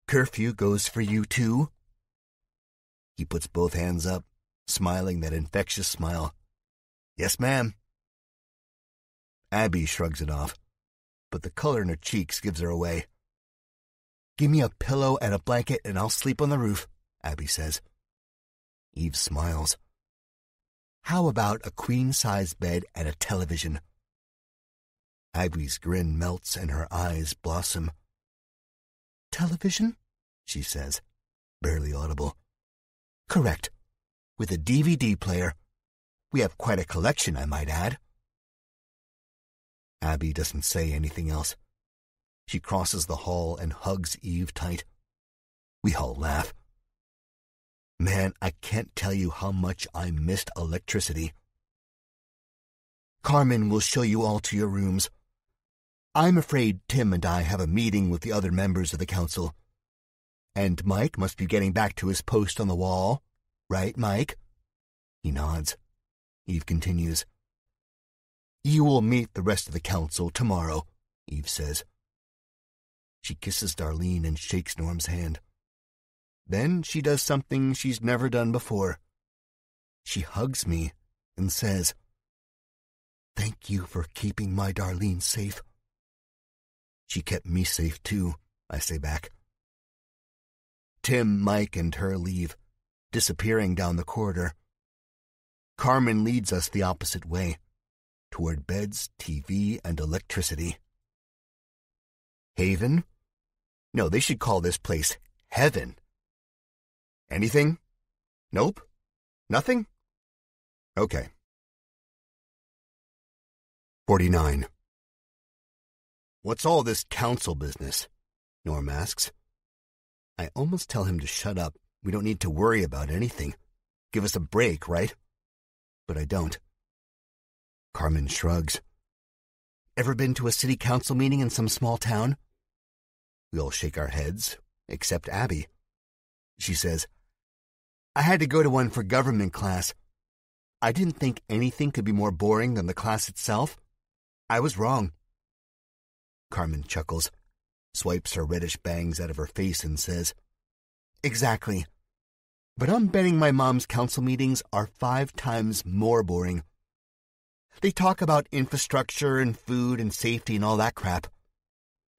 A: "Curfew goes for you too?" He puts both hands up, smiling that infectious smile. "Yes, ma'am." Abby shrugs it off, but the color in her cheeks gives her away. "Give me a pillow and a blanket and I'll sleep on the roof," Abby says. Eve smiles. "How about a queen-size bed and a television?" Abby's grin melts and her eyes blossom. "Television?" she says, barely audible. "Correct. With a DVD player. We have quite a collection, I might add." Abby doesn't say anything else. She crosses the hall and hugs Eve tight. We all laugh. Man, I can't tell you how much I missed electricity. "Carmen will show you all to your rooms. I'm afraid Tim and I have a meeting with the other members of the council. And Mike must be getting back to his post on the wall. Right, Mike?" He nods. Eve continues. You will meet the rest of the council tomorrow, Eve says. She kisses Darlene and shakes Norm's hand. Then she does something she's never done before. She hugs me and says, "Thank you for keeping my Darlene safe." She kept me safe too, I say back. Tim, Mike, and her leave, disappearing down the corridor. Carmen leads us the opposite way, toward beds, TV, and electricity. Haven? No, they should call this place heaven. Anything? Nope? Nothing? Okay. 49. What's all this council business? Norm asks. I almost tell him to shut up. We don't need to worry about anything. Give us a break, right? But I don't. Carmen shrugs. Ever been to a city council meeting in some small town? We all shake our heads, except Abby. She says, I had to go to one for government class. I didn't think anything could be more boring than the class itself. I was wrong. Carmen chuckles, swipes her reddish bangs out of her face and says, Exactly. But I'm betting my mom's council meetings are 5 times more boring. They talk about infrastructure and food and safety and all that crap.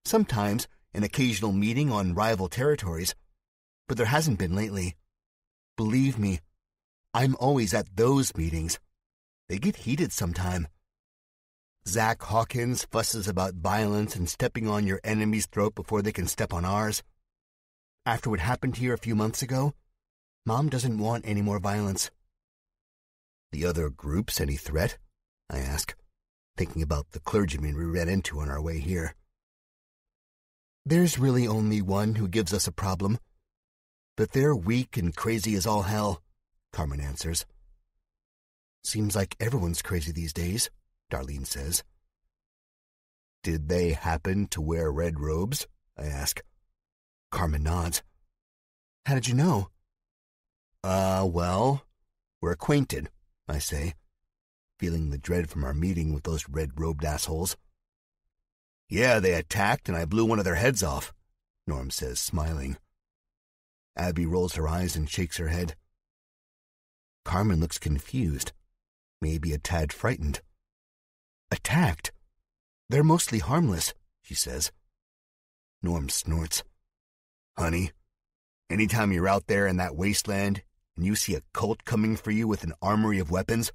A: Sometimes an occasional meeting on rival territories, but there hasn't been lately. Believe me, I'm always at those meetings. They get heated sometime. Zach Hawkins fusses about violence and stepping on your enemy's throat before they can step on ours. After what happened here a few months ago, Mom doesn't want any more violence. The other groups any threat? I ask, thinking about the clergyman we ran into on our way here. There's really only one who gives us a problem, but they're weak and crazy as all hell, Carmen answers. Seems like everyone's crazy these days, Darlene says. Did they happen to wear red robes? I ask. Carmen nods. How did you know? Well, we're acquainted, I say, feeling the dread from our meeting with those red-robed assholes. Yeah, they attacked and I blew one of their heads off, Norm says, smiling. Abby rolls her eyes and shakes her head. Carmen looks confused, maybe a tad frightened. Attacked? They're mostly harmless, she says. Norm snorts. Honey, anytime you're out there in that wasteland and you see a cult coming for you with an armory of weapons,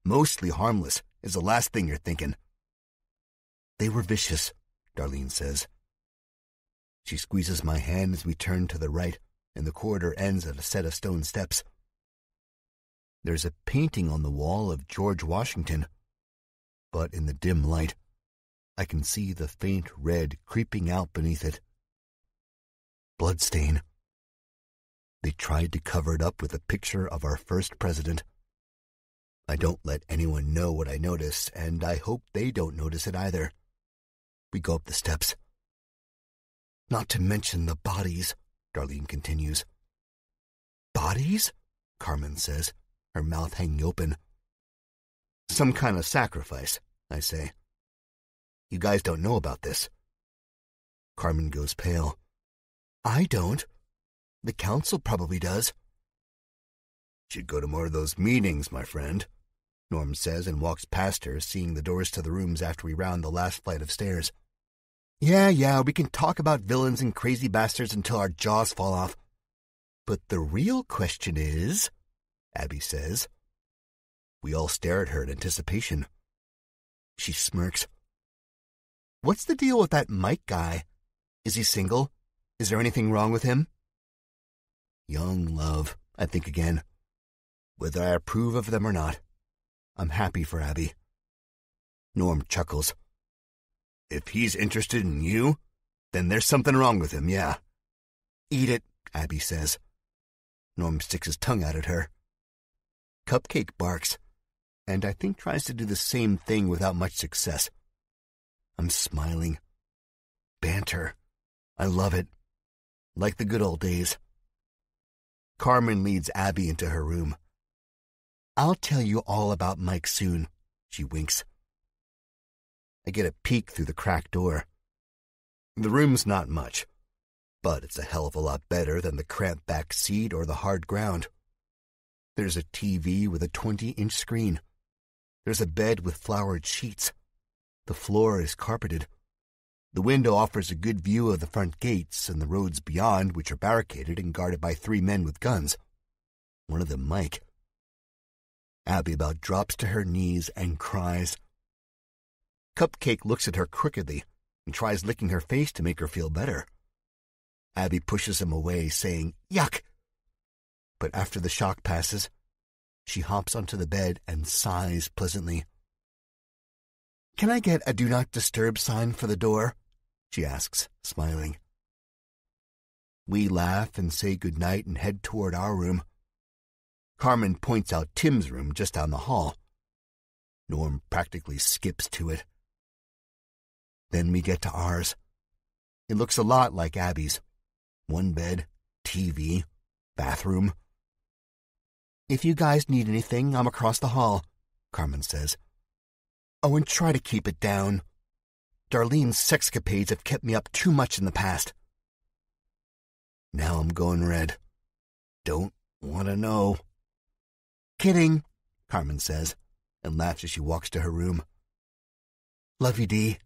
A: mostly harmless is the last thing you're thinking. They were vicious, Darlene says. She squeezes my hand as we turn to the right, and the corridor ends at a set of stone steps. There's a painting on the wall of George Washington, but in the dim light, I can see the faint red creeping out beneath it. Bloodstain. They tried to cover it up with a picture of our first president. I don't let anyone know what I notice, and I hope they don't notice it either. We go up the steps. Not to mention the bodies, Darlene continues. Bodies? Carmen says, her mouth hanging open. Some kind of sacrifice, I say. You guys don't know about this. Carmen goes pale. I don't. The council probably does. Should go to more of those meetings, my friend, Norm says and walks past her, seeing the doors to the rooms after we round the last flight of stairs. Yeah, we can talk about villains and crazy bastards until our jaws fall off. But the real question is, Abby says. We all stare at her in anticipation. She smirks. What's the deal with that Mike guy? Is he single? Is there anything wrong with him? Young love, I think again. Whether I approve of them or not, I'm happy for Abby. Norm chuckles. If he's interested in you, then there's something wrong with him, yeah. Eat it, Abby says. Norm sticks his tongue out at her. Cupcake barks, and I think tries to do the same thing without much success. I'm smiling. Banter. I love it. Like the good old days. Carmen leads Abby into her room. I'll tell you all about Mike soon, she winks. I get a peek through the cracked door. The room's not much, but it's a hell of a lot better than the cramped back seat or the hard ground. There's a TV with a 20-inch screen. There's a bed with flowered sheets. The floor is carpeted. The window offers a good view of the front gates and the roads beyond, which are barricaded and guarded by 3 men with guns. One of them, Mike. Abby about drops to her knees and cries. Cupcake looks at her crookedly and tries licking her face to make her feel better. Abby pushes him away, saying, "Yuck!" But after the shock passes, she hops onto the bed and sighs pleasantly. "Can I get a do not disturb sign for the door?" she asks, smiling. We laugh and say goodnight and head toward our room. Carmen points out Tim's room just down the hall. Norm practically skips to it. Then we get to ours. It looks a lot like Abby's. 1 bed, TV, bathroom. "If you guys need anything, I'm across the hall," Carmen says. "Oh, and try to keep it down. Darlene's sexcapades have kept me up too much in the past." Now I'm going red. Don't want to know. "Kidding," Carmen says, and laughs as she walks to her room. "Love you, Dee."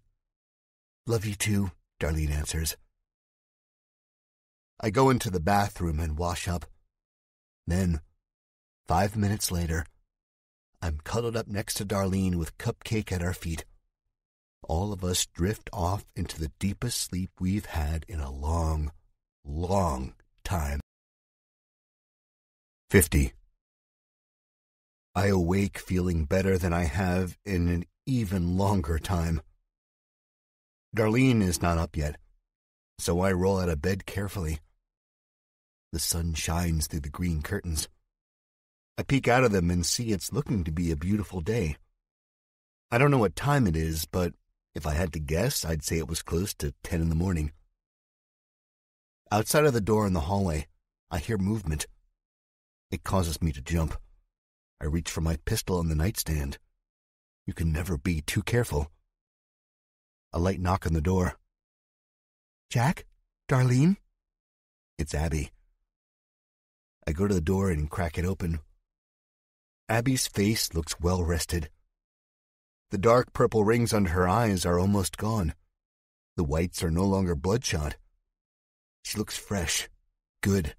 A: "Love you too," Darlene answers. I go into the bathroom and wash up. Then, 5 minutes later, I'm cuddled up next to Darlene with Cupcake at our feet. All of us drift off into the deepest sleep we've had in a long, long time. 50. I awake feeling better than I have in an even longer time. Darlene is not up yet, so I roll out of bed carefully. The sun shines through the green curtains. I peek out of them and see it's looking to be a beautiful day. I don't know what time it is, but if I had to guess, I'd say it was close to 10 in the morning. Outside of the door in the hallway, I hear movement. It causes me to jump. I reach for my pistol on the nightstand. You can never be too careful. A light knock on the door. "Jack? Darlene?" It's Abby. I go to the door and crack it open. Abby's face looks well rested. The dark purple rings under her eyes are almost gone. The whites are no longer bloodshot. She looks fresh, good.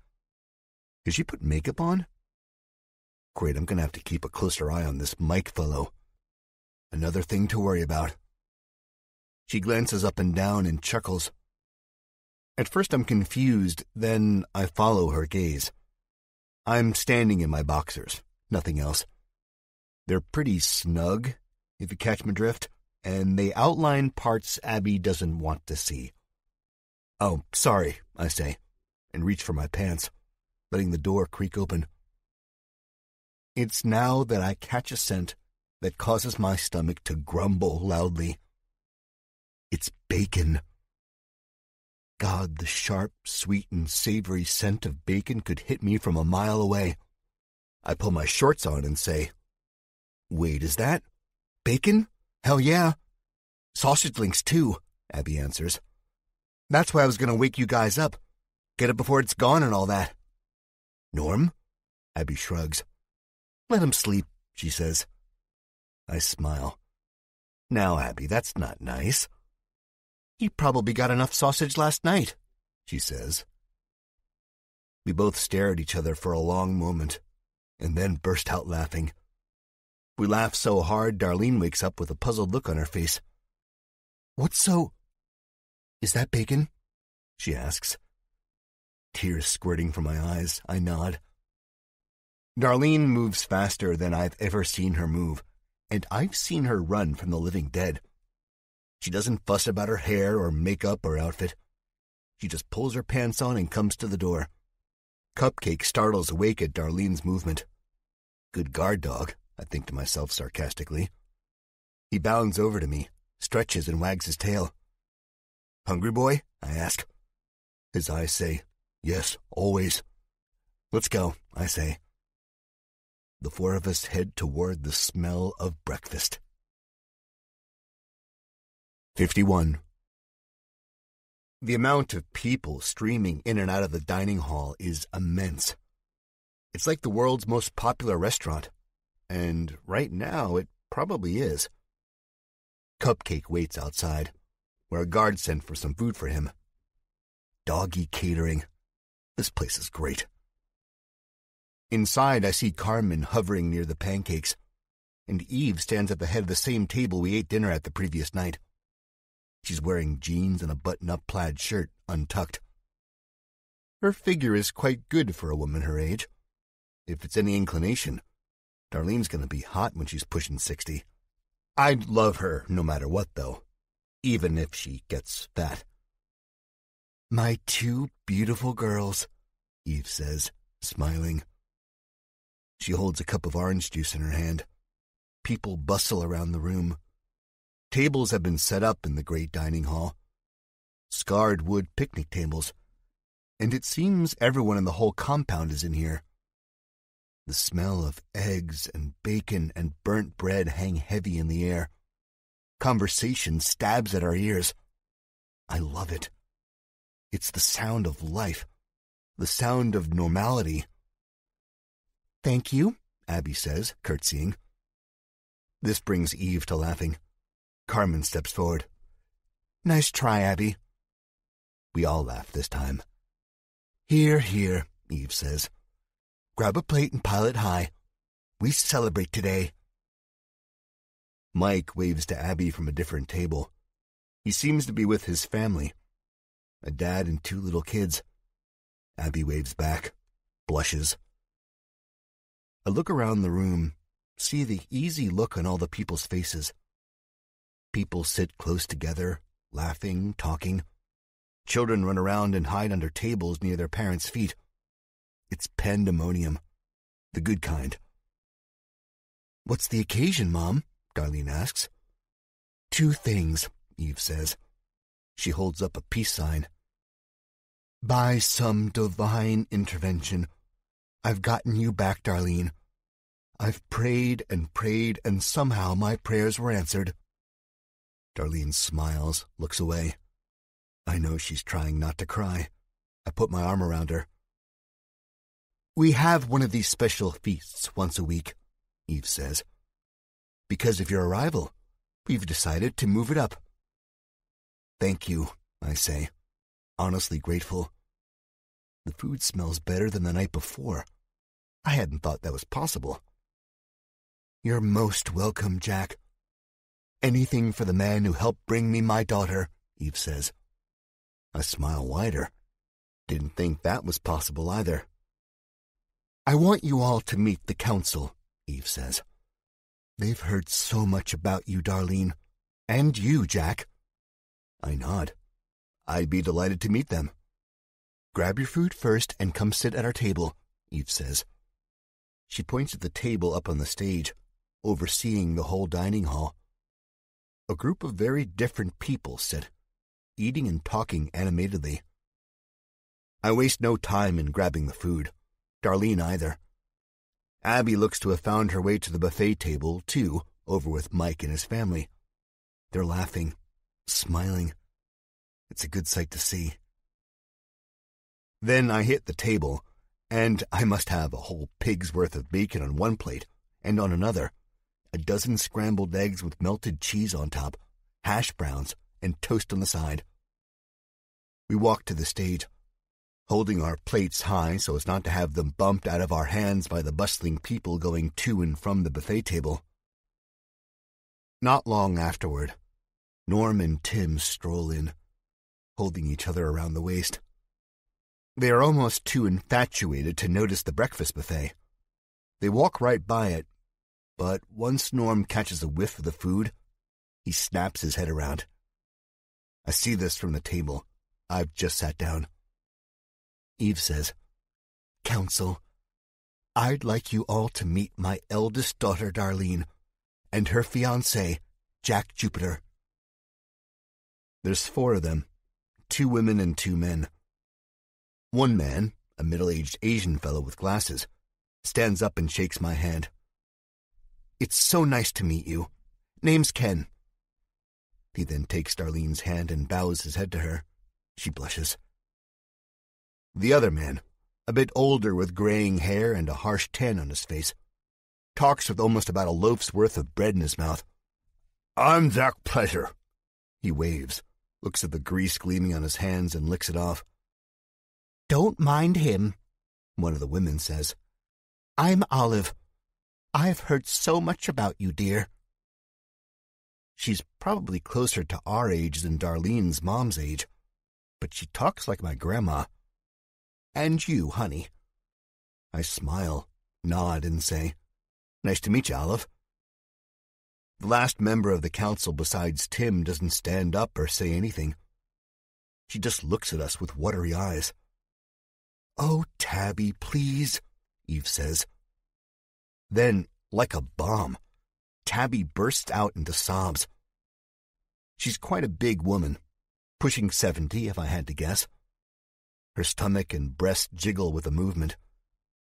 A: Did she put makeup on? Great, I'm going to have to keep a closer eye on this Mike fellow. Another thing to worry about. She glances up and down and chuckles. At first I'm confused, then I follow her gaze. I'm standing in my boxers, nothing else. They're pretty snug, if you catch my drift, and they outline parts Abby doesn't want to see. "Oh, sorry," I say, and reach for my pants, letting the door creak open. It's now that I catch a scent that causes my stomach to grumble loudly. It's bacon. God, the sharp, sweet, and savory scent of bacon could hit me from a mile away. I pull my shorts on and say, "Wait, is that bacon? Hell yeah. Sausage links, too," Abby answers. "That's why I was going to wake you guys up. Get it before it's gone and all that." "Norm?" Abby shrugs. "Let him sleep," she says. I smile. "Now, Abby, that's not nice." "He probably got enough sausage last night," she says. We both stare at each other for a long moment, and then burst out laughing. We laugh so hard, Darlene wakes up with a puzzled look on her face. "What's so... Is that bacon?" she asks. Tears squirting from my eyes, I nod. Darlene moves faster than I've ever seen her move, and I've seen her run from the living dead. She doesn't fuss about her hair or makeup or outfit. She just pulls her pants on and comes to the door. Cupcake startles awake at Darlene's movement. Good guard dog, I think to myself sarcastically. He bounds over to me, stretches and wags his tail. "Hungry, boy?" I ask. His eyes say, "Yes, always." "Let's go," I say. The 4 of us head toward the smell of breakfast. 51. The amount of people streaming in and out of the dining hall is immense. It's like the world's most popular restaurant, and right now it probably is. Cupcake waits outside, where a guard sent for some food for him. Doggy catering. This place is great. Inside, I see Carmen hovering near the pancakes, and Eve stands at the head of the same table we ate dinner at the previous night. She's wearing jeans and a button-up plaid shirt, untucked. Her figure is quite good for a woman her age. If it's any inclination, Darlene's going to be hot when she's pushing 60. I'd love her no matter what, though, even if she gets fat. "My two beautiful girls," Eve says, smiling. She holds a cup of orange juice in her hand. People bustle around the room. Tables have been set up in the great dining hall. Scarred wood picnic tables. And it seems everyone in the whole compound is in here. The smell of eggs and bacon and burnt bread hang heavy in the air. Conversation stabs at our ears. I love it. It's the sound of life, the sound of normality. "Thank you," Abby says, curtsying. This brings Eve to laughing. Carmen steps forward. "Nice try, Abby." We all laugh this time. "Here, here," Eve says. "Grab a plate and pile it high. We celebrate today." Mike waves to Abby from a different table. He seems to be with his family. A dad and two little kids. Abby waves back, blushes. I look around the room, see the easy look on all the people's faces. People sit close together, laughing, talking. Children run around and hide under tables near their parents' feet. It's pandemonium, the good kind. "What's the occasion, Mom?" Darlene asks. "Two things," Eve says. She holds up a peace sign. "By some divine intervention, I've gotten you back, Darlene. I've prayed and prayed, and somehow my prayers were answered." Darlene smiles, looks away. I know she's trying not to cry. I put my arm around her. "We have one of these special feasts once a week," Eve says. "Because of your arrival, we've decided to move it up." "Thank you," I say, honestly grateful. The food smells better than the night before. I hadn't thought that was possible. "You're most welcome, Jack. Anything for the man who helped bring me my daughter," Eve says. I smile wider. Didn't think that was possible either. "I want you all to meet the council," Eve says. "They've heard so much about you, Darlene. And you, Jack." I nod. I'd be delighted to meet them. "Grab your food first and come sit at our table," Eve says. She points at the table up on the stage, overseeing the whole dining hall. A group of very different people sit, eating and talking animatedly. I waste no time in grabbing the food. Darlene either. Abby looks to have found her way to the buffet table, too, over with Mike and his family. They're laughing, smiling. It's a good sight to see. Then I hit the table, and I must have a whole pig's worth of bacon on one plate, and on another, a dozen scrambled eggs with melted cheese on top, hash browns, and toast on the side. We walk to the stage, holding our plates high so as not to have them bumped out of our hands by the bustling people going to and from the buffet table. Not long afterward, Norm and Tim stroll in, holding each other around the waist. They are almost too infatuated to notice the breakfast buffet. They walk right by it, but once Norm catches a whiff of the food, he snaps his head around. I see this from the table. I've just sat down. Eve says, "Council, I'd like you all to meet my eldest daughter, Darlene, and her fiancé, Jack Jupiter." There's 4 of them, 2 women and 2 men. One man, a middle-aged Asian fellow with glasses, stands up and shakes my hand. "It's so nice to meet you. Name's Ken." He then takes Darlene's hand and bows his head to her. She blushes. The other man, a bit older with graying hair and a harsh tan on his face, talks with almost about a loaf's worth of bread in his mouth. "I'm Zack Pleasure." He waves, looks at the grease gleaming on his hands, and licks it off. "Don't mind him," one of the women says. "I'm Olive. I've heard so much about you, dear." She's probably closer to our age than Darlene's mom's age, but she talks like my grandma. "And you, honey." I smile, nod, and say, "Nice to meet you, Olive." The last member of the council besides Tim doesn't stand up or say anything. She just looks at us with watery eyes. "Oh, Tabby, please," Eve says. Then, like a bomb, Tabby bursts out into sobs. She's quite a big woman, pushing 70 if I had to guess. Her stomach and breast jiggle with the movement.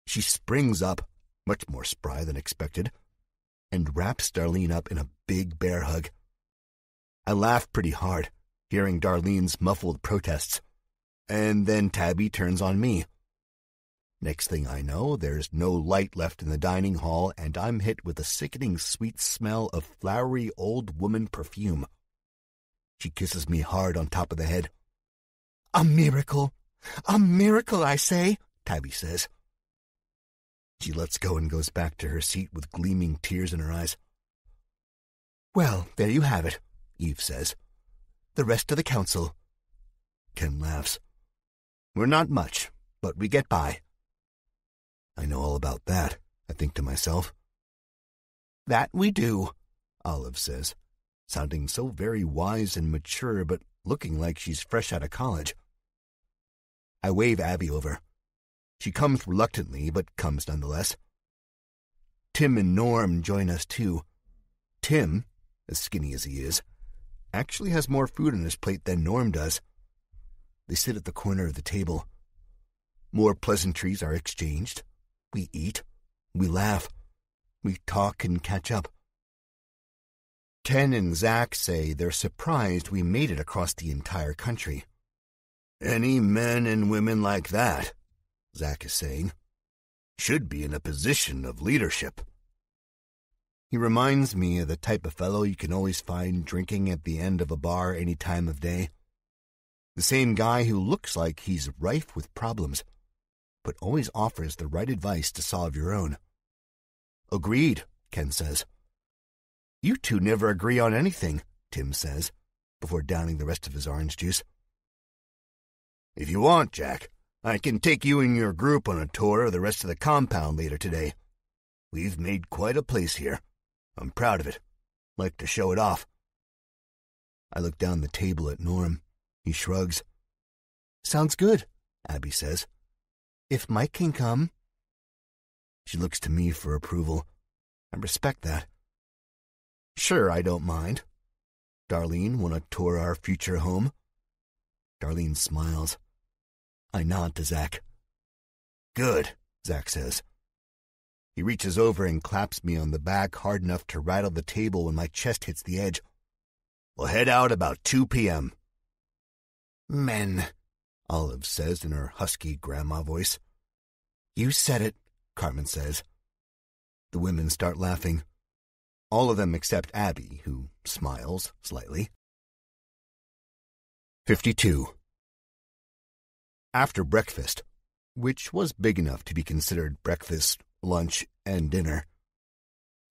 A: She springs up, much more spry than expected, and wraps Darlene up in a big bear hug. I laugh pretty hard, hearing Darlene's muffled protests, and then Tabby turns on me. Next thing I know, there's no light left in the dining hall, and I'm hit with a sickening sweet smell of flowery old woman perfume. She kisses me hard on top of the head. "A miracle! A miracle, I say," Tabby says. She lets go and goes back to her seat with gleaming tears in her eyes. "Well, there you have it," Eve says. "The rest of the council." Ken laughs. "We're not much, but we get by." I know all about that, I think to myself. "That we do," Olive says, sounding so very wise and mature, but looking like she's fresh out of college. I wave Abby over. She comes reluctantly, but comes nonetheless. Tim and Norm join us too. Tim, as skinny as he is, actually has more food on his plate than Norm does. They sit at the corner of the table. More pleasantries are exchanged. We eat. We laugh. We talk and catch up. Ken and Zack say they're surprised we made it across the entire country. "Any men and women like that," Zack is saying, "should be in a position of leadership." He reminds me of the type of fellow you can always find drinking at the end of a bar any time of day. The same guy who looks like he's rife with problems, but always offers the right advice to solve your own. "Agreed," Ken says. "You two never agree on anything," Tim says, before downing the rest of his orange juice. "If you want, Jack, I can take you and your group on a tour of the rest of the compound later today. We've made quite a place here. I'm proud of it. Like to show it off." I look down the table at Norm. He shrugs. "Sounds good," Abby says. "If Mike can come." She looks to me for approval. I respect that. "Sure, I don't mind. Darlene, want to tour our future home?" Darlene smiles. I nod to Zack. "Good," Zack says. He reaches over and claps me on the back hard enough to rattle the table when my chest hits the edge. "We'll head out about 2 p.m. "Men," Olive says in her husky grandma voice. "You said it," Carmen says. The women start laughing. All of them except Abby, who smiles slightly. 52. After breakfast, which was big enough to be considered breakfast, lunch, and dinner,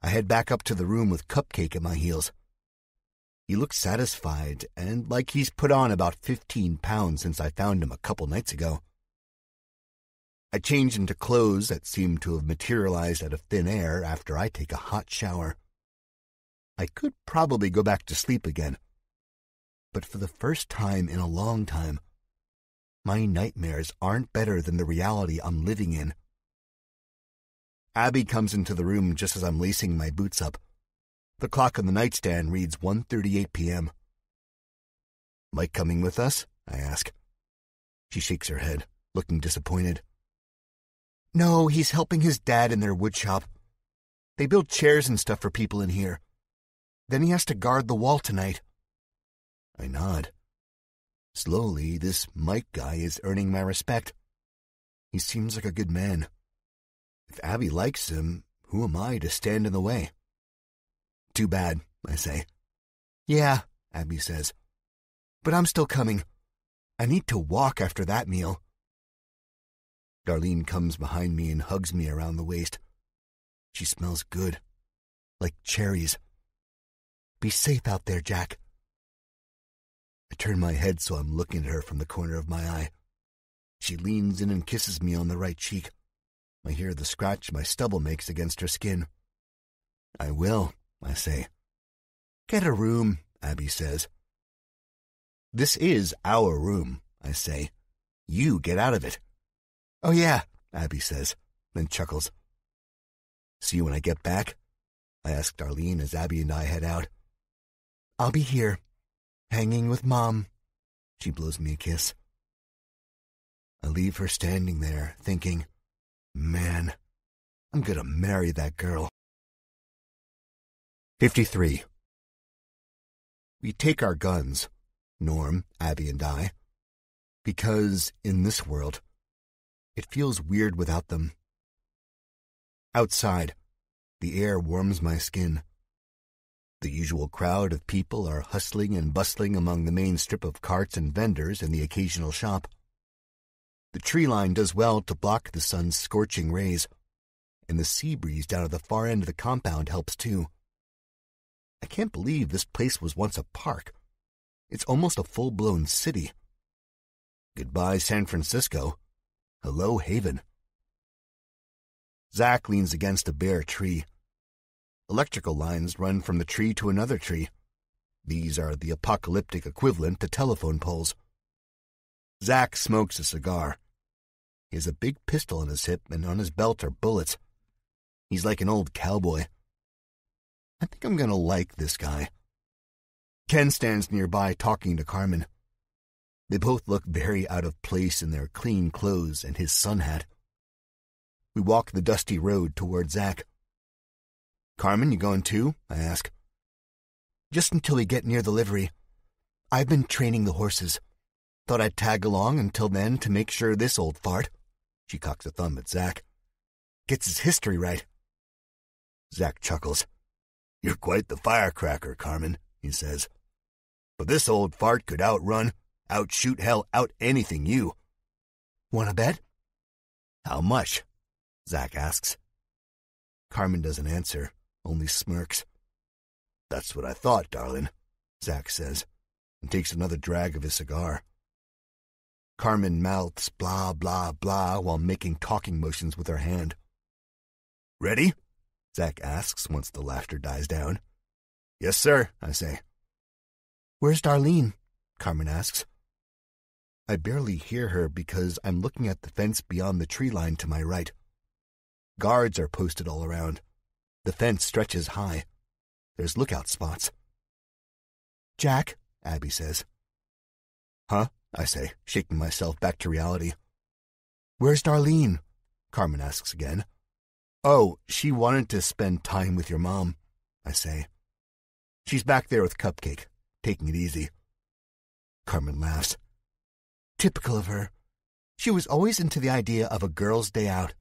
A: I head back up to the room with Cupcake at my heels. He looks satisfied and like he's put on about 15 pounds since I found him a couple nights ago. I change into clothes that seem to have materialized out of thin air after I take a hot shower. I could probably go back to sleep again, but for the first time in a long time, my nightmares aren't better than the reality I'm living in. Abby comes into the room just as I'm lacing my boots up. The clock on the nightstand reads 1:38 p.m. "Mike coming with us?" I ask. She shakes her head, looking disappointed. "No, he's helping his dad in their wood shop. They build chairs and stuff for people in here. Then he has to guard the wall tonight." I nod. Slowly, this Mike guy is earning my respect. He seems like a good man. If Abby likes him, who am I to stand in the way? Too bad, I say. Yeah, Abby says. But I'm still coming. I need to walk after that meal. Darlene comes behind me and hugs me around the waist. She smells good, like cherries. Be safe out there, Jack. I turn my head so I'm looking at her from the corner of my eye. She leans in and kisses me on the right cheek. I hear the scratch my stubble makes against her skin. I will, I say. Get a room, Abby says. This is our room, I say. You get out of it. Oh yeah, Abby says, then chuckles. See you when I get back? I ask Darlene as Abby and I head out. I'll be here, hanging with Mom. She blows me a kiss. I leave her standing there, thinking, man, I'm gonna marry that girl. 53. We take our guns, Norm, Abby, and I, because in this world, it feels weird without them. Outside, the air warms my skin. The usual crowd of people are hustling and bustling among the main strip of carts and vendors and the occasional shop. The tree line does well to block the sun's scorching rays, and the sea breeze down at the far end of the compound helps too. I can't believe this place was once a park. It's almost a full-blown city. Goodbye, San Francisco. Hello, Haven. Zach leans against a bare tree. Electrical lines run from the tree to another tree. These are the apocalyptic equivalent to telephone poles. Zach smokes a cigar. He has a big pistol on his hip, and on his belt are bullets. He's like an old cowboy. I think I'm gonna like this guy. Ken stands nearby talking to Carmen. They both look very out of place in their clean clothes and his sun hat. We walk the dusty road toward Zach. Carmen, you going too? I ask. Just until we get near the livery. I've been training the horses. Thought I'd tag along until then to make sure this old fart, she cocks a thumb at Zach, gets his history right. Zach chuckles. You're quite the firecracker, Carmen, he says. But this old fart could outrun, outshoot, hell, out anything you. Wanna bet? How much? Zach asks. Carmen doesn't answer, only smirks. That's what I thought, darling, Zach says, and takes another drag of his cigar. Carmen mouths blah, blah, blah while making talking motions with her hand. Ready? Zach asks once the laughter dies down. Yes, sir, I say. Where's Darlene? Carmen asks. I barely hear her because I'm looking at the fence beyond the tree line to my right. Guards are posted all around. The fence stretches high. There's lookout spots. Jack, Abby says. Huh? I say, shaking myself back to reality. Where's Darlene? Carmen asks again. Oh, she wanted to spend time with your mom, I say. She's back there with Cupcake, taking it easy. Carmen laughs. Typical of her. She was always into the idea of a girl's day out.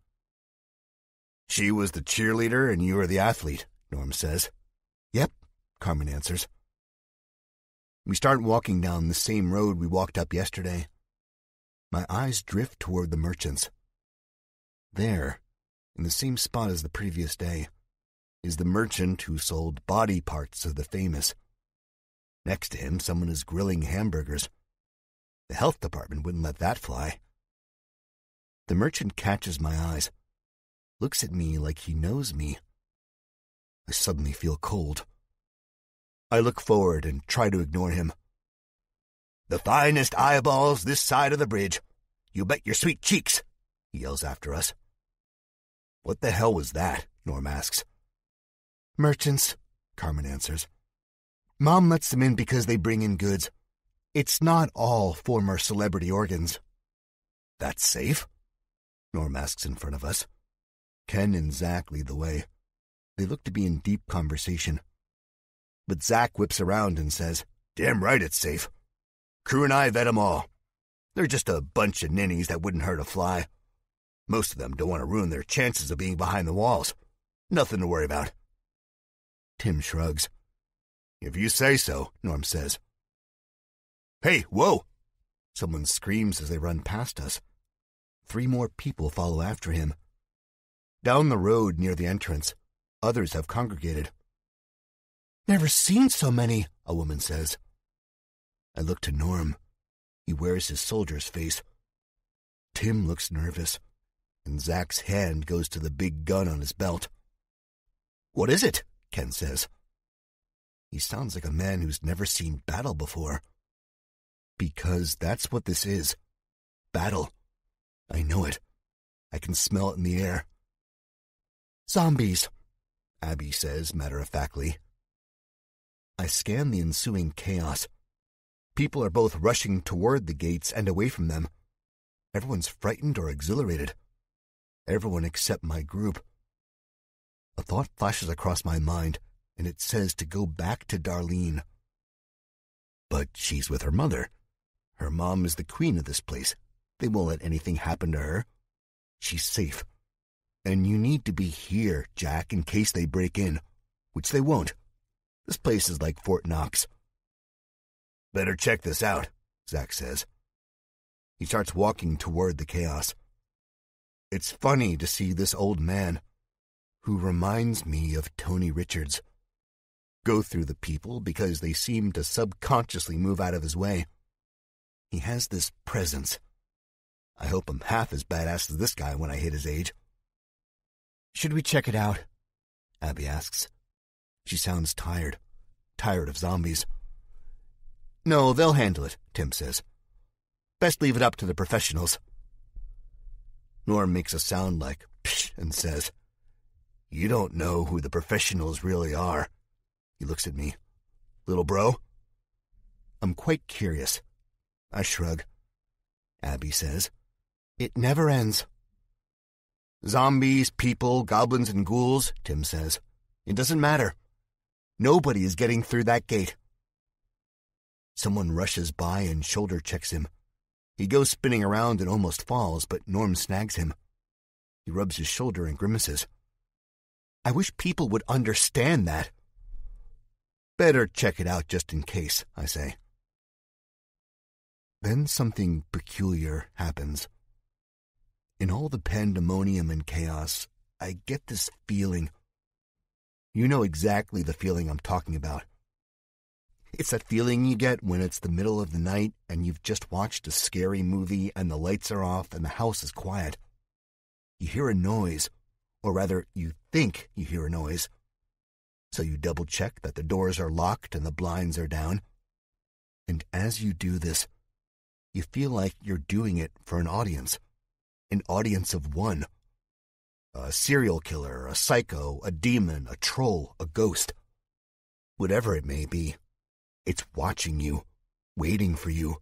A: She was the cheerleader and you were the athlete, Norm says. Yep, Carmen answers. We start walking down the same road we walked up yesterday. My eyes drift toward the merchants. There, in the same spot as the previous day, is the merchant who sold body parts of the famous. Next to him, someone is grilling hamburgers. The health department wouldn't let that fly. The merchant catches my eyes, looks at me like he knows me. I suddenly feel cold. I look forward and try to ignore him. The finest eyeballs this side of the bridge. You bet your sweet cheeks, he yells after us. What the hell was that? Norm asks. Merchants, Carmen answers. Mom lets them in because they bring in goods. It's not all former celebrity organs. That's safe? Norm asks in front of us. Ken and Zach lead the way. They look to be in deep conversation. But Zach whips around and says, Damn right it's safe. Crew and I vet 'em all. They're just a bunch of ninnies that wouldn't hurt a fly. Most of them don't want to ruin their chances of being behind the walls. Nothing to worry about. Tim shrugs. If you say so, Norm says. Hey, whoa! Someone screams as they run past us. 3 more people follow after him. Down the road near the entrance, others have congregated. Never seen so many, a woman says. I look to Norm. He wears his soldier's face. Tim looks nervous, and Zach's hand goes to the big gun on his belt. What is it? Ken says. He sounds like a man who's never seen battle before. Because that's what this is. Battle. I know it. I can smell it in the air. Zombies, Abby says matter-of-factly. I scan the ensuing chaos. People are both rushing toward the gates and away from them. Everyone's frightened or exhilarated. Everyone except my group. A thought flashes across my mind, and it says to go back to Darlene. But she's with her mother. Her mom is the queen of this place. They won't let anything happen to her. She's safe. And you need to be here, Jack, in case they break in, which they won't. This place is like Fort Knox. Better check this out, Zach says. He starts walking toward the chaos. It's funny to see this old man, who reminds me of Tony Richards, go through the people because they seem to subconsciously move out of his way. He has this presence. I hope I'm half as badass as this guy when I hit his age. Should we check it out? Abby asks. She sounds tired of zombies. No, they'll handle it, Tim says. Best leave it up to the professionals. Norm makes a sound like psh and says, You don't know who the professionals really are. He looks at me. Little bro? I'm quite curious. I shrug. Abby says, It never ends. Zombies, people, goblins, and ghouls, Tim says. It doesn't matter. Nobody is getting through that gate. Someone rushes by and shoulder checks him. He goes spinning around and almost falls, but Norm snags him. He rubs his shoulder and grimaces. I wish people would understand that. Better check it out just in case, I say. Then something peculiar happens. In all the pandemonium and chaos, I get this feeling. You know exactly the feeling I'm talking about. It's that feeling you get when it's the middle of the night and you've just watched a scary movie and the lights are off and the house is quiet. You hear a noise, or rather, you think you hear a noise. So you double-check that the doors are locked and the blinds are down. And as you do this, you feel like you're doing it for an audience of one. A serial killer, a psycho, a demon, a troll, a ghost. Whatever it may be, it's watching you, waiting for you,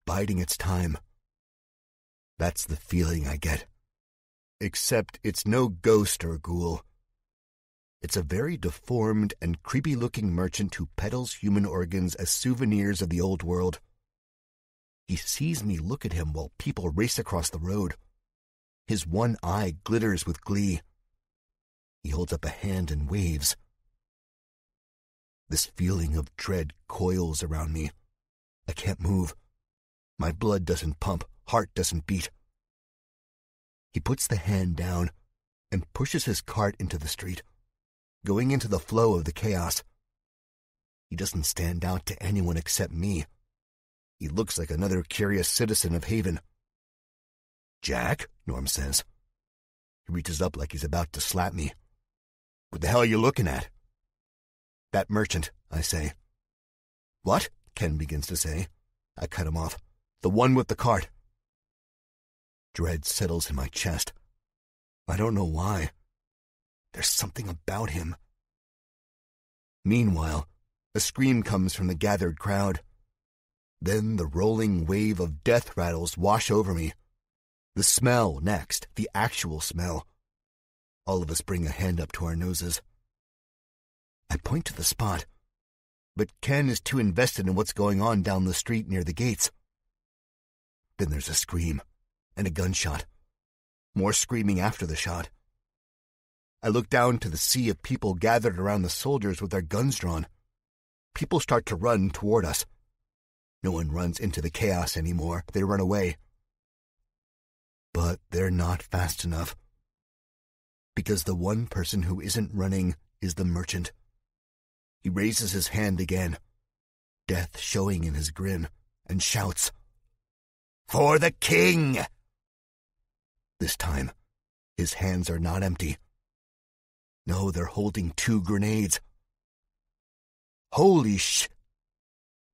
A: biding its time. That's the feeling I get. Except it's no ghost or ghoul. It's a very deformed and creepy-looking merchant who peddles human organs as souvenirs of the old world. He sees me look at him while people race across the road. His one eye glitters with glee. He holds up a hand and waves. This feeling of dread coils around me. I can't move. My blood doesn't pump, heart doesn't beat. He puts the hand down and pushes his cart into the street, going into the flow of the chaos. He doesn't stand out to anyone except me. He looks like another curious citizen of Haven. Jack, Norm says. He reaches up like he's about to slap me. What the hell are you looking at? That merchant, I say. What? Ken begins to say. I cut him off. The one with the cart. Dread settles in my chest. I don't know why. There's something about him. Meanwhile, a scream comes from the gathered crowd. Then the rolling wave of death rattles wash over me. The smell next, the actual smell. All of us bring a hand up to our noses. I point to the spot. but Ken is too invested in what's going on down the street near the gates. Then there's a scream and a gunshot. More screaming after the shot. I look down to the sea of people gathered around the soldiers with their guns drawn. People start to run toward us. No one runs into the chaos anymore. They run away. But they're not fast enough. Because the one person who isn't running is the merchant. He raises his hand again, death showing in his grin, and shouts, "For the king!" This time, his hands are not empty. No, they're holding 2 grenades. "Holy sh..."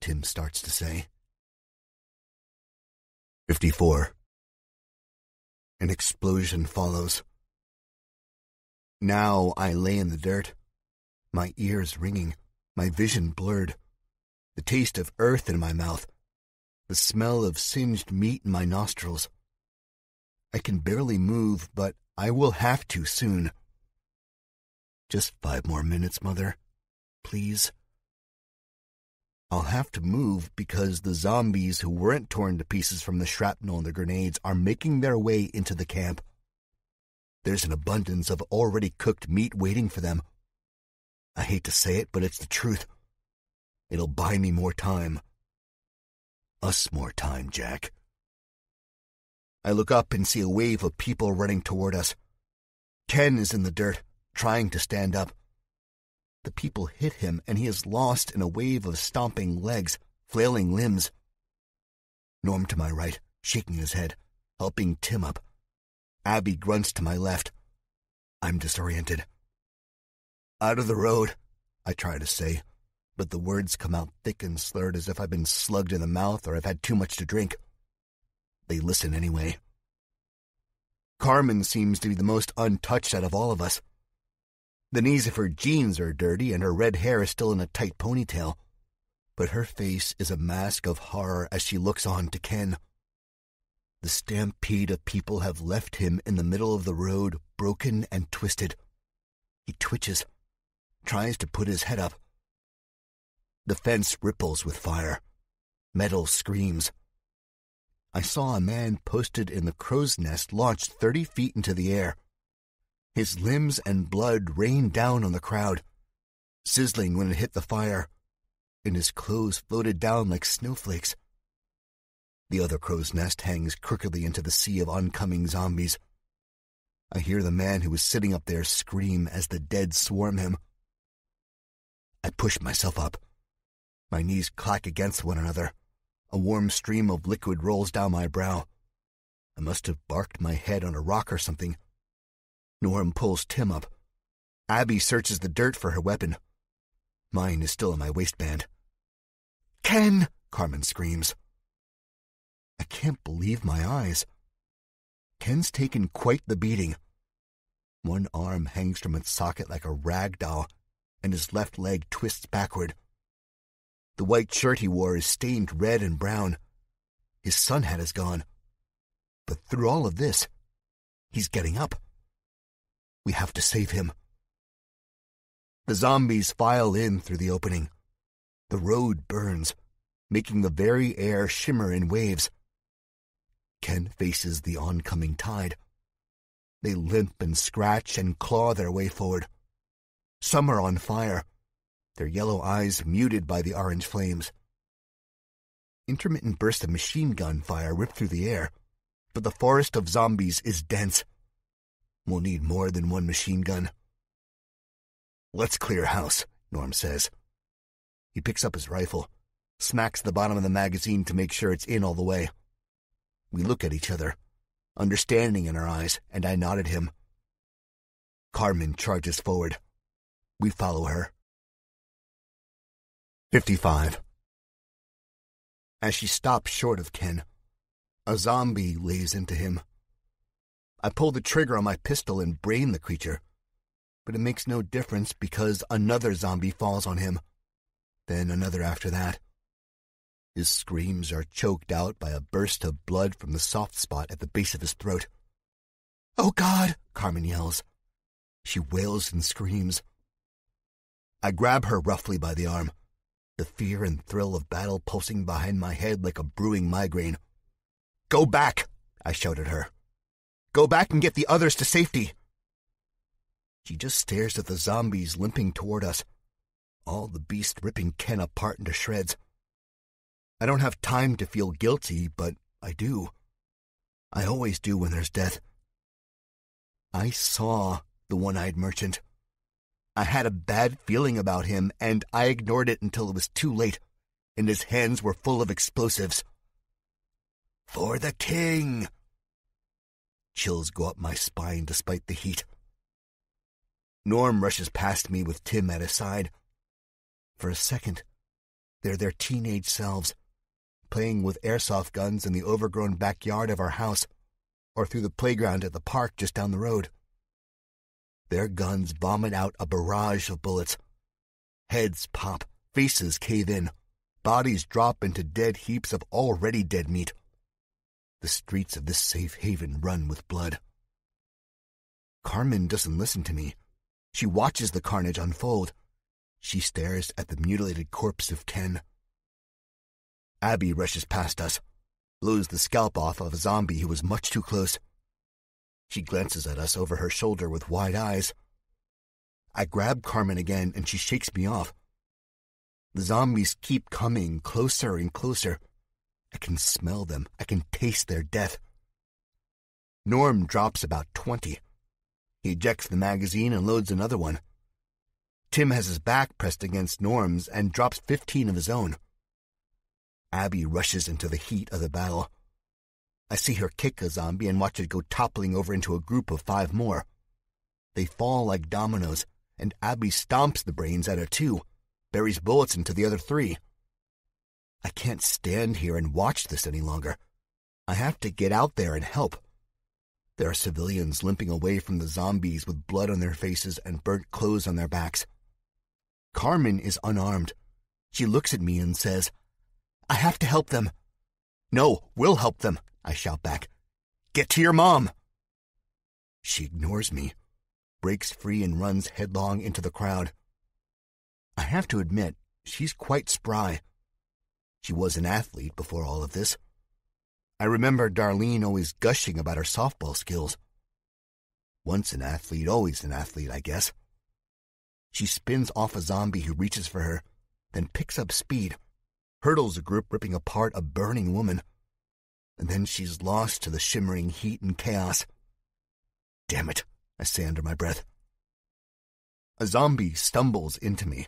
A: Tim starts to say. 54. An explosion follows. Now I lay in the dirt, my ears ringing, my vision blurred, the taste of earth in my mouth, the smell of singed meat in my nostrils. I can barely move, but I will have to soon. Just 5 more minutes, Mother. Please. I'll have to move because the zombies who weren't torn to pieces from the shrapnel and the grenades are making their way into the camp. There's an abundance of already cooked meat waiting for them. I hate to say it, but it's the truth. It'll buy me more time. Us more time, Jack. I look up and see a wave of people running toward us. Ken is in the dirt, trying to stand up. The people hit him, and he is lost in a wave of stomping legs, flailing limbs. Norm to my right, shaking his head, helping Tim up. Abby grunts to my left. I'm disoriented. Out of the road, I try to say, but the words come out thick and slurred as if I've been slugged in the mouth or I've had too much to drink. They listen anyway. Carmen seems to be the most untouched out of all of us. The knees of her jeans are dirty and her red hair is still in a tight ponytail, but her face is a mask of horror as she looks on to Ken. The stampede of people have left him in the middle of the road, broken and twisted. He twitches, tries to put his head up. The fence ripples with fire. Metal screams. I saw a man posted in the crow's nest launched 30 feet into the air. His limbs and blood rained down on the crowd, sizzling when it hit the fire, and his clothes floated down like snowflakes. The other crow's nest hangs crookedly into the sea of oncoming zombies. I hear the man who was sitting up there scream as the dead swarm him. I push myself up. My knees clack against one another. A warm stream of liquid rolls down my brow. I must have barked my head on a rock or something. Norm pulls Tim up. Abby searches the dirt for her weapon. Mine is still in my waistband. "Ken!" Carmen screams. I can't believe my eyes. Ken's taken quite the beating. One arm hangs from its socket like a rag doll, and his left leg twists backward. The white shirt he wore is stained red and brown. His sun hat is gone. But through all of this, he's getting up. We have to save him. The zombies file in through the opening. The road burns, making the very air shimmer in waves. Ken faces the oncoming tide. They limp and scratch and claw their way forward. Some are on fire, their yellow eyes muted by the orange flames. Intermittent bursts of machine gun fire rip through the air, but the forest of zombies is dense. We'll need more than one machine gun. "Let's clear house," Norm says. He picks up his rifle, smacks the bottom of the magazine to make sure it's in all the way. We look at each other, understanding in our eyes, and I nod at him. Carmen charges forward. We follow her. 55. As she stops short of Ken, a zombie lays into him. I pull the trigger on my pistol and brain the creature, but it makes no difference because another zombie falls on him, then another after that. His screams are choked out by a burst of blood from the soft spot at the base of his throat. "Oh, God!" Carmen yells. She wails and screams. I grab her roughly by the arm, the fear and thrill of battle pulsing behind my head like a brewing migraine. "Go back!" I shouted at her. "Go back and get the others to safety!" She just stares at the zombies limping toward us, all the beasts ripping Ken apart into shreds. I don't have time to feel guilty, but I do. I always do when there's death. I saw the one-eyed merchant. I had a bad feeling about him, and I ignored it until it was too late, and his hands were full of explosives. "For the king!" Chills go up my spine despite the heat. Norm rushes past me with Tim at his side. For a second, they're their teenage selves, playing with airsoft guns in the overgrown backyard of our house, or through the playground at the park just down the road. Their guns vomit out a barrage of bullets. Heads pop, faces cave in, bodies drop into dead heaps of already dead meat. The streets of this safe haven run with blood. Carmen doesn't listen to me. She watches the carnage unfold. She stares at the mutilated corpse of Ken. Abby rushes past us, blows the scalp off of a zombie who was much too close. She glances at us over her shoulder with wide eyes. I grab Carmen again, and she shakes me off. The zombies keep coming closer and closer. I can smell them. I can taste their death. Norm drops about 20. He ejects the magazine and loads another one. Tim has his back pressed against Norm's and drops 15 of his own. Abby rushes into the heat of the battle. I see her kick a zombie and watch it go toppling over into a group of 5 more. They fall like dominoes, and Abby stomps the brains out of 2, buries bullets into the other 3. I can't stand here and watch this any longer. I have to get out there and help. There are civilians limping away from the zombies with blood on their faces and burnt clothes on their backs. Carmen is unarmed. She looks at me and says, "I have to help them." "No, we'll help them," I shout back. "Get to your mom." She ignores me, breaks free and runs headlong into the crowd. I have to admit, she's quite spry. She was an athlete before all of this. I remember Darlene always gushing about her softball skills. Once an athlete, always an athlete, I guess. She spins off a zombie who reaches for her, then picks up speed, hurdles a group ripping apart a burning woman, and then she's lost to the shimmering heat and chaos. "Damn it," I say under my breath. A zombie stumbles into me.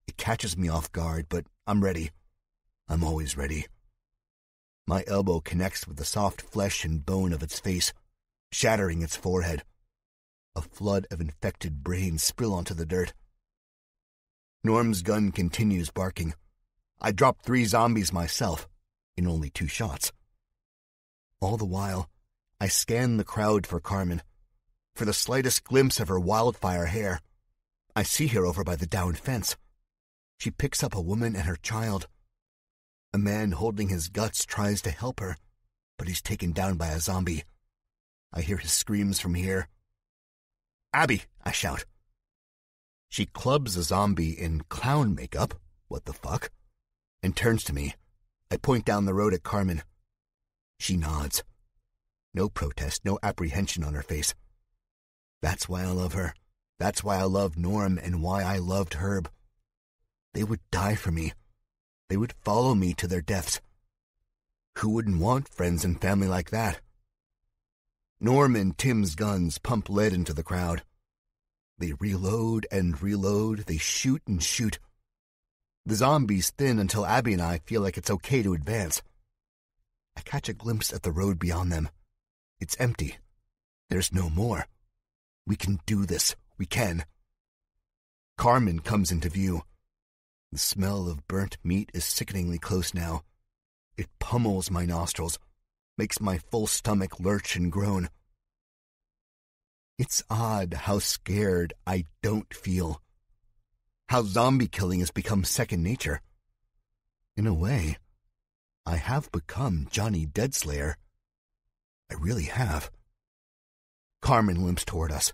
A: It catches me off guard, but I'm ready. I'm always ready. My elbow connects with the soft flesh and bone of its face, shattering its forehead. A flood of infected brains spill onto the dirt. Norm's gun continues barking. I drop 3 zombies myself, in only 2 shots. All the while, I scan the crowd for Carmen, for the slightest glimpse of her wildfire hair. I see her over by the downed fence. She picks up a woman and her child. A man holding his guts tries to help her, but he's taken down by a zombie. I hear his screams from here. "Abby!" I shout. She clubs a zombie in clown makeup, what the fuck, and turns to me. I point down the road at Carmen. She nods. No protest, no apprehension on her face. That's why I love her. That's why I love Norm and why I loved Herb. They would die for me. They would follow me to their deaths. Who wouldn't want friends and family like that? Norm and Tim's guns pump lead into the crowd. They reload and reload. They shoot and shoot. The zombies thin until Abby and I feel like it's okay to advance. I catch a glimpse at the road beyond them. It's empty. There's no more. We can do this. We can. Carmen comes into view. The smell of burnt meat is sickeningly close now. It pummels my nostrils, makes my full stomach lurch and groan. It's odd how scared I don't feel. How zombie killing has become second nature. In a way, I have become Johnny Deadslayer. I really have. Carmen limps toward us.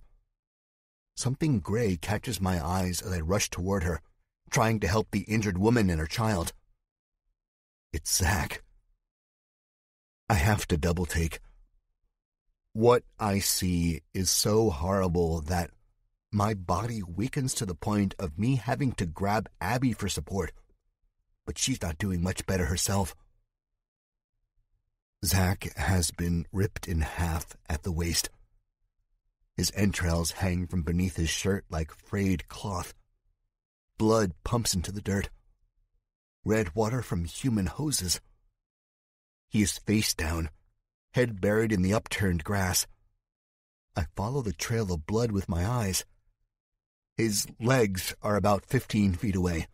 A: Something gray catches my eyes as I rush toward her, trying to help the injured woman and her child. It's Zach. I have to double-take. What I see is so horrible that my body weakens to the point of me having to grab Abby for support, but she's not doing much better herself. Zach has been ripped in half at the waist. His entrails hang from beneath his shirt like frayed cloth. Blood pumps into the dirt. Red water from human hoses. He is face down, head buried in the upturned grass. I follow the trail of blood with my eyes. His legs are about 15 feet away.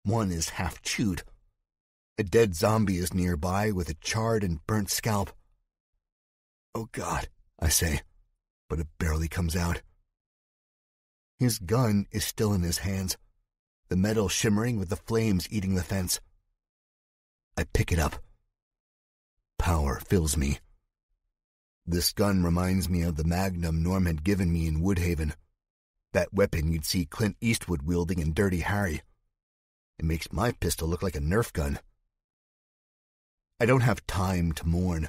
A: One is half chewed. A dead zombie is nearby with a charred and burnt scalp. Oh God, I say, but it barely comes out. His gun is still in his hands, the metal shimmering with the flames eating the fence. I pick it up. Power fills me. This gun reminds me of the Magnum Norm had given me in Woodhaven, that weapon you'd see Clint Eastwood wielding in Dirty Harry. It makes my pistol look like a Nerf gun. I don't have time to mourn.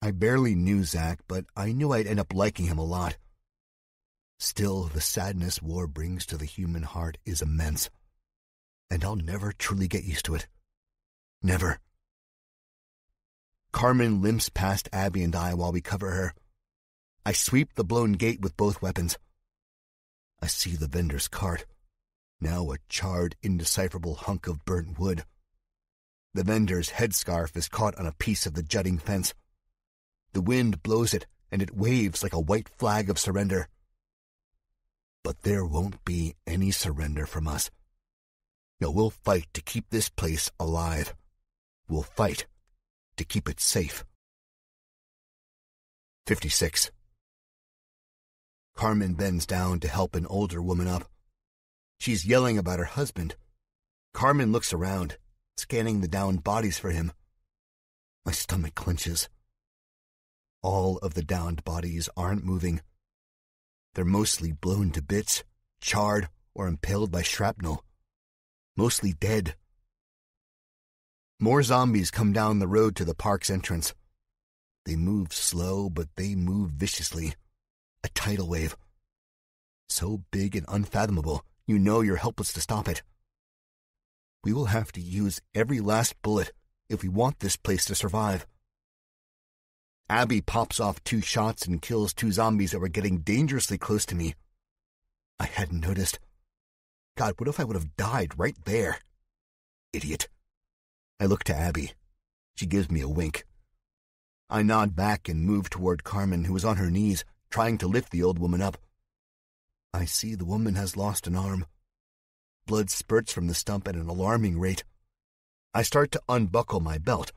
A: I barely knew Zach, but I knew I'd end up liking him a lot. Still, the sadness war brings to the human heart is immense, and I'll never truly get used to it. Never. Carmen limps past Abby and I while we cover her. I sweep the blown gate with both weapons. I see the vendor's cart, now a charred, indecipherable hunk of burnt wood. The vendor's headscarf is caught on a piece of the jutting fence. The wind blows it, and it waves like a white flag of surrender. But there won't be any surrender from us. No, we'll fight to keep this place alive. We'll fight to keep it safe. 56. Carmen bends down to help an older woman up. She's yelling about her husband. Carmen looks around, scanning the downed bodies for him. My stomach clenches. All of the downed bodies aren't moving. They're mostly blown to bits, charred, or impaled by shrapnel. Mostly dead. More zombies come down the road to the park's entrance. They move slow, but they move viciously. A tidal wave. So big and unfathomable, you know you're helpless to stop it. We will have to use every last bullet if we want this place to survive. Abby pops off 2 shots and kills 2 zombies that were getting dangerously close to me. I hadn't noticed. God, what if I would have died right there? Idiot. I look to Abby. She gives me a wink. I nod back and move toward Carmen, who is on her knees, trying to lift the old woman up. I see the woman has lost an arm. Blood spurts from the stump at an alarming rate. I start to unbuckle my belt.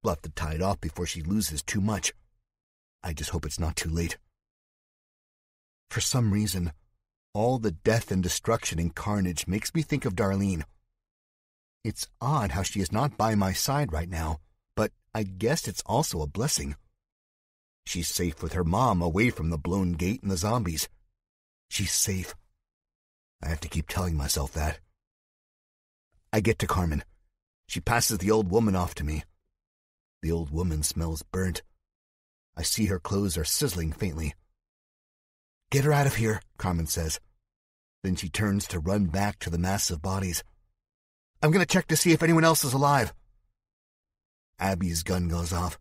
A: We'll have to tie it off before she loses too much. I just hope it's not too late. For some reason, all the death and destruction and carnage makes me think of Darlene. It's odd how she is not by my side right now, but I guess it's also a blessing. She's safe with her mom, away from the blown gate and the zombies. She's safe. I have to keep telling myself that. I get to Carmen. She passes the old woman off to me. The old woman smells burnt. I see her clothes are sizzling faintly. Get her out of here, Carmen says. Then she turns to run back to the mass of bodies. I'm going to check to see if anyone else is alive. Abby's gun goes off.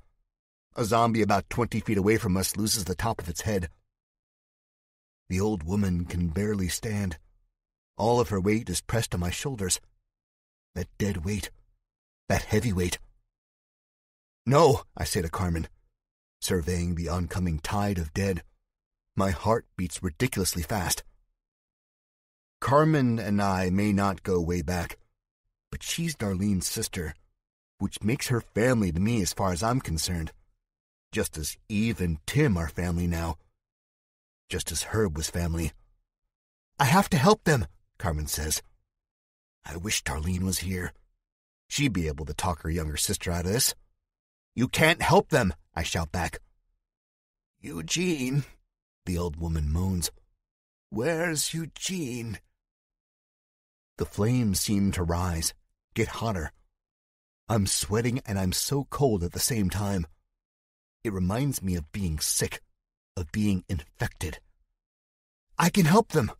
A: A zombie about 20 feet away from us loses the top of its head. The old woman can barely stand. All of her weight is pressed on my shoulders. That dead weight. That heavy weight. No, I say to Carmen, surveying the oncoming tide of dead. My heart beats ridiculously fast. Carmen and I may not go way back, but she's Darlene's sister, which makes her family to me as far as I'm concerned. Just as Eve and Tim are family now. Just as Herb was family. I have to help them, Carmen says. I wish Darlene was here. She'd be able to talk her younger sister out of this. You can't help them, I shout back. Eugene, the old woman moans. Where's Eugene? The flames seem to rise, get hotter. I'm sweating and I'm so cold at the same time. It reminds me of being sick, of being infected. "I can help them,"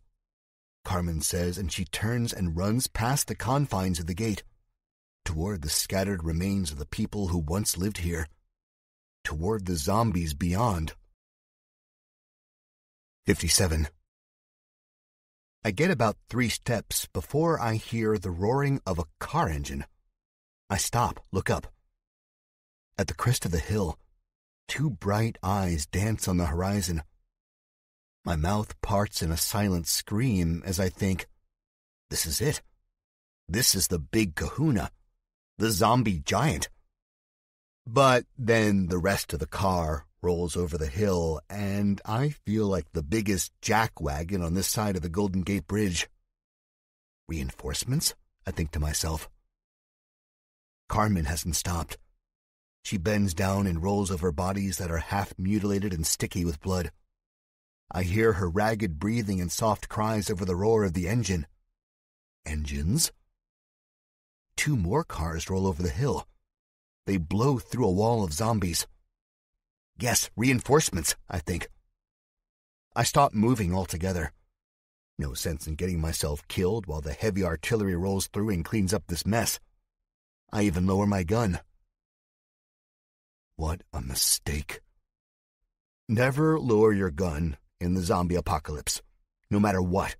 A: Carmen says, and she turns and runs past the confines of the gate, toward the scattered remains of the people who once lived here, toward the zombies beyond. 57. I get about 3 steps before I hear the roaring of a car engine. I stop, look up. At the crest of the hill, 2 bright eyes dance on the horizon. My mouth parts in a silent scream as I think, this is it. This is the big kahuna, the zombie giant. But then the rest of the car rolls over the hill, and I feel like the biggest jackwagon on this side of the Golden Gate Bridge. Reinforcements? I think to myself. Carmen hasn't stopped. She bends down and rolls over bodies that are half mutilated and sticky with blood. I hear her ragged breathing and soft cries over the roar of the engine. Engines? 2 more cars roll over the hill. They blow through a wall of zombies. Yes, reinforcements, I think. I stop moving altogether. No sense in getting myself killed while the heavy artillery rolls through and cleans up this mess. I even lower my gun. What a mistake. Never lower your gun in the zombie apocalypse, no matter what.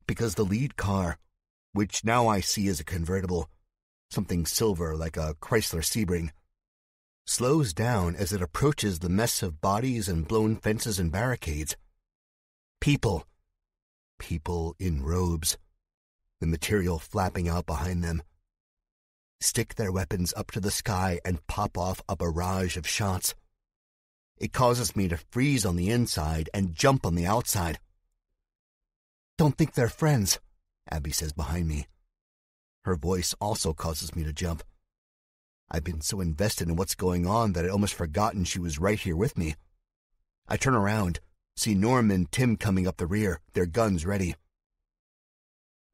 A: Because the lead car, which now I see as a convertible, something silver like a Chrysler Sebring, slows down as it approaches the mess of bodies and blown fences and barricades. People in robes, the material flapping out behind them, stick their weapons up to the sky and pop off a barrage of shots. It causes me to freeze on the inside and jump on the outside. "Don't think they're friends," Abby says behind me. Her voice also causes me to jump. I've been so invested in what's going on that I'd almost forgotten she was right here with me. I turn around, see Norm and Tim coming up the rear, their guns ready.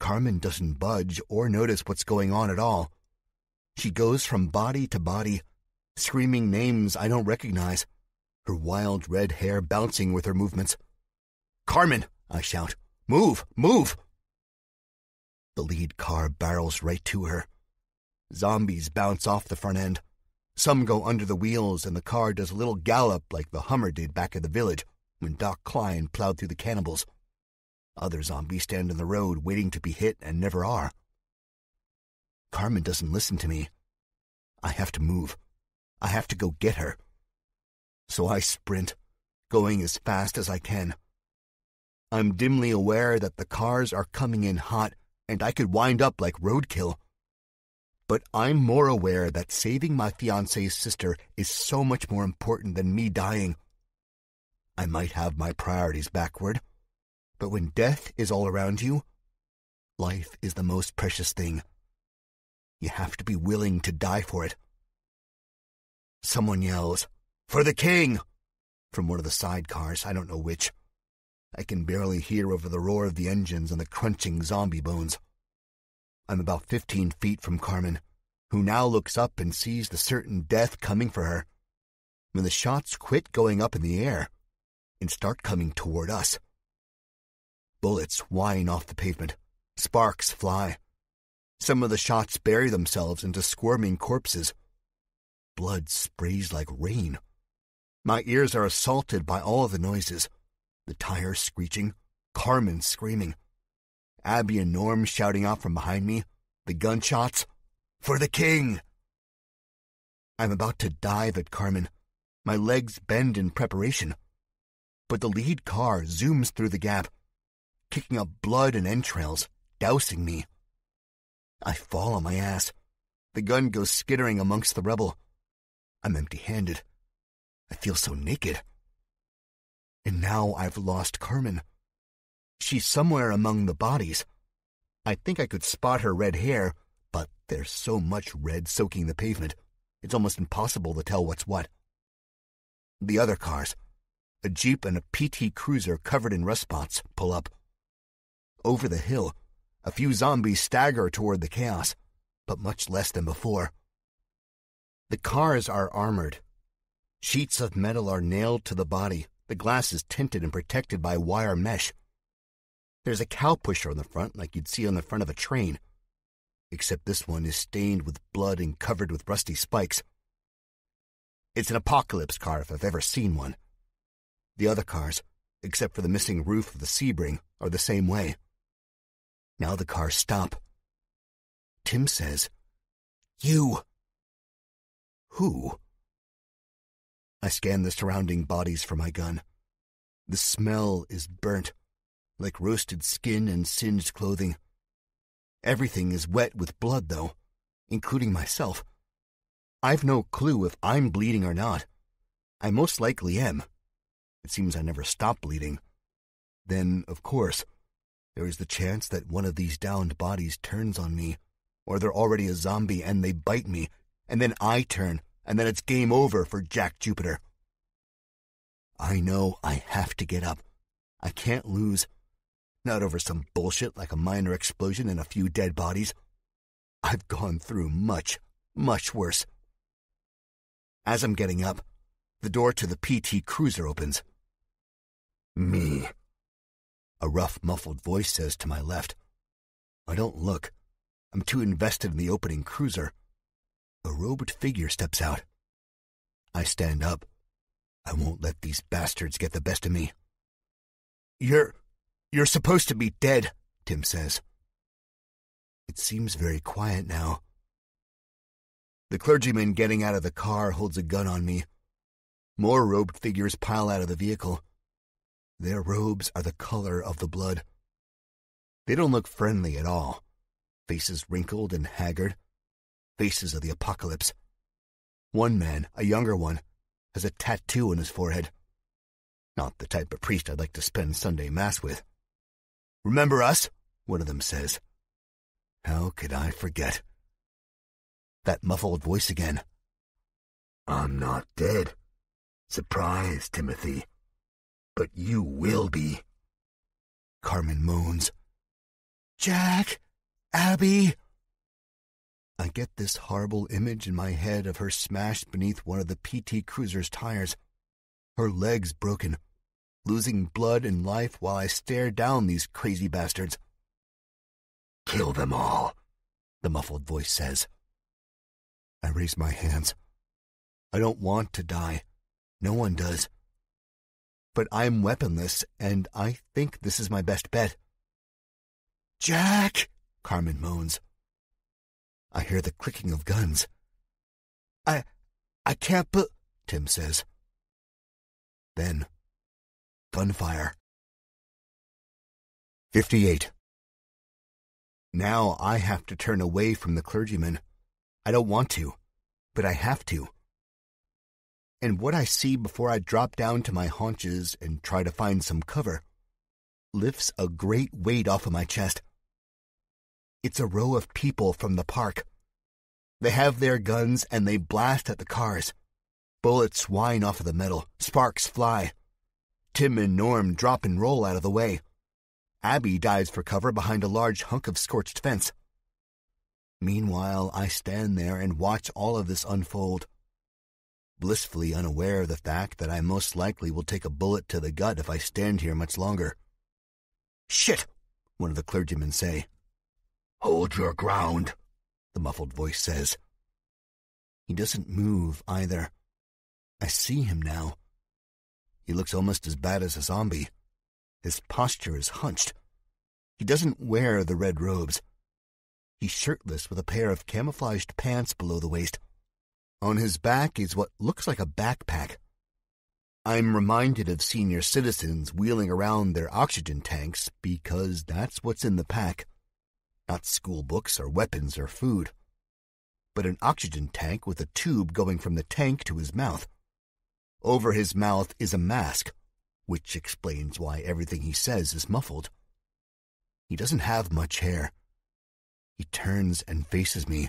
A: Carmen doesn't budge or notice what's going on at all. She goes from body to body, screaming names I don't recognize, her wild red hair bouncing with her movements. "Carmen!" I shout. "Move! Move!" The lead car barrels right to her. Zombies bounce off the front end. Some go under the wheels, and the car does a little gallop like the Hummer did back at the village when Doc Klein plowed through the cannibals. Other zombies stand in the road waiting to be hit and never are. Carmen doesn't listen to me. I have to move. I have to go get her. So I sprint, going as fast as I can. I'm dimly aware that the cars are coming in hot, and I could wind up like roadkill. But I'm more aware that saving my fiancé's sister is so much more important than me dying. I might have my priorities backward, but when death is all around you, life is the most precious thing. You have to be willing to die for it. Someone yells, "For the king!" from one of the sidecars, I don't know which. I can barely hear over the roar of the engines and the crunching zombie bones. I'm about 15 feet from Carmen, who now looks up and sees the certain death coming for her, when the shots quit going up in the air and start coming toward us. Bullets whine off the pavement. Sparks fly. Some of the shots bury themselves into squirming corpses. Blood sprays like rain. My ears are assaulted by all of the noises. The tires screeching, Carmen screaming, Abby and Norm shouting out from behind me, the gunshots, "For the king!" I'm about to dive at Carmen. My legs bend in preparation. But the lead car zooms through the gap, kicking up blood and entrails, dousing me. I fall on my ass. The gun goes skittering amongst the rubble. I'm empty-handed. I feel so naked. And now I've lost Carmen. She's somewhere among the bodies. I think I could spot her red hair, but there's so much red soaking the pavement, it's almost impossible to tell what's what. The other cars, a Jeep and a PT Cruiser covered in rust spots, pull up. Over the hill, A few zombies stagger toward the chaos, but much less than before. The cars are armored. Sheets of metal are nailed to the body, the glass is tinted and protected by wire mesh. There's a cow pusher on the front like you'd see on the front of a train, except this one is stained with blood and covered with rusty spikes. It's an apocalypse car if I've ever seen one. The other cars, except for the missing roof of the Sebring, are the same way. Now the cars stop. Tim says, "You." Who? I scan the surrounding bodies for my gun. The smell is burnt, like roasted skin and singed clothing. Everything is wet with blood, though, including myself. I've no clue if I'm bleeding or not. I most likely am. It seems I never stop bleeding. Then, of course, there is the chance that one of these downed bodies turns on me, or they're already a zombie and they bite me, and then I turn, and then it's game over for Jack Jupiter. I know I have to get up. I can't lose. Not over some bullshit like a minor explosion and a few dead bodies. I've gone through much, much worse. As I'm getting up, the door to the PT Cruiser opens. "Me," a rough, muffled voice says to my left. I don't look. I'm too invested in the opening cruiser. A robed figure steps out. I stand up. I won't let these bastards get the best of me. You're supposed to be dead," Tim says. It seems very quiet now. The clergyman getting out of the car holds a gun on me. More robed figures pile out of the vehicle. Their robes are the color of the blood. They don't look friendly at all. Faces wrinkled and haggard. Faces of the apocalypse. One man, a younger one, has a tattoo on his forehead. Not the type of priest I'd like to spend Sunday Mass with. "Remember us?" one of them says. How could I forget? That muffled voice again. "I'm not dead. Surprise, Timothy. But you will be." Carmen moans. "Jack! Abby!" I get this horrible image in my head of her smashed beneath one of the PT Cruiser's tires. Her legs broken, losing blood and life while I stare down these crazy bastards. "Kill them all," the muffled voice says. I raise my hands. I don't want to die. No one does. But I'm weaponless, and I think this is my best bet. "Jack!" Carmen moans. I hear the clicking of guns. I can't Tim says. Then, gunfire. 58. Now I have to turn away from the clergyman. I don't want to, but I have to. And what I see before I drop down to my haunches and try to find some cover lifts a great weight off of my chest. It's a row of people from the park. They have their guns and they blast at the cars. Bullets whine off of the metal. Sparks fly. Tim and Norm drop and roll out of the way. Abby dives for cover behind a large hunk of scorched fence. Meanwhile, I stand there and watch all of this unfold, blissfully unaware of the fact that I most likely will take a bullet to the gut if I stand here much longer. "Shit!" one of the clergymen say. "Hold your ground," the muffled voice says. He doesn't move either. I see him now. He looks almost as bad as a zombie. His posture is hunched. He doesn't wear the red robes. He's shirtless with a pair of camouflaged pants below the waist. On his back is what looks like a backpack. I'm reminded of senior citizens wheeling around their oxygen tanks because that's what's in the pack. Not school books or weapons or food, but an oxygen tank with a tube going from the tank to his mouth. Over his mouth is a mask, which explains why everything he says is muffled. He doesn't have much hair. He turns and faces me.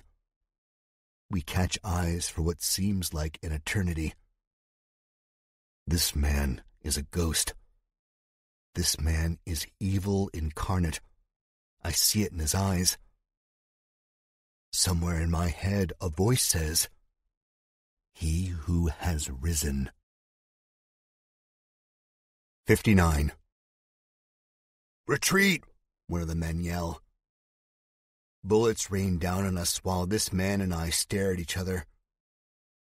A: We catch eyes for what seems like an eternity. This man is a ghost. This man is evil incarnate. I see it in his eyes. Somewhere in my head, a voice says, "He who has risen." 59. "Retreat!" one of the men yell. Bullets rain down on us while this man and I stare at each other.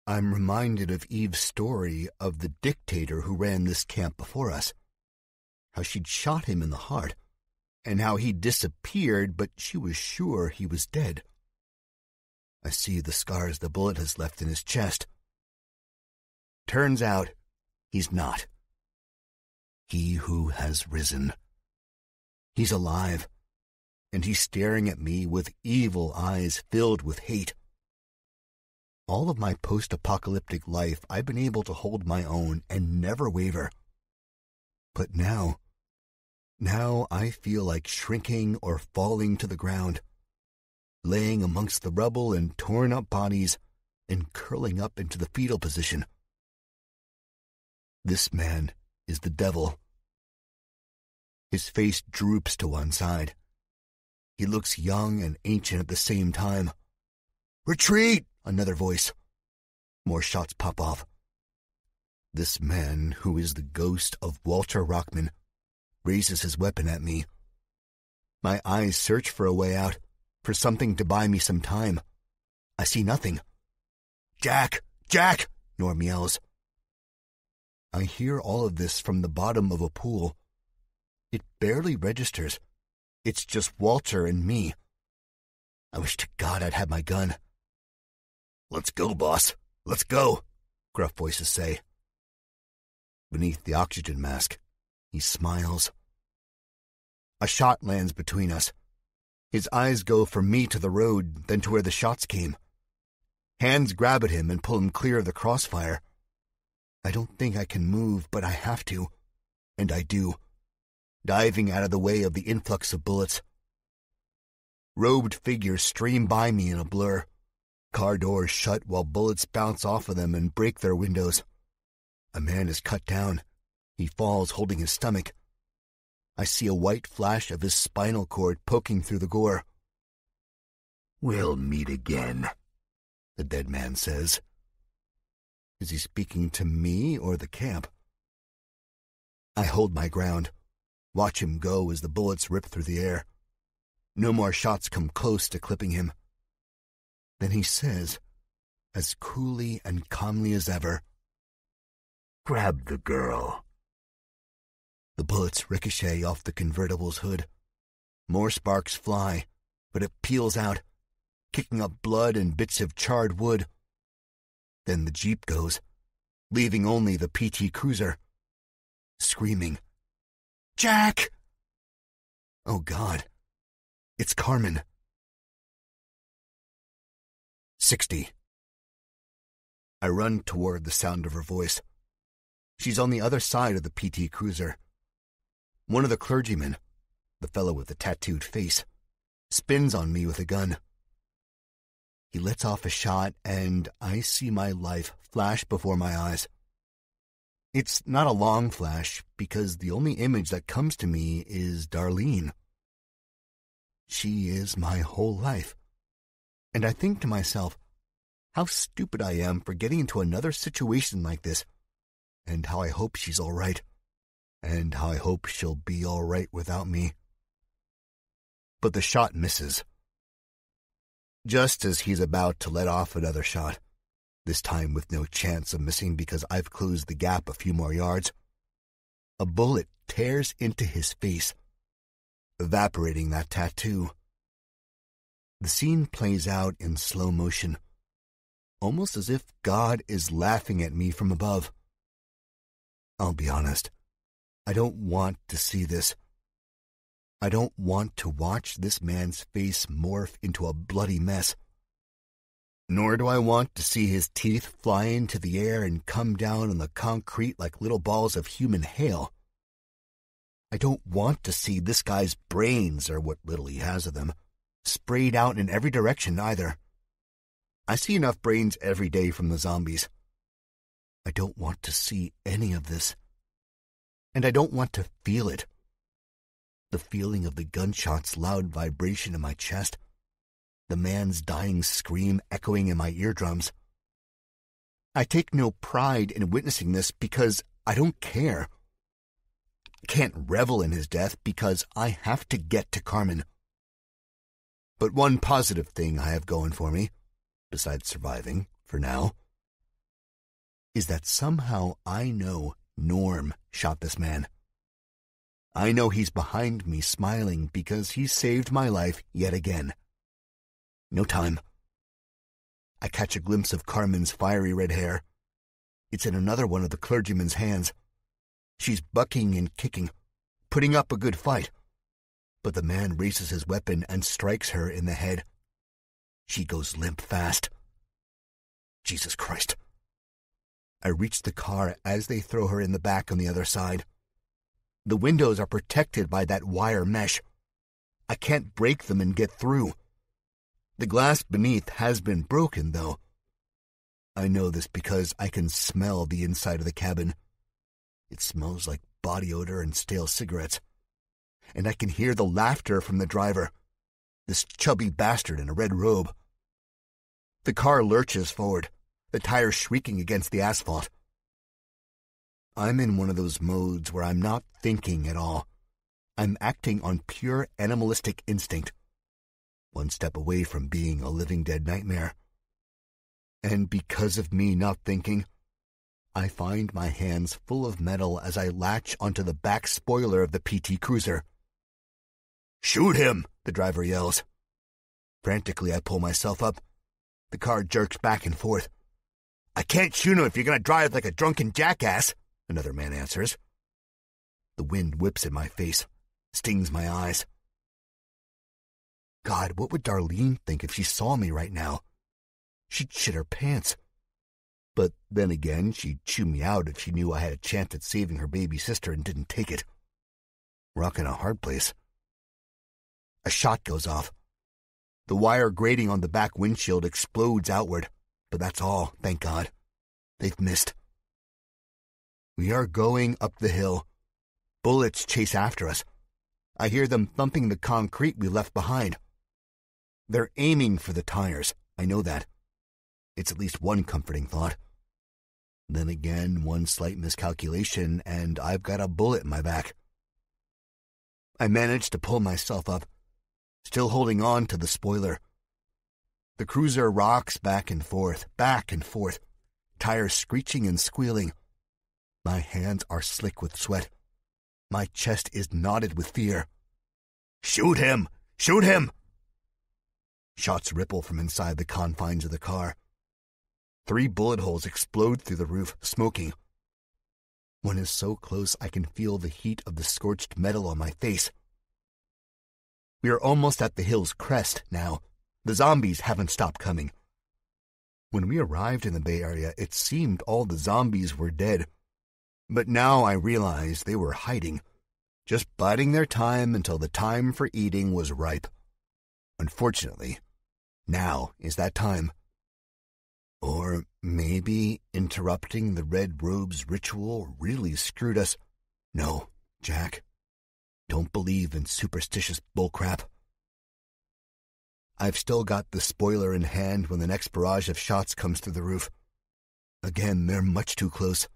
A: I'm reminded of Eve's story of the dictator who ran this camp before us. How she'd shot him in the heart, and how he disappeared, but she was sure he was dead. I see the scars the bullet has left in his chest. Turns out, he's not. He who has risen. He's alive, and he's staring at me with evil eyes filled with hate. All of my post-apocalyptic life, I've been able to hold my own and never waver. But now I feel like shrinking or falling to the ground, laying amongst the rubble and torn-up bodies and curling up into the fetal position. This man is the devil. His face droops to one side. He looks young and ancient at the same time. "Retreat!" Another voice. More shots pop off. This man, who is the ghost of Walter Rockman, raises his weapon at me. My eyes search for a way out, for something to buy me some time. I see nothing. "Jack! Jack!" Norm yells. I hear all of this from the bottom of a pool. It barely registers. It's just Walter and me. I wish to God I'd had my gun. "Let's go, boss. Let's go," gruff voices say. Beneath the oxygen mask, he smiles. A shot lands between us. His eyes go from me to the road, then to where the shots came. Hands grab at him and pull him clear of the crossfire. I don't think I can move, but I have to, and I do, diving out of the way of the influx of bullets. Robed figures stream by me in a blur. Car doors shut while bullets bounce off of them and break their windows. A man is cut down. He falls holding his stomach. I see a white flash of his spinal cord poking through the gore. "We'll meet again," the dead man says. Is he speaking to me or the camp? I hold my ground, watch him go as the bullets rip through the air. No more shots come close to clipping him. Then he says, as coolly and calmly as ever, "Grab the girl." The bullets ricochet off the convertible's hood. More sparks fly, but it peels out, kicking up blood and bits of charred wood. Then the Jeep goes, leaving only the PT Cruiser, screaming, "Jack!" Oh God, it's Carmen. 60. I run toward the sound of her voice. She's on the other side of the PT Cruiser. One of the clergymen, the fellow with the tattooed face, spins on me with a gun. He lets off a shot, and I see my life flash before my eyes. It's not a long flash, because the only image that comes to me is Darlene. She is my whole life. And I think to myself, how stupid I am for getting into another situation like this, and how I hope she's all right, and how I hope she'll be all right without me. But the shot misses. Just as he's about to let off another shot, this time with no chance of missing because I've closed the gap a few more yards, a bullet tears into his face, evaporating that tattoo. The scene plays out in slow motion, almost as if God is laughing at me from above. I'll be honest, I don't want to see this. I don't want to watch this man's face morph into a bloody mess. Nor do I want to see his teeth fly into the air and come down on the concrete like little balls of human hail. I don't want to see this guy's brains, or what little he has of them, sprayed out in every direction either. I see enough brains every day from the zombies. I don't want to see any of this. And I don't want to feel it. The feeling of the gunshot's loud vibration in my chest. The man's dying scream echoing in my eardrums. I take no pride in witnessing this because I don't care. I can't revel in his death because I have to get to Carmen. But one positive thing I have going for me, besides surviving, for now, is that somehow I know Norm shot this man. I know he's behind me smiling because he saved my life yet again. No time. I catch a glimpse of Carmen's fiery red hair. It's in another one of the clergyman's hands. She's bucking and kicking, putting up a good fight. But the man raises his weapon and strikes her in the head. She goes limp fast. Jesus Christ. I reach the car as they throw her in the back on the other side. The windows are protected by that wire mesh. I can't break them and get through. The glass beneath has been broken, though. I know this because I can smell the inside of the cabin. It smells like body odor and stale cigarettes. And I can hear the laughter from the driver, this chubby bastard in a red robe. The car lurches forward, the tires shrieking against the asphalt. I'm in one of those modes where I'm not thinking at all. I'm acting on pure animalistic instinct, one step away from being a living dead nightmare. And because of me not thinking, I find my hands full of metal as I latch onto the back spoiler of the PT Cruiser. "Shoot him!" the driver yells. Frantically, I pull myself up. The car jerks back and forth. "I can't shoot him if you're going to drive like a drunken jackass," another man answers. The wind whips in my face, stings my eyes. God, what would Darlene think if she saw me right now? She'd shit her pants. But then again, she'd chew me out if she knew I had a chance at saving her baby sister and didn't take it. Rock in a hard place. A shot goes off. The wire grating on the back windshield explodes outward, but that's all, thank God. They've missed. We are going up the hill. Bullets chase after us. I hear them thumping the concrete we left behind. They're aiming for the tires, I know that. It's at least one comforting thought. Then again, one slight miscalculation, and I've got a bullet in my back. I manage to pull myself up, still holding on to the spoiler. The cruiser rocks back and forth, tires screeching and squealing. My hands are slick with sweat. My chest is knotted with fear. "Shoot him! Shoot him!" Shots ripple from inside the confines of the car. 3 bullet holes explode through the roof, smoking. One is so close I can feel the heat of the scorched metal on my face. We are almost at the hill's crest now. The zombies haven't stopped coming. When we arrived in the Bay Area, it seemed all the zombies were dead. But now I realize they were hiding, just biding their time until the time for eating was ripe. Unfortunately, now is that time. Or maybe interrupting the Red Robe's ritual really screwed us. No, Jack. Don't believe in superstitious bullcrap. I've still got the spoiler in hand when the next barrage of shots comes through the roof. Again, they're much too close.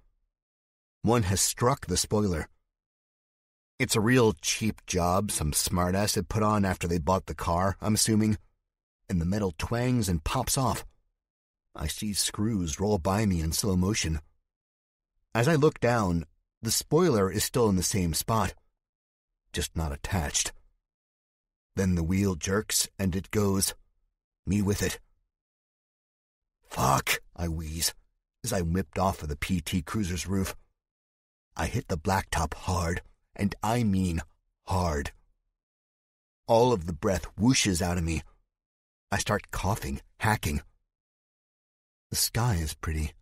A: One has struck the spoiler. It's a real cheap job some smartass had put on after they bought the car, I'm assuming, and the metal twangs and pops off. I see screws roll by me in slow motion. As I look down, the spoiler is still in the same spot, just not attached. Then the wheel jerks, and it goes. Me with it. "Fuck," I wheeze, as I whipped off of the PT Cruiser's roof. I hit the blacktop hard, and I mean hard. All of the breath whooshes out of me. I start coughing, hacking. The sky is pretty.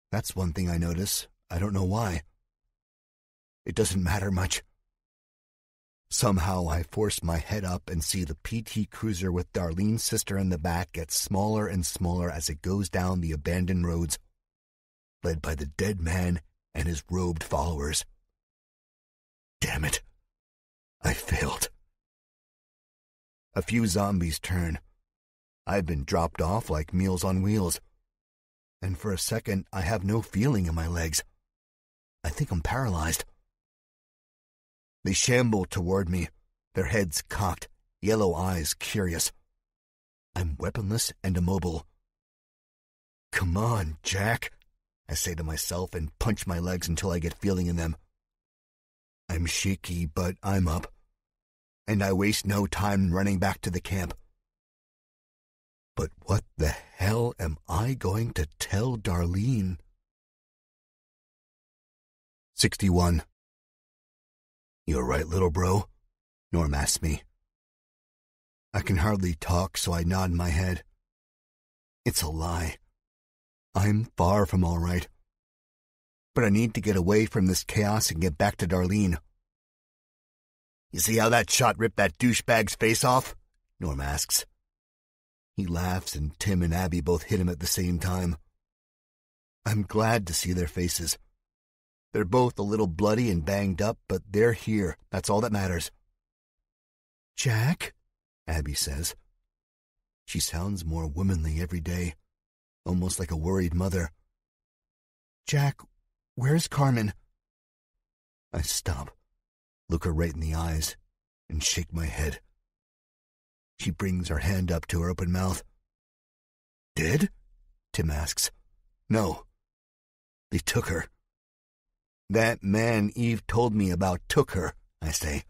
A: That's one thing I notice. I don't know why. It doesn't matter much. Somehow I force my head up and see the PT Cruiser with Darlene's sister in the back get smaller and smaller as it goes down the abandoned roads, led by the dead man and his robed followers. Damn it. I failed. A few zombies turn. I've been dropped off like Meals on Wheels. And for a second, I have no feeling in my legs. I think I'm paralyzed. They shamble toward me, their heads cocked, yellow eyes curious. I'm weaponless and immobile. Come on, Jack, I say to myself and punch my legs until I get feeling in them. I'm shaky, but I'm up, and I waste no time running back to the camp. But what the hell am I going to tell Darlene? 61. You all right, little bro? Norm asks me. I can hardly talk, so I nod my head. It's a lie. I'm far from all right. But I need to get away from this chaos and get back to Darlene. You see how that shot ripped that douchebag's face off? Norm asks. He laughs, and Tim and Abby both hit him at the same time. I'm glad to see their faces. They're both a little bloody and banged up, but they're here. That's all that matters. Jack? Abby says. She sounds more womanly every day, almost like a worried mother. Jack, where's Carmen? I stop, look her right in the eyes, and shake my head. She brings her hand up to her open mouth. Did? Tim asks. No. They took her. That man Eve told me about took her, I say.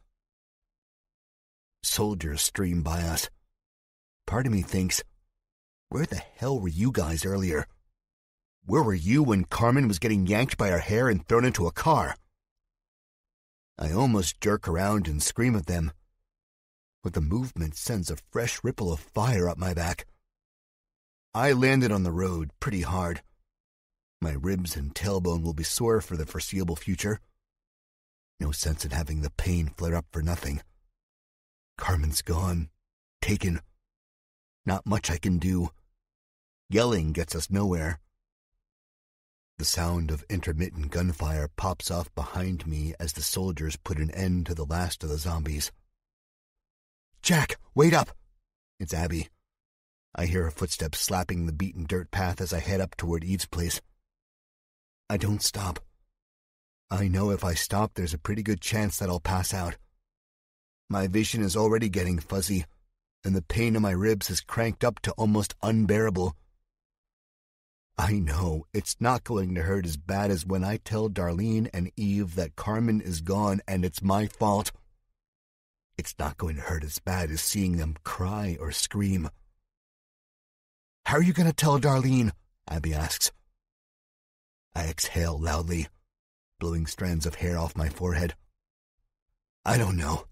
A: Soldiers stream by us. Part of me thinks, where the hell were you guys earlier? Where were you when Carmen was getting yanked by her hair and thrown into a car? I almost jerk around and scream at them, but the movement sends a fresh ripple of fire up my back. I landed on the road pretty hard. My ribs and tailbone will be sore for the foreseeable future. No sense in having the pain flare up for nothing. Carmen's gone. Taken. Not much I can do. Yelling gets us nowhere. The sound of intermittent gunfire pops off behind me as the soldiers put an end to the last of the zombies. Jack, wait up! It's Abby. I hear her footsteps slapping the beaten dirt path as I head up toward Eve's place. I don't stop. I know if I stop, there's a pretty good chance that I'll pass out. My vision is already getting fuzzy, and the pain in my ribs is cranked up to almost unbearable. I know it's not going to hurt as bad as when I tell Darlene and Eve that Carmen is gone and it's my fault. It's not going to hurt as bad as seeing them cry or scream. How are you going to tell Darlene? Abby asks. I exhale loudly, blowing strands of hair off my forehead. I don't know.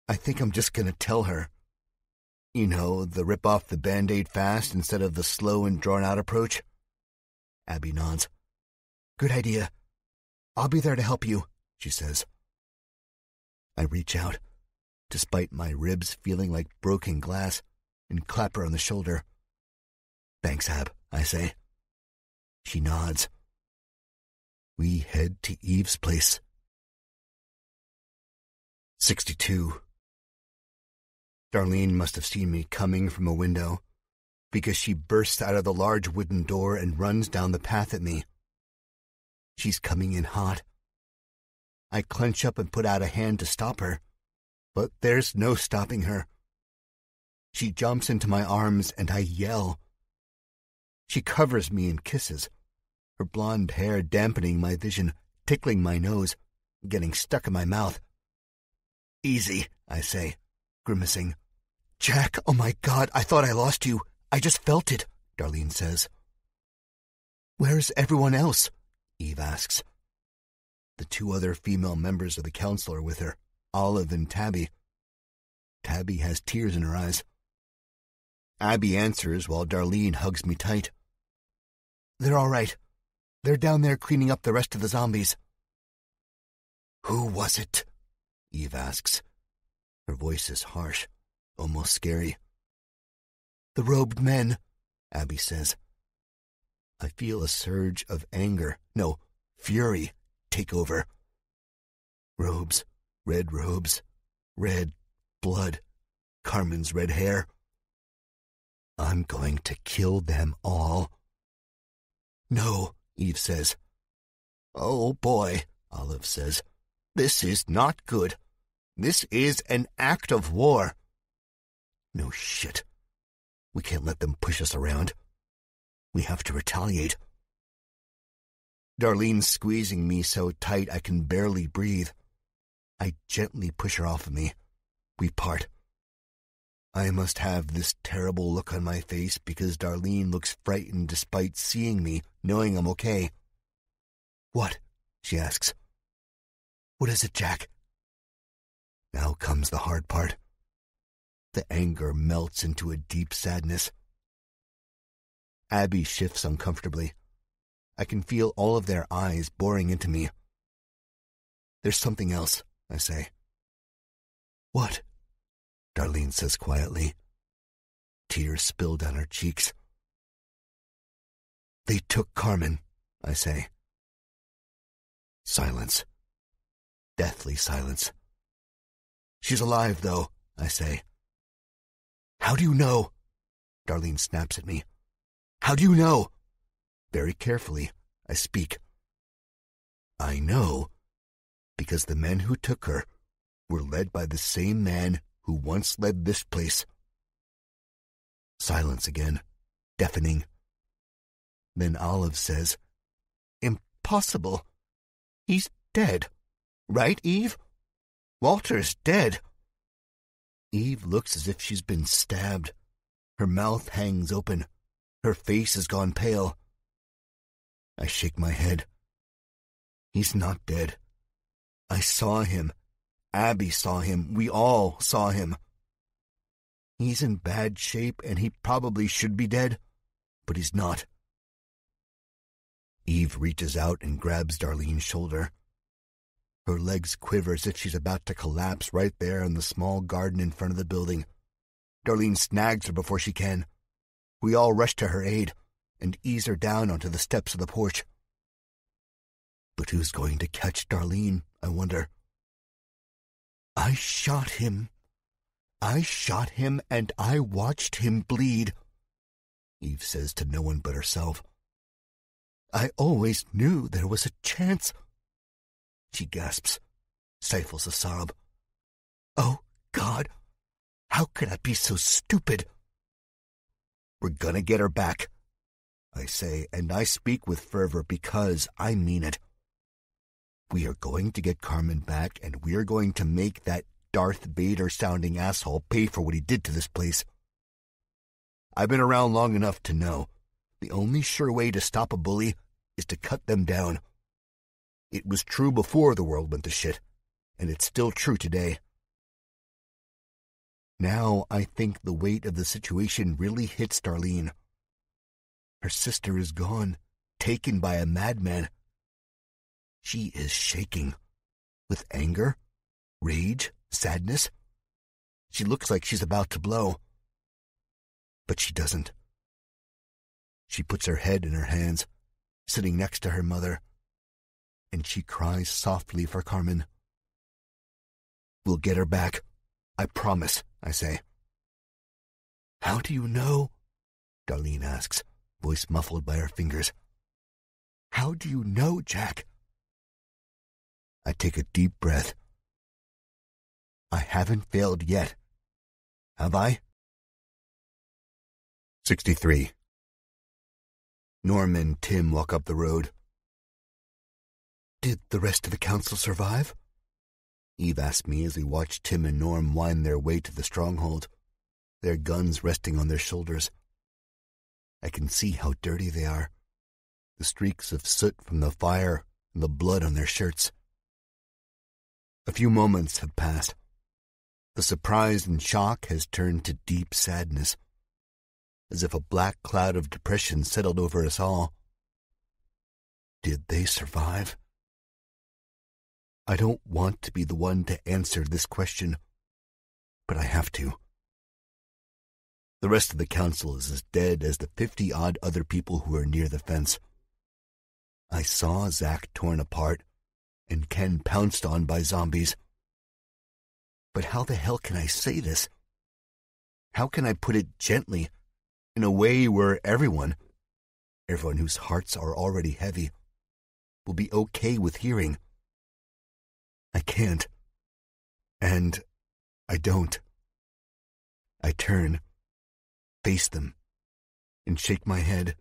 A: I think I'm just going to tell her. You know, the rip off the Band-Aid fast instead of the slow and drawn-out approach? Abby nods. Good idea. I'll be there to help you, she says. I reach out, despite my ribs feeling like broken glass, and clap her on the shoulder. Thanks, Ab, I say. She nods. We head to Eve's place. 62. Darlene must have seen me coming from a window, because she bursts out of the large wooden door and runs down the path at me. She's coming in hot. I clench up and put out a hand to stop her, but there's no stopping her. She jumps into my arms and I yell. She covers me in kisses, her blonde hair dampening my vision, tickling my nose, getting stuck in my mouth. Easy, I say, grimacing. Jack, oh my God, I thought I lost you. I just felt it, Darlene says. Where's everyone else? Eve asks. The two other female members of the council are with her, Olive and Tabby. Tabby has tears in her eyes. Abby answers while Darlene hugs me tight. They're all right. They're down there cleaning up the rest of the zombies. Who was it? Eve asks. Her voice is harsh, almost scary. The robed men, Abby says. I feel a surge of anger, no, fury, take over. Robes, red robes, red blood, Carmen's red hair. I'm going to kill them all. No, Eve says. Oh boy, Olive says. This is not good. This is an act of war. No shit. We can't let them push us around. We have to retaliate. Darlene's squeezing me so tight I can barely breathe. I gently push her off of me. We part. I must have this terrible look on my face because Darlene looks frightened despite seeing me, knowing I'm okay. What? She asks. What is it, Jack? Now comes the hard part. The anger melts into a deep sadness. Abby shifts uncomfortably. I can feel all of their eyes boring into me. There's something else, I say. What? Darlene says quietly. Tears spill down her cheeks. They took Carmen, I say. Silence. Deathly silence. She's alive, though, I say. How do you know? Darlene snaps at me. How do you know? Very carefully, I speak. I know because the men who took her were led by the same man who once led this place. Silence again, deafening. Then Olive says, Impossible. He's dead. Right, Eve? Walter's dead. Eve looks as if she's been stabbed. Her mouth hangs open. Her face has gone pale. I shake my head. He's not dead. I saw him. Abby saw him. We all saw him. He's in bad shape and he probably should be dead, but he's not. Eve reaches out and grabs Darlene's shoulder. Her legs quiver as if she's about to collapse right there in the small garden in front of the building. Darlene snags her before she can. We all rush to her aid and ease her down onto the steps of the porch. But who's going to catch Darlene, I wonder? I shot him. I shot him and I watched him bleed, Eve says to no one but herself. I always knew there was a chance. She gasps, stifles a sob. Oh, God, how could I be so stupid? We're gonna get her back, I say, and I speak with fervor because I mean it. We are going to get Carmen back, and we are going to make that Darth Vader-sounding asshole pay for what he did to this place. I've been around long enough to know the only sure way to stop a bully is to cut them down. It was true before the world went to shit, and it's still true today. Now I think the weight of the situation really hits Darlene. Her sister is gone, taken by a madman. She is shaking, with anger, rage, sadness. She looks like she's about to blow. But she doesn't. She puts her head in her hands, sitting next to her mother, and she cries softly for Carmen. We'll get her back. I promise, I say. How do you know? Darlene asks, voice muffled by her fingers. How do you know, Jack? I take a deep breath. I haven't failed yet, have I? 63. Norm and Tim walk up the road. Did the rest of the council survive? Eve asked me as we watched Tim and Norm wind their way to the stronghold, their guns resting on their shoulders. I can see how dirty they are, the streaks of soot from the fire and the blood on their shirts. A few moments have passed. The surprise and shock has turned to deep sadness, as if a black cloud of depression settled over us all. Did they survive? I don't want to be the one to answer this question, but I have to. The rest of the council is as dead as the 50-odd other people who are near the fence. I saw Zach torn apart and Ken pounced on by zombies. But how the hell can I say this? How can I put it gently, in a way where everyone whose hearts are already heavy, will be okay with hearing? I can't. And I don't. I turn, face them, and shake my head.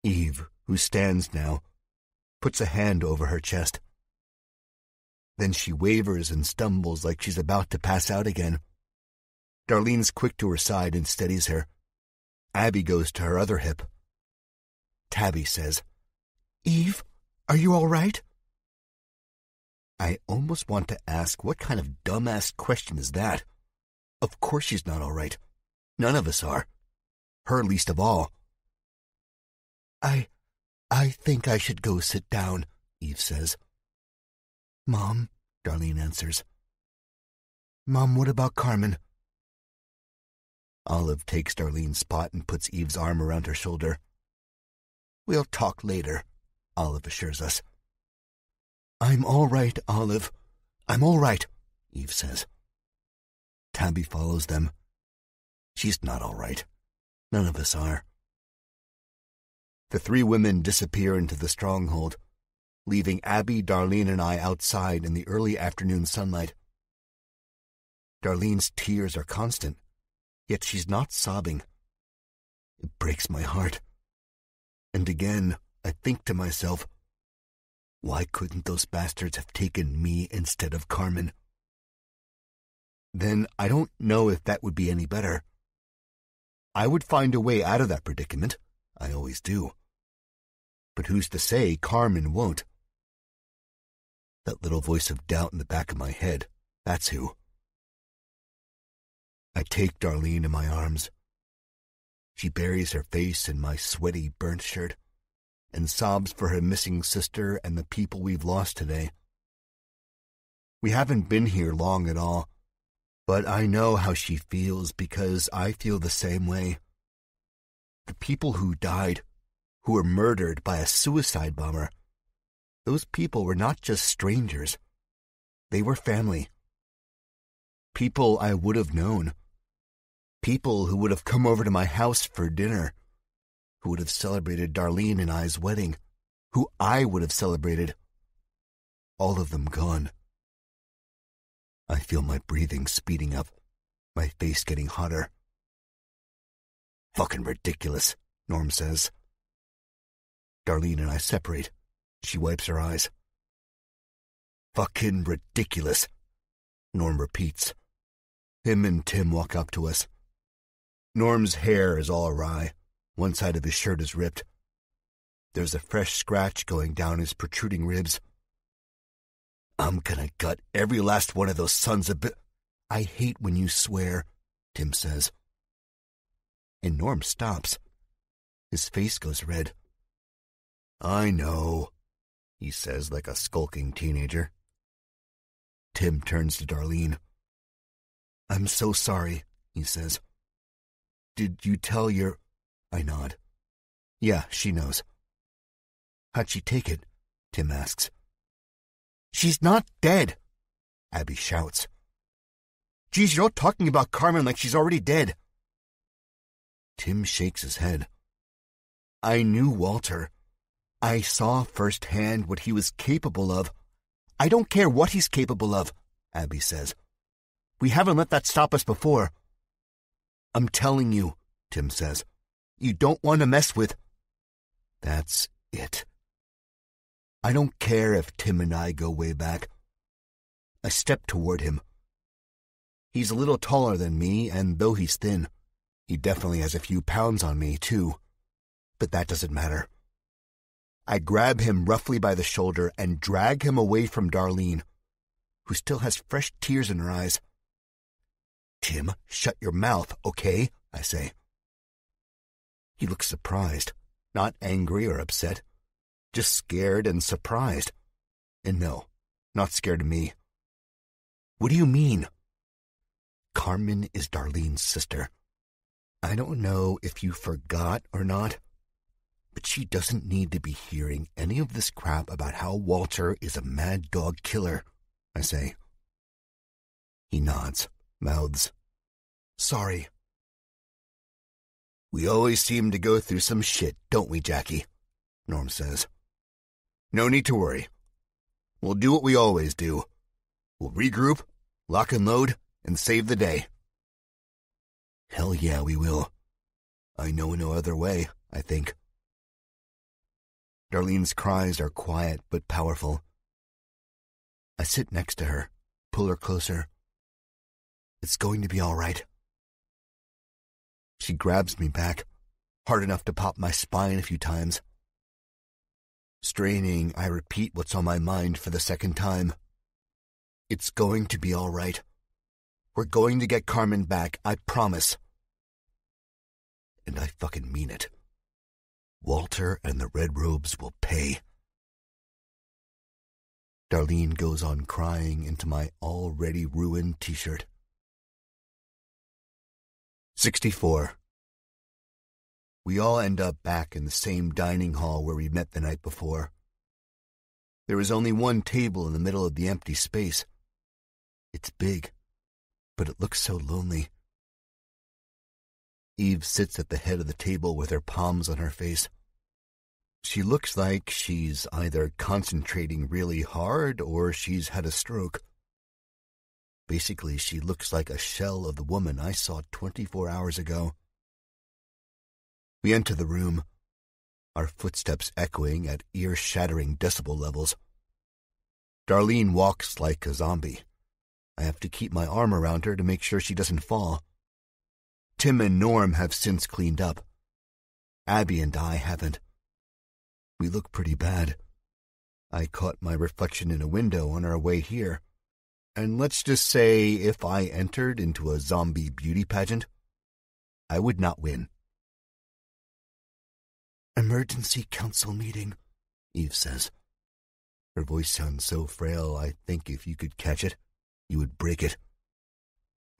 A: Eve, who stands now, puts a hand over her chest. Then she wavers and stumbles like she's about to pass out again. Darlene's quick to her side and steadies her. Abby goes to her other hip. Tabby says, "Eve, are you all right?" I almost want to ask, what kind of dumbass question is that? Of course she's not all right. None of us are. Her least of all. I think I should go sit down, Eve says. Mom, Darlene answers. Mom, what about Carmen? Olive takes Darlene's spot and puts Eve's arm around her shoulder. We'll talk later, Olive assures us. I'm all right, Olive. I'm all right, Eve says. Tabby follows them. She's not all right. None of us are. The three women disappear into the stronghold, leaving Abby, Darlene, and I outside in the early afternoon sunlight. Darlene's tears are constant, yet she's not sobbing. It breaks my heart. And again, I think to myself, why couldn't those bastards have taken me instead of Carmen? Then I don't know if that would be any better. I would find a way out of that predicament. I always do. But who's to say Carmen won't? That little voice of doubt in the back of my head, that's who. I take Darlene in my arms. She buries her face in my sweaty, burnt shirt and sobs for her missing sister and the people we've lost today. We haven't been here long at all, but I know how she feels because I feel the same way. The people who died, who were murdered by a suicide bomber, those people were not just strangers. They were family. People I would have known. People who would have come over to my house for dinner, who would have celebrated Darlene and I's wedding, who I would have celebrated. All of them gone. I feel my breathing speeding up, my face getting hotter. Fucking ridiculous, Norm says. Darlene and I separate. She wipes her eyes. Fucking ridiculous, Norm repeats. Him and Tim walk up to us. Norm's hair is all awry. One side of his shirt is ripped. There's a fresh scratch going down his protruding ribs. I'm gonna gut every last one of those sons of I hate when you swear, Tim says. And Norm stops. His face goes red. I know, he says like a skulking teenager. Tim turns to Darlene. I'm so sorry, he says. Did you tell your... I nod. Yeah, she knows. How'd she take it? Tim asks. She's not dead, Abby shouts. Geez, you're all talking about Carmen like she's already dead. Tim shakes his head. I knew Walter. I saw firsthand what he was capable of. I don't care what he's capable of, Abby says. We haven't let that stop us before. I'm telling you, Tim says. You don't want to mess with... That's it. I don't care if Tim and I go way back. I step toward him. He's a little taller than me, and though he's thin, he definitely has a few pounds on me, too. But that doesn't matter. I grab him roughly by the shoulder and drag him away from Darlene, who still has fresh tears in her eyes. Tim, shut your mouth, okay? I say. He looks surprised, not angry or upset, just scared and surprised. And no, not scared of me. What do you mean? Carmen is Darlene's sister. I don't know if you forgot or not, but she doesn't need to be hearing any of this crap about how Walter is a mad dog killer, I say. He nods, mouths, "Sorry." "We always seem to go through some shit, don't we, Jackie?" Norm says. "No need to worry. We'll do what we always do. We'll regroup, lock and load, and save the day." "Hell yeah, we will. I know no other way, I think." Darlene's cries are quiet but powerful. I sit next to her, pull her closer. "It's going to be all right." She grabs me back, hard enough to pop my spine a few times. Straining, I repeat what's on my mind for the second time. "It's going to be all right. We're going to get Carmen back, I promise." And I fucking mean it. Walter and the Red Robes will pay. Darlene goes on crying into my already ruined t-shirt. 64. We all end up back in the same dining hall where we met the night before. There is only one table in the middle of the empty space. It's big, but it looks so lonely. Eve sits at the head of the table with her palms on her face. She looks like she's either concentrating really hard or she's had a stroke. Basically, she looks like a shell of the woman I saw 24 hours ago. We enter the room, our footsteps echoing at ear-shattering decibel levels. Darlene walks like a zombie. I have to keep my arm around her to make sure she doesn't fall. Tim and Norm have since cleaned up. Abby and I haven't. We look pretty bad. I caught my reflection in a window on our way here, and let's just say if I entered into a zombie beauty pageant, I would not win. "Emergency council meeting," Eve says. Her voice sounds so frail, I think if you could catch it, you would break it.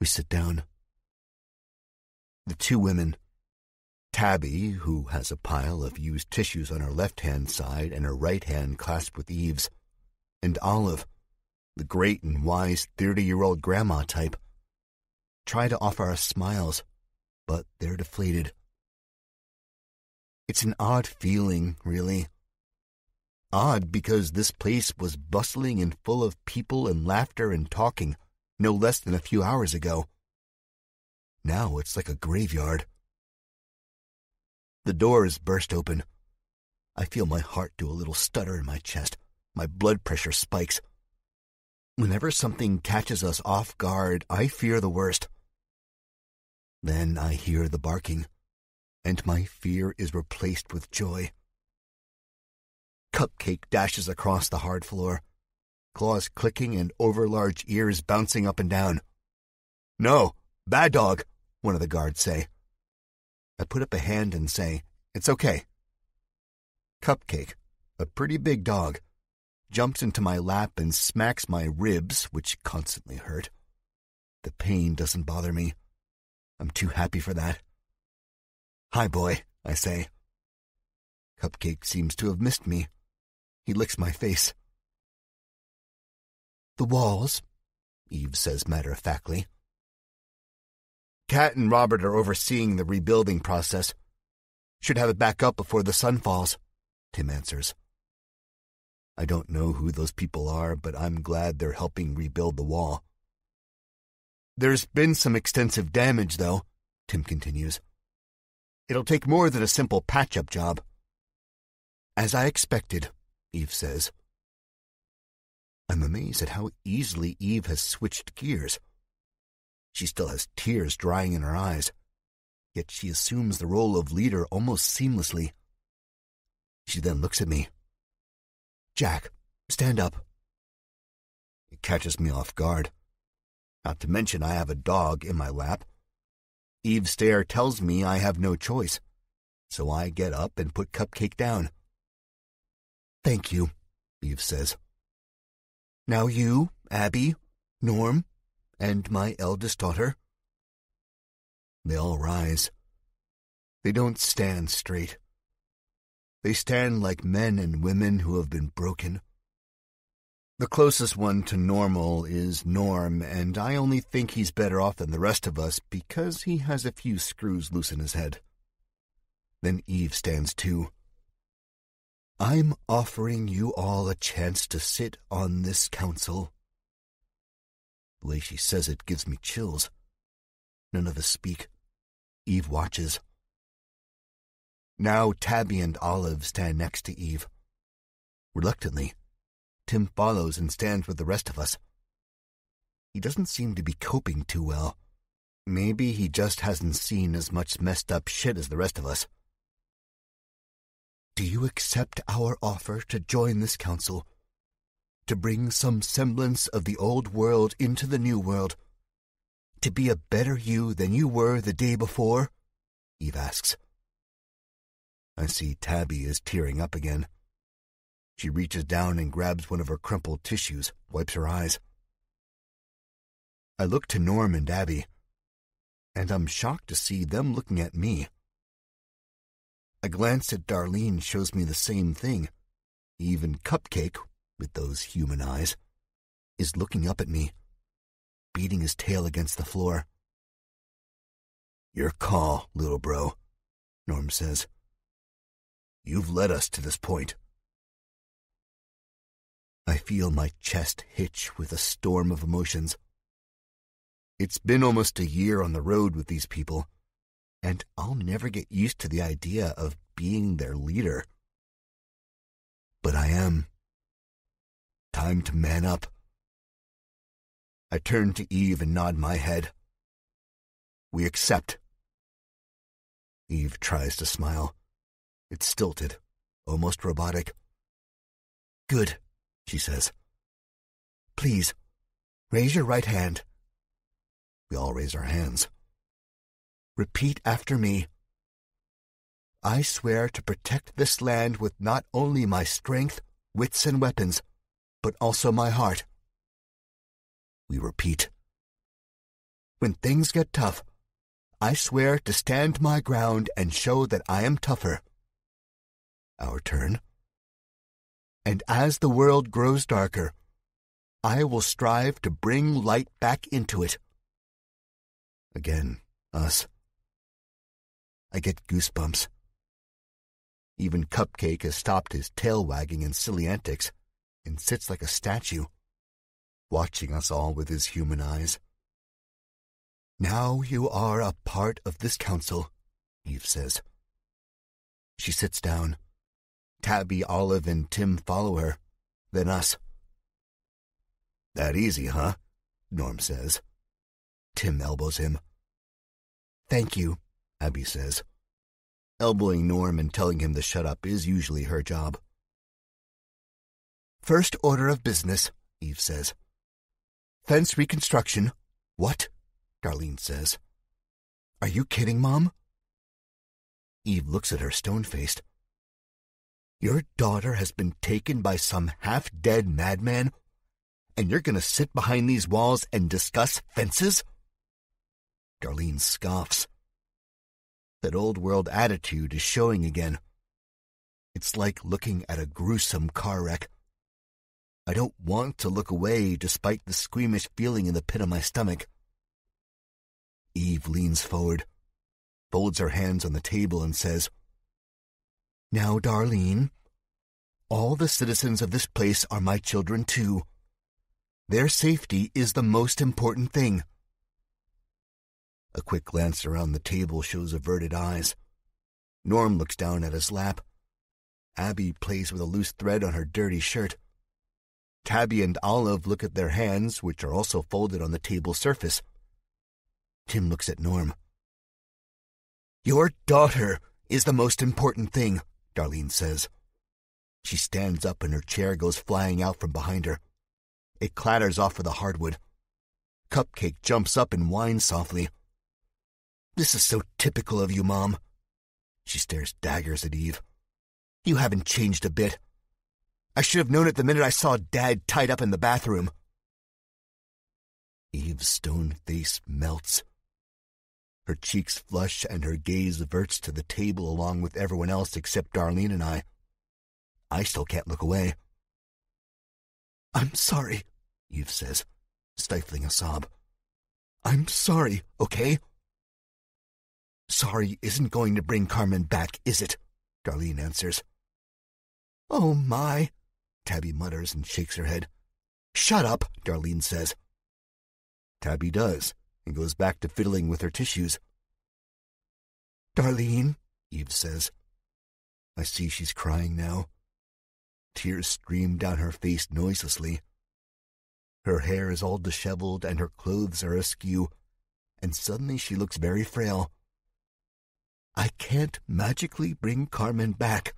A: We sit down. The two women, Tabby, who has a pile of used tissues on her left-hand side and her right hand clasped with Eve's, and Olive, the great and wise 30-year-old grandma type, try to offer us smiles, but they're deflated. It's an odd feeling, really. Odd because this place was bustling and full of people and laughter and talking no less than a few hours ago. Now it's like a graveyard. The doors burst open. I feel my heart do a little stutter in my chest. My blood pressure spikes. Whenever something catches us off guard, I fear the worst. Then I hear the barking, and my fear is replaced with joy. Cupcake dashes across the hard floor, claws clicking and overlarge ears bouncing up and down. "No, bad dog," one of the guards say. I put up a hand and say, "It's okay." Cupcake, a pretty big dog, jumps into my lap and smacks my ribs, which constantly hurt. The pain doesn't bother me. I'm too happy for that. "Hi, boy," I say. Cupcake seems to have missed me. He licks my face. "The walls," Eve says matter-of-factly. "Kat and Robert are overseeing the rebuilding process. Should have it back up before the sun falls," Tim answers. I don't know who those people are, but I'm glad they're helping rebuild the wall. "There's been some extensive damage, though," Tim continues. "It'll take more than a simple patch-up job." "As I expected," Eve says. I'm amazed at how easily Eve has switched gears. She still has tears drying in her eyes, yet she assumes the role of leader almost seamlessly. She then looks at me. "Jack, stand up." It catches me off guard. Not to mention I have a dog in my lap. Eve's stare tells me I have no choice, so I get up and put Cupcake down. "Thank you," Eve says. "Now you, Abby, Norm, and my eldest daughter." They all rise. They don't stand straight. They stand like men and women who have been broken. The closest one to normal is Norm, and I only think he's better off than the rest of us because he has a few screws loose in his head. Then Eve stands too. I'm offering you all a chance to sit on this council. The way she says it gives me chills. None of us speak. Eve watches. Now Tabby and Olive stand next to Eve. Reluctantly, Tim follows and stands with the rest of us. He doesn't seem to be coping too well. Maybe he just hasn't seen as much messed up shit as the rest of us. Do you accept our offer to join this council? To bring some semblance of the old world into the new world? To be a better you than you were the day before? Eve asks. I see Tabby is tearing up again. She reaches down and grabs one of her crumpled tissues, wipes her eyes. I look to Norm and Abby, and I'm shocked to see them looking at me. A glance at Darlene shows me the same thing. Even Cupcake, with those human eyes, is looking up at me, beating his tail against the floor. Your call, little bro, Norm says. You've led us to this point. I feel my chest hitch with a storm of emotions. It's been almost a year on the road with these people, and I'll never get used to the idea of being their leader. But I am. Time to man up. I turn to Eve and nod my head. We accept. Eve tries to smile. It's stilted, almost robotic. Good, she says. Please, raise your right hand. We all raise our hands. Repeat after me. I swear to protect this land with not only my strength, wits, and weapons, but also my heart. We repeat. When things get tough, I swear to stand my ground and show that I am tougher. Our turn. And as the world grows darker, I will strive to bring light back into it. Again, us. I get goosebumps. Even Cupcake has stopped his tail wagging and silly antics and sits like a statue, watching us all with his human eyes. Now you are a part of this council, Eve says. She sits down. Tabby, Olive, and Tim follow her, then us. That easy, huh? Norm says. Tim elbows him. Thank you, Abby says. Elbowing Norm and telling him to shut up is usually her job. First order of business, Eve says. Fence reconstruction. What? Darlene says. Are you kidding, Mom? Eve looks at her stone-faced. Your daughter has been taken by some half-dead madman, and you're going to sit behind these walls and discuss fences? Darlene scoffs. That old-world attitude is showing again. It's like looking at a gruesome car wreck. I don't want to look away despite the squeamish feeling in the pit of my stomach. Eve leans forward, folds her hands on the table and says, Now, Darlene, all the citizens of this place are my children too. Their safety is the most important thing. A quick glance around the table shows averted eyes. Norm looks down at his lap. Abby plays with a loose thread on her dirty shirt. Tabby and Olive look at their hands, which are also folded on the table surface. Tim looks at Norm. Your daughter is the most important thing, Darlene says. She stands up and her chair goes flying out from behind her. It clatters off of the hardwood. Cupcake jumps up and whines softly. This is so typical of you, Mom. She stares daggers at Eve. You haven't changed a bit. I should have known it the minute I saw Dad tied up in the bathroom. Eve's stone face melts. Her cheeks flush and her gaze averts to the table along with everyone else except Darlene and I. I still can't look away. I'm sorry, Eve says, stifling a sob. I'm sorry, okay? Sorry isn't going to bring Carmen back, is it? Darlene answers. Oh my, Tabby mutters and shakes her head. Shut up, Darlene says. Tabby does, and goes back to fiddling with her tissues. Darlene, Eve says. I see she's crying now. Tears stream down her face noiselessly. Her hair is all disheveled and her clothes are askew, and suddenly she looks very frail. I can't magically bring Carmen back.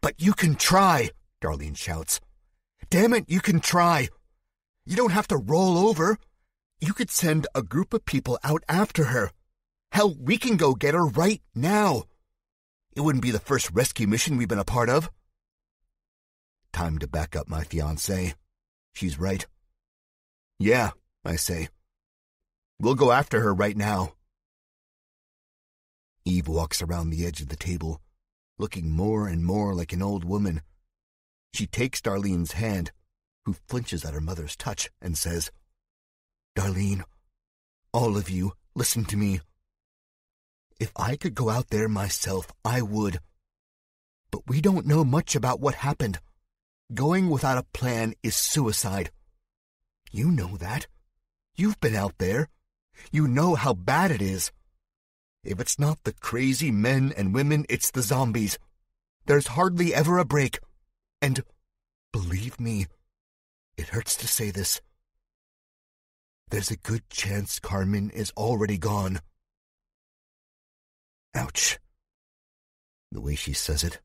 A: But you can try, Darlene shouts. Damn it, you can try. You don't have to roll over. You could send a group of people out after her. Hell, we can go get her right now. It wouldn't be the first rescue mission we've been a part of. Time to back up my fiancée. She's right. Yeah, I say. We'll go after her right now. Eve walks around the edge of the table, looking more and more like an old woman. She takes Darlene's hand, who flinches at her mother's touch, and says, Darlene, all of you, listen to me. If I could go out there myself, I would. But we don't know much about what happened. Going without a plan is suicide. You know that. You've been out there. You know how bad it is. If it's not the crazy men and women, it's the zombies. There's hardly ever a break. And, believe me, it hurts to say this, there's a good chance Carmen is already gone. Ouch. The way she says it,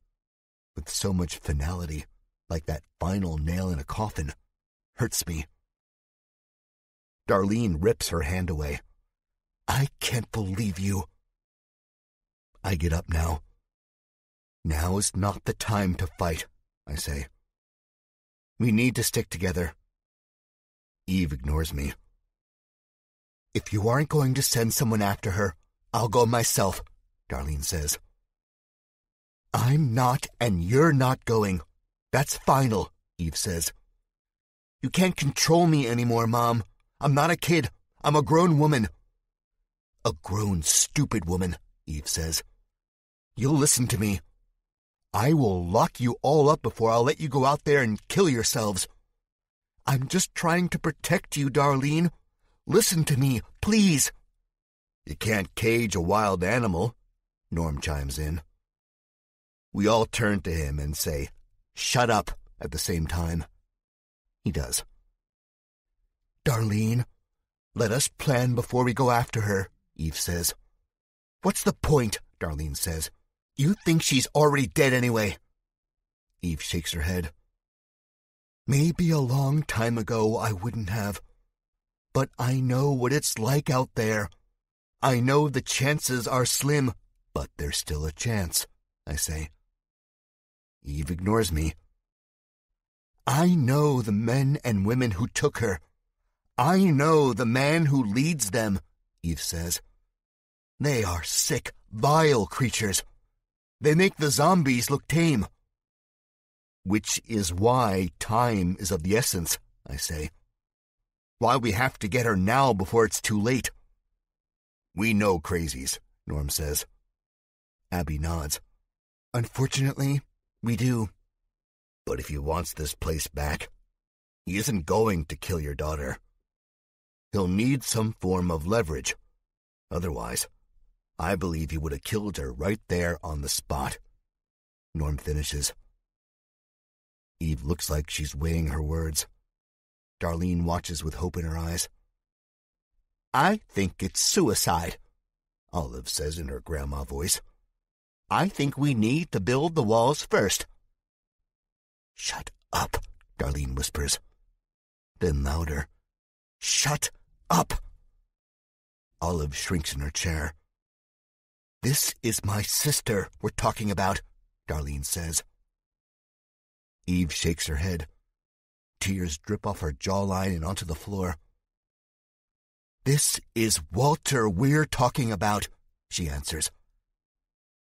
A: with so much finality, like that final nail in a coffin, hurts me. Darlene rips her hand away. I can't believe you. I get up now. Now is not the time to fight, I say. We need to stick together. Eve ignores me. If you aren't going to send someone after her, I'll go myself, Darlene says. I'm not, and you're not going. That's final, Eve says. You can't control me anymore, Mom. I'm not a kid. I'm a grown woman. A grown, stupid woman, Eve says. You'll listen to me. I will lock you all up before I'll let you go out there and kill yourselves. I'm just trying to protect you, Darlene. Listen to me, please. You can't cage a wild animal, Norm chimes in. We all turn to him and say, shut up, at the same time. He does. Darlene, let us plan before we go after her, Eve says. What's the point, Darlene says. You think she's already dead anyway. Eve shakes her head. Maybe a long time ago I wouldn't have. But I know what it's like out there. I know the chances are slim, but there's still a chance, I say. Eve ignores me. I know the men and women who took her. I know the man who leads them, Eve says. They are sick, vile creatures. They make the zombies look tame. Which is why time is of the essence, I say. Why we have to get her now before it's too late. We know crazies, Norm says. Abby nods. Unfortunately, we do. But if he wants this place back, he isn't going to kill your daughter. He'll need some form of leverage. Otherwise, I believe he would have killed her right there on the spot. Norm finishes. Eve looks like she's weighing her words. Darlene watches with hope in her eyes. I think it's suicide, Olive says in her grandma voice. I think we need to build the walls first. Shut up, Darlene whispers. Then louder. Shut up! Olive shrinks in her chair. This is my sister we're talking about, Darlene says. Eve shakes her head. Tears drip off her jawline and onto the floor. This is Walter we're talking about, she answers.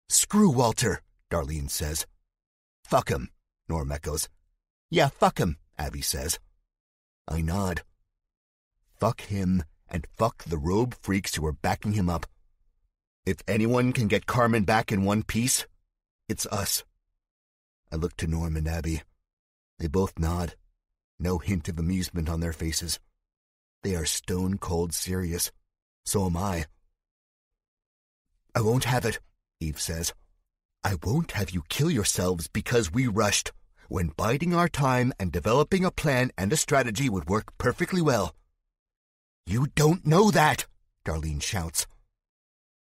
A: Screw Walter, Darlene says. Fuck him, Norm echoes. Yeah, fuck him, Abby says. I nod. Fuck him and fuck the robe freaks who are backing him up. If anyone can get Carmen back in one piece, it's us. I look to Norm and Abby. They both nod. No hint of amusement on their faces. They are stone-cold serious. So am I. I won't have it, Eve says. I won't have you kill yourselves because we rushed, when biding our time and developing a plan and a strategy would work perfectly well. You don't know that, Darlene shouts.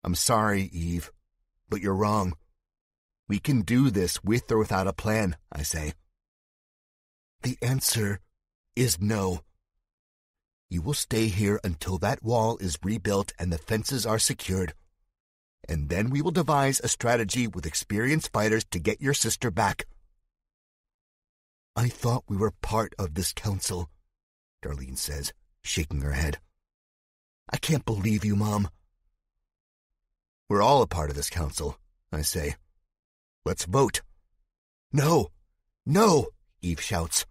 A: I'm sorry, Eve, but you're wrong. We can do this with or without a plan, I say. The answer is no. You will stay here until that wall is rebuilt and the fences are secured. And then we will devise a strategy with experienced fighters to get your sister back. I thought we were part of this council, Darlene says, shaking her head. I can't believe you, Mom. We're all a part of this council, I say. Let's vote. No, no, Eve shouts.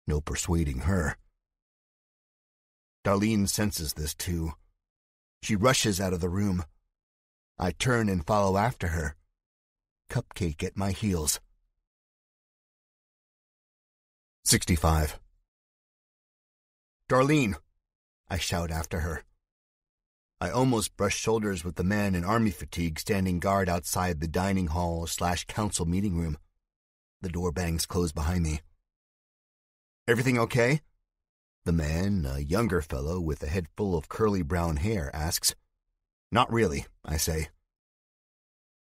A: No persuading her. Darlene senses this too. She rushes out of the room. I turn and follow after her. Cupcake at my heels. 65. Darlene, I shout after her. I almost brush shoulders with the man in army fatigue standing guard outside the dining hall/council meeting room. The door bangs closed behind me. Everything okay? The man, a younger fellow with a head full of curly brown hair, asks. Not really, I say.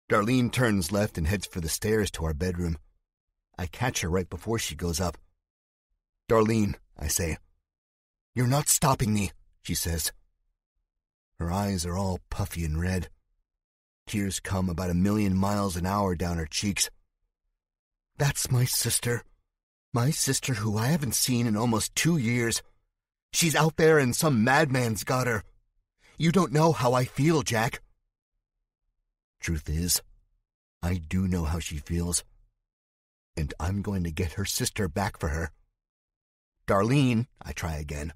A: Darlene turns left and heads for the stairs to our bedroom. I catch her right before she goes up. Darlene, I say. You're not stopping me, she says. Her eyes are all puffy and red. Tears come about 1,000,000 miles an hour down her cheeks. That's my sister. My sister who I haven't seen in almost 2 years. She's out there and some madman's got her. You don't know how I feel, Jack. Truth is, I do know how she feels. And I'm going to get her sister back for her. Darlene, I try again.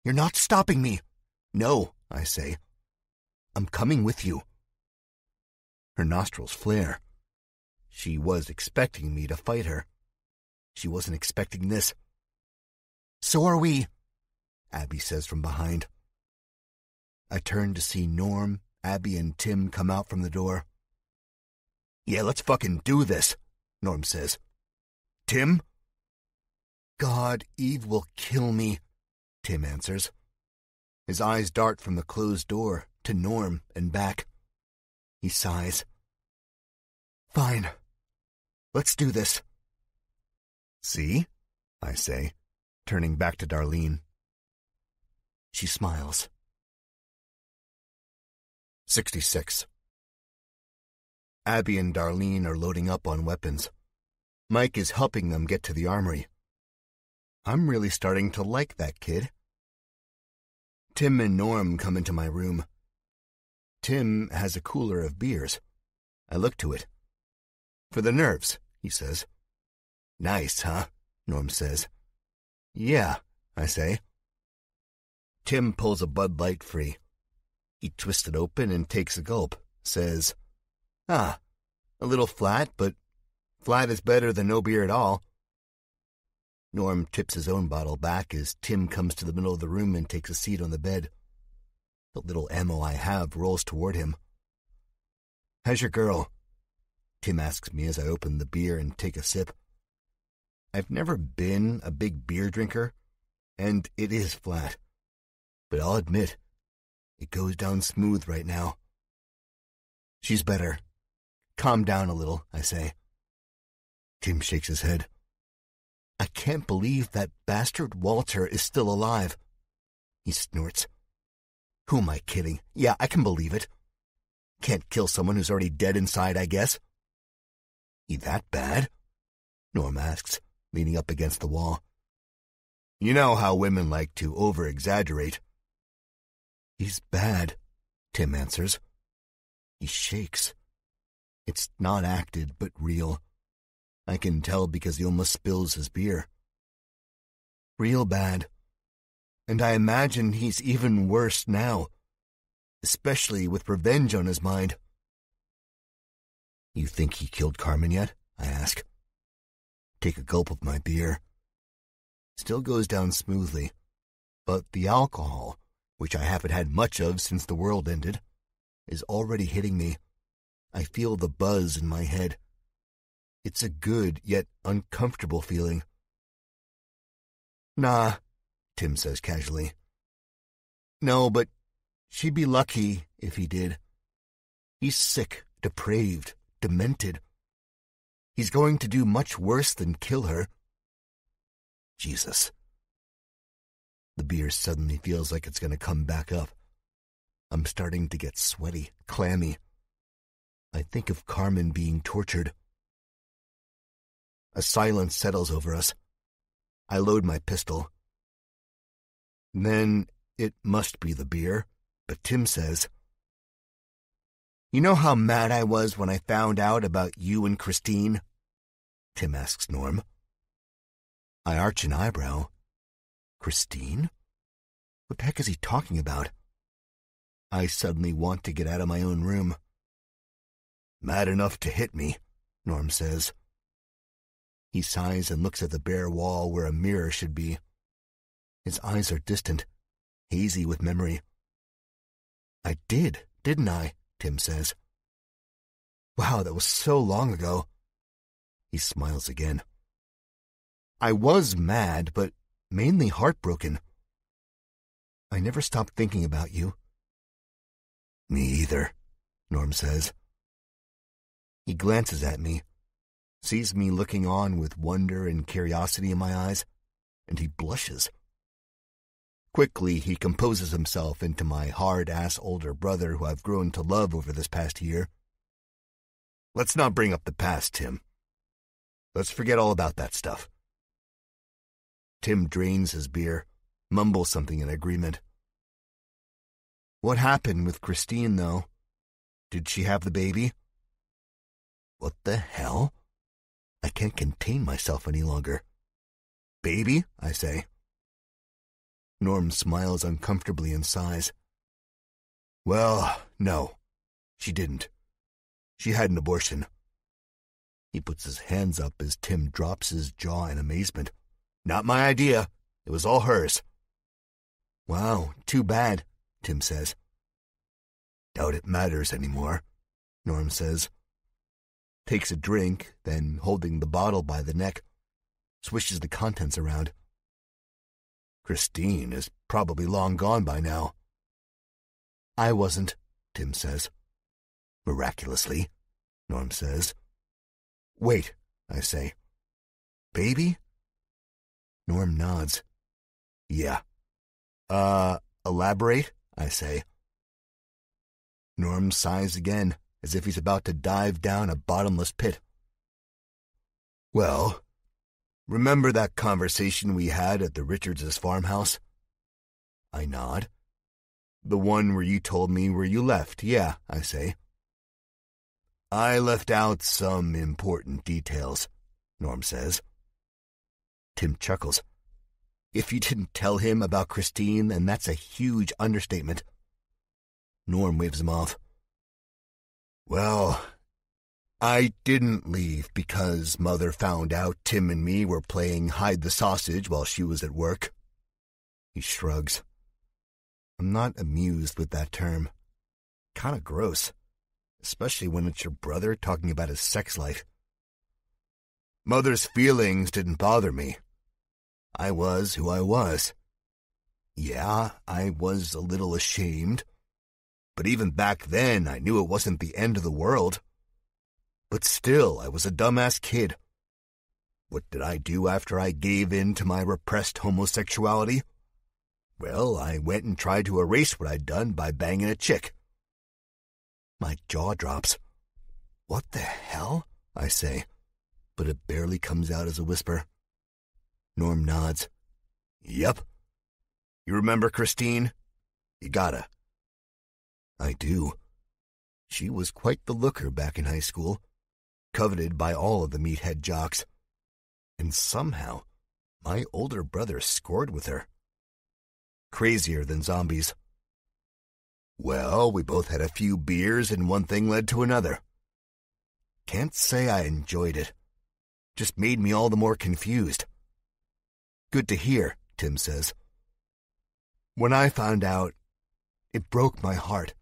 A: You're not stopping me. No, I say. I'm coming with you. Her nostrils flare. She was expecting me to fight her. She wasn't expecting this. So are we, Abby says from behind. I turn to see Norm, Abby, and Tim come out from the door. Yeah, let's fucking do this, Norm says. Tim? God, Eve will kill me, Tim answers. His eyes dart from the closed door to Norm and back. He sighs. Fine. Let's do this. See? I say, turning back to Darlene. She smiles. 66. Abby and Darlene are loading up on weapons. Mike is helping them get to the armory. I'm really starting to like that kid. Tim and Norm come into my room. Tim has a cooler of beers. I look to it. For the nerves, he says. Nice, huh? Norm says. Yeah, I say. Tim pulls a Bud Light free. He twists it open and takes a gulp, says, a little flat, but flat is better than no beer at all. Norm tips his own bottle back as Tim comes to the middle of the room and takes a seat on the bed. The little ammo I have rolls toward him. How's your girl? Tim asks me as I open the beer and take a sip. I've never been a big beer drinker, and it is flat. But I'll admit, it goes down smooth right now. She's better. Calm down a little, I say. Tim shakes his head. I can't believe that bastard Walter is still alive. He snorts. Who am I kidding? Yeah, I can believe it. Can't kill someone who's already dead inside, I guess. He that bad? Norm asks, leaning up against the wall. You know how women like to over-exaggerate. He's bad, Tim answers. He shakes. It's not acted, but real. I can tell because he almost spills his beer. Real bad. And I imagine he's even worse now, especially with revenge on his mind. You think he killed Carmen yet? I ask. Take a gulp of my beer. Still goes down smoothly, but the alcohol, which I haven't had much of since the world ended, is already hitting me. I feel the buzz in my head. It's a good yet uncomfortable feeling. Nah, Tim says casually. No, but she'd be lucky if he did. He's sick, depraved, demented. He's going to do much worse than kill her. Jesus. The beer suddenly feels like it's going to come back up. I'm starting to get sweaty, clammy. I think of Carmen being tortured. A silence settles over us. I load my pistol. Then it must be the beer, but Tim says, You know how mad I was when I found out about you and Christine? Tim asks Norm. I arch an eyebrow. Christine? What the heck is he talking about? I suddenly want to get out of my own room. Mad enough to hit me, Norm says. He sighs and looks at the bare wall where a mirror should be. His eyes are distant, hazy with memory. I did, didn't I? Tim says. Wow, that was so long ago. He smiles again. I was mad, but mainly heartbroken. I never stopped thinking about you. Me either, Norm says. He glances at me, sees me looking on with wonder and curiosity in my eyes, and he blushes. Quickly, he composes himself into my hard-ass older brother who I've grown to love over this past year. Let's not bring up the past, Tim. Let's forget all about that stuff. Tim drains his beer, mumbles something in agreement. What happened with Christine, though? Did she have the baby? What the hell? I can't contain myself any longer. Baby, I say. Norm smiles uncomfortably and sighs. Well, no, she didn't. She had an abortion. He puts his hands up as Tim drops his jaw in amazement. Not my idea. It was all hers. Wow, too bad, Tim says. Doubt it matters anymore, Norm says. Takes a drink, then, holding the bottle by the neck, swishes the contents around. Christine is probably long gone by now. I wasn't, Tim says. Miraculously, Norm says. Wait, I say. Baby? Norm nods. Yeah. Elaborate, I say. Norm sighs again, as if he's about to dive down a bottomless pit. Well, remember that conversation we had at the Richards' farmhouse? I nod. The one where you told me where you left, yeah, I say. I left out some important details, Norm says. Tim chuckles. If you didn't tell him about Christine, then that's a huge understatement. Norm waves him off. Well, I didn't leave because Mother found out Tim and me were playing hide the sausage while she was at work. He shrugs. I'm not amused with that term. Kinda gross, especially when it's your brother talking about his sex life. Mother's feelings didn't bother me. I was who I was. Yeah, I was a little ashamed. But even back then, I knew it wasn't the end of the world. But still, I was a dumbass kid. What did I do after I gave in to my repressed homosexuality? Well, I went and tried to erase what I'd done by banging a chick. My jaw drops. What the hell? I say, but it barely comes out as a whisper. Norm nods. Yep. You remember Christine? You gotta. I do. She was quite the looker back in high school. coveted by all of the meathead jocks. And somehow, my older brother scored with her. Crazier than zombies. Well, we both had a few beers and one thing led to another. Can't say I enjoyed it. Just made me all the more confused. Good to hear, Tim says. When I found out, it broke my heart.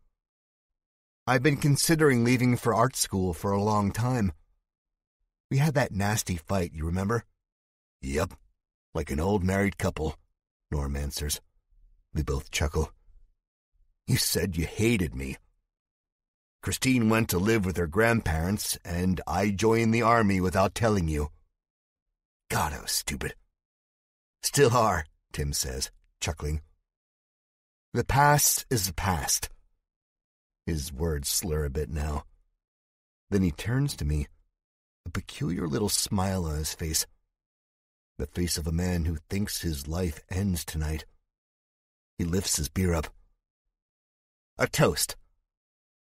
A: I've been considering leaving for art school for a long time. We had that nasty fight, you remember? Yep, like an old married couple, Norm answers. We both chuckle. You said you hated me. Christine went to live with her grandparents, and I joined the army without telling you. God, I was stupid. Still are, Tim says, chuckling. The past is the past. His words slur a bit now. Then he turns to me, a peculiar little smile on his face. The face of a man who thinks his life ends tonight. He lifts his beer up. A toast.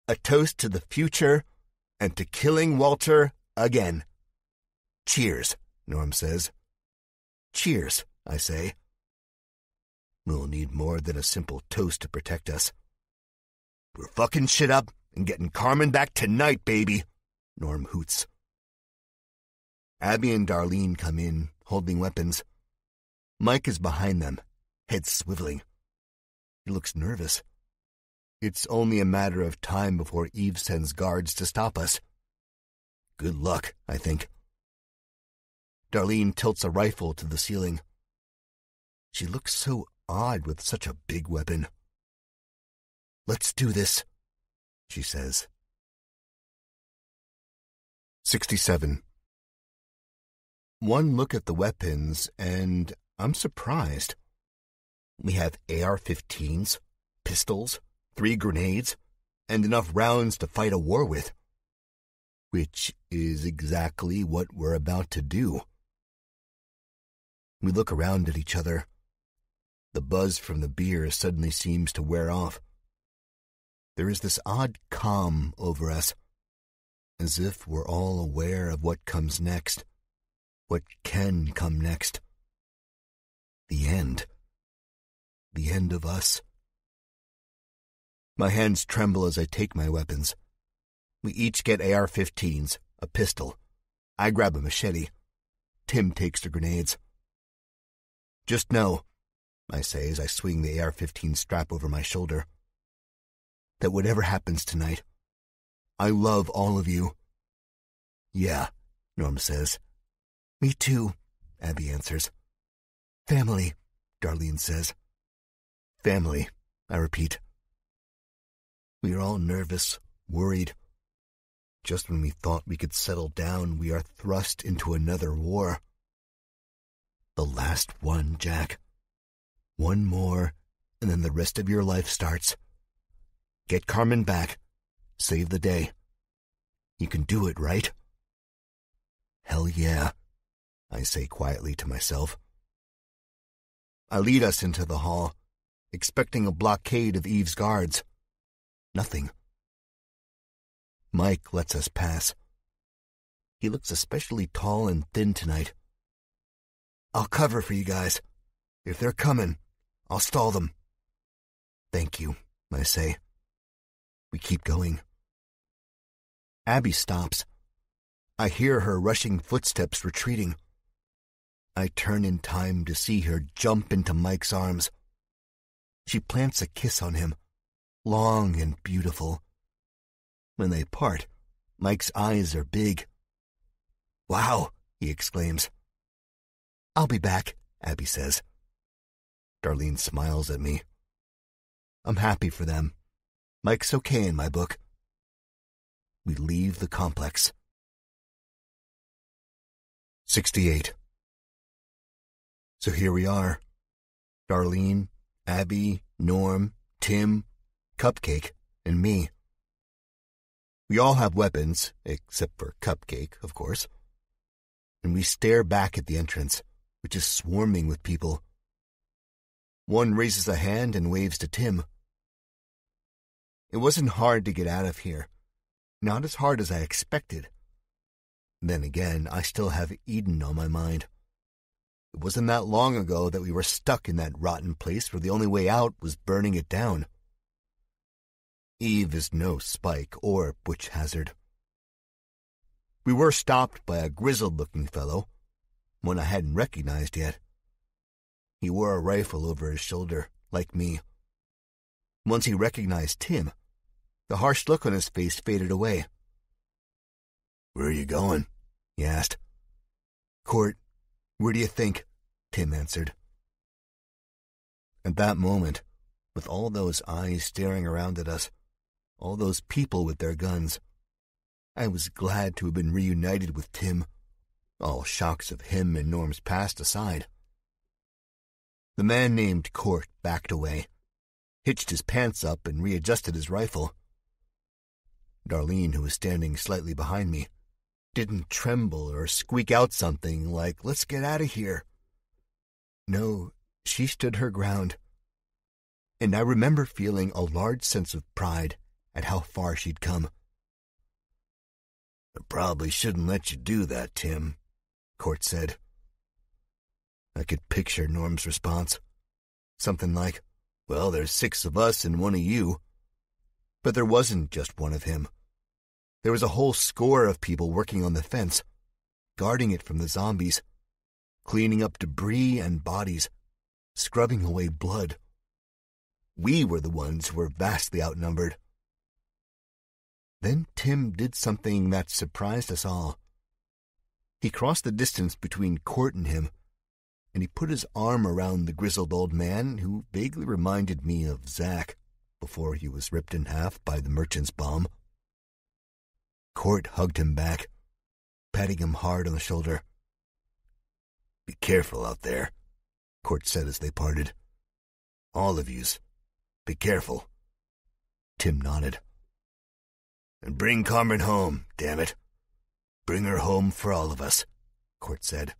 A: A toast to the future and to killing Walter again. Cheers, Norm says. Cheers, I say. We'll need more than a simple toast to protect us. We're fucking shit up and getting Carmen back tonight, baby, Norm hoots. Abby and Darlene come in, holding weapons. Mike is behind them, head swiveling. He looks nervous. It's only a matter of time before Eve sends guards to stop us. Good luck, I think. Darlene tilts a rifle to the ceiling. She looks so odd with such a big weapon. Let's do this, she says. 67. One look at the weapons, and I'm surprised. We have AR-15s, pistols, 3 grenades, and enough rounds to fight a war with. Which is exactly what we're about to do. We look around at each other. The buzz from the beer suddenly seems to wear off. There is this odd calm over us, as if we're all aware of what comes next, what can come next. The end. The end of us. My hands tremble as I take my weapons. We each get AR-15s, a pistol. I grab a machete. Tim takes the grenades. Just know, I say as I swing the AR-15 strap over my shoulder, that whatever happens tonight, I love all of you. Yeah, Norm says. Me too, Abby answers. Family, Darlene says. Family, I repeat. We are all nervous, worried. Just when we thought we could settle down, we are thrust into another war. The last one, Jack. One more, and then the rest of your life starts. Get Carmen back. Save the day. You can do it, right? Hell yeah, I say quietly to myself. I lead us into the hall, expecting a blockade of Eve's guards. Nothing. Mike lets us pass. He looks especially tall and thin tonight. I'll cover for you guys. If they're coming, I'll stall them. Thank you, I say. We keep going. Abby stops. I hear her rushing footsteps retreating. I turn in time to see her jump into Mike's arms. She plants a kiss on him, long and beautiful. When they part, Mike's eyes are big. Wow, he exclaims. I'll be back, Abby says. Darlene smiles at me. I'm happy for them. Mike's okay in my book. We leave the complex. 68. So here we are. Darlene, Abby, Norm, Tim, Cupcake, and me. We all have weapons, except for Cupcake, of course. And we stare back at the entrance, which is swarming with people. One raises a hand and waves to Tim. It wasn't hard to get out of here. Not as hard as I expected. Then again, I still have Eden on my mind. It wasn't that long ago that we were stuck in that rotten place where the only way out was burning it down. Eve is no Spike or Butch Hazard. We were stopped by a grizzled-looking fellow, one I hadn't recognized yet. He wore a rifle over his shoulder, like me. Once he recognized Tim, the harsh look on his face faded away. "Where are you going?" he asked. "Court, where do you think?" Tim answered. At that moment, with all those eyes staring around at us, all those people with their guns, I was glad to have been reunited with Tim, all shocks of him and Norm's past aside. The man named Court backed away, hitched his pants up, and readjusted his rifle. Darlene, who was standing slightly behind me, didn't tremble or squeak out something like, "Let's get out of here." No, she stood her ground. And I remember feeling a large sense of pride at how far she'd come. "I probably shouldn't let you do that, Tim," Court said. I could picture Norm's response. Something like, "Well, there's 6 of us and 1 of you." But there wasn't just 1 of him. There was a whole score of people working on the fence, guarding it from the zombies, cleaning up debris and bodies, scrubbing away blood. We were the ones who were vastly outnumbered. Then Tim did something that surprised us all. He crossed the distance between Court and him, and he put his arm around the grizzled old man who vaguely reminded me of Zach before he was ripped in half by the merchant's bomb. Court hugged him back, patting him hard on the shoulder. "Be careful out there," Court said as they parted. "All of yous, be careful." Tim nodded. "And bring Carmen home, damn it. Bring her home for all of us," Court said.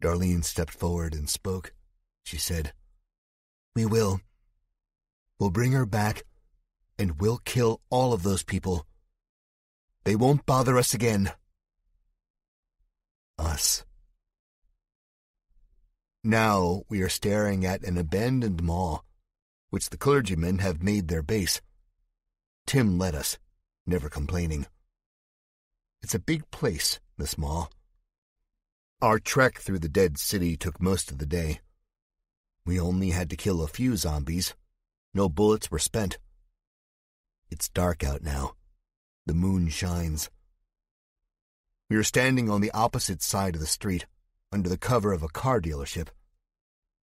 A: Darlene stepped forward and spoke. She said, "We will. We'll bring her back, and we'll kill all of those people. They won't bother us again." Us. Now we are staring at an abandoned mall, which the clergymen have made their base. Tim led us, never complaining. It's a big place, this mall. Our trek through the dead city took most of the day. We only had to kill a few zombies. No bullets were spent. It's dark out now. The moon shines. We are standing on the opposite side of the street, under the cover of a car dealership.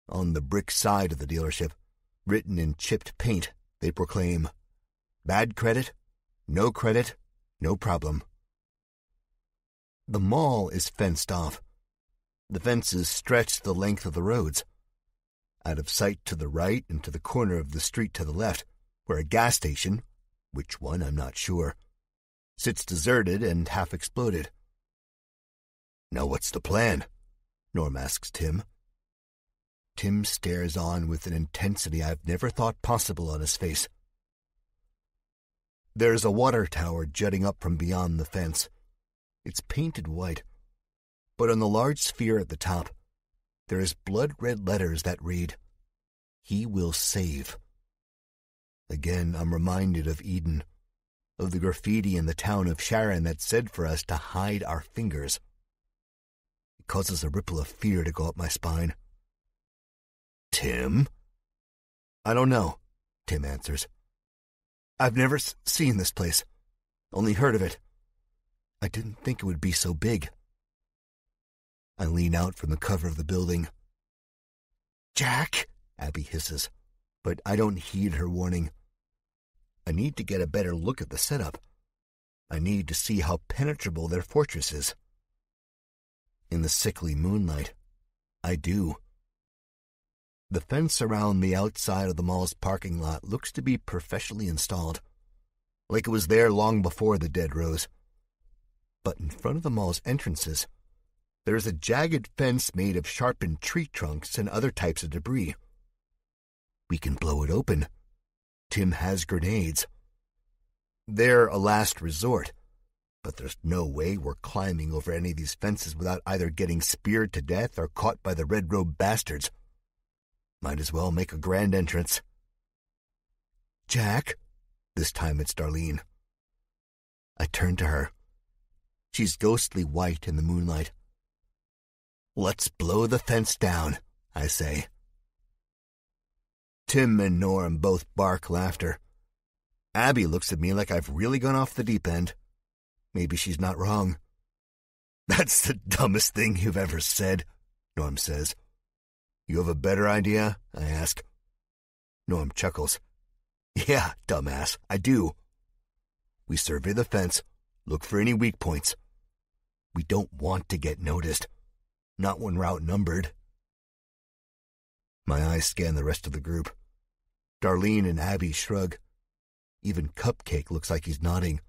A: On the brick side of the dealership, written in chipped paint, they proclaim, "Bad credit, no problem." The mall is fenced off. The fences stretch the length of the roads. Out of sight to the right and to the corner of the street to the left, where a gas station, which one I'm not sure, sits deserted and half exploded. "Now what's the plan?" Norm asks Tim. Tim stares on with an intensity I've never thought possible on his face. There's a water tower jutting up from beyond the fence. It's painted white, but on the large sphere at the top, there is blood-red letters that read, "He will save." Again, I'm reminded of Eden, of the graffiti in the town of Sharon that said for us to hide our fingers. It causes a ripple of fear to go up my spine. "Tim?" "I don't know," Tim answers. "I've never seen this place, only heard of it. I didn't think it would be so big." I lean out from the cover of the building. "Jack," Abby hisses, but I don't heed her warning. I need to get a better look at the setup. I need to see how penetrable their fortress is. In the sickly moonlight, I do. The fence around the outside of the mall's parking lot looks to be professionally installed, like it was there long before the dead rose. But in front of the mall's entrances, there is a jagged fence made of sharpened tree trunks and other types of debris. We can blow it open. Tim has grenades. They're a last resort, but there's no way we're climbing over any of these fences without either getting speared to death or caught by the red-robed bastards. Might as well make a grand entrance. "Jack?" This time it's Darlene. I turn to her. She's ghostly white in the moonlight. "Let's blow the fence down," I say. Tim and Norm both bark laughter. Abby looks at me like I've really gone off the deep end. Maybe she's not wrong. "That's the dumbest thing you've ever said," Norm says. "You have a better idea?" I ask. Norm chuckles. "Yeah, dumbass, I do. We survey the fence, look for any weak points. We don't want to get noticed, not when we're outnumbered." My eyes scan the rest of the group. Darlene and Abby shrug. Even Cupcake looks like he's nodding.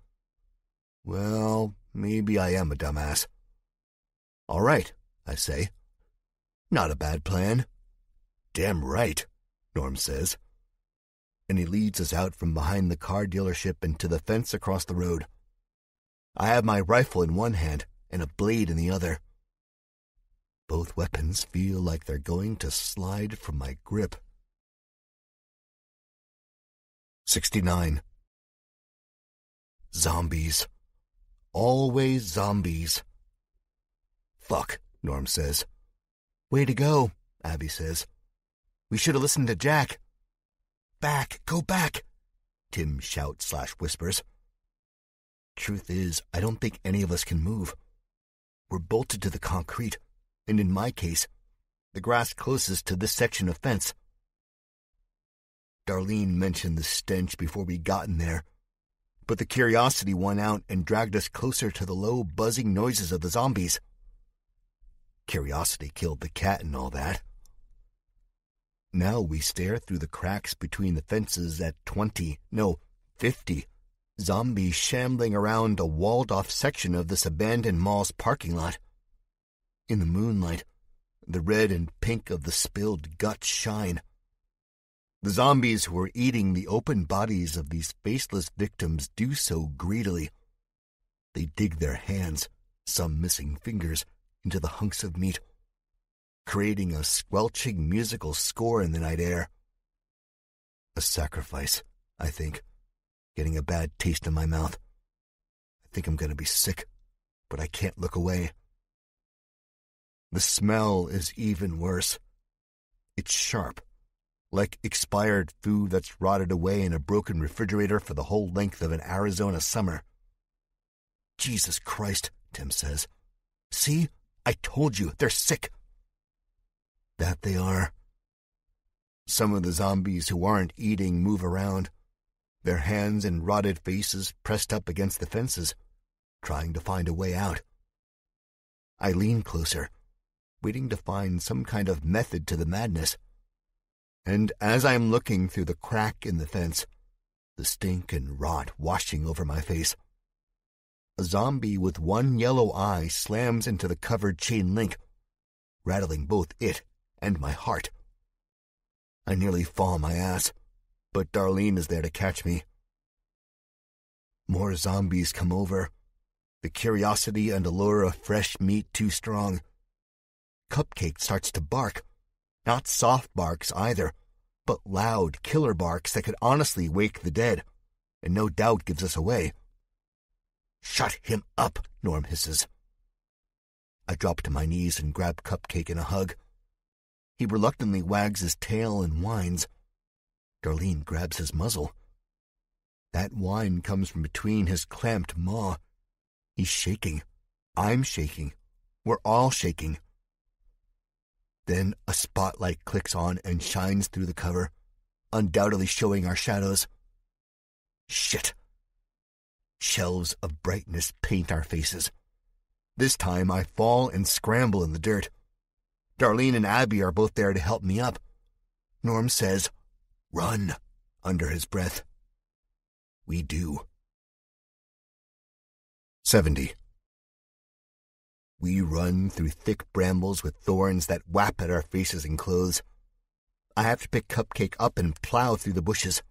A: Well, maybe I am a dumbass. "All right," I say. "Not a bad plan." "Damn right," Norm says. And he leads us out from behind the car dealership and to the fence across the road. I have my rifle in one hand and a blade in the other. Both weapons feel like they're going to slide from my grip. 69. Zombies. Always zombies. "Fuck," Norm says. "Way to go," Abby says. "We should have listened to Jack." "Back, go back," Tim shouts/whispers. Truth is, I don't think any of us can move. We're bolted to the concrete, and in my case, the grass closest to this section of fence. Darlene mentioned the stench before we got in there, but the curiosity won out and dragged us closer to the low, buzzing noises of the zombies. Curiosity killed the cat and all that. Now we stare through the cracks between the fences at 50 zombies shambling around a walled-off section of this abandoned mall's parking lot. In the moonlight, the red and pink of the spilled guts shine. The zombies who are eating the open bodies of these faceless victims do so greedily. They dig their hands, some missing fingers, into the hunks of meat, creating a squelching musical score in the night air. A sacrifice, I think, getting a bad taste in my mouth. I think I'm going to be sick, but I can't look away. The smell is even worse. It's sharp, like expired food that's rotted away in a broken refrigerator for the whole length of an Arizona summer. "Jesus Christ," Tim says. "See? I told you, they're sick." That they are. Some of the zombies who aren't eating move around, their hands and rotted faces pressed up against the fences, trying to find a way out. I lean closer, waiting to find some kind of method to the madness. And as I'm looking through the crack in the fence, the stink and rot washing over my face, a zombie with one yellow eye slams into the covered chain link, rattling both it and my heart. I nearly fall on my ass, but Darlene is there to catch me. More zombies come over, the curiosity and allure of fresh meat too strong. Cupcake starts to bark, not soft barks either, but loud killer barks that could honestly wake the dead, and no doubt gives us away. "Shut him up," Norm hisses. I drop to my knees and grab Cupcake in a hug. He reluctantly wags his tail and whines. Darlene grabs his muzzle. That whine comes from between his clamped maw. He's shaking. I'm shaking. We're all shaking. Then a spotlight clicks on and shines through the cover, undoubtedly showing our shadows. Shit. Shelves of brightness paint our faces. This time I fall and scramble in the dirt. Darlene and Abby are both there to help me up. Norm says, "Run," under his breath. We do. 70. We run through thick brambles with thorns that whap at our faces and clothes. I have to pick Cupcake up and plow through the bushes.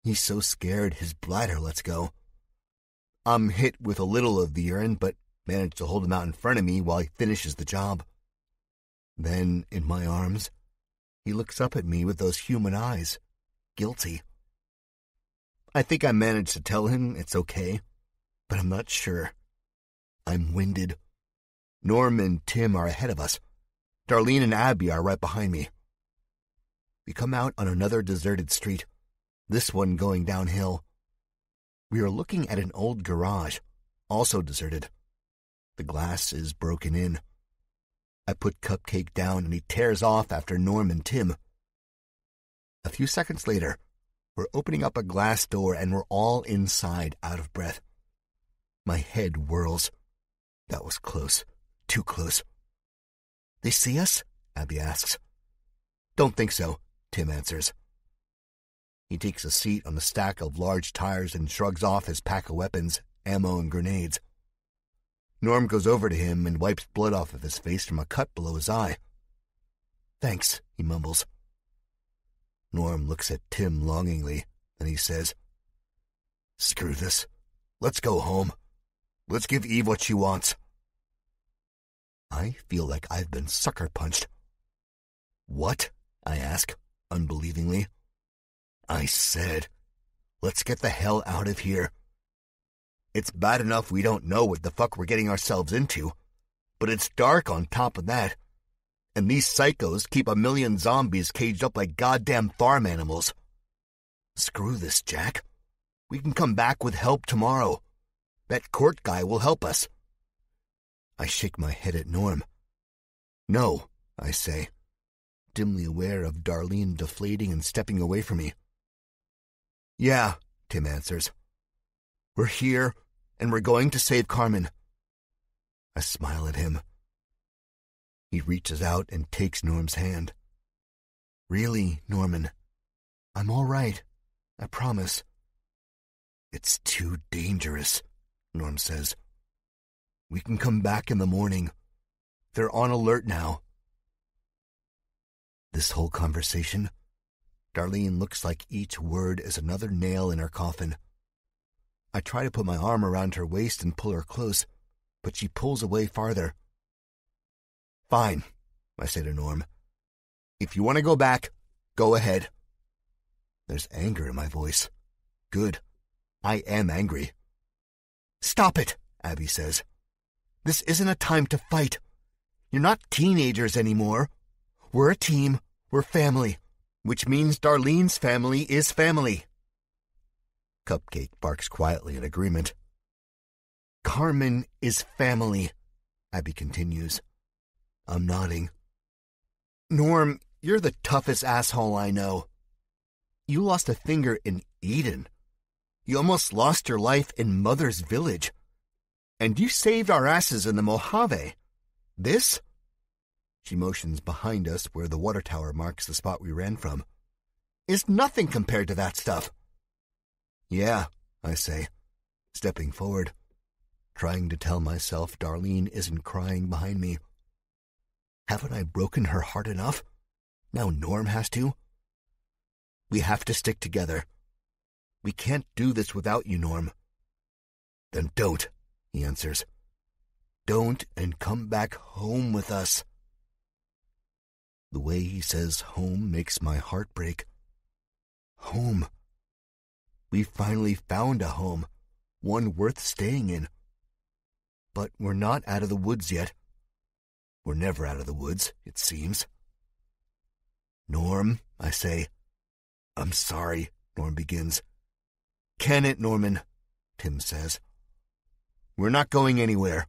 A: He's so scared his bladder lets go. I'm hit with a little of the urine, but manage to hold him out in front of me while he finishes the job. Then, in my arms, he looks up at me with those human eyes, guilty. I think I managed to tell him it's okay, but I'm not sure. I'm winded. Norm and Tim are ahead of us. Darlene and Abby are right behind me. We come out on another deserted street, this one going downhill. We are looking at an old garage, also deserted. The glass is broken in. I put Cupcake down and he tears off after Norm and Tim. A few seconds later, we're opening up a glass door and we're all inside, out of breath. My head whirls. That was close. Too close. They see us? Abby asks. Don't think so, Tim answers. He takes a seat on a stack of large tires and shrugs off his pack of weapons, ammo, and grenades. Norm goes over to him and wipes blood off of his face from a cut below his eye. Thanks, he mumbles. Norm looks at Tim longingly, then he says, Screw this. Let's go home. Let's give Eve what she wants. I feel like I've been sucker punched. What? I ask, unbelievingly. I said, let's get the hell out of here. It's bad enough we don't know what the fuck we're getting ourselves into, but it's dark on top of that. And these psychos keep a million zombies caged up like goddamn farm animals. Screw this, Jack. We can come back with help tomorrow. That court guy will help us. I shake my head at Norm. No, I say, dimly aware of Darlene deflating and stepping away from me. Yeah, Tim answers. We're here, and we're going to save Carmen. I smile at him. He reaches out and takes Norm's hand. Really, Norman, I'm all right. I promise. It's too dangerous, Norm says. We can come back in the morning. They're on alert now. This whole conversation, Darlene looks like each word is another nail in her coffin. I try to put my arm around her waist and pull her close, but she pulls away farther. Fine, I say to Norm. If you want to go back, go ahead. There's anger in my voice. Good. I am angry. Stop it, Abby says. This isn't a time to fight. You're not teenagers anymore. We're a team. We're family. Which means Darlene's family is family. Cupcake barks quietly in agreement. Carmen is family, Abby continues. I'm nodding. Norm, you're the toughest asshole I know. You lost a finger in Eden. You almost lost your life in Mother's Village. And you saved our asses in the Mojave. This? She motions behind us where the water tower marks the spot we ran from. Is nothing compared to that stuff. Yeah, I say, stepping forward, trying to tell myself Darlene isn't crying behind me. Haven't I broken her heart enough? Now Norm has to. We have to stick together. We can't do this without you, Norm. Then don't, he answers. Don't and come back home with us. The way he says home makes my heart break. Home. We finally found a home, one worth staying in. But we're not out of the woods yet. We're never out of the woods, it seems. Norm, I say. I'm sorry, Norm begins. Can it, Norman? Tim says. We're not going anywhere.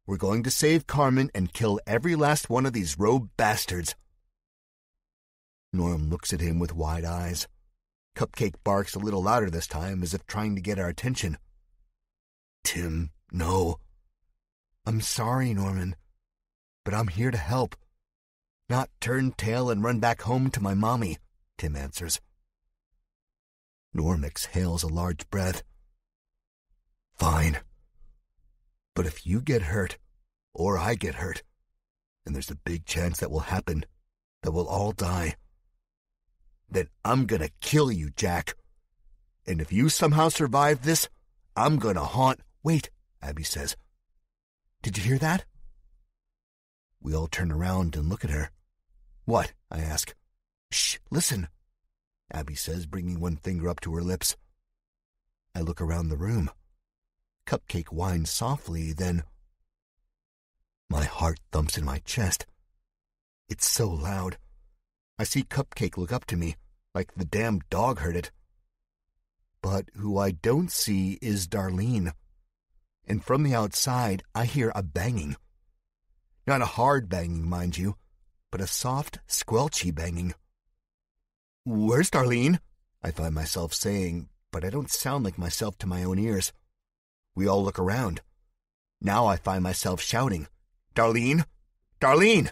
A: We're going to save Carmen and kill every last one of these rogue bastards. Norm looks at him with wide eyes. Cupcake barks a little louder this time, as if trying to get our attention. Tim, no. I'm sorry, Norman, but I'm here to help. Not turn tail and run back home to my mommy, Tim answers. Norm exhales a large breath. Fine. But if you get hurt, or I get hurt, and there's a big chance that will happen, that we'll all die, then I'm gonna kill you, Jack. And if you somehow survive this, I'm gonna haunt... Wait, Abby says. Did you hear that? We all turn around and look at her. What? I ask. Shh, listen, Abby says, bringing one finger up to her lips. I look around the room. Cupcake whines softly, then... My heart thumps in my chest. It's so loud. I see Cupcake look up to me, like the damn dog heard it. But who I don't see is Darlene. And from the outside, I hear a banging. Not a hard banging, mind you, but a soft, squelchy banging. Where's Darlene? I find myself saying, but I don't sound like myself to my own ears. We all look around. Now I find myself shouting, Darlene! Darlene!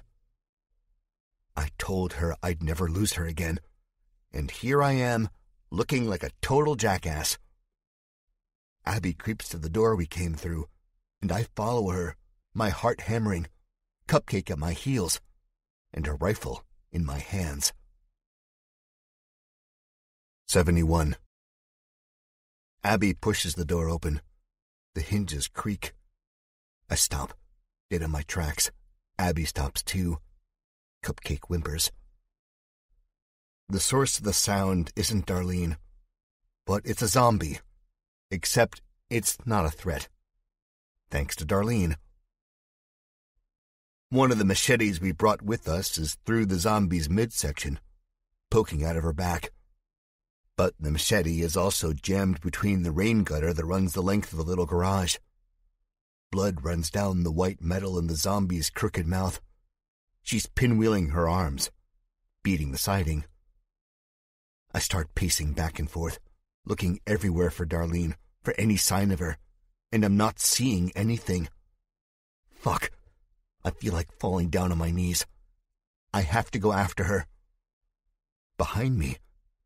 A: I told her I'd never lose her again, and here I am, looking like a total jackass. Abby creeps to the door we came through, and I follow her, my heart hammering, Cupcake at my heels, and a rifle in my hands. 71. Abby pushes the door open. The hinges creak. I stop, dead in my tracks. Abby stops too. Cupcake whimpers. The source of the sound isn't Darlene, but it's a zombie, except it's not a threat. Thanks to Darlene. One of the machetes we brought with us is through the zombie's midsection, poking out of her back. But the machete is also jammed between the rain gutter that runs the length of the little garage. Blood runs down the white metal in the zombie's crooked mouth. She's pinwheeling her arms, beating the siding. I start pacing back and forth, looking everywhere for Darlene, for any sign of her, and I'm not seeing anything. Fuck. I feel like falling down on my knees. I have to go after her. Behind me,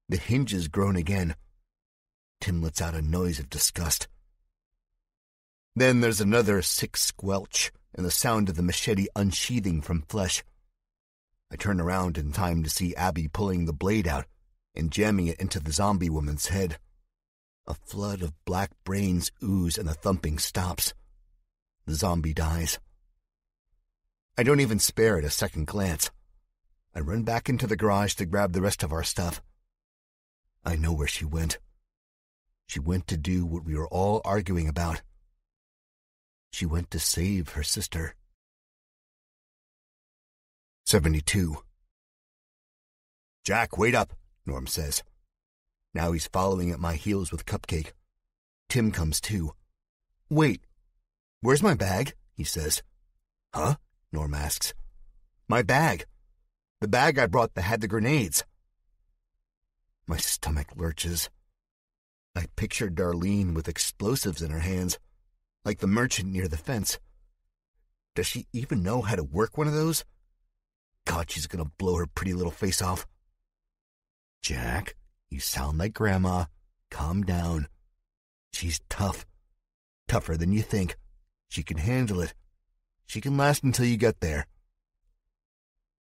A: the hinges groan again. Tim lets out a noise of disgust. Then there's another sick squelch and the sound of the machete unsheathing from flesh. I turn around in time to see Abby pulling the blade out and jamming it into the zombie woman's head. A flood of black brains ooze and the thumping stops. The zombie dies. I don't even spare it a second glance. I run back into the garage to grab the rest of our stuff. I know where she went. She went to do what we were all arguing about. She went to save her sister. 72. Jack, wait up, Norm says. Now he's following at my heels with Cupcake. Tim comes too. Wait, where's my bag? He says. Huh? Norm asks. My bag. The bag I brought that had the grenades. My stomach lurches. I picture Darlene with explosives in her hands, like the merchant near the fence. Does she even know how to work one of those? God, she's gonna blow her pretty little face off. Jack, you sound like Grandma. Calm down. She's tough. Tougher than you think. She can handle it. She can last until you get there.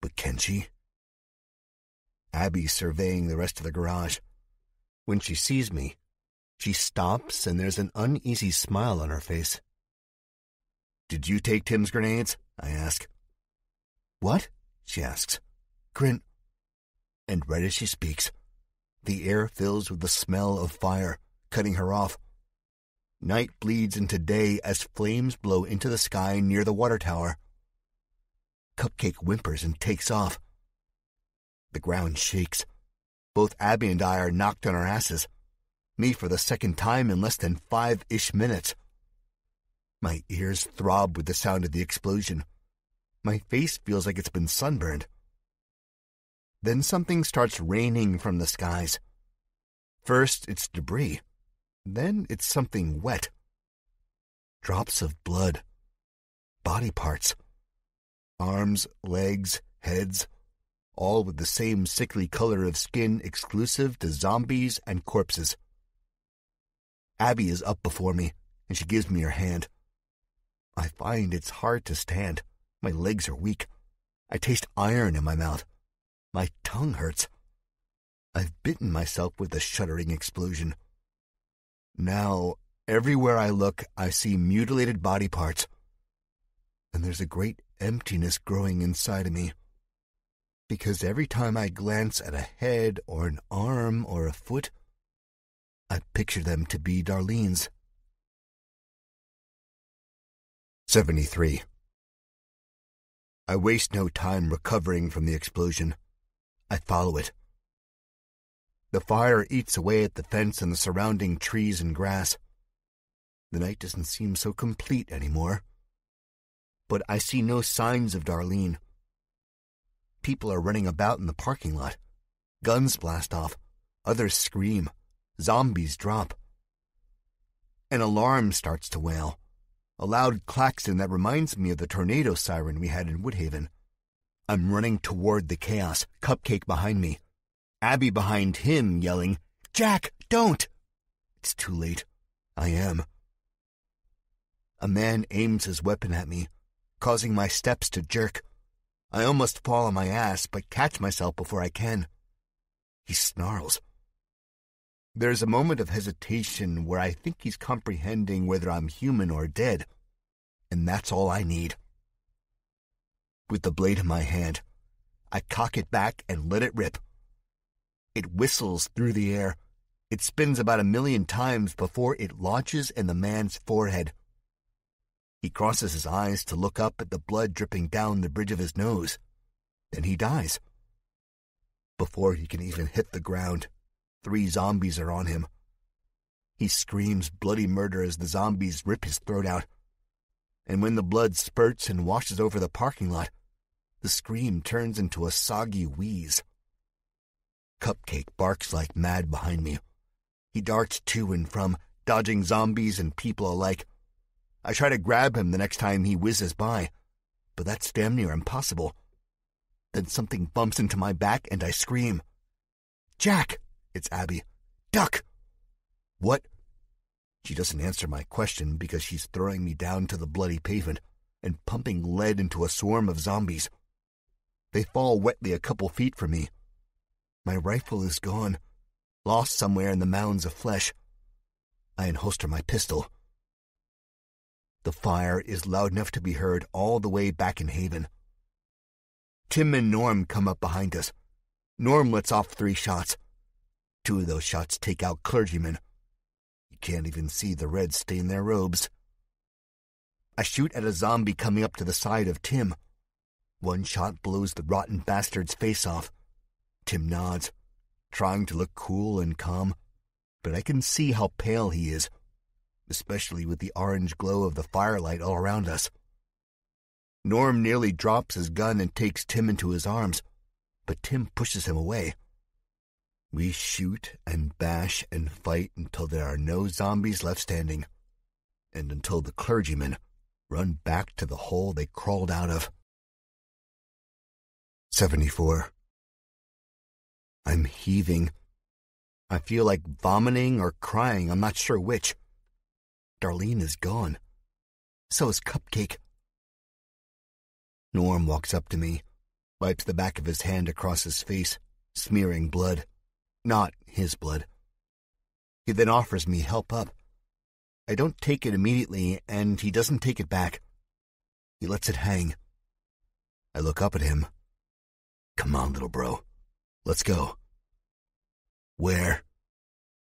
A: But can she? Abby's surveying the rest of the garage. When she sees me, she stops and there's an uneasy smile on her face. Did you take Tim's grenades? I ask. What? She asks. And right as she speaks, the air fills with the smell of fire, cutting her off. Night bleeds into day as flames blow into the sky near the water tower. Cupcake whimpers and takes off. The ground shakes. Both Abby and I are knocked on our asses. Me for the second time in less than 5-ish minutes. My ears throb with the sound of the explosion. My face feels like it's been sunburned. Then something starts raining from the skies. First, it's debris. Then it's something wet. Drops of blood. Body parts. Arms, legs, heads, all with the same sickly color of skin exclusive to zombies and corpses. Abby is up before me, and she gives me her hand. I find it's hard to stand. My legs are weak. I taste iron in my mouth. My tongue hurts. I've bitten myself with the shuddering explosion. Now, Everywhere I look, I see mutilated body parts. And there's a great emptiness growing inside of me. Because every time I glance at a head or an arm or a foot, I picture them to be Darlene's. 73. I waste no time recovering from the explosion. I follow it. The fire eats away at the fence and the surrounding trees and grass. The night doesn't seem so complete anymore. But I see no signs of Darlene. People are running about in the parking lot. Guns blast off. Others scream. Zombies drop. An alarm starts to wail. A loud klaxon that reminds me of the tornado siren we had in Woodhaven. I'm running toward the chaos, Cupcake behind me. Abby behind him yelling, "Jack, don't!" It's too late. I am. A man aims his weapon at me, causing my steps to jerk. I almost fall on my ass, but catch myself before I can. He snarls. There's a moment of hesitation where I think he's comprehending whether I'm human or dead, and that's all I need. With the blade in my hand, I cock it back and let it rip. It whistles through the air. It spins about 1,000,000 times before it launches in the man's forehead. He crosses his eyes to look up at the blood dripping down the bridge of his nose. Then he dies. Before he can even hit the ground, 3 zombies are on him. He screams bloody murder as the zombies rip his throat out. And when the blood spurts and washes over the parking lot, the scream turns into a soggy wheeze. Cupcake barks like mad behind me. He darts to and from, dodging zombies and people alike. I try to grab him the next time he whizzes by, but that's damn near impossible. Then something bumps into my back and I scream. "Jack!" It's Abby. "Duck!" "What?" She doesn't answer my question because she's throwing me down to the bloody pavement and pumping lead into a swarm of zombies. They fall wetly a couple feet from me. My rifle is gone, lost somewhere in the mounds of flesh. I unholster my pistol. The fire is loud enough to be heard all the way back in Haven. Tim and Norm come up behind us. Norm lets off 3 shots. 2 of those shots take out clergymen. You can't even see the red stain their robes. I shoot at a zombie coming up to the side of Tim. 1 shot blows the rotten bastard's face off. Tim nods, trying to look cool and calm, but I can see how pale he is, especially with the orange glow of the firelight all around us. Norm nearly drops his gun and takes Tim into his arms, but Tim pushes him away. We shoot and bash and fight until there are no zombies left standing, and until the clergymen run back to the hole they crawled out of. 74. I'm heaving. I feel like vomiting or crying, I'm not sure which. Darlene is gone. So is Cupcake. Norm walks up to me, wipes the back of his hand across his face, smearing blood. Not his blood. He then offers me help up. I don't take it immediately, and he doesn't take it back. He lets it hang. I look up at him. "Come on, little bro. Let's go." "Where?"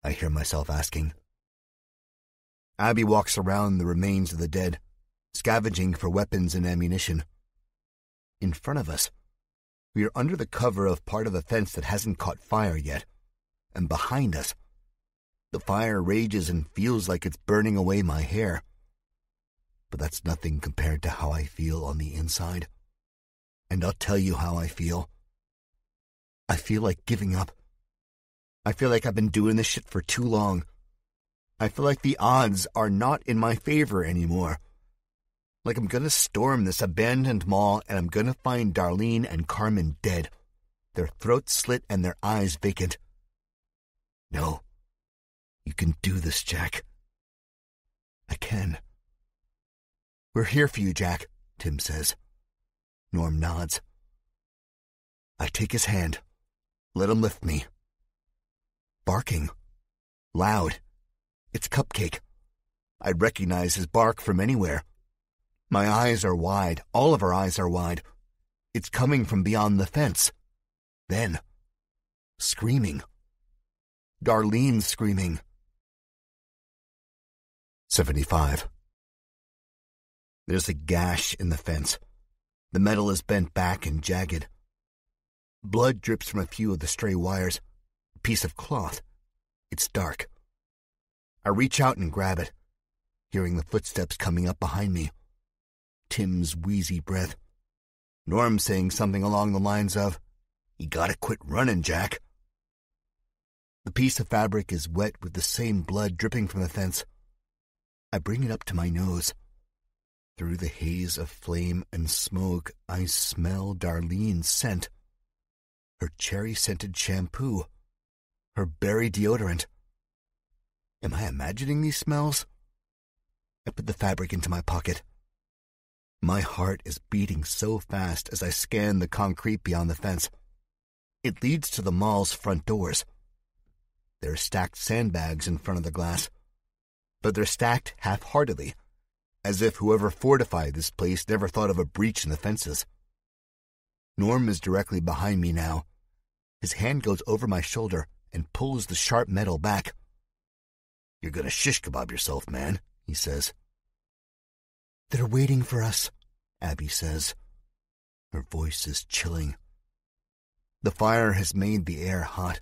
A: I hear myself asking. Abby walks around the remains of the dead, scavenging for weapons and ammunition. In front of us, we are under the cover of part of a fence that hasn't caught fire yet, and behind us, the fire rages and feels like it's burning away my hair. But that's nothing compared to how I feel on the inside. And I'll tell you how I feel. I feel like giving up. I feel like I've been doing this shit for too long. I feel like the odds are not in my favor anymore. Like I'm gonna storm this abandoned mall and I'm gonna find Darlene and Carmen dead, their throats slit and their eyes vacant. No. You can do this, Jack. I can. "We're here for you, Jack," Tim says. Norm nods. I take his hand. Let him lift me. Barking. Loud. It's Cupcake. I'd recognize his bark from anywhere. My eyes are wide. All of our eyes are wide. It's coming from beyond the fence. Then, screaming. Darlene screaming. 75. There's a gash in the fence. The metal is bent back and jagged. Blood drips from a few of the stray wires. A piece of cloth. It's dark. I reach out and grab it, hearing the footsteps coming up behind me. Tim's wheezy breath. Norm saying something along the lines of, "You gotta quit running, Jack." The piece of fabric is wet with the same blood dripping from the fence. I bring it up to my nose. Through the haze of flame and smoke, I smell Darlene's scent. Her cherry-scented shampoo. Her berry deodorant. Am I imagining these smells? I put the fabric into my pocket. My heart is beating so fast as I scan the concrete beyond the fence. It leads to the mall's front doors. There are stacked sandbags in front of the glass, but they're stacked half-heartedly, as if whoever fortified this place never thought of a breach in the fences. Norm is directly behind me now. His hand goes over my shoulder and pulls the sharp metal back. "You're gonna shish kebab yourself, man," he says. "They're waiting for us," Abby says. Her voice is chilling. The fire has made the air hot,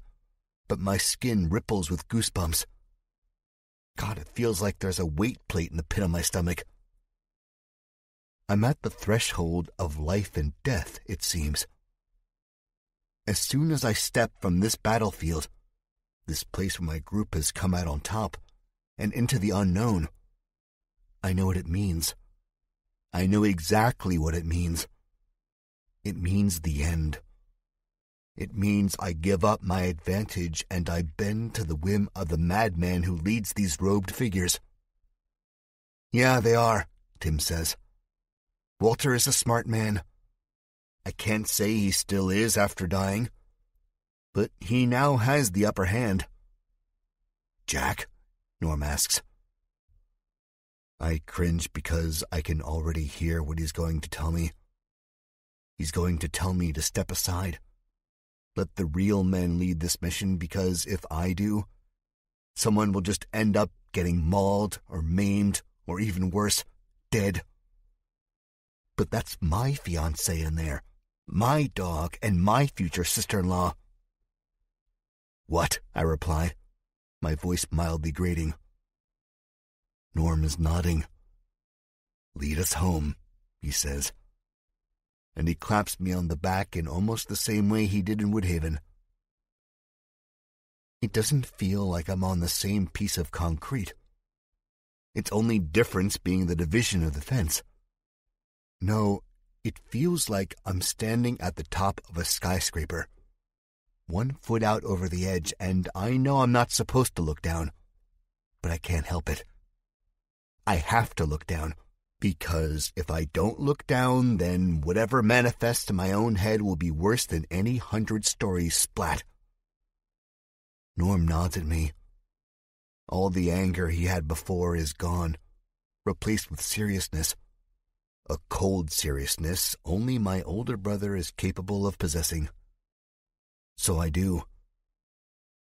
A: but my skin ripples with goosebumps. God, it feels like there's a weight plate in the pit of my stomach. I'm at the threshold of life and death, it seems. As soon as I step from this battlefield, this place where my group has come out on top, and into the unknown, I know what it means. I know exactly what it means. It means the end. It means I give up my advantage and I bend to the whim of the madman who leads these robed figures. "Yeah, they are," Tim says. "Walter is a smart man. I can't say he still is after dying, but he now has the upper hand." "Jack?" Norm asks. I cringe because I can already hear what he's going to tell me. He's going to tell me to step aside. Let the real men lead this mission, because if I do, someone will just end up getting mauled or maimed or even worse, dead. But that's my fiancé in there, my dog, and my future sister-in-law. "What?" I reply, my voice mildly grating. Norm is nodding. "Lead us home," he says. And he claps me on the back in almost the same way he did in Woodhaven. It doesn't feel like I'm on the same piece of concrete. Its only difference being the division of the fence. No, it feels like I'm standing at the top of a skyscraper, 1 foot out over the edge, and I know I'm not supposed to look down, but I can't help it. I have to look down, because if I don't look down, then whatever manifests in my own head will be worse than any 100 stories splat. Norm nods at me. All the anger he had before is gone, replaced with seriousness. A cold seriousness only my older brother is capable of possessing. So I do.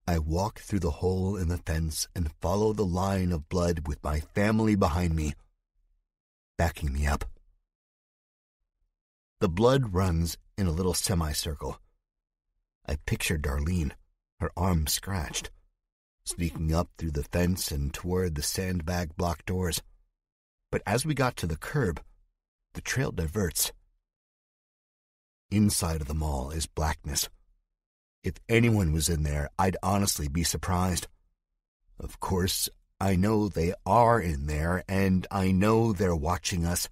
A: I walk through the hole in the fence and follow the line of blood with my family behind me, backing me up. The blood runs in a little semicircle. I picture Darlene, her arm scratched, sneaking up through the fence and toward the sandbag block doors. But as we got to the curb, the trail diverts. Inside of the mall is blackness. If anyone was in there, I'd honestly be surprised. Of course, I know they are in there, and I know they're watching us.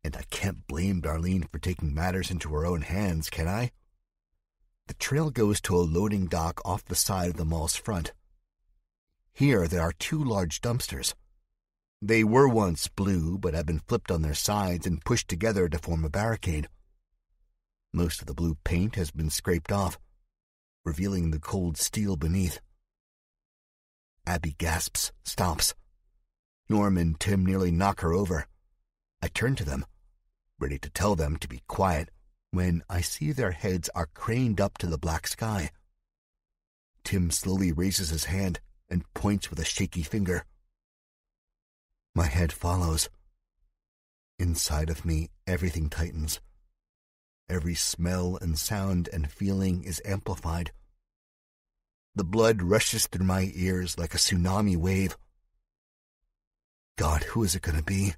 A: And I can't blame Darlene for taking matters into her own hands, can I? The trail goes to a loading dock off the side of the mall's front. Here there are 2 large dumpsters. They were once blue, but have been flipped on their sides and pushed together to form a barricade. Most of the blue paint has been scraped off, revealing the cold steel beneath. Abby gasps, stops. Norm and Tim nearly knock her over. I turn to them, ready to tell them to be quiet, when I see their heads are craned up to the black sky. Tim slowly raises his hand and points with a shaky finger. My head follows. Inside of me, everything tightens. Every smell and sound and feeling is amplified. The blood rushes through my ears like a tsunami wave. God, who is it going to be?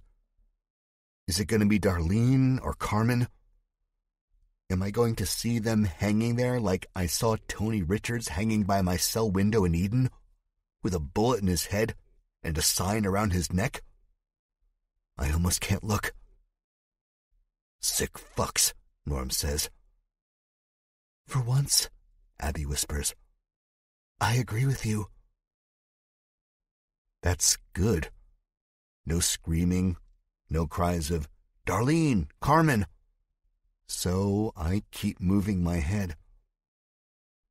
A: Is it going to be Darlene or Carmen? Am I going to see them hanging there like I saw Tony Richards hanging by my cell window in Eden, with a bullet in his head and a sign around his neck? I almost can't look. Sick fucks, Norm says. For once, Abby whispers, I agree with you. That's good. No screaming, no cries of, Darlene, Carmen. So I keep moving my head.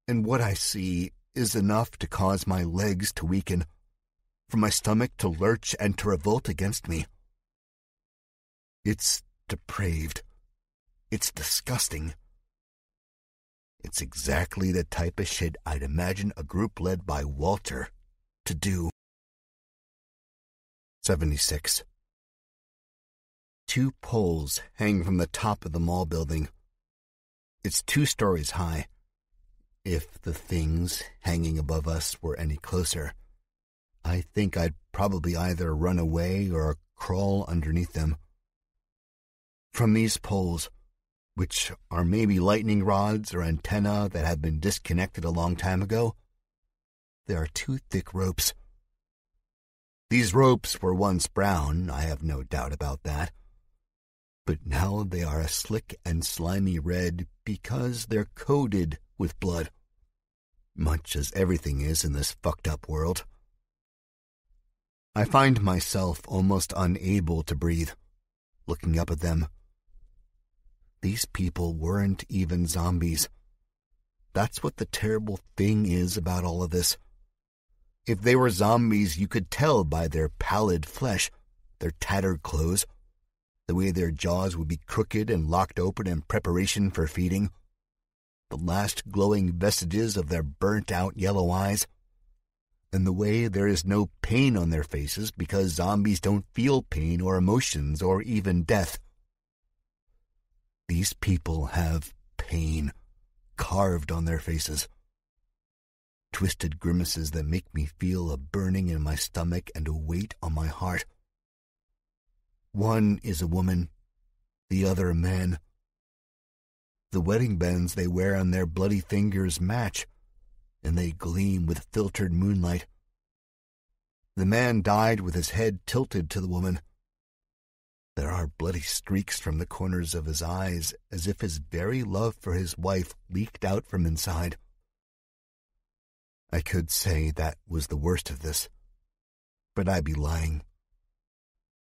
A: And what I see is enough to cause my legs to weaken, for my stomach to lurch and to revolt against me. It's depraved. It's disgusting. It's exactly the type of shit I'd imagine a group led by Walter to do. 76. 2 poles hang from the top of the mall building. It's 2 stories high. If the things hanging above us were any closer, I think I'd probably either run away or crawl underneath them. From these poles, which are maybe lightning rods or antennae that have been disconnected a long time ago, there are 2 thick ropes. These ropes were once brown, I have no doubt about that, but now they are a slick and slimy red because they're coated with blood, much as everything is in this fucked-up world. I find myself almost unable to breathe, looking up at them. These people weren't even zombies. That's what the terrible thing is about all of this. If they were zombies, you could tell by their pallid flesh, their tattered clothes, the way their jaws would be crooked and locked open in preparation for feeding, the last glowing vestiges of their burnt-out yellow eyes, and the way there is no pain on their faces because zombies don't feel pain or emotions or even death. These people have pain carved on their faces. Twisted grimaces that make me feel a burning in my stomach and a weight on my heart. One is a woman, the other a man. The wedding bands they wear on their bloody fingers match, and they gleam with filtered moonlight. The man died with his head tilted to the woman. There are bloody streaks from the corners of his eyes, as if his very love for his wife leaked out from inside. I could say that was the worst of this, but I'd be lying.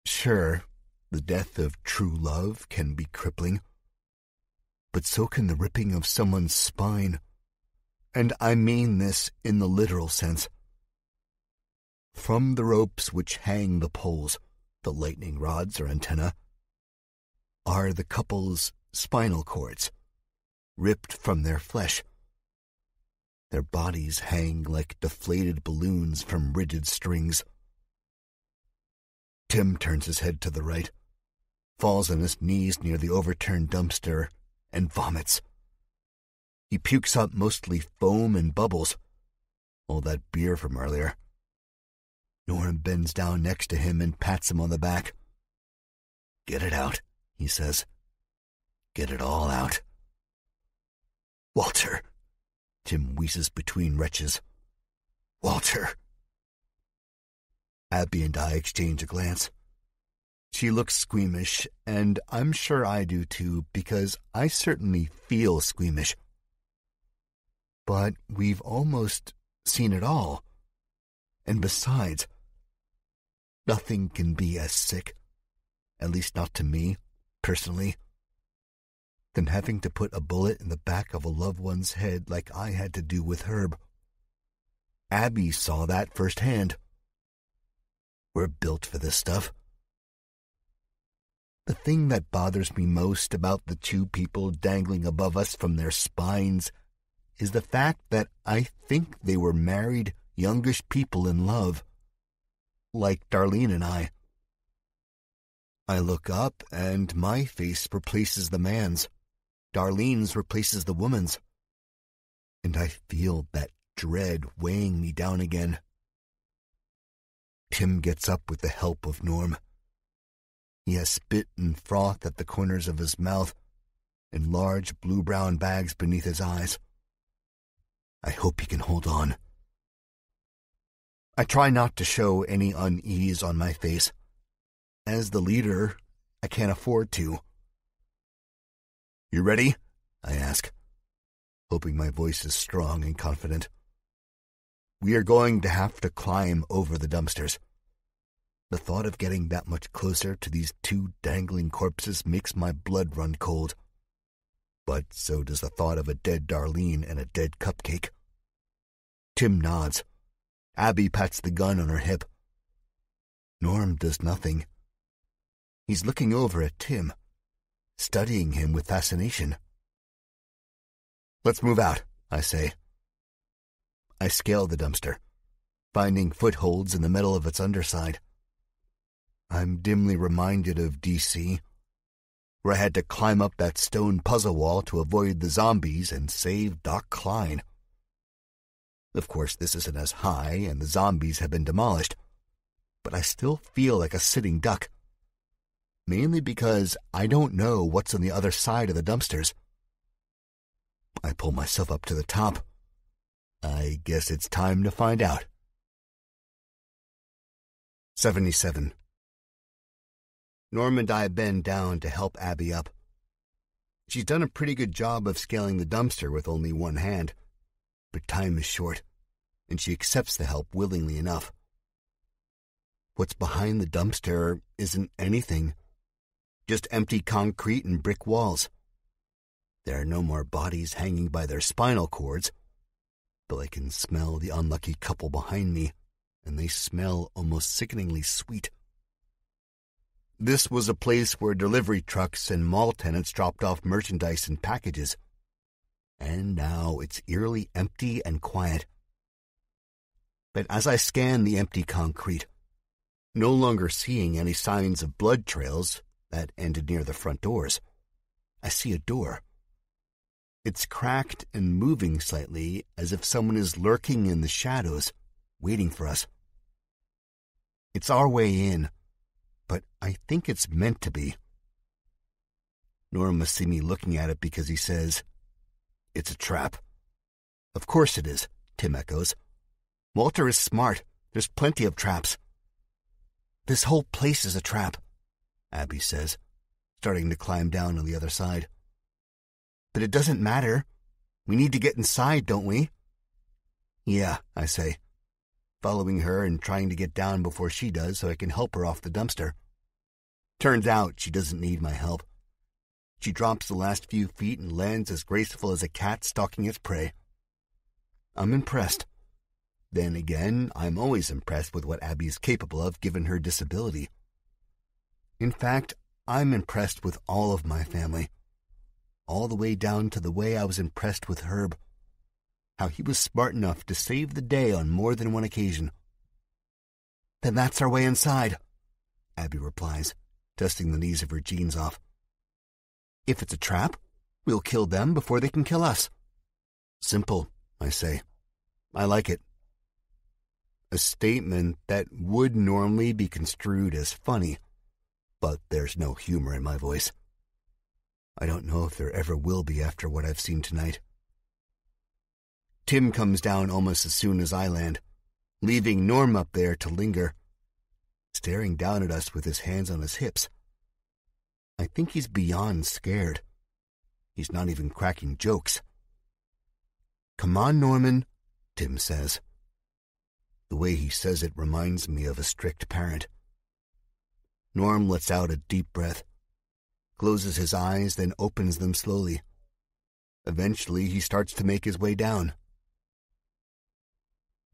A: Sure, the death of true love can be crippling, but so can the ripping of someone's spine, and I mean this in the literal sense. From the ropes which hang the poles, the lightning rods or antenna, are the couple's spinal cords, ripped from their flesh. Their bodies hang like deflated balloons from rigid strings. Tim turns his head to the right, falls on his knees near the overturned dumpster, and vomits. He pukes up mostly foam and bubbles, all that beer from earlier. Norm bends down next to him and pats him on the back. Get it out, he says. Get it all out. Walter, Tim wheezes between retches. Walter. Abby and I exchange a glance. She looks squeamish, and I'm sure I do too, because I certainly feel squeamish. But we've almost seen it all. And besides, nothing can be as sick, at least not to me, personally, than having to put a bullet in the back of a loved one's head like I had to do with Herb. Abby saw that firsthand. We're built for this stuff. The thing that bothers me most about the two people dangling above us from their spines is the fact that I think they were married, youngish people in love, like Darlene and I. I look up, and my face replaces the man's. Darlene's replaces the woman's. And I feel that dread weighing me down again. Tim gets up with the help of Norm. He has spit and froth at the corners of his mouth and large blue-brown bags beneath his eyes. I hope he can hold on. I try not to show any unease on my face. As the leader, I can't afford to. "You ready?" I ask, hoping my voice is strong and confident. We are going to have to climb over the dumpsters. The thought of getting that much closer to these two dangling corpses makes my blood run cold. But so does the thought of a dead Darlene and a dead cupcake. Tim nods. Abby pats the gun on her hip. Norm does nothing. He's looking over at Tim, studying him with fascination. "Let's move out," I say. I scale the dumpster, finding footholds in the middle of its underside. I'm dimly reminded of D.C., where I had to climb up that stone puzzle wall to avoid the zombies and save Doc Klein. Of course, this isn't as high, and the zombies have been demolished, but I still feel like a sitting duck, mainly because I don't know what's on the other side of the dumpsters. I pull myself up to the top. I guess it's time to find out. 77. Norm and I bend down to help Abby up. She's done a pretty good job of scaling the dumpster with only one hand, but time is short, and she accepts the help willingly enough. What's behind the dumpster isn't anything, just empty concrete and brick walls. There are no more bodies hanging by their spinal cords, but I can smell the unlucky couple behind me, and they smell almost sickeningly sweet. This was a place where delivery trucks and mall tenants dropped off merchandise and packages, and now it's eerily empty and quiet. But as I scan the empty concrete, no longer seeing any signs of blood trails that ended near the front doors, I see a door. It's cracked and moving slightly, as if someone is lurking in the shadows, waiting for us. It's our way in, but I think it's meant to be. Norm must see me looking at it because he says, "It's a trap." "Of course it is," Tim echoes. "Walter is smart. There's plenty of traps." "This whole place is a trap," Abby says, starting to climb down on the other side. "But it doesn't matter. We need to get inside, don't we?" "Yeah," I say, following her and trying to get down before she does so I can help her off the dumpster. Turns out she doesn't need my help. She drops the last few feet and lands as graceful as a cat stalking its prey. I'm impressed. Then again, I'm always impressed with what Abby is capable of given her disability. In fact, I'm impressed with all of my family, all the way down to the way I was impressed with Herb, how he was smart enough to save the day on more than one occasion. "Then that's our way inside," Abby replies, dusting the knees of her jeans off. "If it's a trap, we'll kill them before they can kill us." "Simple," I say. I like it. A statement that would normally be construed as funny, but there's no humor in my voice. I don't know if there ever will be after what I've seen tonight. Tim comes down almost as soon as I land, leaving Norm up there to linger, staring down at us with his hands on his hips. I think he's beyond scared. He's not even cracking jokes. "Come on, Norman," Tim says. The way he says it reminds me of a strict parent. Norm lets out a deep breath, closes his eyes, then opens them slowly. Eventually, he starts to make his way down.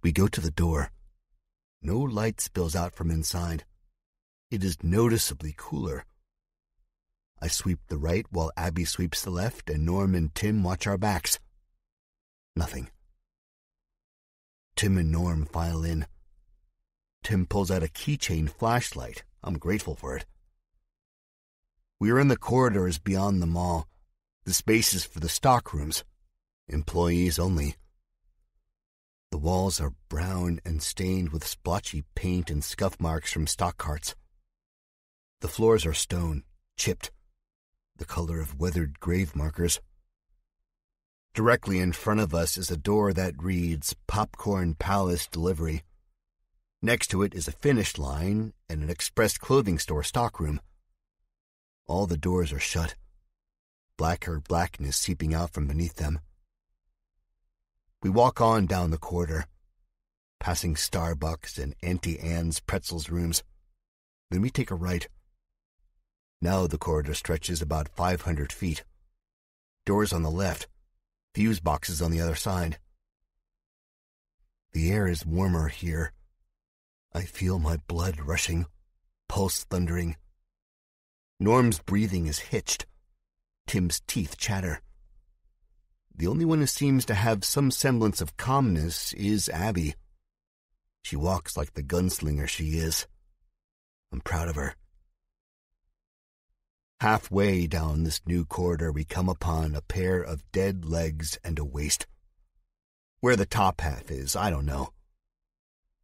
A: We go to the door. No light spills out from inside. It is noticeably cooler. I sweep the right while Abby sweeps the left, and Norm and Tim watch our backs. Nothing. Tim and Norm file in. Tim pulls out a keychain flashlight. I'm grateful for it. We are in the corridors beyond the mall, the spaces for the stock rooms, employees only. The walls are brown and stained with splotchy paint and scuff marks from stock carts. The floors are stone, chipped, the color of weathered grave markers. Directly in front of us is a door that reads Popcorn Palace Delivery. Next to it is a Finish Line and an Express Clothing Store stockroom. All the doors are shut, blacker blackness seeping out from beneath them. We walk on down the corridor, passing Starbucks and Auntie Anne's Pretzels rooms. Then we take a right. Now the corridor stretches about 500 feet. Doors on the left, fuse boxes on the other side. The air is warmer here. I feel my blood rushing, pulse thundering. Norm's breathing is hitched. Tim's teeth chatter. The only one who seems to have some semblance of calmness is Abby. She walks like the gunslinger she is. I'm proud of her. Halfway down this new corridor, we come upon a pair of dead legs and a waist. Where the top half is, I don't know.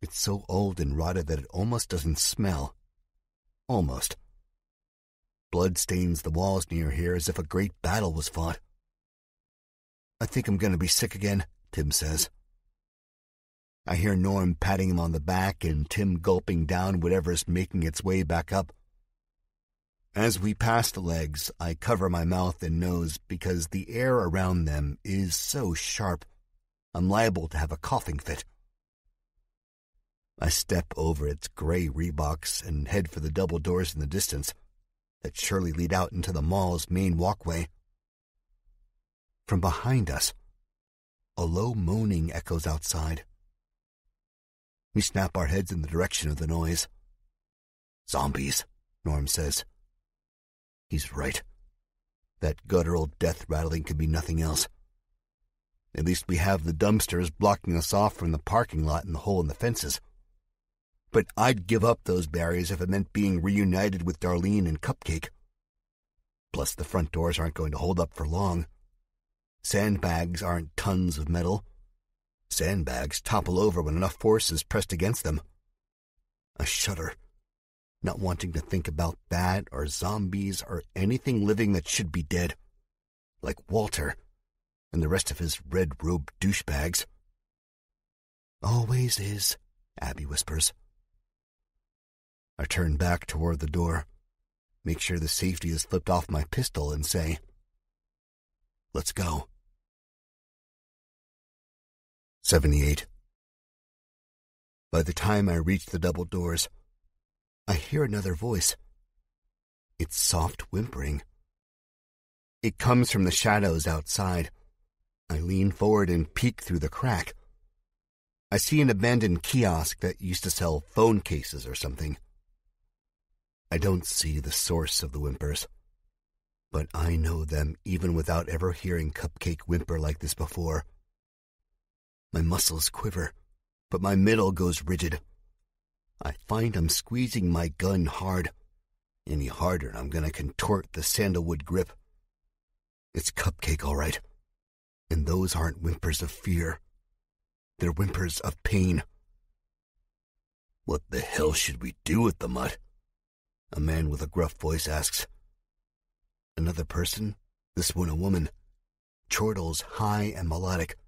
A: It's so old and rotted that it almost doesn't smell. Almost. Blood stains the walls near here as if a great battle was fought. I think I'm going to be sick again, Tim says. I hear Norm patting him on the back and Tim gulping down whatever's making its way back up. As we pass the legs, I cover my mouth and nose because the air around them is so sharp, I'm liable to have a coughing fit. I step over its gray Reeboks and head for the double doors in the distance that surely lead out into the mall's main walkway. From behind us, a low moaning echoes outside. We snap our heads in the direction of the noise. Zombies, Norm says. He's right. That guttural death rattling could be nothing else. At least we have the dumpsters blocking us off from the parking lot and the hole in the fences. But I'd give up those barriers if it meant being reunited with Darlene and Cupcake. Plus, the front doors aren't going to hold up for long. Sandbags aren't tons of metal. Sandbags topple over when enough force is pressed against them. I shudder, not wanting to think about that or zombies or anything living that should be dead, like Walter and the rest of his red-robed douchebags. Always is, Abby whispers. I turn back toward the door, make sure the safety is flipped off my pistol, and say, "Let's go." 78. By the time I reach the double doors, I hear another voice. It's soft whimpering. It comes from the shadows outside. I lean forward and peek through the crack. I see an abandoned kiosk that used to sell phone cases or something. I don't see the source of the whimpers, but I know them even without ever hearing Cupcake whimper like this before. My muscles quiver, but my middle goes rigid. I find I'm squeezing my gun hard. Any harder and I'm going to contort the sandalwood grip. It's Cupcake, all right. And those aren't whimpers of fear. They're whimpers of pain. "What the hell should we do with the mutt?" a man with a gruff voice asks. Another person, this one a woman, chortles high and melodic.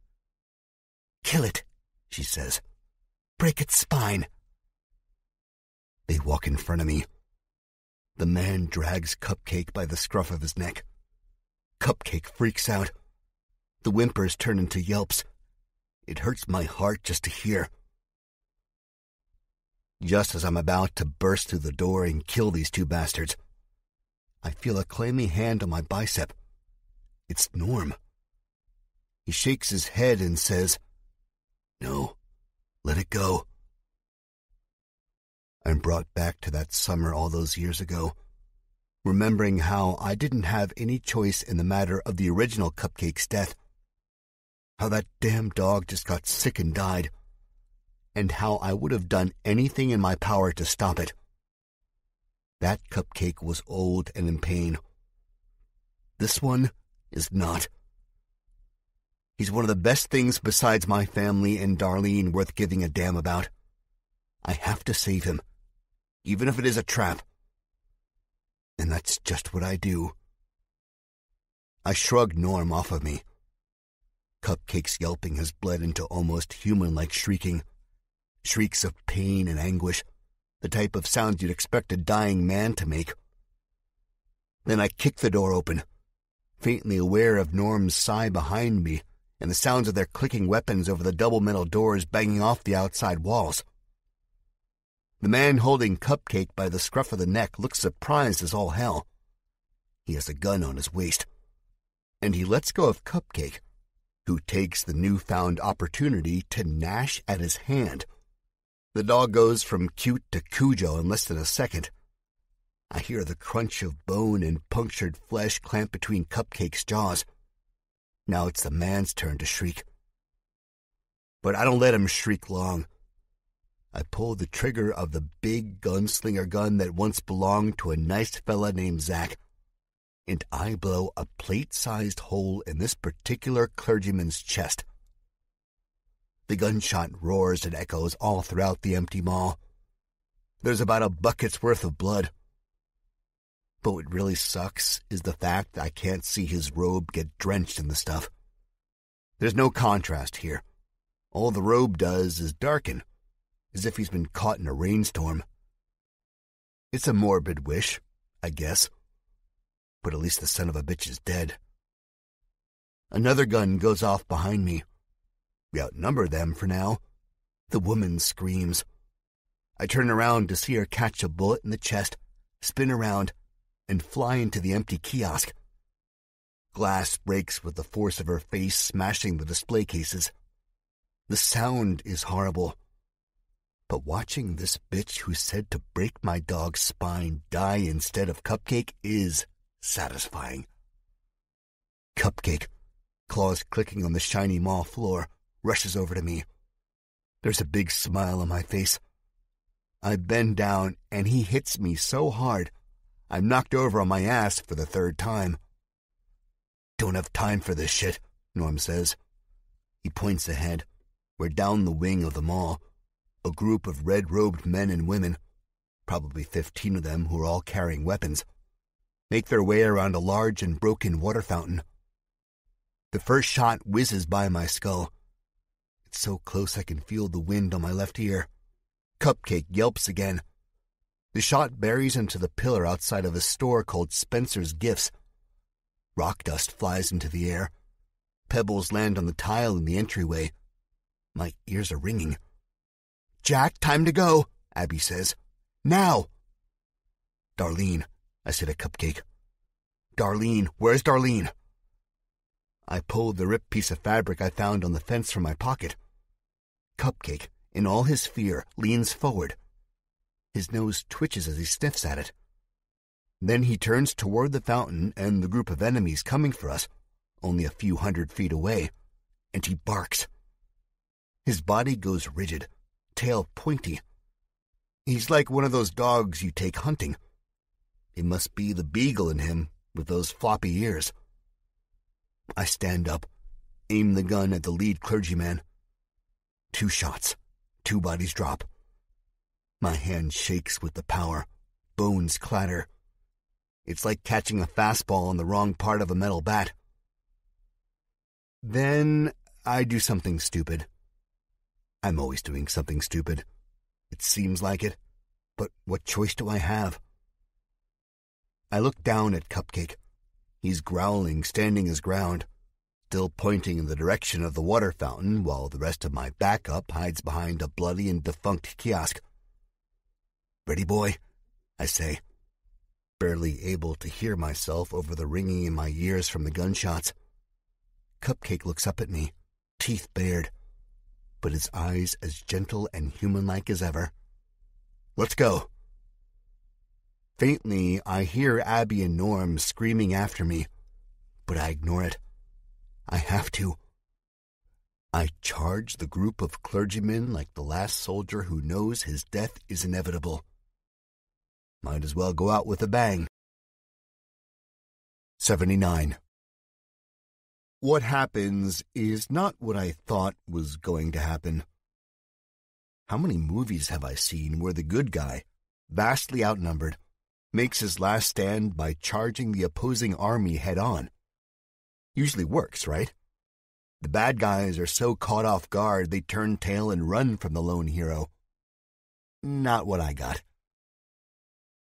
A: "Kill it," she says. "Break its spine." They walk in front of me. The man drags Cupcake by the scruff of his neck. Cupcake freaks out. The whimpers turn into yelps. It hurts my heart just to hear. Just as I'm about to burst through the door and kill these two bastards, I feel a clammy hand on my bicep. It's Norm. He shakes his head and says, "No, let it go." I'm brought back to that summer all those years ago, remembering how I didn't have any choice in the matter of the original Cupcake's death, how that damn dog just got sick and died, and how I would have done anything in my power to stop it. That Cupcake was old and in pain. This one is not. He's one of the best things besides my family and Darlene worth giving a damn about. I have to save him, even if it is a trap. And that's just what I do. I shrug Norm off of me. Cupcake's yelping has bled into almost human-like shrieking. Shrieks of pain and anguish, the type of sounds you'd expect a dying man to make. Then I kick the door open, faintly aware of Norm's sigh behind me and the sounds of their clicking weapons over the double metal doors banging off the outside walls. The man holding Cupcake by the scruff of the neck looks surprised as all hell. He has a gun on his waist, and he lets go of Cupcake, who takes the newfound opportunity to gnash at his hand. The dog goes from cute to Cujo in less than a second. I hear the crunch of bone and punctured flesh clamp between Cupcake's jaws. Now it's the man's turn to shriek. But I don't let him shriek long. I pull the trigger of the big gunslinger gun that once belonged to a nice fella named Zach, and I blow a plate-sized hole in this particular clergyman's chest. The gunshot roars and echoes all throughout the empty mall. There's about a bucket's worth of blood. But what really sucks is the fact that I can't see his robe get drenched in the stuff. There's no contrast here. All the robe does is darken, as if he's been caught in a rainstorm. It's a morbid wish, I guess. But at least the son of a bitch is dead. Another gun goes off behind me. We outnumber them for now. The woman screams. I turn around to see her catch a bullet in the chest, spin around, and fly into the empty kiosk. Glass breaks with the force of her face smashing the display cases. The sound is horrible. But watching this bitch who's said to break my dog's spine die instead of Cupcake is satisfying. Cupcake, claws clicking on the shiny mall floor, rushes over to me. There's a big smile on my face. I bend down, and he hits me so hard, I'm knocked over on my ass for the third time. Don't have time for this shit, Norm says. He points ahead, where down the wing of the mall, a group of red-robed men and women, probably 15 of them who are all carrying weapons, make their way around a large and broken water fountain. The first shot whizzes by my skull. It's so close I can feel the wind on my left ear. Cupcake yelps again. The shot buries into the pillar outside of a store called Spencer's Gifts. Rock dust flies into the air. Pebbles land on the tile in the entryway. My ears are ringing. "Jack, time to go," Abby says. "Now!" "Darlene," I say to Cupcake. "Darlene, where's Darlene?" I pull the ripped piece of fabric I found on the fence from my pocket. Cupcake, in all his fear, leans forward. His nose twitches as he sniffs at it. Then he turns toward the fountain and the group of enemies coming for us, only a few 100 feet away, and he barks. His body goes rigid, tail pointy. He's like one of those dogs you take hunting. It must be the beagle in him with those floppy ears. I stand up, aim the gun at the lead clergyman. 2 shots, 2 bodies drop. My hand shakes with the power. Bones clatter. It's like catching a fastball on the wrong part of a metal bat. Then I do something stupid. I'm always doing something stupid. It seems like it, but what choice do I have? I look down at Cupcake. He's growling, standing his ground, still pointing in the direction of the water fountain while the rest of my backup hides behind a bloody and defunct kiosk. "Ready, boy?" I say, barely able to hear myself over the ringing in my ears from the gunshots. Cupcake looks up at me, teeth bared, but his eyes as gentle and human-like as ever. Let's go. Faintly, I hear Abby and Norm screaming after me, but I ignore it. I have to. I charge the group of clergymen like the last soldier who knows his death is inevitable. Might as well go out with a bang. 79. What happens is not what I thought was going to happen. How many movies have I seen where the good guy, vastly outnumbered, makes his last stand by charging the opposing army head-on? Usually works, right? The bad guys are so caught off guard they turn tail and run from the lone hero. Not what I got.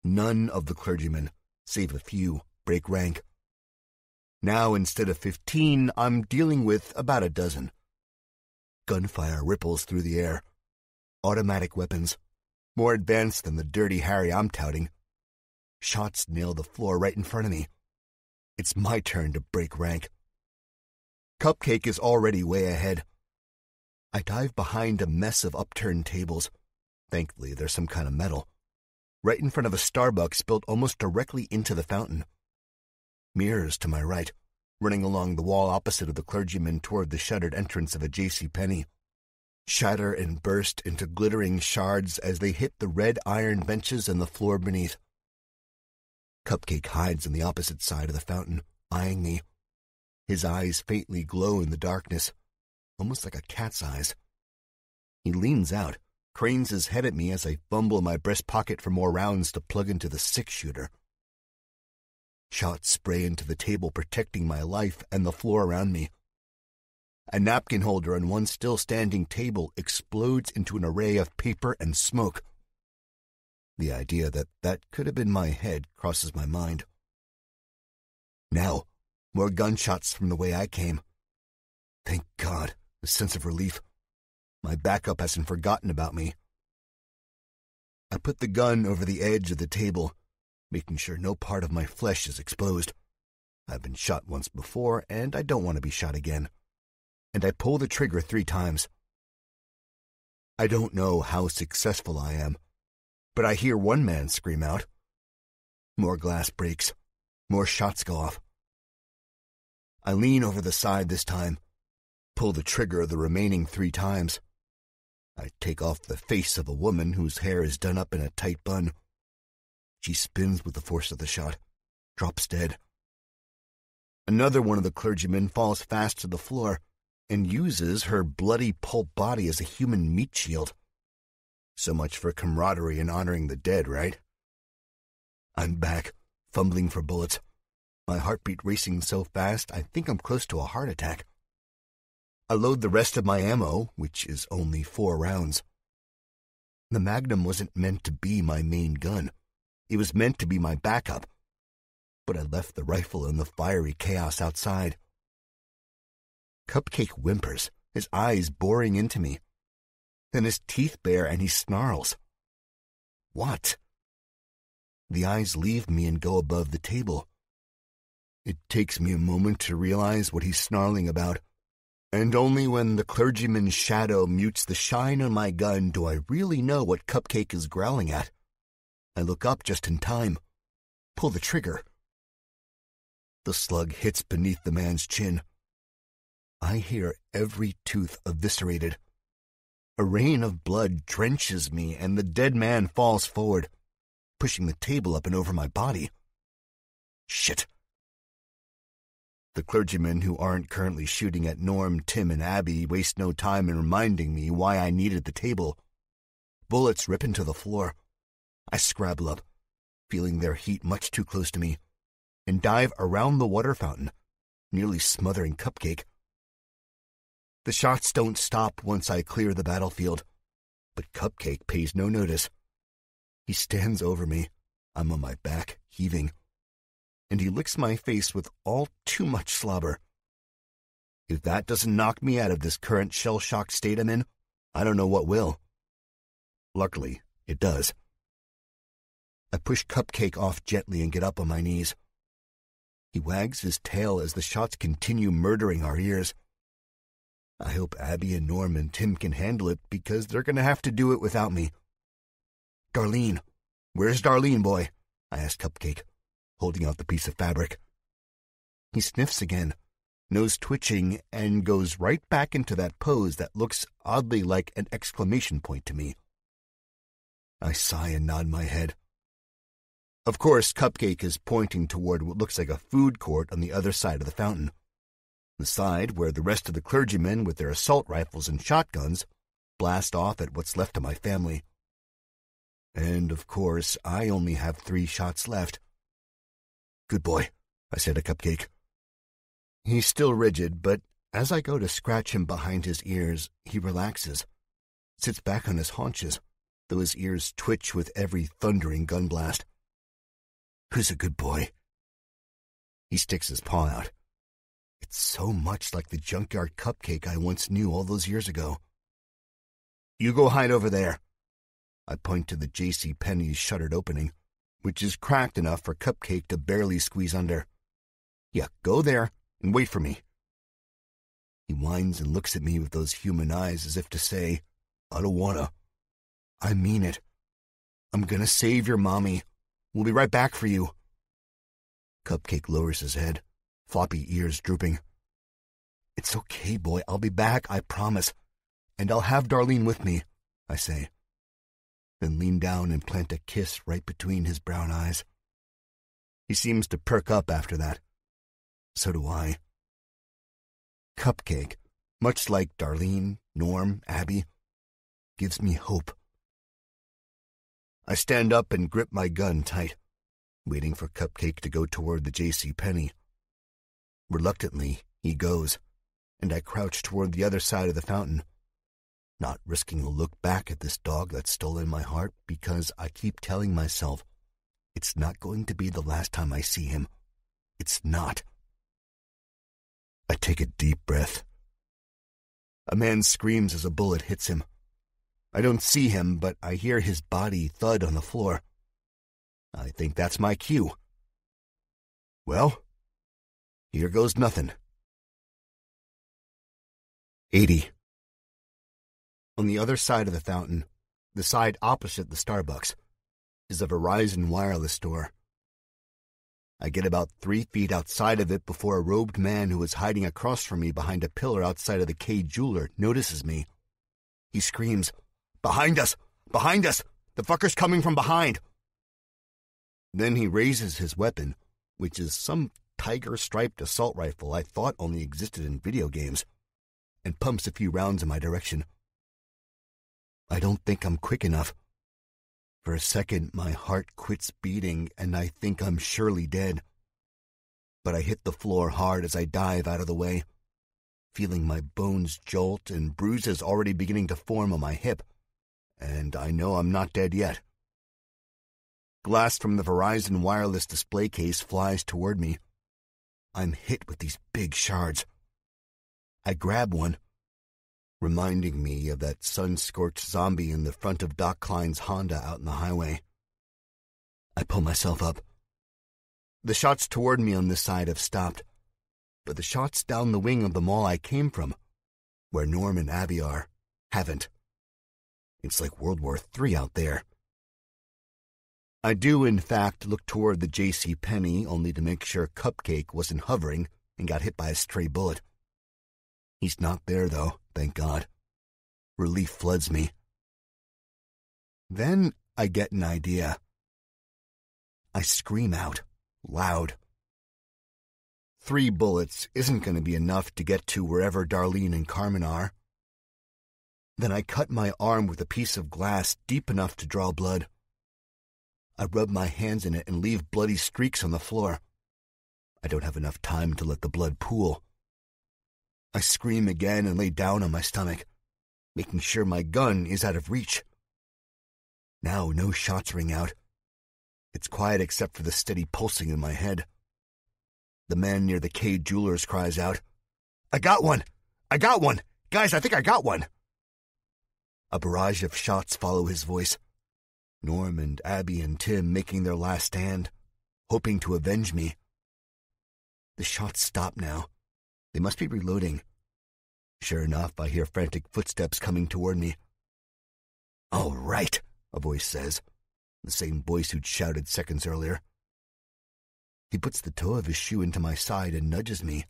A: None of the clergymen, save a few, break rank. Now, instead of 15, I'm dealing with about a dozen. Gunfire ripples through the air. Automatic weapons, more advanced than the Dirty Harry I'm touting. Shots nail the floor right in front of me. It's my turn to break rank. Cupcake is already way ahead. I dive behind a mess of upturned tables. Thankfully, there's some kind of metal. Right in front of a Starbucks built almost directly into the fountain. Mirrors to my right, running along the wall opposite of the clergyman toward the shuttered entrance of a JCPenney. Shatter and burst into glittering shards as they hit the red iron benches and the floor beneath. Cupcake hides on the opposite side of the fountain, eyeing me. His eyes faintly glow in the darkness, almost like a cat's eyes. He leans out, cranes his head at me as I fumble in my breast pocket for more rounds to plug into the six-shooter. Shots spray into the table protecting my life and the floor around me. A napkin holder on one still-standing table explodes into an array of paper and smoke. The idea that that could have been my head crosses my mind. Now, more gunshots from the way I came. Thank God, a sense of relief. My backup hasn't forgotten about me. I put the gun over the edge of the table, making sure no part of my flesh is exposed. I've been shot once before, and I don't want to be shot again. And I pull the trigger 3 times. I don't know how successful I am, but I hear one man scream out. More glass breaks. More shots go off. I lean over the side this time, pull the trigger the remaining 3 times. I take off the face of a woman whose hair is done up in a tight bun. She spins with the force of the shot, drops dead. Another one of the clergymen falls fast to the floor and uses her bloody pulp body as a human meat shield. So much for camaraderie and honoring the dead, right? I'm back, fumbling for bullets. My heartbeat racing so fast I think I'm close to a heart attack. I load the rest of my ammo, which is only 4 rounds. The Magnum wasn't meant to be my main gun. It was meant to be my backup. But I left the rifle in the fiery chaos outside. Cupcake whimpers, his eyes boring into me. Then his teeth bare and he snarls. What? The eyes leave me and go above the table. It takes me a moment to realize what he's snarling about, and only when the clergyman's shadow mutes the shine on my gun do I really know what Cupcake is growling at. I look up just in time, pull the trigger. The slug hits beneath the man's chin. I hear every tooth eviscerated. A rain of blood drenches me, and the dead man falls forward, pushing the table up and over my body. Shit. The clergymen who aren't currently shooting at Norm, Tim, and Abby waste no time in reminding me why I needed the table. Bullets rip into the floor. I scrabble up, feeling their heat much too close to me, and dive around the water fountain, nearly smothering Cupcake. The shots don't stop once I clear the battlefield, but Cupcake pays no notice. He stands over me. I'm on my back, heaving, and he licks my face with all too much slobber. If that doesn't knock me out of this current shell-shocked state I'm in, I don't know what will. Luckily, it does. I push Cupcake off gently and get up on my knees. He wags his tail as the shots continue murdering our ears. I hope Abby and Norm and Tim can handle it because they're going to have to do it without me. Darlene. Where's Darlene, boy? I asked Cupcake, holding out the piece of fabric. He sniffs again, nose twitching, and goes right back into that pose that looks oddly like an exclamation point to me. I sigh and nod my head. Of course, Cupcake is pointing toward what looks like a food court on the other side of the fountain, the side where the rest of the clergymen with their assault rifles and shotguns blast off at what's left of my family. And, of course, I only have 3 shots left. Good boy, I said to Cupcake. He's still rigid, but as I go to scratch him behind his ears, he relaxes, sits back on his haunches, though his ears twitch with every thundering gun blast. Who's a good boy? He sticks his paw out. It's so much like the junkyard Cupcake I once knew all those years ago. You go hide over there. I point to the J.C. Penney's shuttered opening, which is cracked enough for Cupcake to barely squeeze under. Yeah, go there and wait for me. He whines and looks at me with those human eyes as if to say, I don't wanna. I mean it. I'm gonna save your mommy. We'll be right back for you. Cupcake lowers his head, floppy ears drooping. It's okay, boy. I'll be back, I promise. And I'll have Darlene with me, I say. Then lean down and plant a kiss right between his brown eyes. He seems to perk up after that. So do I. Cupcake, much like Darlene, Norm, Abby, gives me hope. I stand up and grip my gun tight, waiting for Cupcake to go toward the J.C. Penney. Reluctantly, he goes, and I crouch toward the other side of the fountain, not risking a look back at this dog that's stolen my heart because I keep telling myself it's not going to be the last time I see him. It's not. I take a deep breath. A man screams as a bullet hits him. I don't see him, but I hear his body thud on the floor. I think that's my cue. Well, here goes nothing. 80. On the other side of the fountain, the side opposite the Starbucks, is a Verizon wireless store. I get about 3 feet outside of it before a robed man who is hiding across from me behind a pillar outside of the K Jeweler notices me. He screams, Behind us! Behind us! The fucker's coming from behind! Then he raises his weapon, which is some tiger-striped assault rifle I thought only existed in video games, and pumps a few rounds in my direction. I don't think I'm quick enough. For a second, my heart quits beating, and I think I'm surely dead. But I hit the floor hard as I dive out of the way, feeling my bones jolt and bruises already beginning to form on my hip. And I know I'm not dead yet. Glass from the Verizon wireless display case flies toward me. I'm hit with these big shards. I grab one, reminding me of that sun-scorched zombie in the front of Doc Klein's Honda out in the highway. I pull myself up. The shots toward me on this side have stopped, but the shots down the wing of the mall I came from, where Norm and Abby are, haven't. It's like World War III out there. I do, in fact, look toward the J.C. Penney only to make sure Cupcake wasn't hovering and got hit by a stray bullet. He's not there, though, thank God. Relief floods me. Then I get an idea. I scream out, loud. 3 bullets isn't going to be enough to get to wherever Darlene and Carmen are. Then I cut my arm with a piece of glass deep enough to draw blood. I rub my hands in it and leave bloody streaks on the floor. I don't have enough time to let the blood pool. I scream again and lay down on my stomach, making sure my gun is out of reach. Now no shots ring out. It's quiet except for the steady pulsing in my head. The man near the K Jewelers cries out, I got one! I got one! Guys, I think I got one! A barrage of shots follow his voice. Norm and Abby and Tim making their last stand, hoping to avenge me. The shots stop now. They must be reloading. Sure enough, I hear frantic footsteps coming toward me. All right, a voice says, the same voice who'd shouted seconds earlier. He puts the toe of his shoe into my side and nudges me.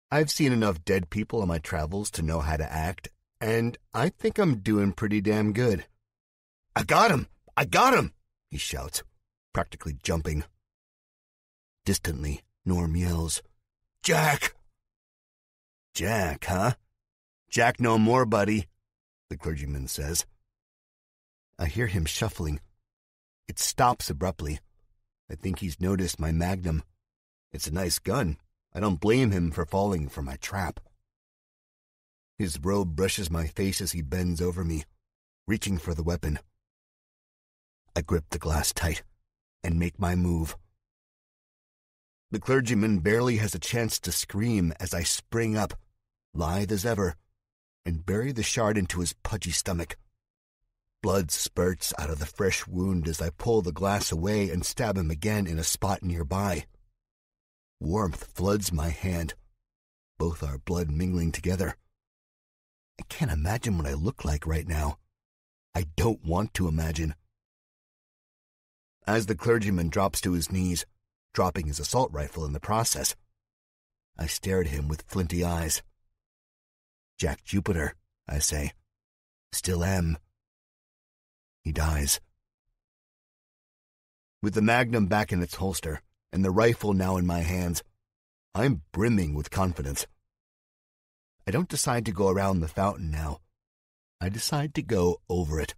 A: I've seen enough dead people on my travels to know how to act, and I think I'm doing pretty damn good. "I got him! I got him!" he shouts, practically jumping. Distantly, Norm yells, "Jack!" "Jack, huh? Jack no more, buddy," the clergyman says. I hear him shuffling. It stops abruptly. I think he's noticed my magnum. It's a nice gun. I don't blame him for falling for my trap. His robe brushes my face as he bends over me, reaching for the weapon. I grip the glass tight and make my move. The clergyman barely has a chance to scream as I spring up, lithe as ever, and bury the shard into his pudgy stomach. Blood spurts out of the fresh wound as I pull the glass away and stab him again in a spot nearby. Warmth floods my hand, both our blood mingling together. I can't imagine what I look like right now. I don't want to imagine. As the clergyman drops to his knees, dropping his assault rifle in the process, I stare at him with flinty eyes. "Jack Jupiter," I say. "Still am." He dies. With the magnum back in its holster, and the rifle now in my hands, I'm brimming with confidence. I don't decide to go around the fountain now. I decide to go over it.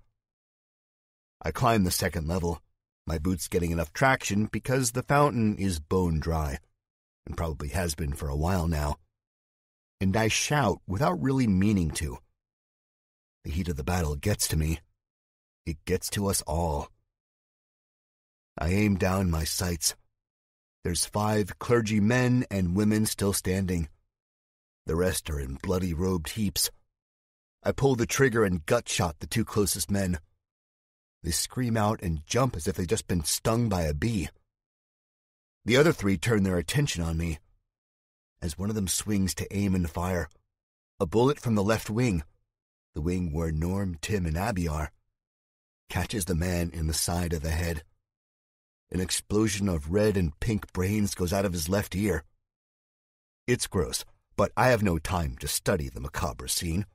A: I climb the second level, my boots getting enough traction because the fountain is bone dry, and probably has been for a while now. And I shout without really meaning to. The heat of the battle gets to me. It gets to us all. I aim down my sights. There's 5 clergymen and women still standing. The rest are in bloody robed heaps. I pull the trigger and gut-shot the 2 closest men. They scream out and jump as if they'd just been stung by a bee. The other 3 turn their attention on me. As one of them swings to aim and fire, a bullet from the left wing, the wing where Norm, Tim, and Abby are, catches the man in the side of the head. An explosion of red and pink brains goes out of his left ear. It's gross, but I have no time to study the macabre scene.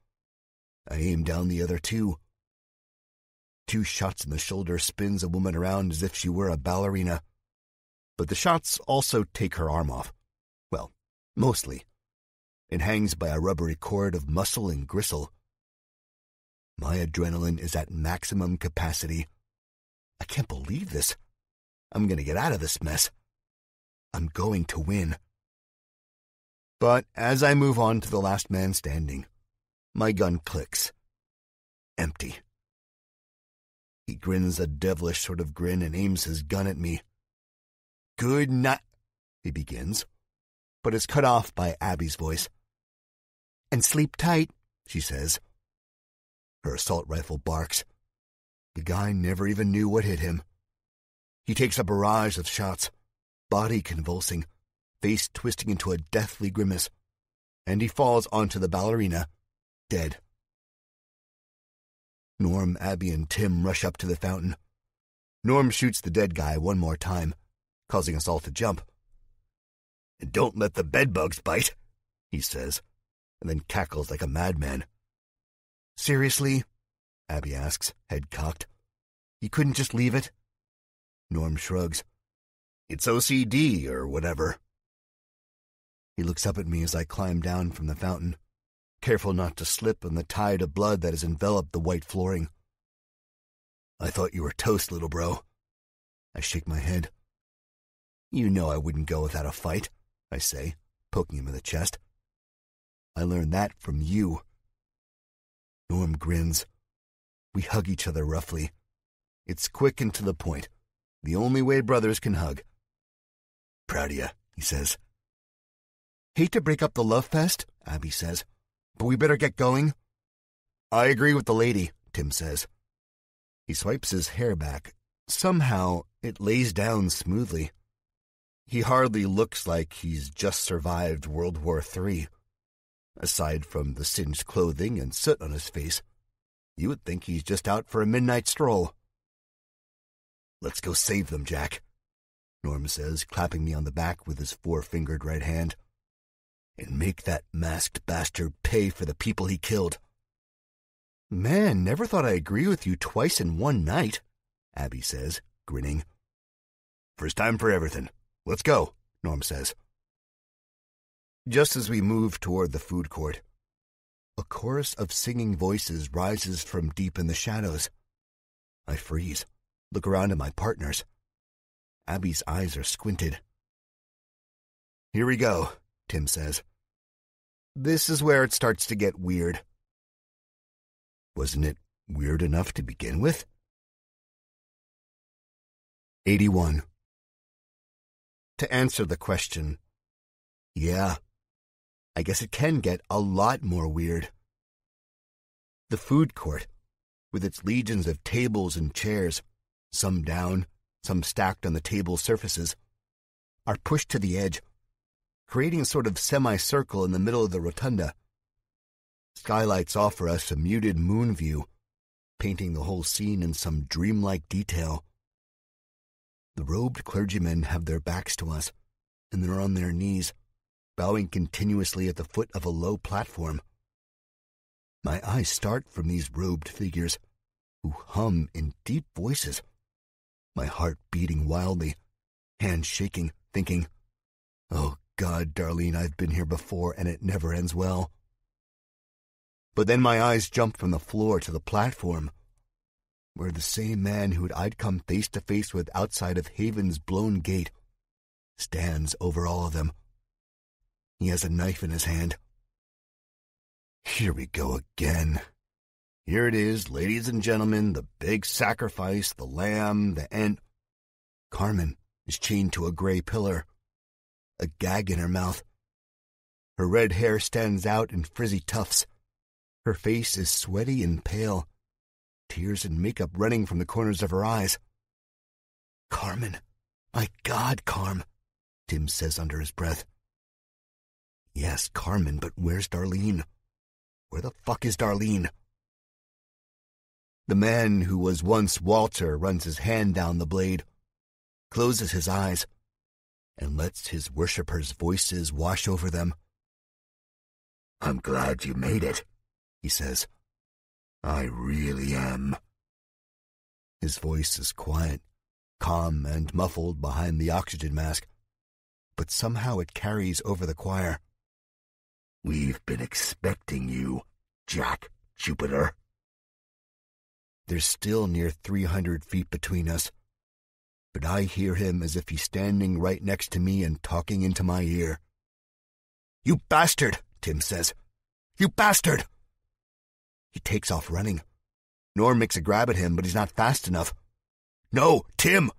A: I aim down the other 2. 2 shots in the shoulder spins a woman around as if she were a ballerina. But the shots also take her arm off. Well, mostly. It hangs by a rubbery cord of muscle and gristle. My adrenaline is at maximum capacity. I can't believe this. I'm going to get out of this mess. I'm going to win. But as I move on to the last man standing, my gun clicks. Empty. He grins a devilish sort of grin and aims his gun at me. "Good night," he begins, but is cut off by Abby's voice. "And sleep tight," she says. Her assault rifle barks. The guy never even knew what hit him. He takes a barrage of shots, body convulsing, face twisting into a deathly grimace, and he falls onto the ballerina, dead. Norm, Abby, and Tim rush up to the fountain. Norm shoots the dead guy one more time, causing us all to jump. "And don't let the bedbugs bite," he says, and then cackles like a madman. "Seriously?" Abby asks, head cocked. "You couldn't just leave it?" Norm shrugs. "It's OCD or whatever." He looks up at me as I climb down from the fountain, careful not to slip in the tide of blood that has enveloped the white flooring. "I thought you were toast, little bro." I shake my head. "You know I wouldn't go without a fight," I say, poking him in the chest. "I learned that from you." Norm grins. We hug each other roughly. It's quick and to the point. The only way brothers can hug. "Proud of you," he says. "Hate to break up the love fest," Abby says, "but we better get going." "I agree with the lady," Tim says. He swipes his hair back. Somehow, it lays down smoothly. He hardly looks like he's just survived World War III. Aside from the singed clothing and soot on his face, you would think he's just out for a midnight stroll. Let's go save them, Jack, Norm says, clapping me on the back with his four-fingered right hand. And make that masked bastard pay for the people he killed. Man, never thought I agree with you twice in one night, Abby says, grinning. First time for everything. Let's go, Norm says. Just as we move toward the food court, a chorus of singing voices rises from deep in the shadows. I freeze, look around at my partners. Abby's eyes are squinted. Here we go, Tim says. This is where it starts to get weird. Wasn't it weird enough to begin with? 81. To answer the question, yeah, I guess it can get a lot more weird. The food court, with its legions of tables and chairs, some down, some stacked on the table surfaces, are pushed to the edge, creating a sort of semicircle in the middle of the rotunda. Skylights offer us a muted moon view, painting the whole scene in some dreamlike detail. The robed clergymen have their backs to us, and they're on their knees, bowing continuously at the foot of a low platform. My eyes start from these robed figures, who hum in deep voices, my heart beating wildly, hands shaking, thinking, oh God, Darlene, I've been here before and it never ends well. But then my eyes jump from the floor to the platform, where the same man who I'd come face to face with outside of Haven's blown gate stands over all of them. He has a knife in his hand. Here we go again. Here it is, ladies and gentlemen, the big sacrifice, the lamb, the ant. Carmen is chained to a gray pillar, a gag in her mouth. Her red hair stands out in frizzy tufts. Her face is sweaty and pale, tears and makeup running from the corners of her eyes. Carmen. My God, Carm, Tim says under his breath. Yes, Carmen, but where's Darlene? Where the fuck is Darlene? The man who was once Walter runs his hand down the blade, closes his eyes, and lets his worshippers' voices wash over them. I'm glad you made it, he says. I really am. His voice is quiet, calm, and muffled behind the oxygen mask, but somehow it carries over the choir. We've been expecting you, Jack Jupiter. There's still near 300 feet between us, but I hear him as if he's standing right next to me and talking into my ear. You bastard, Tim says. You bastard! He takes off running. Norm makes a grab at him, but he's not fast enough. No, Tim!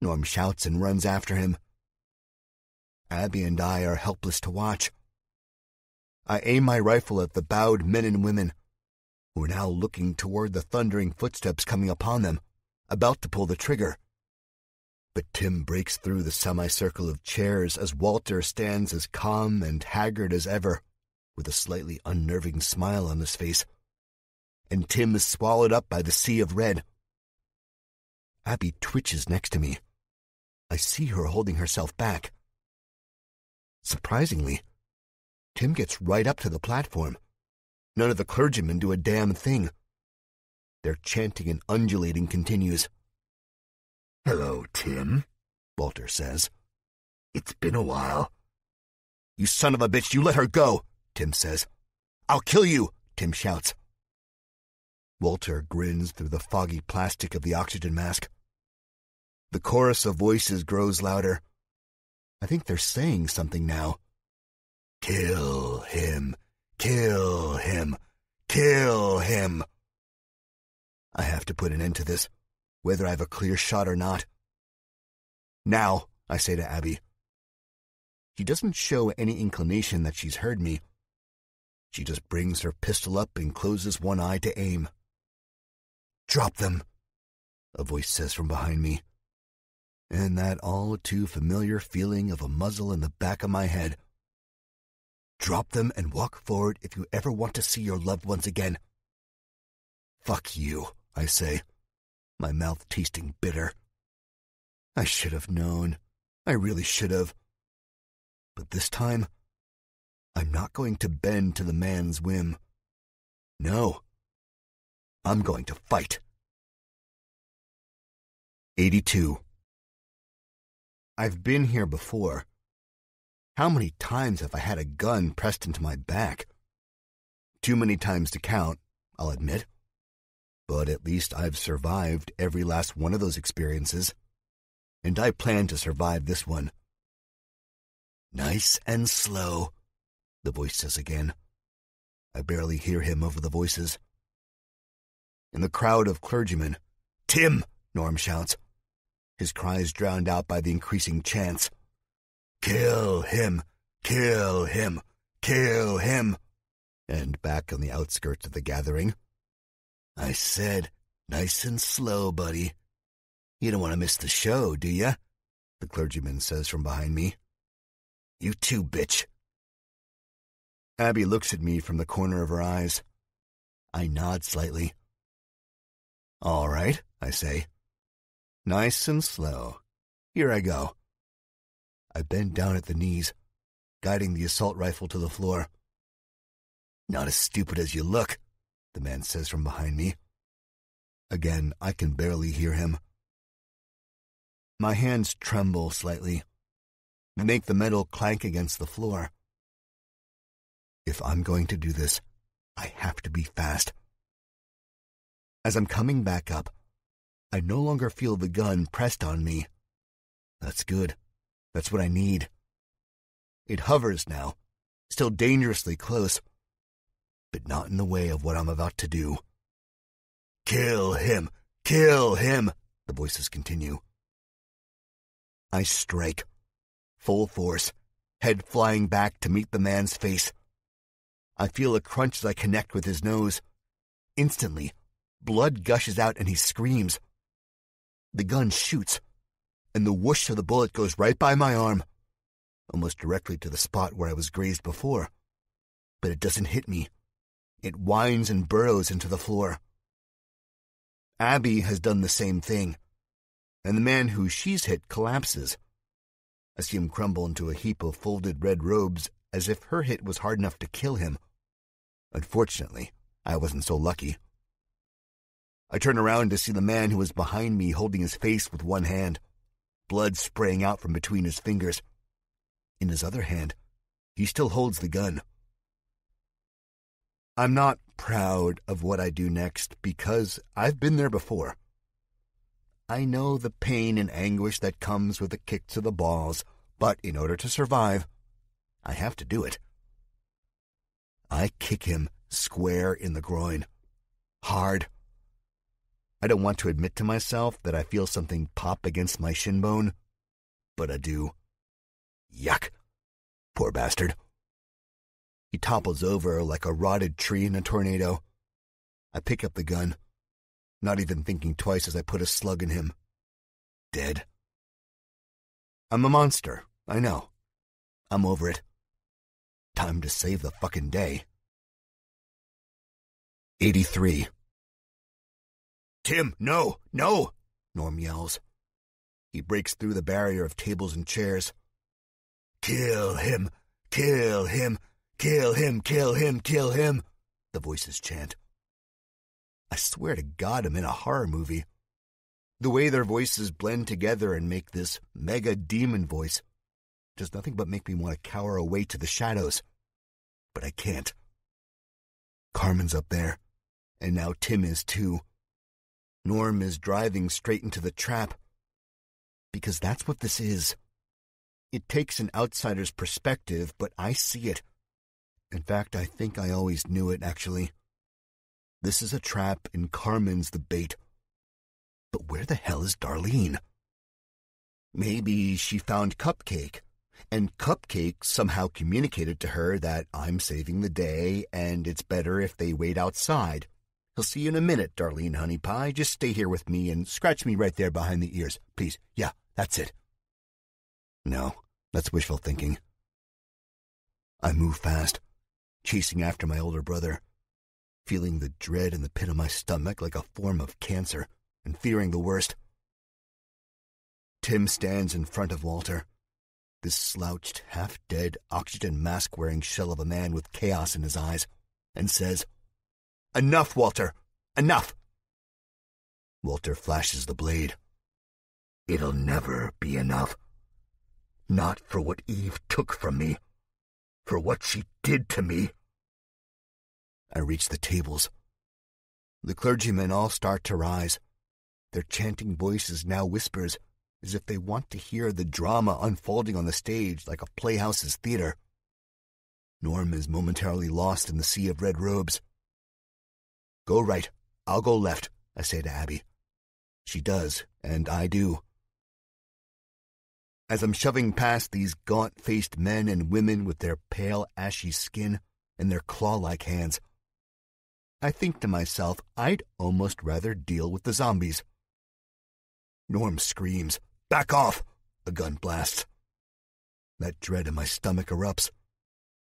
A: Norm shouts and runs after him. Abby and I are helpless to watch. I aim my rifle at the bowed men and women, who are now looking toward the thundering footsteps coming upon them, about to pull the trigger. But Tim breaks through the semicircle of chairs as Walter stands as calm and haggard as ever, with a slightly unnerving smile on his face. And Tim is swallowed up by the sea of red. Abby twitches next to me. I see her holding herself back. Surprisingly, Tim gets right up to the platform. None of the clergymen do a damn thing. Their chanting and undulating continues. Hello, Tim, Walter says. It's been a while. You son of a bitch, you let her go, Tim says. I'll kill you, Tim shouts. Walter grins through the foggy plastic of the oxygen mask. The chorus of voices grows louder. I think they're saying something now. Kill him, kill him, kill him. I have to put an end to this, whether I have a clear shot or not. Now, I say to Abby. She doesn't show any inclination that she's heard me. She just brings her pistol up and closes one eye to aim. Drop them, a voice says from behind me. And that all too familiar feeling of a muzzle in the back of my head. Drop them and walk forward if you ever want to see your loved ones again. Fuck you, I say, my mouth tasting bitter. I should have known. I really should have. But this time, I'm not going to bend to the man's whim. No. I'm going to fight. 82. I've been here before. How many times have I had a gun pressed into my back? Too many times to count, I'll admit. But at least I've survived every last one of those experiences. And I plan to survive this one. Nice and slow, the voice says again. I barely hear him over the voices. In the crowd of clergymen, "Tim!" Norm shouts, his cries drowned out by the increasing chants. "Kill him! Kill him! Kill him!" And back on the outskirts of the gathering, "I said, nice and slow, buddy. You don't want to miss the show, do ya?" the clergyman says from behind me. "You too, bitch." Abby looks at me from the corner of her eyes. I nod slightly. "All right," I say. "Nice and slow. Here I go." I bend down at the knees, guiding the assault rifle to the floor. "Not as stupid as you look," the man says from behind me. Again, I can barely hear him. My hands tremble slightly. They make the metal clank against the floor. If I'm going to do this, I have to be fast. As I'm coming back up, I no longer feel the gun pressed on me. That's good. That's what I need. It hovers now, still dangerously close, but not in the way of what I'm about to do. "Kill him! Kill him!" the voices continue. I strike, full force, head flying back to meet the man's face. I feel a crunch as I connect with his nose. Instantly, blood gushes out and he screams. The gun shoots, and the whoosh of the bullet goes right by my arm, almost directly to the spot where I was grazed before. But it doesn't hit me. It winds and burrows into the floor. Abby has done the same thing, and the man who she's hit collapses. I see him crumble into a heap of folded red robes as if her hit was hard enough to kill him. Unfortunately, I wasn't so lucky. I turn around to see the man who was behind me holding his face with one hand, blood spraying out from between his fingers. In his other hand, he still holds the gun. I'm not proud of what I do next because I've been there before. I know the pain and anguish that comes with a kick to the balls, but in order to survive, I have to do it. I kick him square in the groin. Hard. I don't want to admit to myself that I feel something pop against my shin bone, but I do. Yuck. Poor bastard. He topples over like a rotted tree in a tornado. I pick up the gun, not even thinking twice as I put a slug in him. Dead. I'm a monster, I know. I'm over it. Time to save the fucking day. 83. "Tim, no, no!" Norm yells. He breaks through the barrier of tables and chairs. "Kill him! Kill him! Kill him! Kill him! Kill him!" the voices chant. I swear to God I'm in a horror movie. The way their voices blend together and make this mega demon voice does nothing but make me want to cower away to the shadows. But I can't. Carmen's up there, and now Tim is too. Norm is driving straight into the trap. Because that's what this is. It takes an outsider's perspective, but I see it. In fact, I think I always knew it, actually. This is a trap, and Carmen's the bait. But where the hell is Darlene? Maybe she found Cupcake, and Cupcake somehow communicated to her that I'm saving the day, and it's better if they wait outside. He'll see you in a minute, Darlene, honey pie. Just stay here with me and scratch me right there behind the ears, please. Yeah, that's it. No, that's wishful thinking. I move fast, chasing after my older brother, feeling the dread in the pit of my stomach like a form of cancer, and fearing the worst. Tim stands in front of Walter, this slouched, half-dead, oxygen mask-wearing shell of a man with chaos in his eyes, and says, "Enough, Walter! Enough!" Walter flashes the blade. "It'll never be enough. Not for what Eve took from me. For what she did to me." I reach the tables. The clergymen all start to rise. Their chanting voices now whispers, as if they want to hear the drama unfolding on the stage like a playhouse's theater. Norm is momentarily lost in the sea of red robes. "Go right, I'll go left," I say to Abby. She does, and I do. As I'm shoving past these gaunt-faced men and women with their pale, ashy skin and their claw-like hands, I think to myself I'd almost rather deal with the zombies. Norm screams, "Back off!" A gun blasts. That dread in my stomach erupts.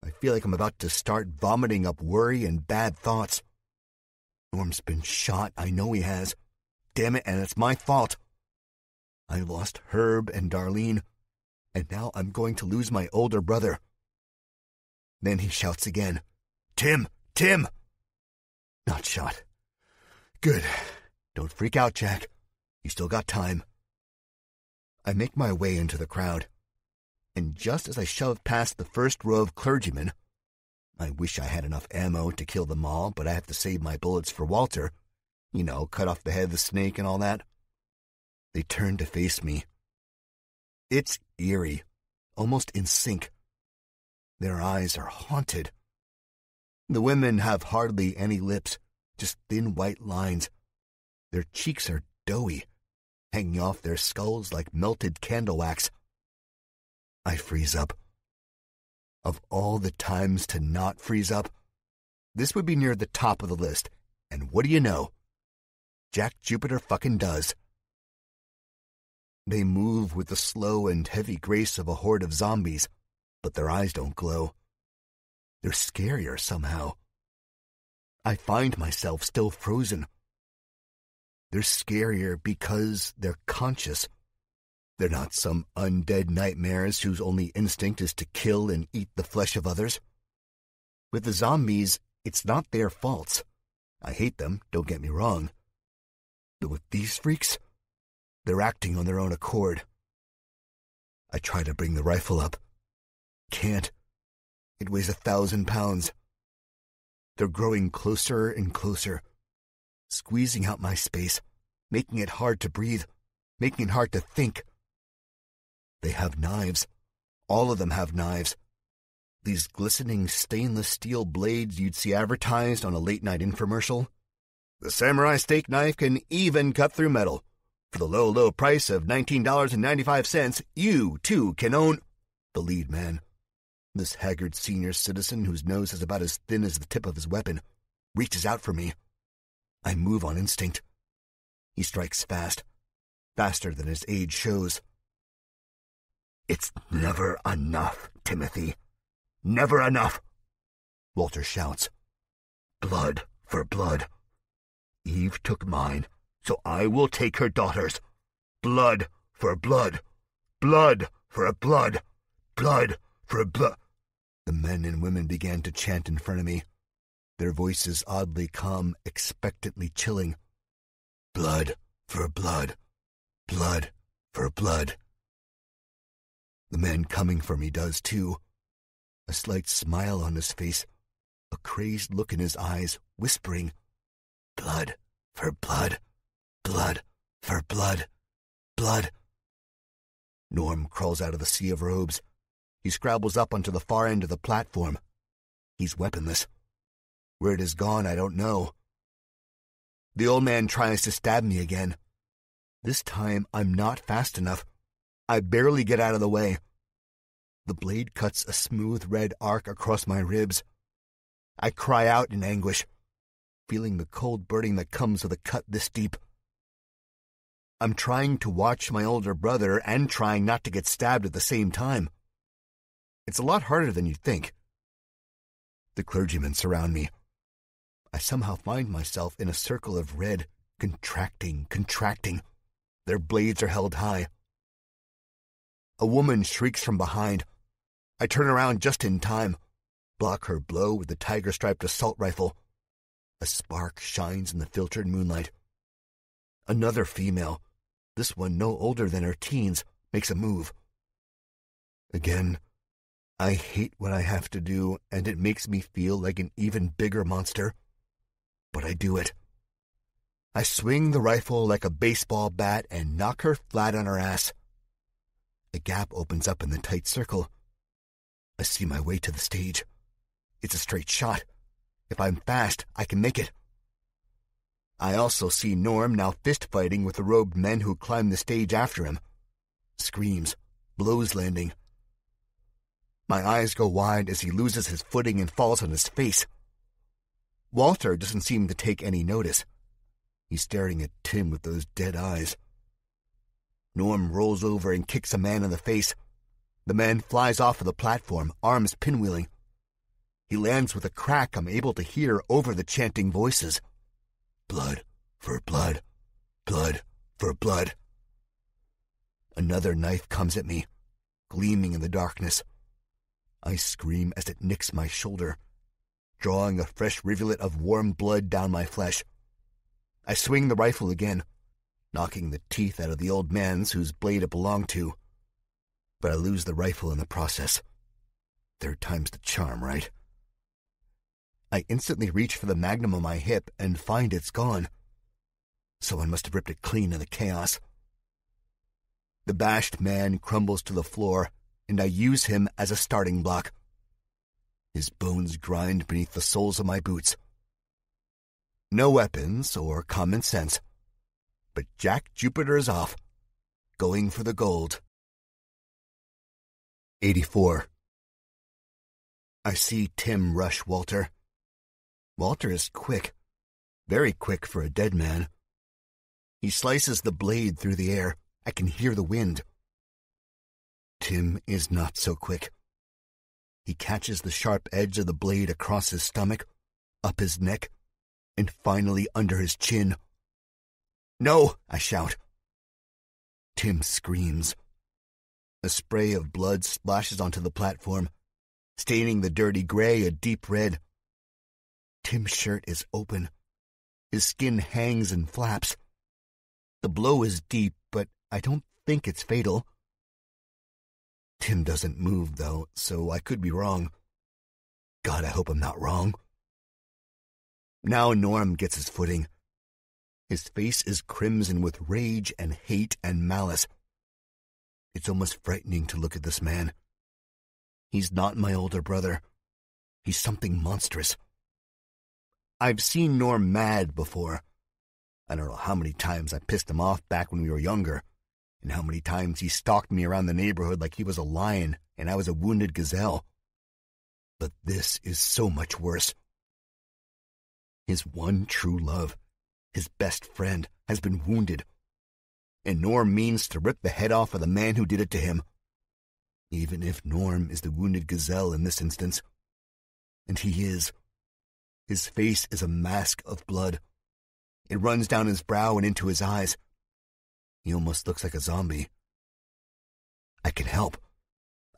A: I feel like I'm about to start vomiting up worry and bad thoughts. Norm's been shot, I know he has. Damn it, and it's my fault. I lost Herb and Darlene, and now I'm going to lose my older brother. Then he shouts again, "Tim! Tim!" Not shot. Good. Don't freak out, Jack. You still got time. I make my way into the crowd, and just as I shove past the first row of clergymen, I wish I had enough ammo to kill them all, but I have to save my bullets for Walter. You know, cut off the head of the snake and all that. They turn to face me. It's eerie, almost in sync. Their eyes are haunted. The women have hardly any lips, just thin white lines. Their cheeks are doughy, hanging off their skulls like melted candle wax. I freeze up. Of all the times to not freeze up, this would be near the top of the list, and what do you know? Jack Jupiter fucking does. They move with the slow and heavy grace of a horde of zombies, but their eyes don't glow. They're scarier somehow. I find myself still frozen. They're scarier because they're conscious. They're not some undead nightmares whose only instinct is to kill and eat the flesh of others. With the zombies, it's not their faults. I hate them, don't get me wrong. But with these freaks, they're acting on their own accord. I try to bring the rifle up. Can't. It weighs 1,000 pounds. They're growing closer and closer, squeezing out my space, making it hard to breathe, making it hard to think. They have knives. All of them have knives. These glistening stainless steel blades you'd see advertised on a late-night infomercial. The samurai steak knife can even cut through metal. For the low, low price of $19.95, you, too, can own... The lead man, this haggard senior citizen whose nose is about as thin as the tip of his weapon, reaches out for me. I move on instinct. He strikes fast, faster than his age shows. "It's never enough, Timothy. Never enough," Walter shouts. "Blood for blood. Eve took mine, so I will take her daughter's. Blood for blood. Blood for a blood. Blood for a blood." The men and women began to chant in front of me, their voices oddly calm, expectantly chilling. Blood for blood. Blood for blood. The man coming for me does too. A slight smile on his face, a crazed look in his eyes, whispering, "Blood for blood. Blood for blood. Blood." Norm crawls out of the sea of robes. He scrabbles up onto the far end of the platform. He's weaponless. Where it has gone, I don't know. The old man tries to stab me again. This time, I'm not fast enough. I barely get out of the way. The blade cuts a smooth red arc across my ribs. I cry out in anguish, feeling the cold burning that comes with a cut this deep. I'm trying to watch my older brother and trying not to get stabbed at the same time. It's a lot harder than you'd think. The clergymen surround me. I somehow find myself in a circle of red, contracting. Their blades are held high. A woman shrieks from behind. I turn around just in time, block her blow with the tiger-striped assault rifle. A spark shines in the filtered moonlight. Another female, this one no older than her teens, makes a move. Again, I hate what I have to do, and it makes me feel like an even bigger monster. But I do it. I swing the rifle like a baseball bat and knock her flat on her ass. A gap opens up in the tight circle. I see my way to the stage. It's a straight shot. If I'm fast, I can make it. I also see Norm now fist-fighting with the robed men who climb the stage after him. Screams, blows landing. My eyes go wide as he loses his footing and falls on his face. Walter doesn't seem to take any notice. He's staring at Tim with those dead eyes. Norm rolls over and kicks a man in the face. The man flies off of the platform, arms pinwheeling. He lands with a crack I'm able to hear over the chanting voices. Blood for blood, blood for blood. Another knife comes at me, gleaming in the darkness. I scream as it nicks my shoulder, drawing a fresh rivulet of warm blood down my flesh. I swing the rifle again, knocking the teeth out of the old man's whose blade it belonged to. But I lose the rifle in the process. Third time's the charm, right? I instantly reach for the magnum on my hip and find it's gone. Someone must have ripped it clean in the chaos. The bashed man crumbles to the floor, and I use him as a starting block. His bones grind beneath the soles of my boots. No weapons or common sense, but Jack Jupiter is off, going for the gold. 84. I see Tim rush Walter. Walter is quick, very quick for a dead man. He slices the blade through the air. I can hear the wind. Tim is not so quick. He catches the sharp edge of the blade across his stomach, up his neck, and finally under his chin. No, I shout. Tim screams. A spray of blood splashes onto the platform, staining the dirty gray a deep red. Tim's shirt is open. His skin hangs and flaps. The blow is deep, but I don't think it's fatal. Tim doesn't move, though, so I could be wrong. God, I hope I'm not wrong. Now Norm gets his footing. His face is crimson with rage and hate and malice. It's almost frightening to look at this man. He's not my older brother. He's something monstrous. I've seen Norm mad before. I don't know how many times I pissed him off back when we were younger, and how many times he stalked me around the neighborhood like he was a lion and I was a wounded gazelle. But this is so much worse. His one true love, his best friend, has been wounded, and Norm means to rip the head off of the man who did it to him, even if Norm is the wounded gazelle in this instance. And he is. His face is a mask of blood. It runs down his brow and into his eyes. He almost looks like a zombie. I can help.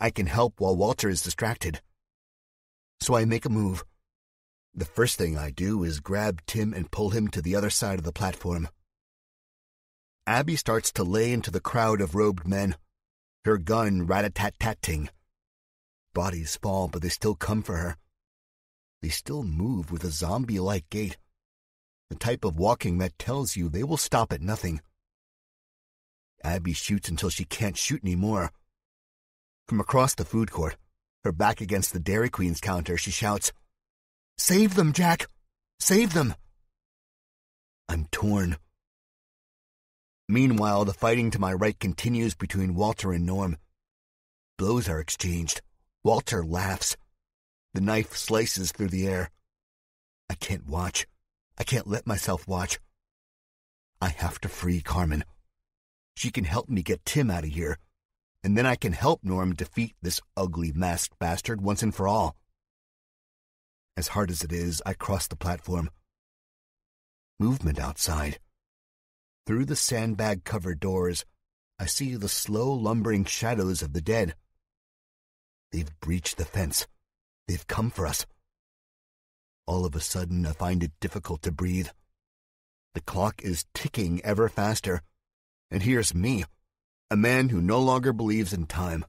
A: I can help while Walter is distracted. So I make a move. The first thing I do is grab Tim and pull him to the other side of the platform. Abby starts to lay into the crowd of robed men, her gun rat-a-tat-tat-ting. Bodies fall, but they still come for her. They still move with a zombie-like gait, the type of walking that tells you they will stop at nothing. Abby shoots until she can't shoot anymore. From across the food court, her back against the Dairy Queen's counter, she shouts, "Save them, Jack! Save them!" I'm torn. Meanwhile, the fighting to my right continues between Walter and Norm. Blows are exchanged. Walter laughs. The knife slices through the air. I can't watch. I can't let myself watch. I have to free Carmen. She can help me get Tim out of here, and then I can help Norm defeat this ugly masked bastard once and for all. As hard as it is, I cross the platform. Movement outside. Through the sandbag-covered doors, I see the slow, lumbering shadows of the dead. They've breached the fence. They've come for us. All of a sudden, I find it difficult to breathe. The clock is ticking ever faster, and here's me, a man who no longer believes in time.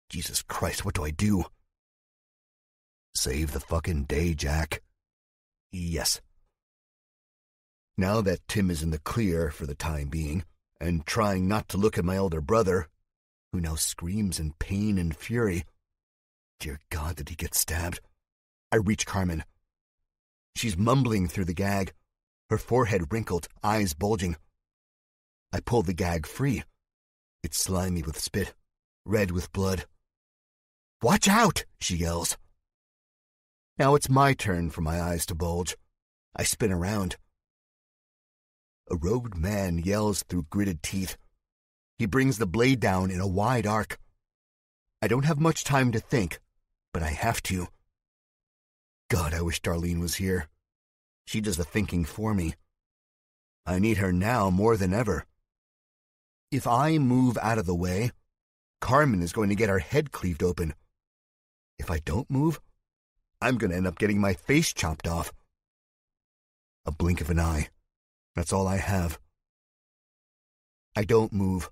A: Jesus Christ, what do I do? Save the fucking day, Jack. Yes. Now that Tim is in the clear for the time being, and trying not to look at my elder brother, who now screams in pain and fury. Dear God, did he get stabbed? I reach Carmen. She's mumbling through the gag, her forehead wrinkled, eyes bulging. I pull the gag free. It's slimy with spit, red with blood. "Watch out!" she yells. Now it's my turn for my eyes to bulge. I spin around. A robed man yells through gritted teeth. He brings the blade down in a wide arc. I don't have much time to think, but I have to. God, I wish Darlene was here. She does the thinking for me. I need her now more than ever. If I move out of the way, Carmen is going to get her head cleaved open. If I don't move, I'm going to end up getting my face chopped off. A blink of an eye. That's all I have. I don't move.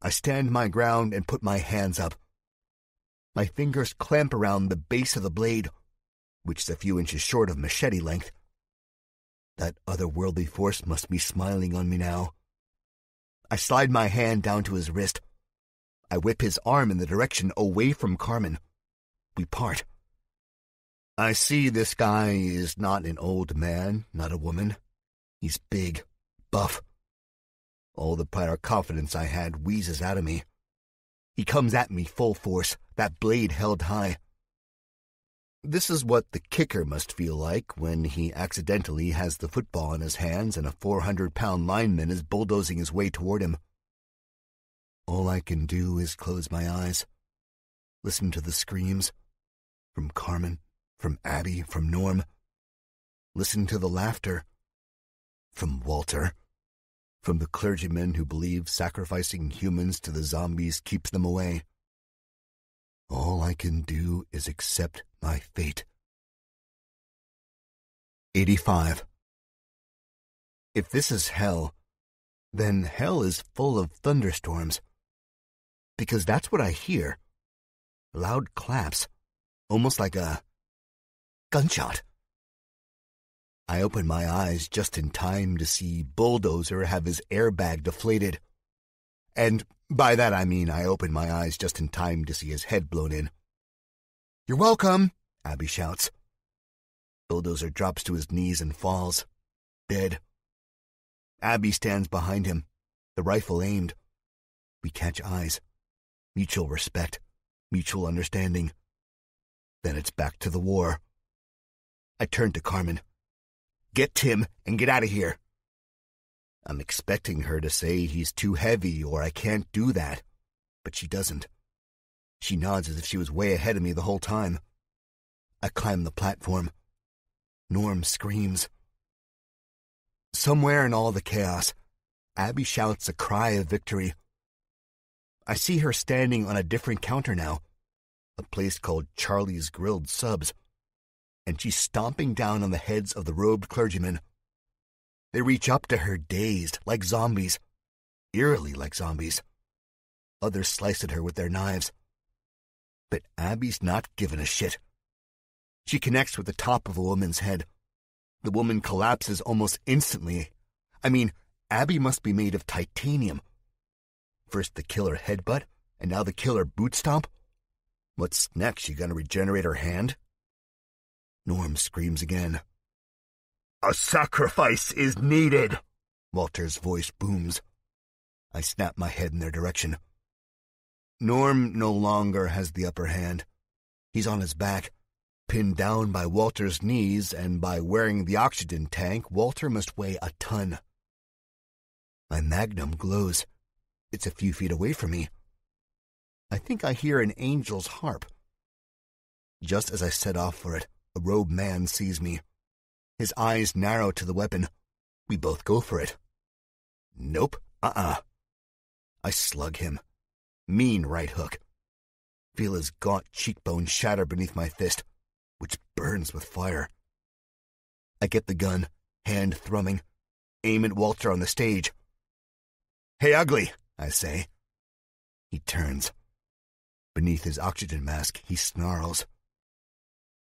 A: I stand my ground and put my hands up. My fingers clamp around the base of the blade, which is a few inches short of machete length. That otherworldly force must be smiling on me now. I slide my hand down to his wrist. I whip his arm in the direction away from Carmen. We part. I see this guy is not an old man, not a woman. He's big, buff. All the prior confidence I had wheezes out of me. He comes at me full force, that blade held high. This is what the kicker must feel like when he accidentally has the football in his hands and a 400-pound lineman is bulldozing his way toward him. All I can do is close my eyes, listen to the screams from Carmen, from Abby, from Norm. Listen to the laughter from Walter, from the clergymen who believe sacrificing humans to the zombies keeps them away. All I can do is accept my fate. 85. If this is hell, then hell is full of thunderstorms. Because that's what I hear. Loud claps, almost like a gunshot. I open my eyes just in time to see Bulldozer have his airbag deflated. And by that I mean I open my eyes just in time to see his head blown in. "You're welcome," Abby shouts. Bulldozer drops to his knees and falls, dead. Abby stands behind him, the rifle aimed. We catch eyes. Mutual respect, mutual understanding. Then it's back to the war. I turn to Carmen. "Get Tim and get out of here." I'm expecting her to say he's too heavy or I can't do that, but she doesn't. She nods as if she was way ahead of me the whole time. I climb the platform. Norm screams. Somewhere in all the chaos, Abby shouts a cry of victory. I see her standing on a different counter now, a place called Charlie's Grilled Subs, and she's stomping down on the heads of the robed clergymen. They reach up to her dazed, like zombies, eerily like zombies. Others slice at her with their knives. But Abby's not giving a shit. She connects with the top of a woman's head. The woman collapses almost instantly. I mean, Abby must be made of titanium. First the killer headbutt, and now the killer boot stomp. What's next? She gonna regenerate her hand? Norm screams again. "A sacrifice is needed," Walter's voice booms. I snap my head in their direction. Norm no longer has the upper hand. He's on his back, pinned down by Walter's knees, and by wearing the oxygen tank, Walter must weigh a ton. My magnum glows. It's a few feet away from me. I think I hear an angel's harp. Just as I set off for it, a robed man sees me. His eyes narrow to the weapon. We both go for it. Nope, I slug him. Mean right hook. Feel his gaunt cheekbone shatter beneath my fist, which burns with fire. I get the gun, hand thrumming, aim at Walter on the stage. "Hey, ugly," I say. He turns. Beneath his oxygen mask, he snarls.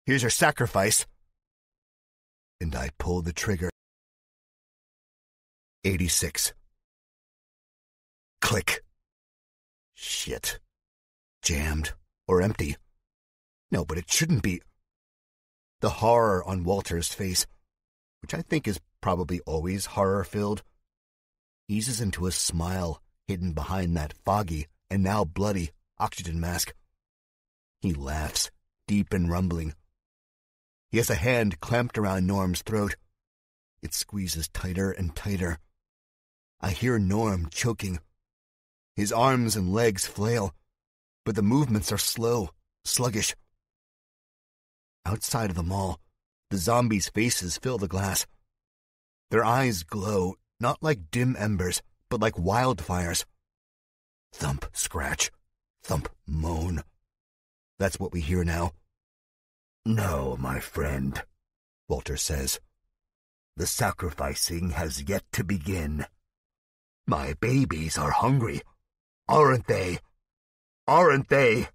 A: "Here's your sacrifice." And I pull the trigger. 86. Click. Shit. Jammed. Or empty. No, but it shouldn't be. The horror on Walter's face, which I think is probably always horror-filled, eases into a smile hidden behind that foggy and now bloody oxygen mask. He laughs, deep and rumbling. He has a hand clamped around Norm's throat. It squeezes tighter and tighter. I hear Norm choking. His arms and legs flail, but the movements are slow, sluggish. Outside of the mall, the zombies' faces fill the glass. Their eyes glow, not like dim embers, but like wildfires. Thump, scratch. Thump, moan. That's what we hear now. "No, my friend," Walter says. "The sacrificing has yet to begin. My babies are hungry, aren't they? Aren't they?"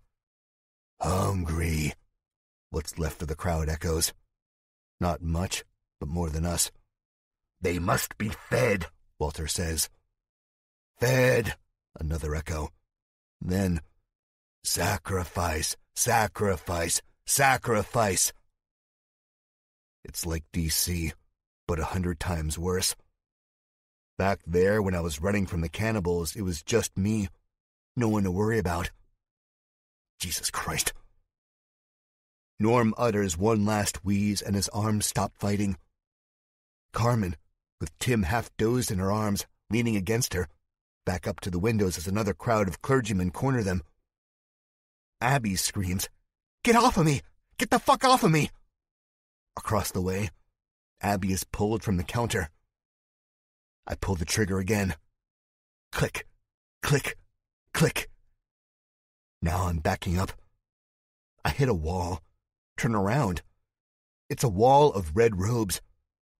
A: "Hungry," what's left of the crowd echoes. Not much, but more than us. "They must be fed," Walter says. "Fed," another echo. Then, "Sacrifice, sacrifice, sacrifice." It's like DC, but 100 times worse. Back there, when I was running from the cannibals, it was just me. No one to worry about. Jesus Christ. Norm utters one last wheeze and his arms stop fighting. Carmen, with Tim half dozed in her arms, leaning against her, back up to the windows as another crowd of clergymen corner them. Abby screams, "Get off of me! Get the fuck off of me!" Across the way, Abby is pulled from the counter. I pull the trigger again. Click, click, click. Now I'm backing up. I hit a wall. Turn around. It's a wall of red robes.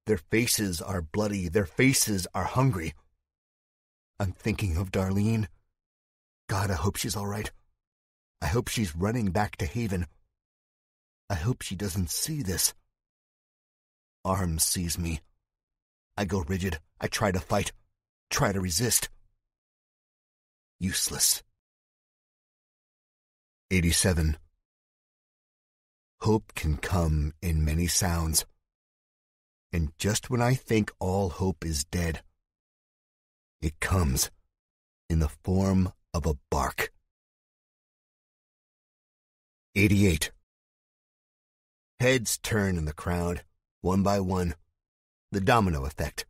A: Their faces are bloody. Their faces are hungry. I'm thinking of Darlene. God, I hope she's all right. I hope she's running back to Haven. I hope she doesn't see this. Arms seize me. I go rigid. I try to fight. Try to resist. Useless. 87. Hope can come in many sounds. And just when I think all hope is dead, it comes in the form of a bark. 88. Heads turn in the crowd, one by one. The domino effect.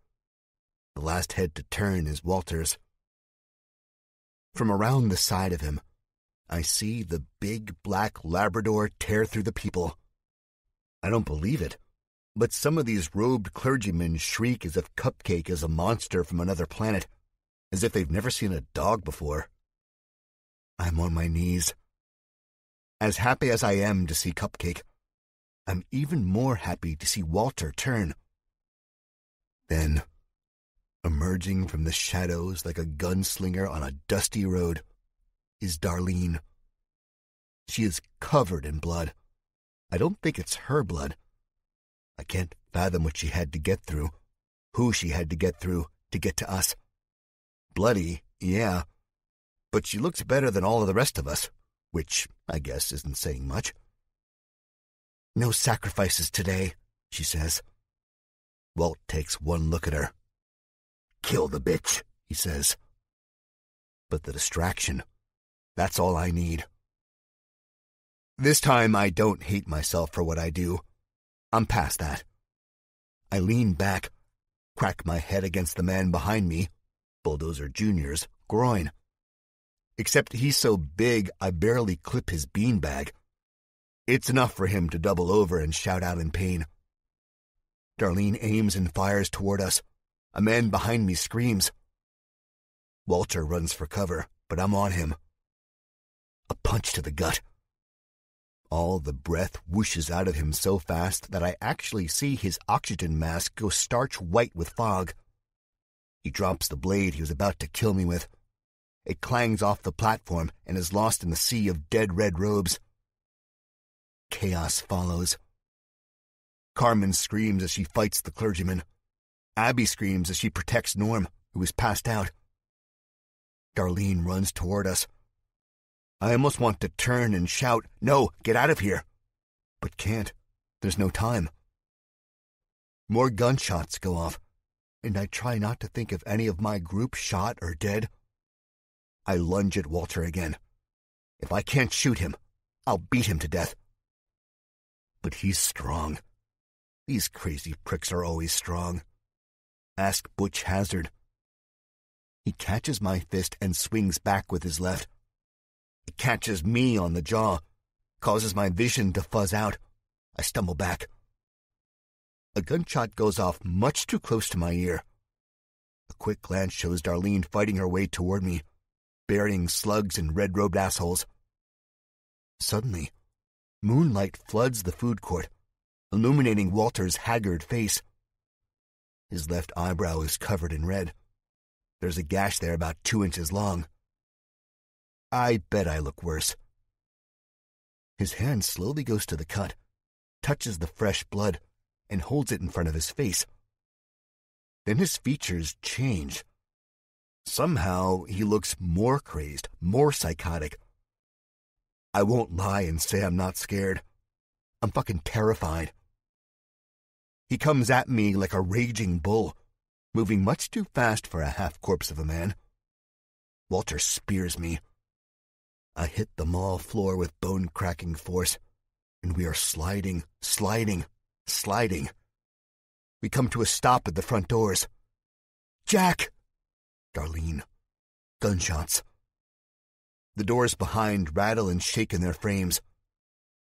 A: The last head to turn is Walter's. From around the side of him, I see the big black Labrador tear through the people. I don't believe it, but some of these robed clergymen shriek as if Cupcake is a monster from another planet, as if they've never seen a dog before. I'm on my knees. As happy as I am to see Cupcake, I'm even more happy to see Walter turn. Then, emerging from the shadows like a gunslinger on a dusty road, is Darlene. She is covered in blood. I don't think it's her blood. I can't fathom what she had to get through, who she had to get through to get to us. Bloody, yeah, but she looks better than all of the rest of us, which I guess isn't saying much. "No sacrifices today," she says. Walt takes one look at her. "Kill the bitch," he says. But the distraction, that's all I need. This time I don't hate myself for what I do. I'm past that. I lean back, crack my head against the man behind me, Bulldozer Jr.'s, groin. Except he's so big I barely clip his beanbag. It's enough for him to double over and shout out in pain. Darlene aims and fires toward us. A man behind me screams. Walter runs for cover, but I'm on him. A punch to the gut. All the breath whooshes out of him so fast that I actually see his oxygen mask go starch white with fog. He drops the blade he was about to kill me with. It clangs off the platform and is lost in the sea of dead red robes. Chaos follows. Carmen screams as she fights the clergyman. Abby screams as she protects Norm, who is passed out. Darlene runs toward us. I almost want to turn and shout, "No, get out of here!" but can't. There's no time. More gunshots go off, and I try not to think of any of my group shot or dead. I lunge at Walter again. If I can't shoot him, I'll beat him to death. But he's strong. These crazy pricks are always strong. Ask Butch Hazard. He catches my fist and swings back with his left. It catches me on the jaw, causes my vision to fuzz out. I stumble back. A gunshot goes off much too close to my ear. A quick glance shows Darlene fighting her way toward me, burying slugs and red-robed assholes. Suddenly, moonlight floods the food court, illuminating Walter's haggard face. His left eyebrow is covered in red. There's a gash there about 2 inches long. I bet I look worse. His hand slowly goes to the cut, touches the fresh blood, and holds it in front of his face. Then his features change. Somehow he looks more crazed, more psychotic. I won't lie and say I'm not scared. I'm fucking terrified. He comes at me like a raging bull, moving much too fast for a half-corpse of a man. Walter spears me. I hit the mall floor with bone-cracking force, and we are sliding. We come to a stop at the front doors. Jack! Darlene. Gunshots. The doors behind rattle and shake in their frames.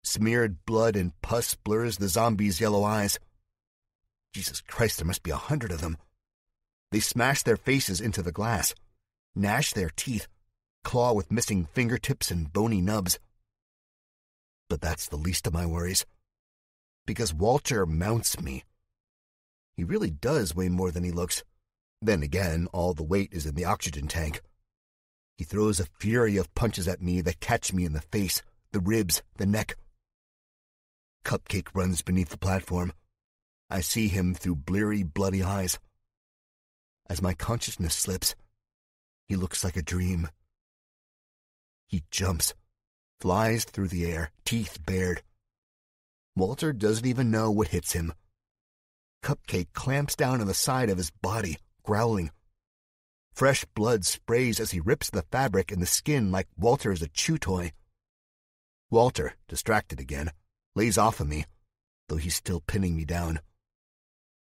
A: Smeared blood and pus blurs the zombies' yellow eyes. Jesus Christ, there must be 100 of them. They smash their faces into the glass, gnash their teeth, claw with missing fingertips and bony nubs. But that's the least of my worries, because Walter mounts me. He really does weigh more than he looks. Then again, all the weight is in the oxygen tank. He throws a fury of punches at me that catch me in the face, the ribs, the neck. Cupcake runs beneath the platform. I see him through bleary, bloody eyes. As my consciousness slips, he looks like a dream. He jumps, flies through the air, teeth bared. Walter doesn't even know what hits him. Cupcake clamps down on the side of his body, growling. Fresh blood sprays as he rips the fabric and the skin like Walter is a chew toy. Walter, distracted again, lays off of me, though he's still pinning me down.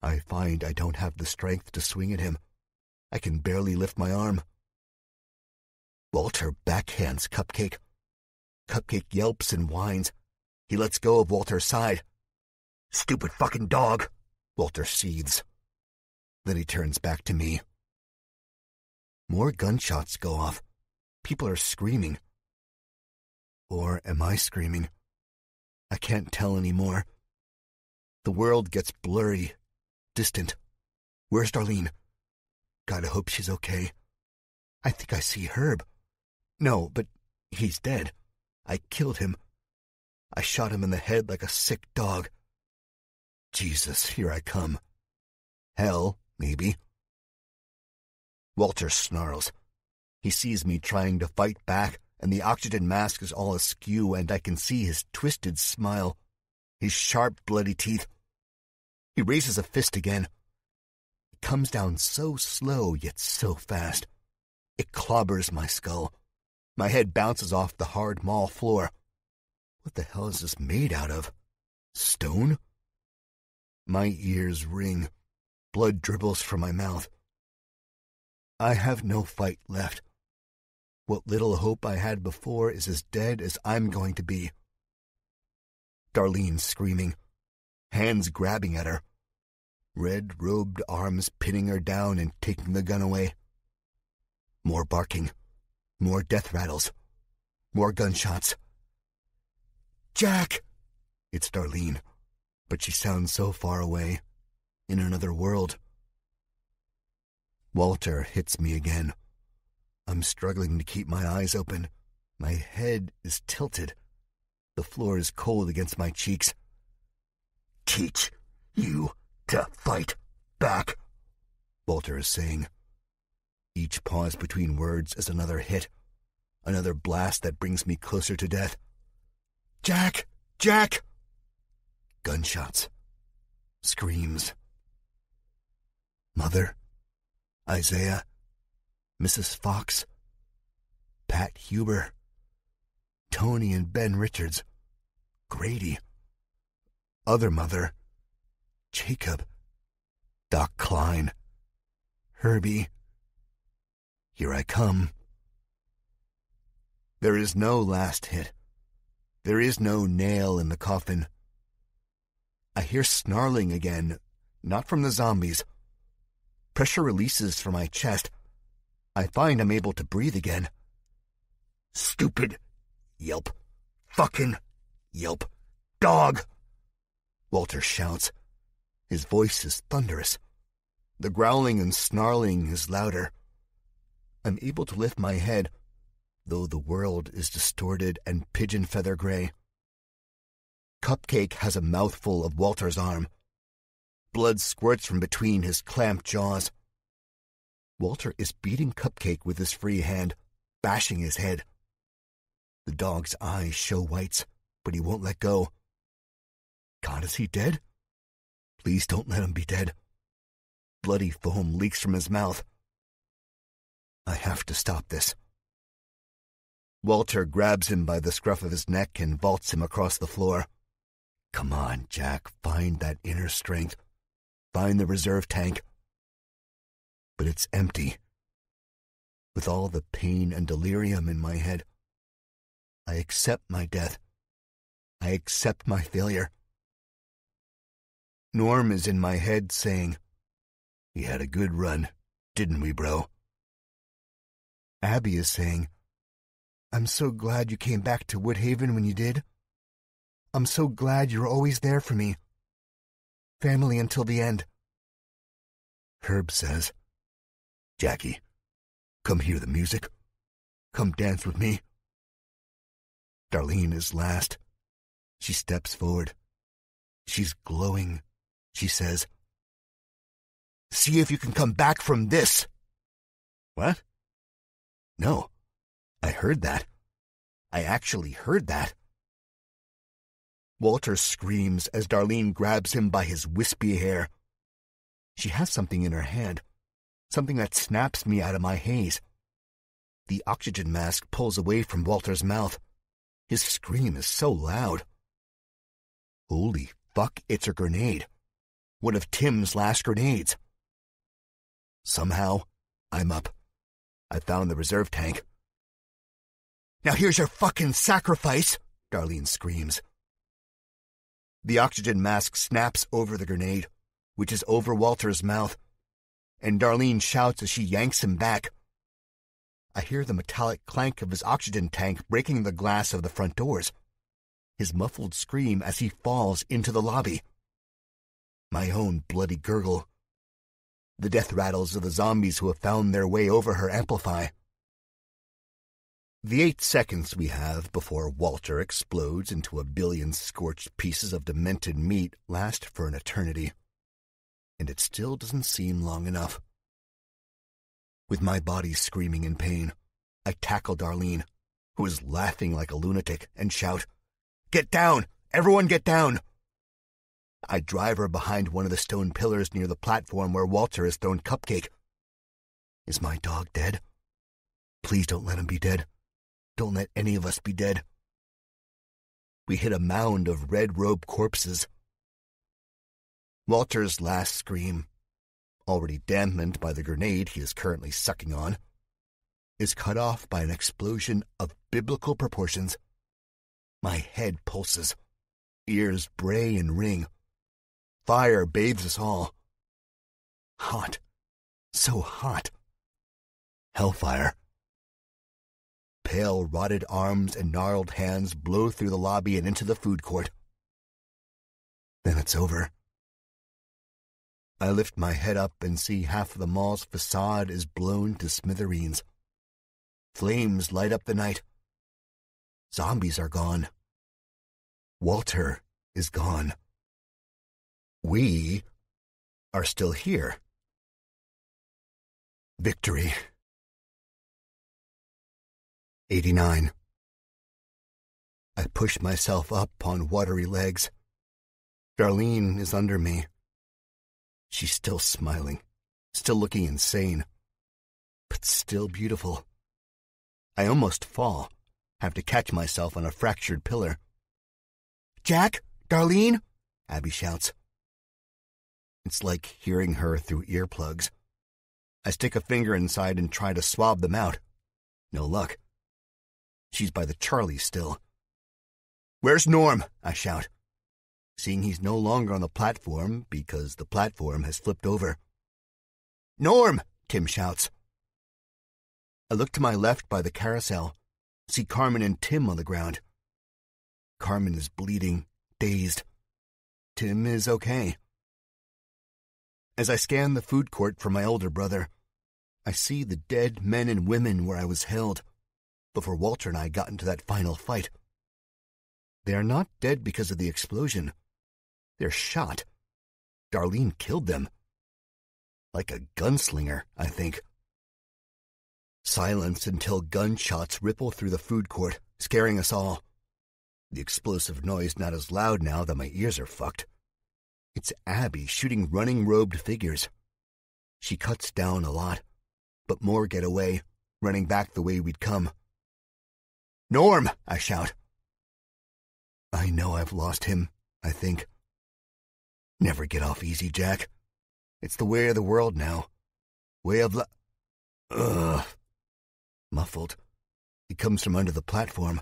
A: I find I don't have the strength to swing at him. I can barely lift my arm. Walter backhands Cupcake. Cupcake yelps and whines. He lets go of Walter's side. "Stupid fucking dog," Walter seethes. Then he turns back to me. More gunshots go off. People are screaming. Or am I screaming? I can't tell anymore. The world gets blurry, distant. Where's Darlene? God, I hope she's okay. I think I see Herb. No, but he's dead. I killed him. I shot him in the head like a sick dog. Jesus, here I come. Hell, maybe. Walter snarls. He sees me trying to fight back, and the oxygen mask is all askew, and I can see his twisted smile, his sharp, bloody teeth. He raises a fist again. It comes down so slow, yet so fast. It clobbers my skull. My head bounces off the hard mall floor. What the hell is this made out of? Stone? My ears ring. Blood dribbles from my mouth. I have no fight left. What little hope I had before is as dead as I'm going to be. Darlene screaming, hands grabbing at her, red-robed arms pinning her down and taking the gun away. More barking. More death rattles. More gunshots. Jack! It's Darlene, but she sounds so far away, in another world. Walter hits me again. I'm struggling to keep my eyes open. My head is tilted. The floor is cold against my cheeks. Teach you to fight back, Walter is saying. Each pause between words is another hit, another blast that brings me closer to death. Jack! Jack! Gunshots. Screams. Mother, Isaiah, Mrs. Fox, Pat Huber, Tony and Ben Richards, Grady, other mother, Jacob, Doc Klein, Herbie. Here I come. There is no last hit. There is no nail in the coffin. I hear snarling again, not from the zombies. Pressure releases from my chest. I find I'm able to breathe again. Stupid. Yelp. Fucking. Yelp. Dog. Walter shouts. His voice is thunderous. The growling and snarling is louder. I'm able to lift my head, though the world is distorted and pigeon feather gray. Cupcake has a mouthful of Walter's arm. Blood squirts from between his clamped jaws. Walter is beating Cupcake with his free hand, bashing his head. The dog's eyes show whites, but he won't let go. God, is he dead? Please don't let him be dead. Bloody foam leaks from his mouth. I have to stop this. Walter grabs him by the scruff of his neck and vaults him across the floor. Come on, Jack, find that inner strength. Find the reserve tank. But it's empty. With all the pain and delirium in my head, I accept my death. I accept my failure. Norm is in my head saying, "We had a good run, didn't we, bro?" Abby is saying, "I'm so glad you came back to Woodhaven when you did. I'm so glad you were always there for me. Family until the end." Herb says, "Jackie, come hear the music. Come dance with me." Darlene is last. She steps forward. She's glowing. She says, "See if you can come back from this." What? No, I heard that. I actually heard that. Walter screams as Darlene grabs him by his wispy hair. She has something in her hand, something that snaps me out of my haze. The oxygen mask pulls away from Walter's mouth. His scream is so loud. Holy fuck, it's a grenade. One of Tim's last grenades. Somehow, I'm up. I found the reserve tank. "Now here's your fucking sacrifice," Darlene screams. The oxygen mask snaps over the grenade, which is over Walter's mouth, and Darlene shouts as she yanks him back. I hear the metallic clank of his oxygen tank breaking the glass of the front doors. His muffled scream as he falls into the lobby. My own bloody gurgle. The death rattles of the zombies who have found their way over her amplify. The 8 seconds we have before Walter explodes into a billion scorched pieces of demented meat last for an eternity. And it still doesn't seem long enough. With my body screaming in pain, I tackle Darlene, who is laughing like a lunatic, and shout, "Get down! Everyone get down!" I drive her behind one of the stone pillars near the platform where Walter has thrown Cupcake. Is my dog dead? Please don't let him be dead. Don't let any of us be dead. We hit a mound of red-robed corpses. Walter's last scream, already dampened by the grenade he is currently sucking on, is cut off by an explosion of biblical proportions. My head pulses. Ears bray and ring. Fire bathes us all. Hot. So hot. Hellfire. Pale, rotted arms and gnarled hands blow through the lobby and into the food court. Then it's over. I lift my head up and see half of the mall's facade is blown to smithereens. Flames light up the night. Zombies are gone. Walter is gone. We are still here. Victory. 89. I push myself up on watery legs. Darlene is under me. She's still smiling, still looking insane, but still beautiful. I almost fall, have to catch myself on a fractured pillar. "Jack? Darlene?" Abby shouts. It's like hearing her through earplugs. I stick a finger inside and try to swab them out. No luck. She's by the Charlie still. "Where's Norm?" I shout, seeing he's no longer on the platform because the platform has flipped over. "Norm!" Tim shouts. I look to my left by the carousel, see Carmen and Tim on the ground. Carmen is bleeding, dazed. Tim is okay. As I scan the food court for my older brother, I see the dead men and women where I was held before Walter and I got into that final fight. They are not dead because of the explosion. They're shot. Darlene killed them. Like a gunslinger, I think. Silence until gunshots ripple through the food court, scaring us all. The explosive noise not as loud now that my ears are fucked. It's Abby shooting running robed figures. She cuts down a lot, but more get away, running back the way we'd come. "Norm!" I shout. I know I've lost him, I think. Never get off easy, Jack. It's the way of the world now. Way of Ugh. Muffled. It comes from under the platform.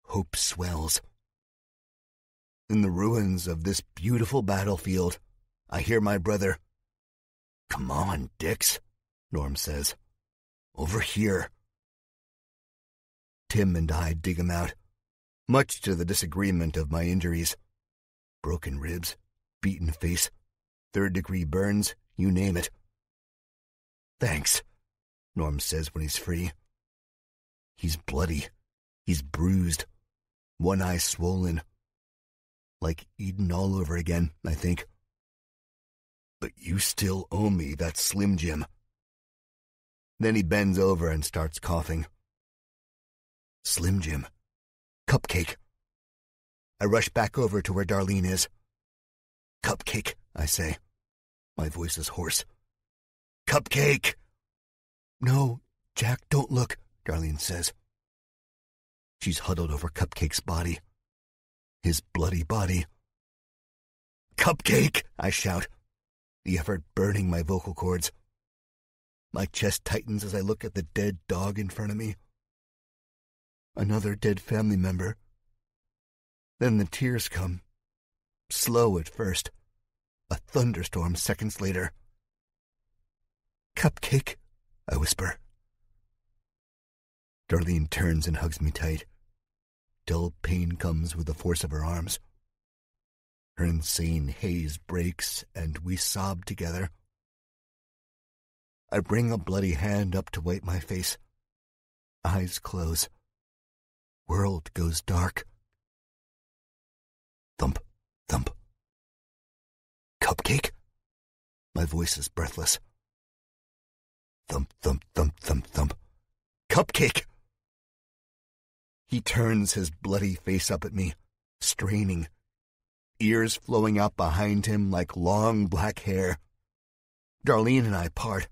A: Hope swells. In the ruins of this beautiful battlefield, I hear my brother. "Come on, Dix," Norm says. "Over here." Tim and I dig him out, much to the disagreement of my injuries. Broken ribs, beaten face, third-degree burns, you name it. "Thanks," Norm says when he's free. He's bloody. He's bruised. One eye swollen. Like Eden all over again, I think. "But you still owe me that Slim Jim." Then he bends over and starts coughing. Slim Jim. Cupcake. I rush back over to where Darlene is. "Cupcake," I say. My voice is hoarse. "Cupcake!" "No, Jack, don't look," Darlene says. She's huddled over Cupcake's body. His bloody body. "Cupcake!" I shout, the effort burning my vocal cords. My chest tightens as I look at the dead dog in front of me. Another dead family member. Then the tears come. Slow at first. A thunderstorm seconds later. "Cupcake," I whisper. Darlene turns and hugs me tight. Dull pain comes with the force of her arms. Her insane haze breaks, and we sob together. I bring a bloody hand up to wipe my face. Eyes close. World goes dark. Thump, thump. "Cupcake?" My voice is breathless. Thump, thump, thump, thump, thump. "Cupcake!" He turns his bloody face up at me, straining, ears flowing out behind him like long black hair. Darlene and I part.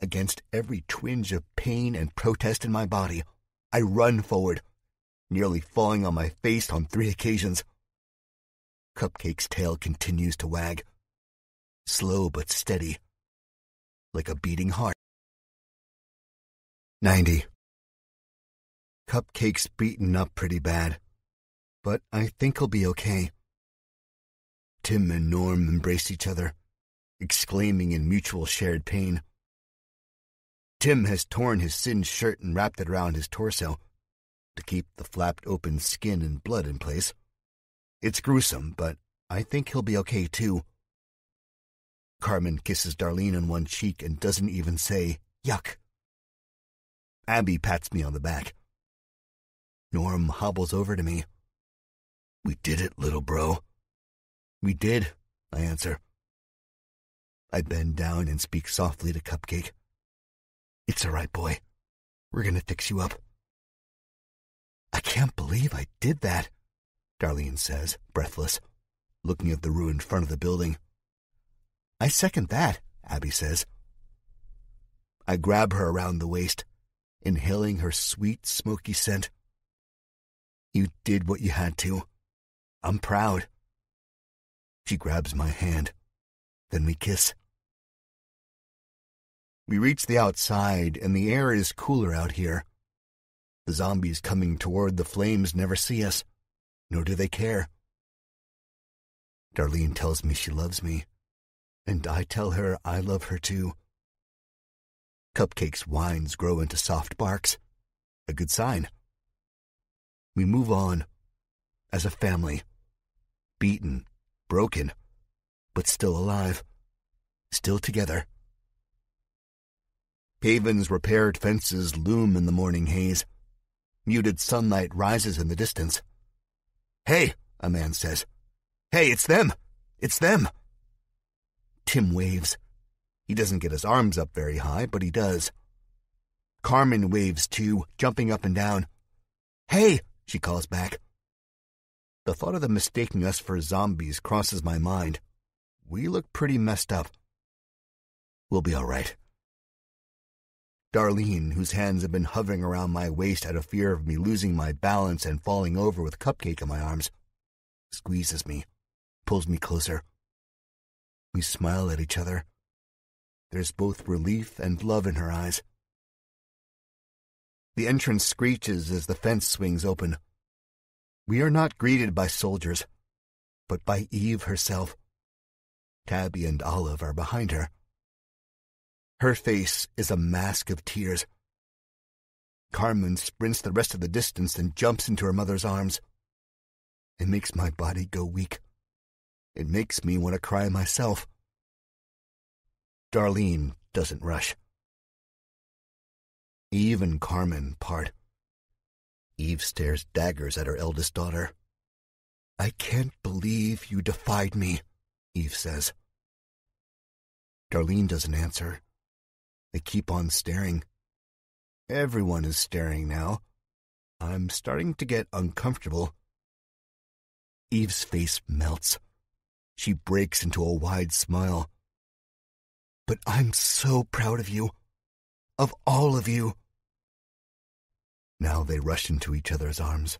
A: Against every twinge of pain and protest in my body, I run forward, nearly falling on my face on 3 occasions. Cupcake's tail continues to wag, slow but steady, like a beating heart. 90. Cupcake's beaten up pretty bad, but I think he'll be okay. Tim and Norm embrace each other, exclaiming in mutual shared pain. Tim has torn his singed shirt and wrapped it around his torso to keep the flapped open skin and blood in place. It's gruesome, but I think he'll be okay too. Carmen kisses Darlene on one cheek and doesn't even say, "Yuck." Abby pats me on the back. Norm hobbles over to me. "We did it, little bro." "We did," I answer. I bend down and speak softly to Cupcake. "It's all right, boy. We're going to fix you up." "I can't believe I did that," Darlene says, breathless, looking at the ruined front of the building. "I second that," Abby says. I grab her around the waist, inhaling her sweet, smoky scent. "You did what you had to. I'm proud." She grabs my hand. Then we kiss. We reach the outside, and the air is cooler out here. The zombies coming toward the flames never see us, nor do they care. Darlene tells me she loves me, and I tell her I love her too. Cupcake's whines grow into soft barks, a good sign. We move on, as a family, beaten, broken, but still alive, still together. Haven's repaired fences loom in the morning haze. Muted sunlight rises in the distance. "Hey," a man says. "Hey, it's them! It's them!" Tim waves. He doesn't get his arms up very high, but he does. Carmen waves too, jumping up and down. "Hey," she calls back. The thought of them mistaking us for zombies crosses my mind. We look pretty messed up. We'll be all right. Darlene, whose hands have been hovering around my waist out of fear of me losing my balance and falling over with Cupcake in my arms, squeezes me, pulls me closer. We smile at each other. There's both relief and love in her eyes. The entrance screeches as the fence swings open. We are not greeted by soldiers, but by Eve herself. Tabby and Olive are behind her. Her face is a mask of tears. Carmen sprints the rest of the distance and jumps into her mother's arms. It makes my body go weak. It makes me want to cry myself. Darlene doesn't rush. Eve and Carmen part. Eve stares daggers at her eldest daughter. "I can't believe you defied me," Eve says. Darlene doesn't answer. They keep on staring. Everyone is staring now. I'm starting to get uncomfortable. Eve's face melts. She breaks into a wide smile. "But I'm so proud of you. Of all of you." Now they rush into each other's arms,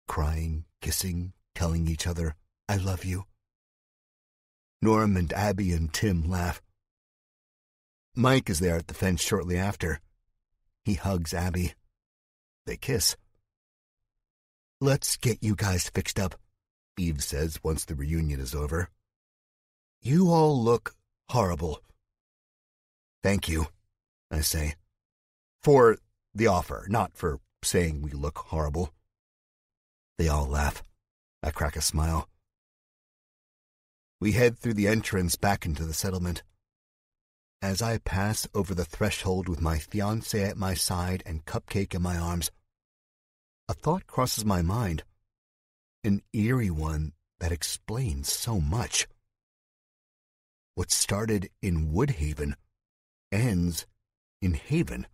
A: crying, kissing, telling each other, "I love you." Norm and Abby and Tim laugh. Mike is there at the fence shortly after. He hugs Abby. They kiss. "Let's get you guys fixed up," Eve says once the reunion is over. "You all look horrible." "Thank you," I say. "For the offer, not for saying we look horrible." They all laugh. I crack a smile. We head through the entrance back into the settlement. As I pass over the threshold with my fiancé at my side and Cupcake in my arms, a thought crosses my mind, an eerie one that explains so much. What started in Woodhaven ends in Haven.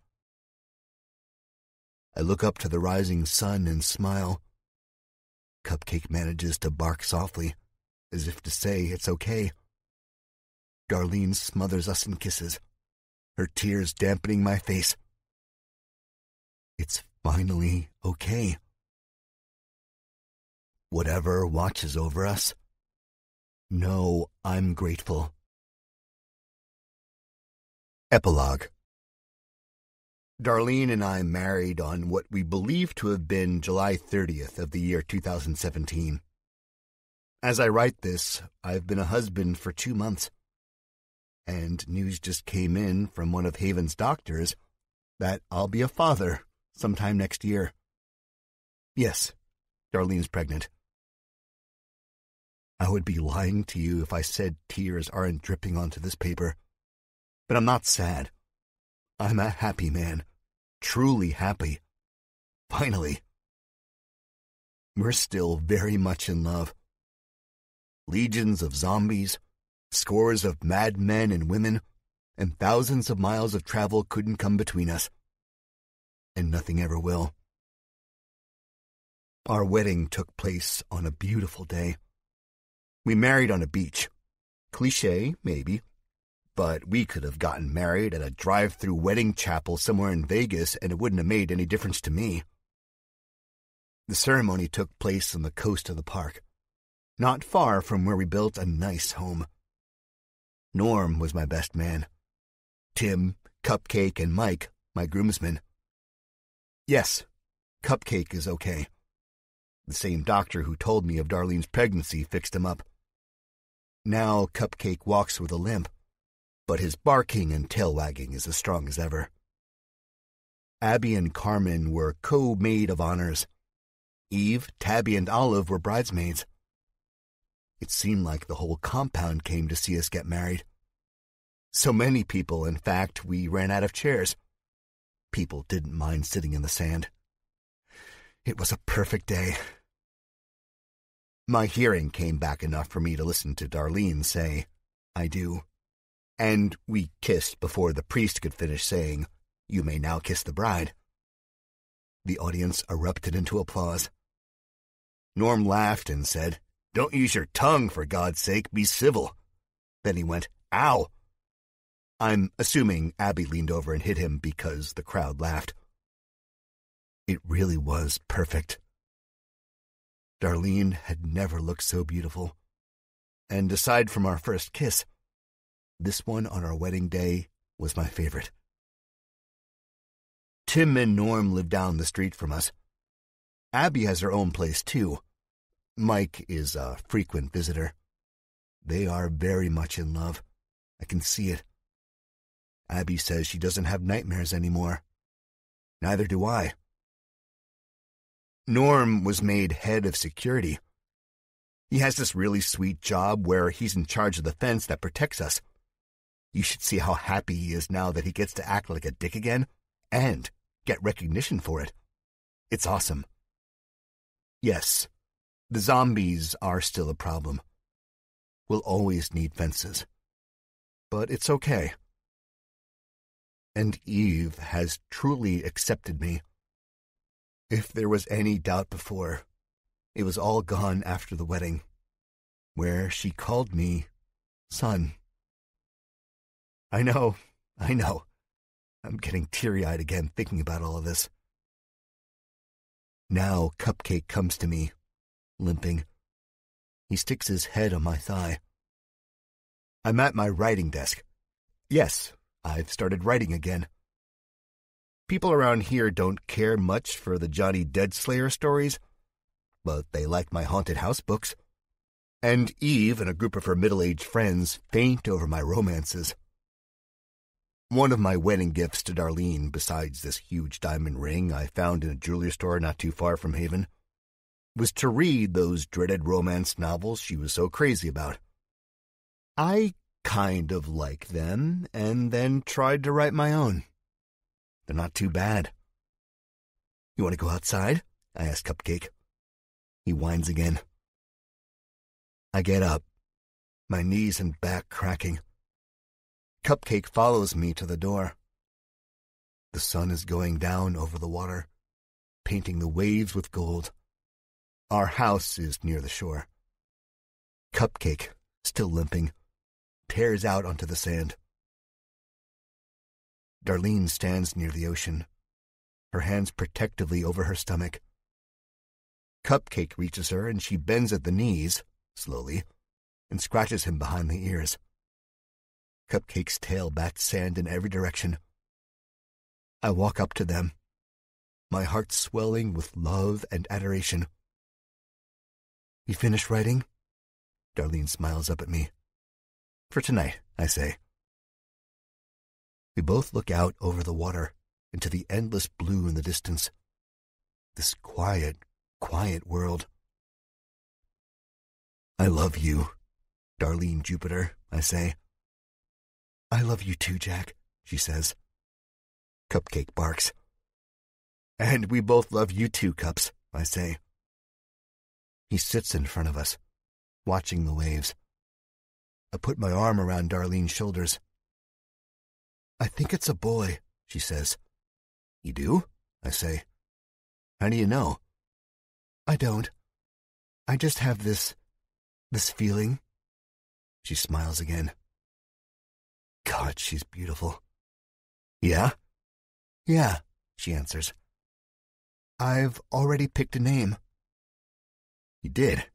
A: I look up to the rising sun and smile. Cupcake manages to bark softly, as if to say it's okay. Darlene smothers us in kisses, her tears dampening my face. It's finally okay. Whatever watches over us, know I'm grateful. Epilogue. Darlene and I married on what we believe to have been July 30th of the year 2017. As I write this, I've been a husband for 2 months. and news just came in from one of Haven's doctors that I'll be a father sometime next year. Yes, Darlene's pregnant. I would be lying to you if I said tears aren't dripping onto this paper. But I'm not sad. I'm a happy man. Truly happy. Finally. We're still very much in love. Legions of zombies, scores of madmen and women, and thousands of miles of travel couldn't come between us. And nothing ever will. Our wedding took place on a beautiful day. We married on a beach. Cliché, maybe, but we could have gotten married at a drive-through wedding chapel somewhere in Vegas and it wouldn't have made any difference to me. The ceremony took place on the coast of the park, not far from where we built a nice home. Norm was my best man. Tim, Cupcake, and Mike, my groomsmen. Yes, Cupcake is okay. The same doctor who told me of Darlene's pregnancy fixed him up. Now Cupcake walks with a limp, but his barking and tail wagging is as strong as ever. Abby and Carmen were co-maid of honors. Eve, Tabby, and Olive were bridesmaids. It seemed like the whole compound came to see us get married. So many people, in fact, we ran out of chairs. People didn't mind sitting in the sand. It was a perfect day. My hearing came back enough for me to listen to Darlene say, "I do." And we kissed before the priest could finish saying, "You may now kiss the bride." The audience erupted into applause. Norm laughed and said, "Don't use your tongue, for God's sake, be civil." Then he went, "Ow!" I'm assuming Abby leaned over and hit him because the crowd laughed. It really was perfect. Darlene had never looked so beautiful. And aside from our first kiss, this one on our wedding day was my favorite. Tim and Norm live down the street from us. Abby has her own place, too. Mike is a frequent visitor. They are very much in love. I can see it. Abby says she doesn't have nightmares anymore. Neither do I. Norm was made head of security. He has this really sweet job where he's in charge of the fence that protects us. You should see how happy he is now that he gets to act like a dick again and get recognition for it. It's awesome. Yes, the zombies are still a problem. We'll always need fences. But it's okay. And Eve has truly accepted me. If there was any doubt before, it was all gone after the wedding, where she called me son. I know. I'm getting teary-eyed again thinking about all of this. Now Cupcake comes to me, limping. He sticks his head on my thigh. I'm at my writing desk. Yes, I've started writing again. People around here don't care much for the Johnny Deadslayer stories, but they like my haunted house books. And Eve and a group of her middle-aged friends faint over my romances. One of my wedding gifts to Darlene, besides this huge diamond ring I found in a jewelry store not too far from Haven, was to read those dreaded romance novels she was so crazy about. I kind of like them, and then tried to write my own. They're not too bad. You want to go outside? I ask Cupcake. He whines again. I get up, my knees and back cracking. Cupcake follows me to the door. The sun is going down over the water, painting the waves with gold. Our house is near the shore. Cupcake, still limping, tears out onto the sand. Darlene stands near the ocean, her hands protectively over her stomach. Cupcake reaches her and she bends at the knees, slowly, and scratches him behind the ears. Cupcake's tail bats sand in every direction. I walk up to them, my heart swelling with love and adoration. You finished writing? Darlene smiles up at me. For tonight, I say. We both look out over the water into the endless blue in the distance. This quiet, quiet world. I love you, Darlene Jupiter, I say. I love you too, Jack, she says. Cupcake barks. And we both love you too, Cups, I say. He sits in front of us, watching the waves. I put my arm around Darlene's shoulders. I think it's a boy, she says. You do? I say. How do you know? I don't. I just have this feeling. She smiles again. God, she's beautiful. Yeah? Yeah, she answers. I've already picked a name. You did?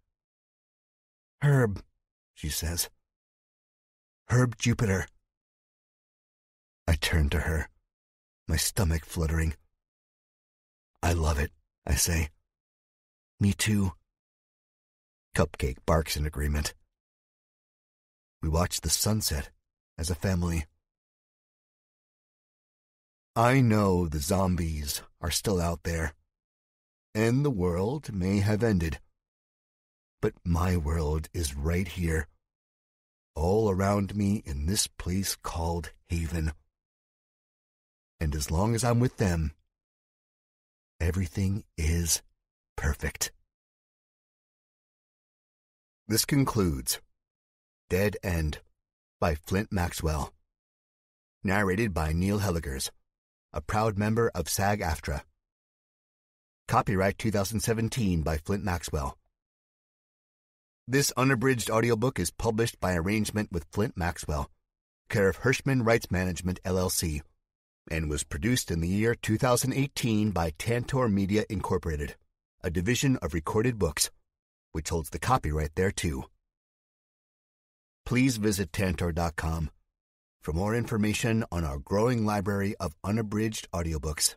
A: Herb, she says. Herb Jupiter. I turn to her, my stomach fluttering. I love it, I say. Me too. Cupcake barks in agreement. We watch the sunset as a family. I know the zombies are still out there, and the world may have ended. But my world is right here, all around me in this place called Haven. And as long as I'm with them, everything is perfect. This concludes Dead End by Flint Maxwell. Narrated by Neil Helligers, a proud member of SAG-AFTRA. Copyright 2017 by Flint Maxwell. This unabridged audiobook is published by arrangement with Flint Maxwell, care of Hirschman Rights Management, LLC, and was produced in the year 2018 by Tantor Media Incorporated, a division of Recorded Books, which holds the copyright thereto. Please visit Tantor.com for more information on our growing library of unabridged audiobooks.